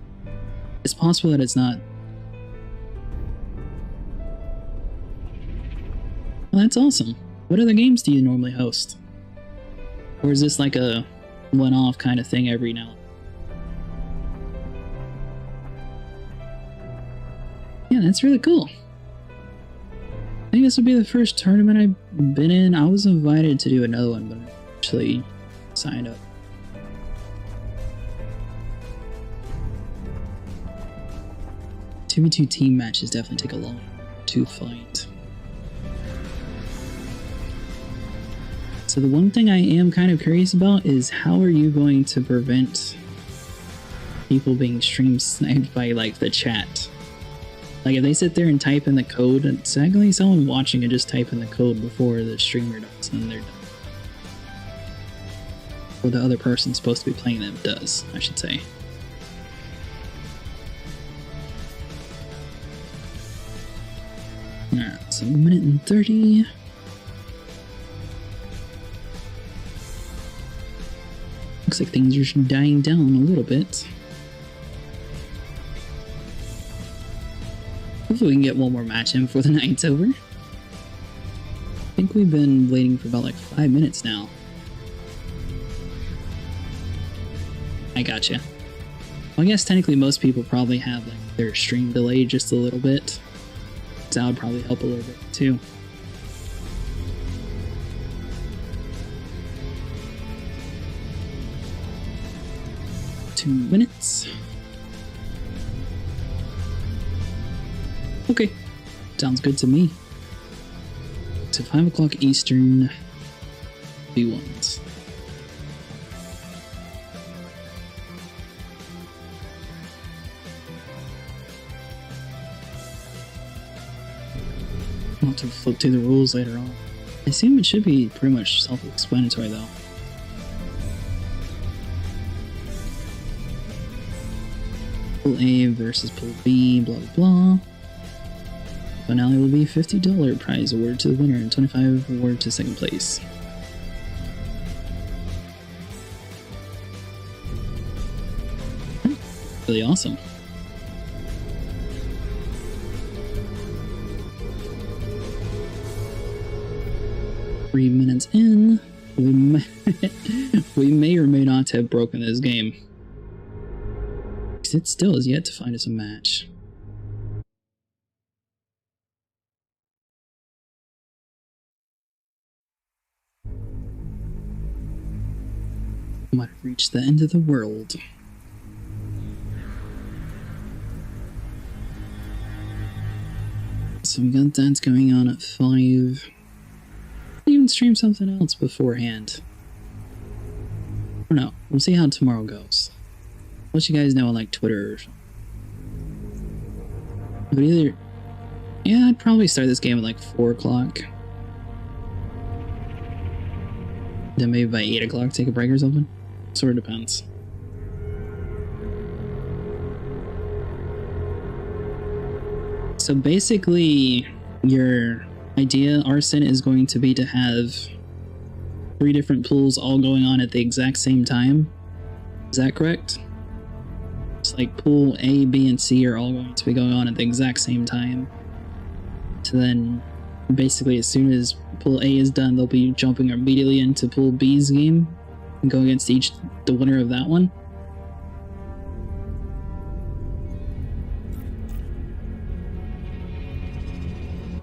It's possible that it's not. Well, that's awesome. What other games do you normally host? Or is this like a one-off kind of thing every now and then? Yeah, that's really cool. I think this would be the first tournament I've been in. I was invited to do another one, but I actually signed up. Two v two team matches definitely take a long to fight. So the one thing I am kind of curious about is how are you going to prevent people being stream sniped by like the chat? Like if they sit there and type in the code, it's actually someone watching and just type in the code before the streamer does, and they're done. Or the other person supposed to be playing them does, I should say. Alright, so 1 minute and 30. Looks like things are dying down a little bit. Hopefully we can get one more match in before the night's over. I think we've been waiting for about like 5 minutes now. I gotcha. Well, I guess technically most people probably have like their stream delayed just a little bit. So that would probably help a little bit too. Two minutes. Okay, sounds good to me. So 5 o'clock Eastern, V1s. I'll have to flip through the rules later on. I assume it should be pretty much self-explanatory though. Pool A versus Pool B, blah blah blah. Finale will be $50 prize award to the winner and $25 award to second place. Really awesome. Three minutes in, we may or may not have broken this game. Because it still has yet to find us a match. Might have reached the end of the world. So we got that going on at 5. Even stream something else beforehand. I don't know. We'll see how tomorrow goes. I'll let you guys know on like Twitter or something. But either, yeah, I'd probably start this game at like 4 o'clock. Then maybe by 8 o'clock take a break or something. Sort of depends. So basically, your idea, Arson, is going to be to have 3 different pools all going on at the exact same time. Is that correct? It's like pool A, B, and C are all going to be going on at the exact same time. So then, basically, as soon as pool A is done, they'll be jumping immediately into pool B's game and go against the winner of that one.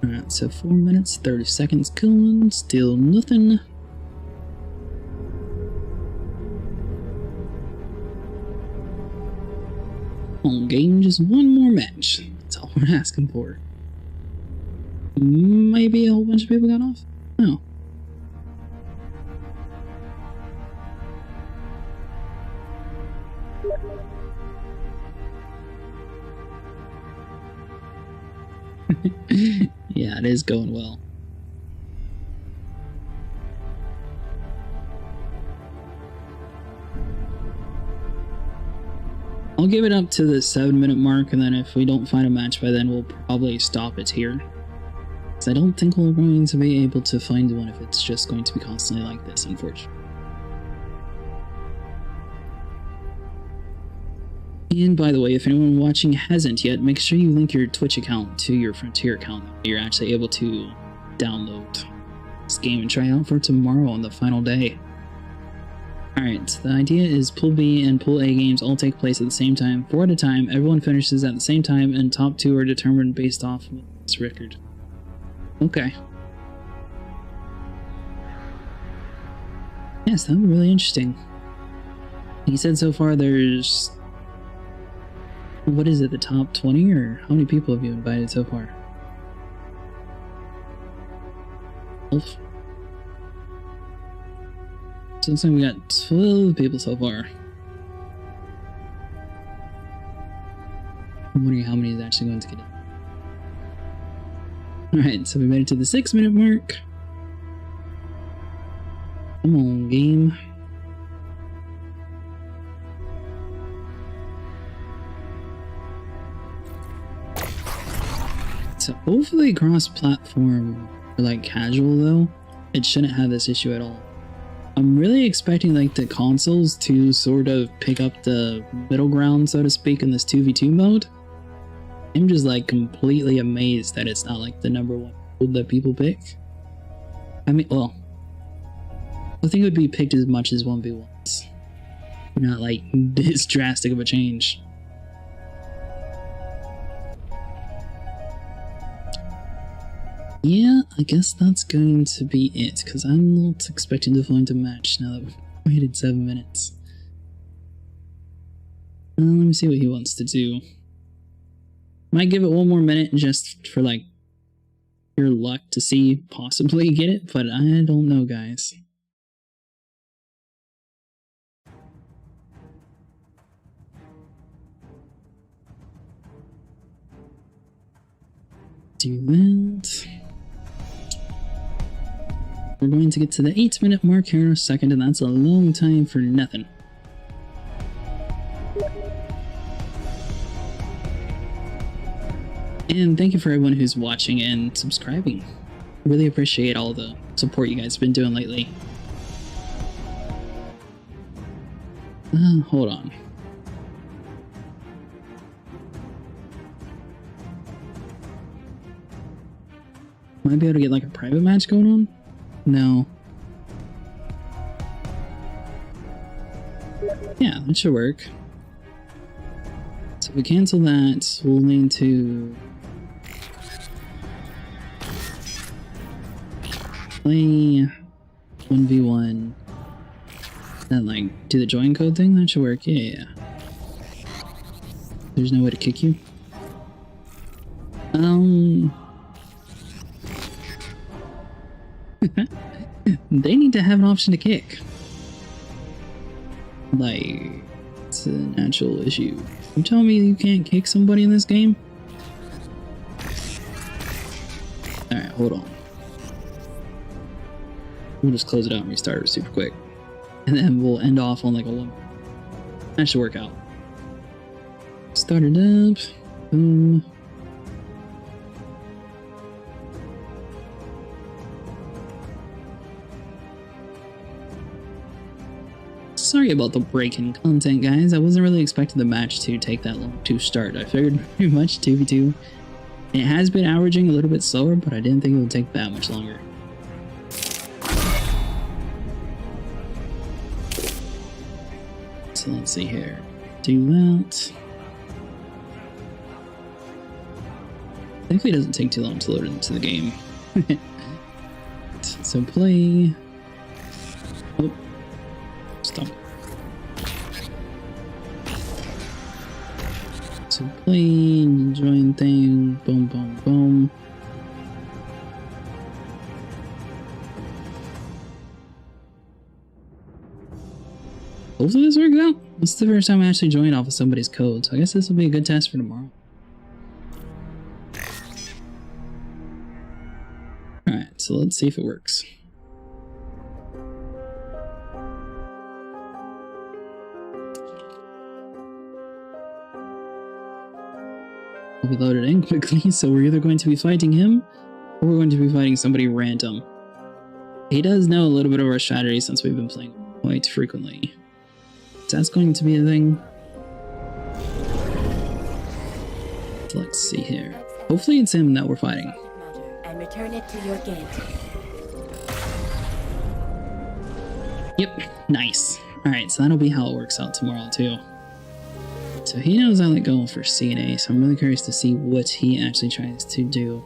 Alright, so 4 minutes, 30 seconds going, still nothing. On game, just one more match. That's all we're asking for. Maybe a whole bunch of people got off? No. Yeah, it is going well. I'll give it up to the 7-minute mark, and then if we don't find a match by then, we'll probably stop it here. Because I don't think we're going to be able to find one if it's just going to be constantly like this, unfortunately. And by the way, if anyone watching hasn't yet, make sure you link your Twitch account to your Frontier account. You're actually able to download this game and try it out for tomorrow on the final day. Alright, the idea is Pool B and Pool A games all take place at the same time, 4 at a time, everyone finishes at the same time, and top 2 are determined based off of this record. Okay. Yes, that would be really interesting. He said so far there's... What is it, the top 20, or how many people have you invited so far? 12? So looks like we got 12 people so far. I'm wondering how many is actually going to get in. Alright, so we made it to the 6-minute mark. Come on, game. So hopefully cross-platform for like casual though, it shouldn't have this issue at all. I'm really expecting like the consoles to sort of pick up the middle ground, so to speak, in this 2v2 mode. I'm just like completely amazed that it's not like the #1 mode that people pick. I mean, well, I think it would be picked as much as 1v1s. Not like this drastic of a change. Yeah, I guess that's going to be it, because I'm not expecting to find a match now that we've waited 7 minutes. Let me see what he wants to do. Might give it 1 more minute just for, like, your luck to see possibly get it, but I don't know, guys. Do that. We're going to get to the 8-minute mark here in a second, and that's a long time for nothing. And thank you for everyone who's watching and subscribing. Really appreciate all the support you guys have been doing lately. Hold on. Might be able to get like a private match going on? No. Yeah, that should work. So if we cancel that, we'll need to play 1v1. Then like do the join code thing. That should work. Yeah. There's no way to kick you. They need to have an option to kick. Like, it's a natural issue. You tell me you can't kick somebody in this game? Alright, hold on. We'll just close it out and restart it super quick. And then we'll end off on like a one. That should work out. Start it up. Boom. Sorry about the break in content, guys. I wasn't really expecting the match to take that long to start. I figured pretty much 2v2. It has been averaging a little bit slower, but I didn't think it would take that much longer. So let's see here. Do that. Thankfully, it doesn't take too long to load into the game. So play. Oh. Stop. So play, join thing, boom, boom, boom. Hopefully this works out. This is the first time I actually joined off of somebody's code, so I guess this will be a good test for tomorrow. Alright, so let's see if it works. We loaded in quickly, so we're either going to be fighting him or we're going to be fighting somebody random. He does know a little bit of our strategy since we've been playing quite frequently. So that's going to be a thing. So let's see here. Hopefully it's him that we're fighting. And return it to your gate. Yep, nice. Alright, so that'll be how it works out tomorrow too. So he knows I like going for CNA, so I'm really curious to see what he actually tries to do.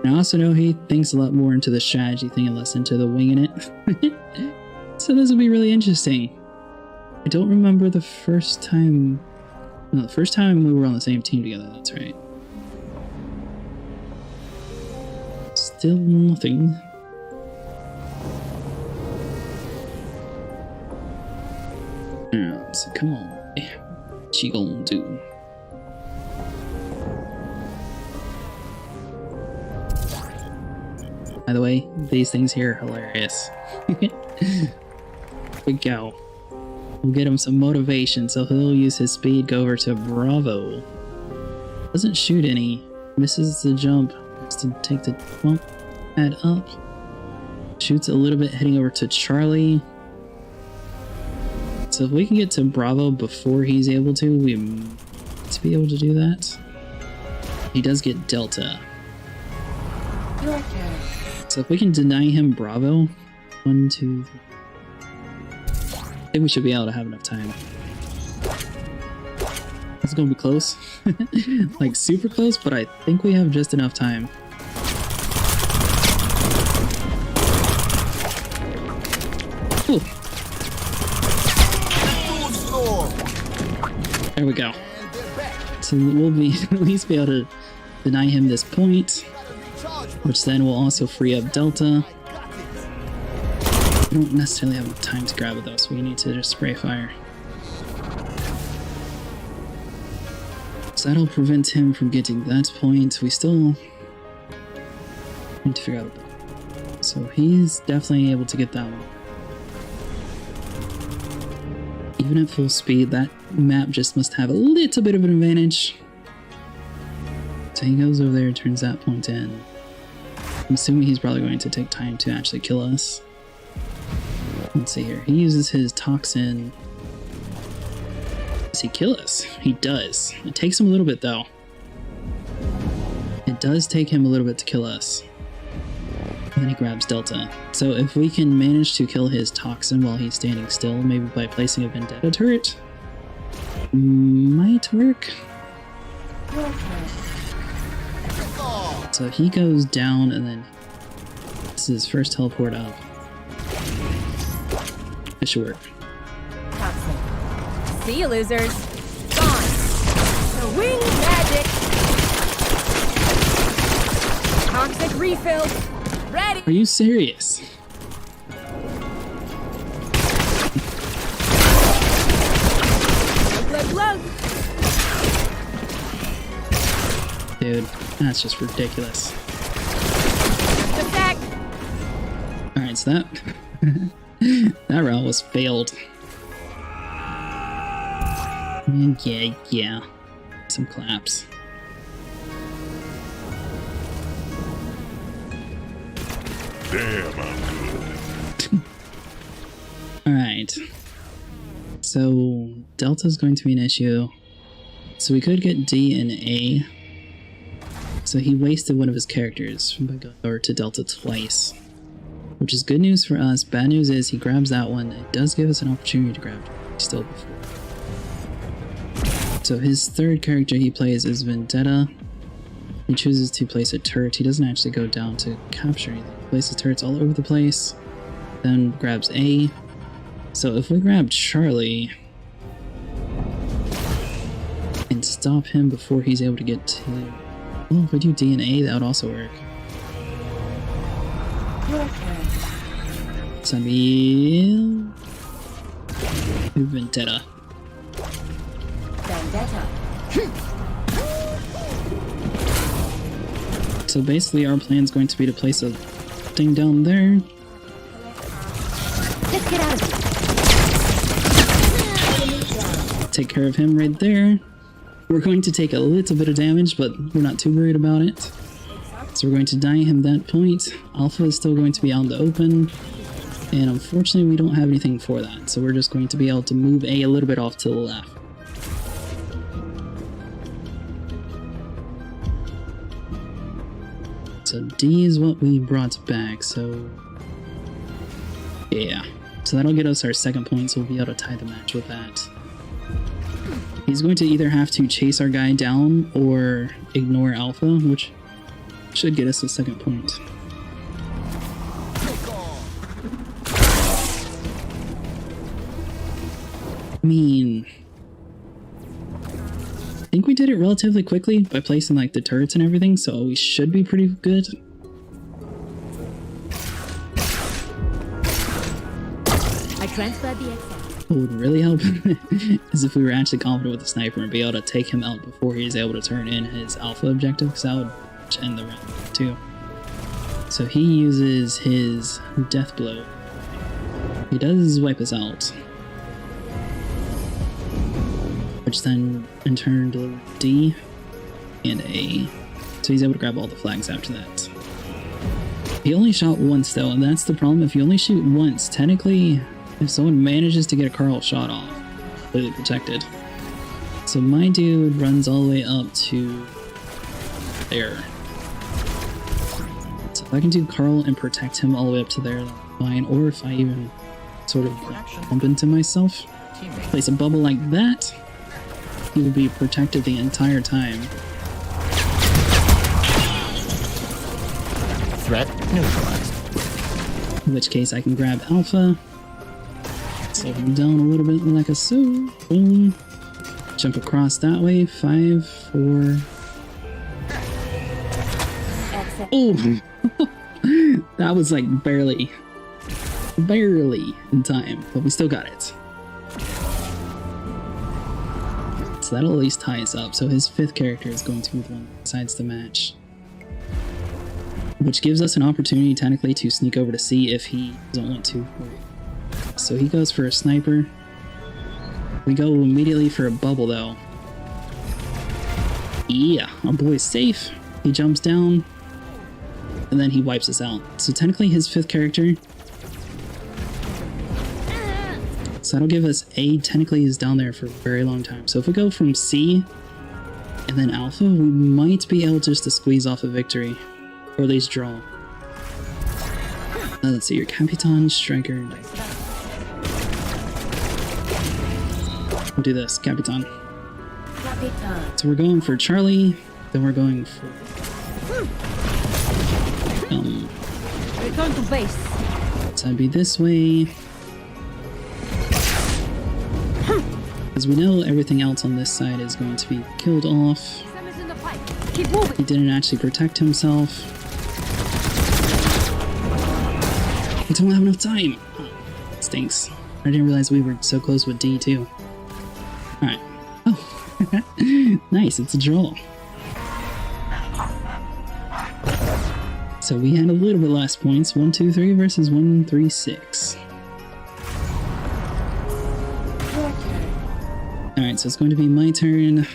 And I also know he thinks a lot more into the strategy thing and less into the winging it. So this will be really interesting. I don't remember the first time... No, the first time we were on the same team together, that's right. Still nothing. Alright, so come on. What she gonna do? By the way, these things here are hilarious. We go. We'll get him some motivation, so he'll use his speed, go over to Bravo. Doesn't shoot any. Misses the jump. Has to take the bump pad up. Shoots a little bit, heading over to Charlie. So if we can get to Bravo before he's able to, we might be able to do that. He does get Delta. Your turn. So if we can deny him Bravo, 1, 2, 3. I think we should be able to have enough time. It's gonna be close. Like super close, but I think we have just enough time. Ooh. There we go. So we'll be at least be able to deny him this point, which then will also free up Delta. We don't necessarily have enough time to grab it though, so we need to just spray fire. So that'll prevent him from getting that point. We still need to figure out that. So he's definitely able to get that one. Even at full speed, that map just must have a little bit of an advantage. So he goes over there, turns that point in. I'm assuming he's probably going to take time to actually kill us. Let's see here. He uses his toxin. Does he kill us? He does. It takes him a little bit though. It does take him a little bit to kill us. And then he grabs Delta. So if we can manage to kill his toxin while he's standing still, maybe by placing a Vendetta turret, might work. So he goes down and then this is his first teleport up. It should work. Toxic. See you, losers. Gone. The wing magic. Toxic refill. Ready. Are you serious? Glug, glug. Dude, that's just ridiculous. Attack. Alright, so that that route was failed. And yeah. Some claps. Damn, I'm good. Alright. So Delta's going to be an issue. So we could get D and A. So he wasted one of his characters by going over to Delta twice. Which is good news for us. Bad news is he grabs that one. It does give us an opportunity to grab still before. So his third character he plays is Vendetta. He chooses to place a turret. He doesn't actually go down to capture anything. He places turrets all over the place. Then grabs A. So if we grab Charlie and stop him before he's able to get to... Well, if we do D and A, that would also work. So be... Vendetta. So basically our plan is going to be to place a thing down there. Let's get out of here. Take care of him right there. We're going to take a little bit of damage, but we're not too worried about it. So we're going to die him that point. Alpha is still going to be out in the open. And unfortunately we don't have anything for that. So we're just going to be able to move A a little bit off to the left. So D is what we brought back, so yeah. So that'll get us our second point, so we'll be able to tie the match with that. He's going to either have to chase our guy down or ignore Alpha, which should get us the second point. I mean, I think we did it relatively quickly by placing like the turrets and everything, so we should be pretty good. I transferred the XL. What would really help is if we were actually confident with the sniper and be able to take him out before he's able to turn in his alpha objective, because that would end the round too. So he uses his death blow. He does wipe us out, which then in turn delivers D and A. So he's able to grab all the flags after that. He only shot once though, and that's the problem. If you only shoot once, technically, if someone manages to get a Carl shot off, completely protected. So my dude runs all the way up to there. So if I can do Carl and protect him all the way up to there, that's fine. Or if I even sort of bump into myself, place a bubble like that, he will be protected the entire time. Threat neutralized. In which case I can grab Alpha, slow him down a little bit like a so. Boom. Jump across that way. 5, 4. Oh! That was like barely in time, but we still got it. So that'll at least tie us up. So his fifth character is going to be the one that decides the match, which gives us an opportunity technically to sneak over to C if he doesn't want to. So he goes for a sniper. We go immediately for a bubble though. Yeah, our boy's safe. He jumps down, and then he wipes us out. So technically his 5th character. So that'll give us A, technically is down there for a very long time. So if we go from C and then Alpha, we might be able just to squeeze off a victory. Or at least draw. Let's see, your Capitan, Striker. We'll do this, Capitan. So we're going for Charlie, then we're going for... Return to base. So that'd be this way. Because we know everything else on this side is going to be killed off. Sam is in the fight. Keep moving. He didn't actually protect himself. We don't have enough time. Oh, stinks. I didn't realize we were so close with D too. Alright. Oh. Nice, it's a draw. So we had a little bit less points. 1, 2, 3 versus 1, 3, 6. Alright, so it's going to be my turn.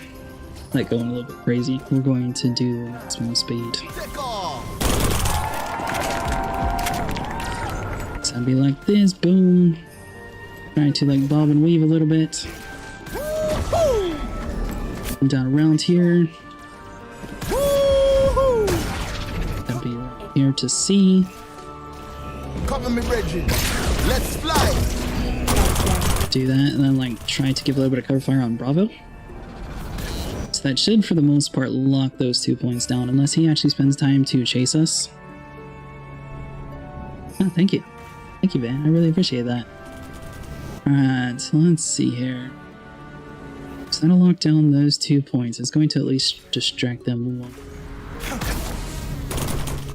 Like going a little bit crazy. We're going to do maximum speed. Take off. So it'd be like this, boom. Trying to like bob and weave a little bit. Come down around here. That'd be right here to C. Cover me, Reggie. Let's fly. Do that, and then like try to give a little bit of cover fire on Bravo. So that should, for the most part, lock those 2 points down, unless he actually spends time to chase us. Oh, thank you. Thank you, man. I really appreciate that. Alright, so let's see here. So that'll lock down those 2 points. It's going to at least distract them one.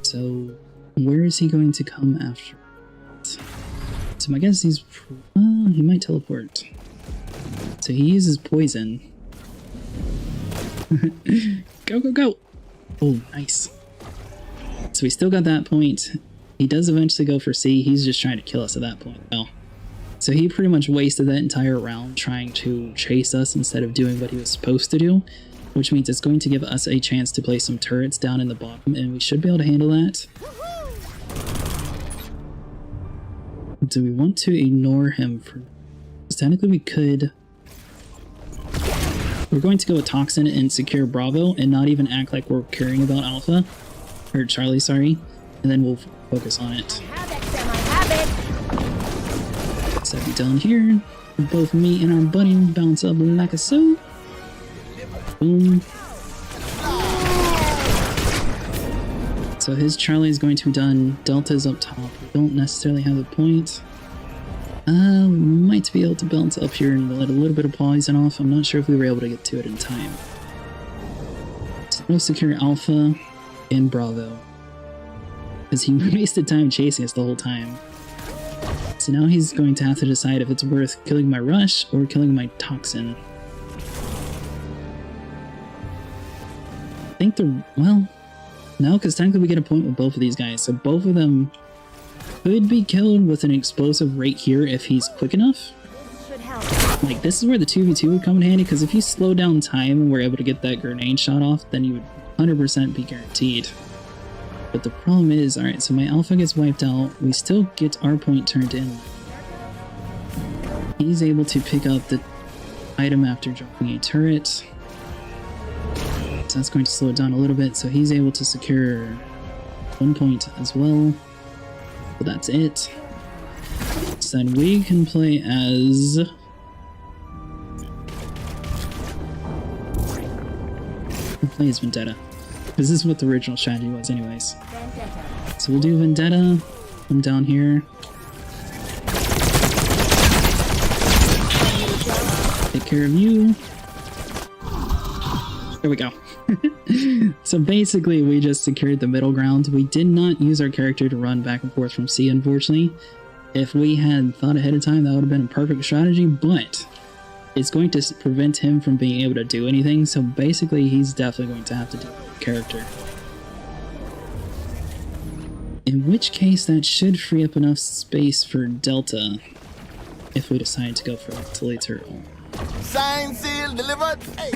So, where is he going to come after? So my guess he's... he might teleport. So he uses poison. Go, go, go! Oh, nice. So we still got that point. He does eventually go for C. He's just trying to kill us at that point. Oh. So he pretty much wasted that entire round trying to chase us instead of doing what he was supposed to do. Which means it's going to give us a chance to place some turrets down in the bottom, and we should be able to handle that. Do we want to ignore him for... Because technically we could... We're going to go with Toxin and secure Bravo and not even act like we're caring about Alpha. Or Charlie, sorry. And then we'll focus on it. So down here, both me and our buddy bounce up like a so. Boom. So his Charlie is going to be done. Delta's up top. We don't necessarily have the point. We might be able to bounce up here and let a little bit of poison off. I'm not sure if we were able to get to it in time. So we'll secure Alpha and Bravo. Because he wasted time chasing us the whole time. So now he's going to have to decide if it's worth killing my Rush or killing my Toxin. I think well, no, because technically we get a point with both of these guys, so both of them could be killed with an explosive right here if he's quick enough. Like, this is where the 2v2 would come in handy, because if you slow down time and we're able to get that grenade shot off, then you would 100% be guaranteed. But the problem is, alright, so my Alpha gets wiped out, we still get our point turned in. He's able to pick up the item after dropping a turret. So that's going to slow it down a little bit, so he's able to secure 1 point as well. But that's it. So then we can play as... We'll play as Vendetta. Because this is what the original strategy was anyways. So we'll do Vendetta. Come down here. Take care of you. There we go. So basically we just secured the middle ground. We did not use our character to run back and forth from C, unfortunately. If we had thought ahead of time, that would have been a perfect strategy, but it's going to prevent him from being able to do anything, so basically he's definitely going to have to do a character. In which case that should free up enough space for Delta if we decide to go for like Tilly Turtle. Sign, seal, delivered. Hey.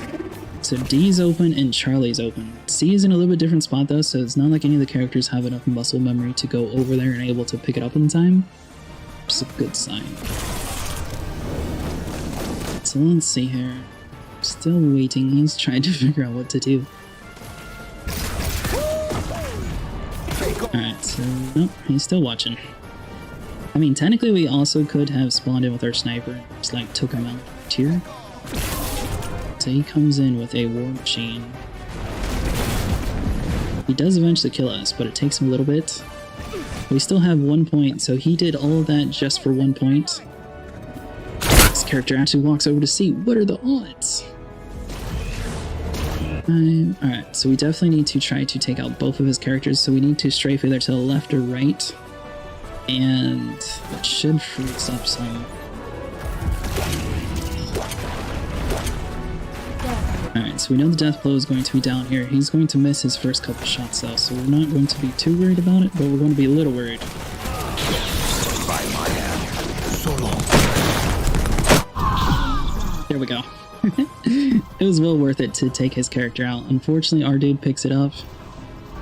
So D's open and Charlie's open. C is in a little bit different spot though, so it's not like any of the characters have enough muscle memory to go over there and able to pick it up in time. It's a good sign. So let's see here. Still waiting. He's trying to figure out what to do. Alright, so nope, he's still watching. I mean, technically we also could have spawned in with our sniper and just like took him out here. So he comes in with a war machine. He does eventually kill us, but it takes him a little bit. We still have 1 point, so he did all of that just for 1 point. This character actually walks over to see what are the odds. Alright, so we definitely need to try to take out both of his characters, so we need to strafe either to the left or right. And it should freeze up some. Alright, so we know the death blow is going to be down here. He's going to miss his first couple shots though, so we're not going to be too worried about it, but we're going to be a little worried. By my hand. So long. There we go. It was well worth it to take his character out. Unfortunately, our dude picks it up.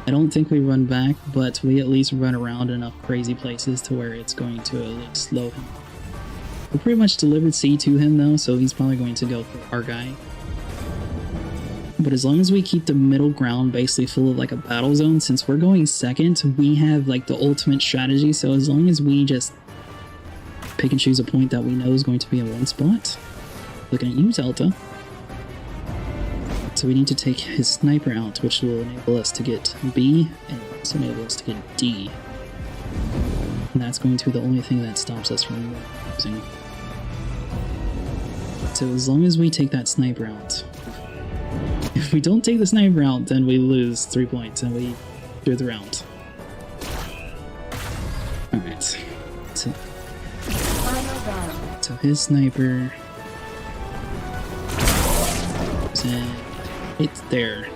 I don't think we run back, but we at least run around enough crazy places to where it's going to at least slow him. We pretty much delivered C to him though, so he's probably going to go for our guy. But as long as we keep the middle ground basically full of like a battle zone, since we're going second, we have like the ultimate strategy. So as long as we just pick and choose a point that we know is going to be in one spot. Looking at you, Zelda. So we need to take his sniper out, which will enable us to get B, and also enable us to get D. And that's going to be the only thing that stops us from losing. So as long as we take that sniper out. If we don't take the sniper out, then we lose 3 points, and we do the round. Alright. So his sniper... and it's there.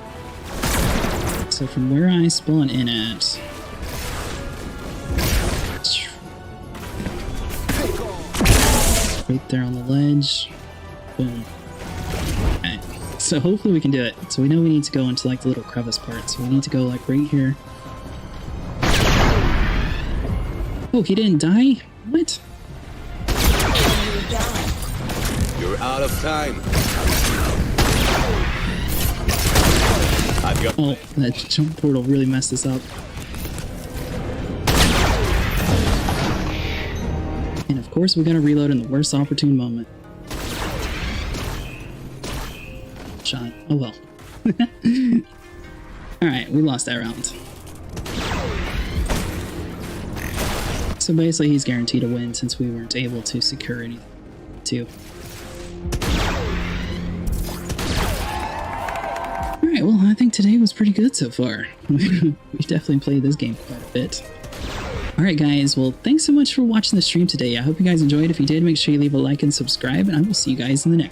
So from where I spawn in at, right there on the ledge, boom. Okay. So hopefully we can do it. So we know we need to go into like the little crevice part. So we need to go like right here. Oh, he didn't die? What? You're out of time. I've got... Oh, that jump portal really messed us up. And of course, we gotta reload in the worst opportune moment. Shot. Oh well. Alright, we lost that round. So basically, he's guaranteed a win since we weren't able to secure anything, too. Alright, well, I think today was pretty good so far. We definitely played this game quite a bit. Alright guys, well, thanks so much for watching the stream today. I hope you guys enjoyed. If you did, make sure you leave a like and subscribe, and I will see you guys in the next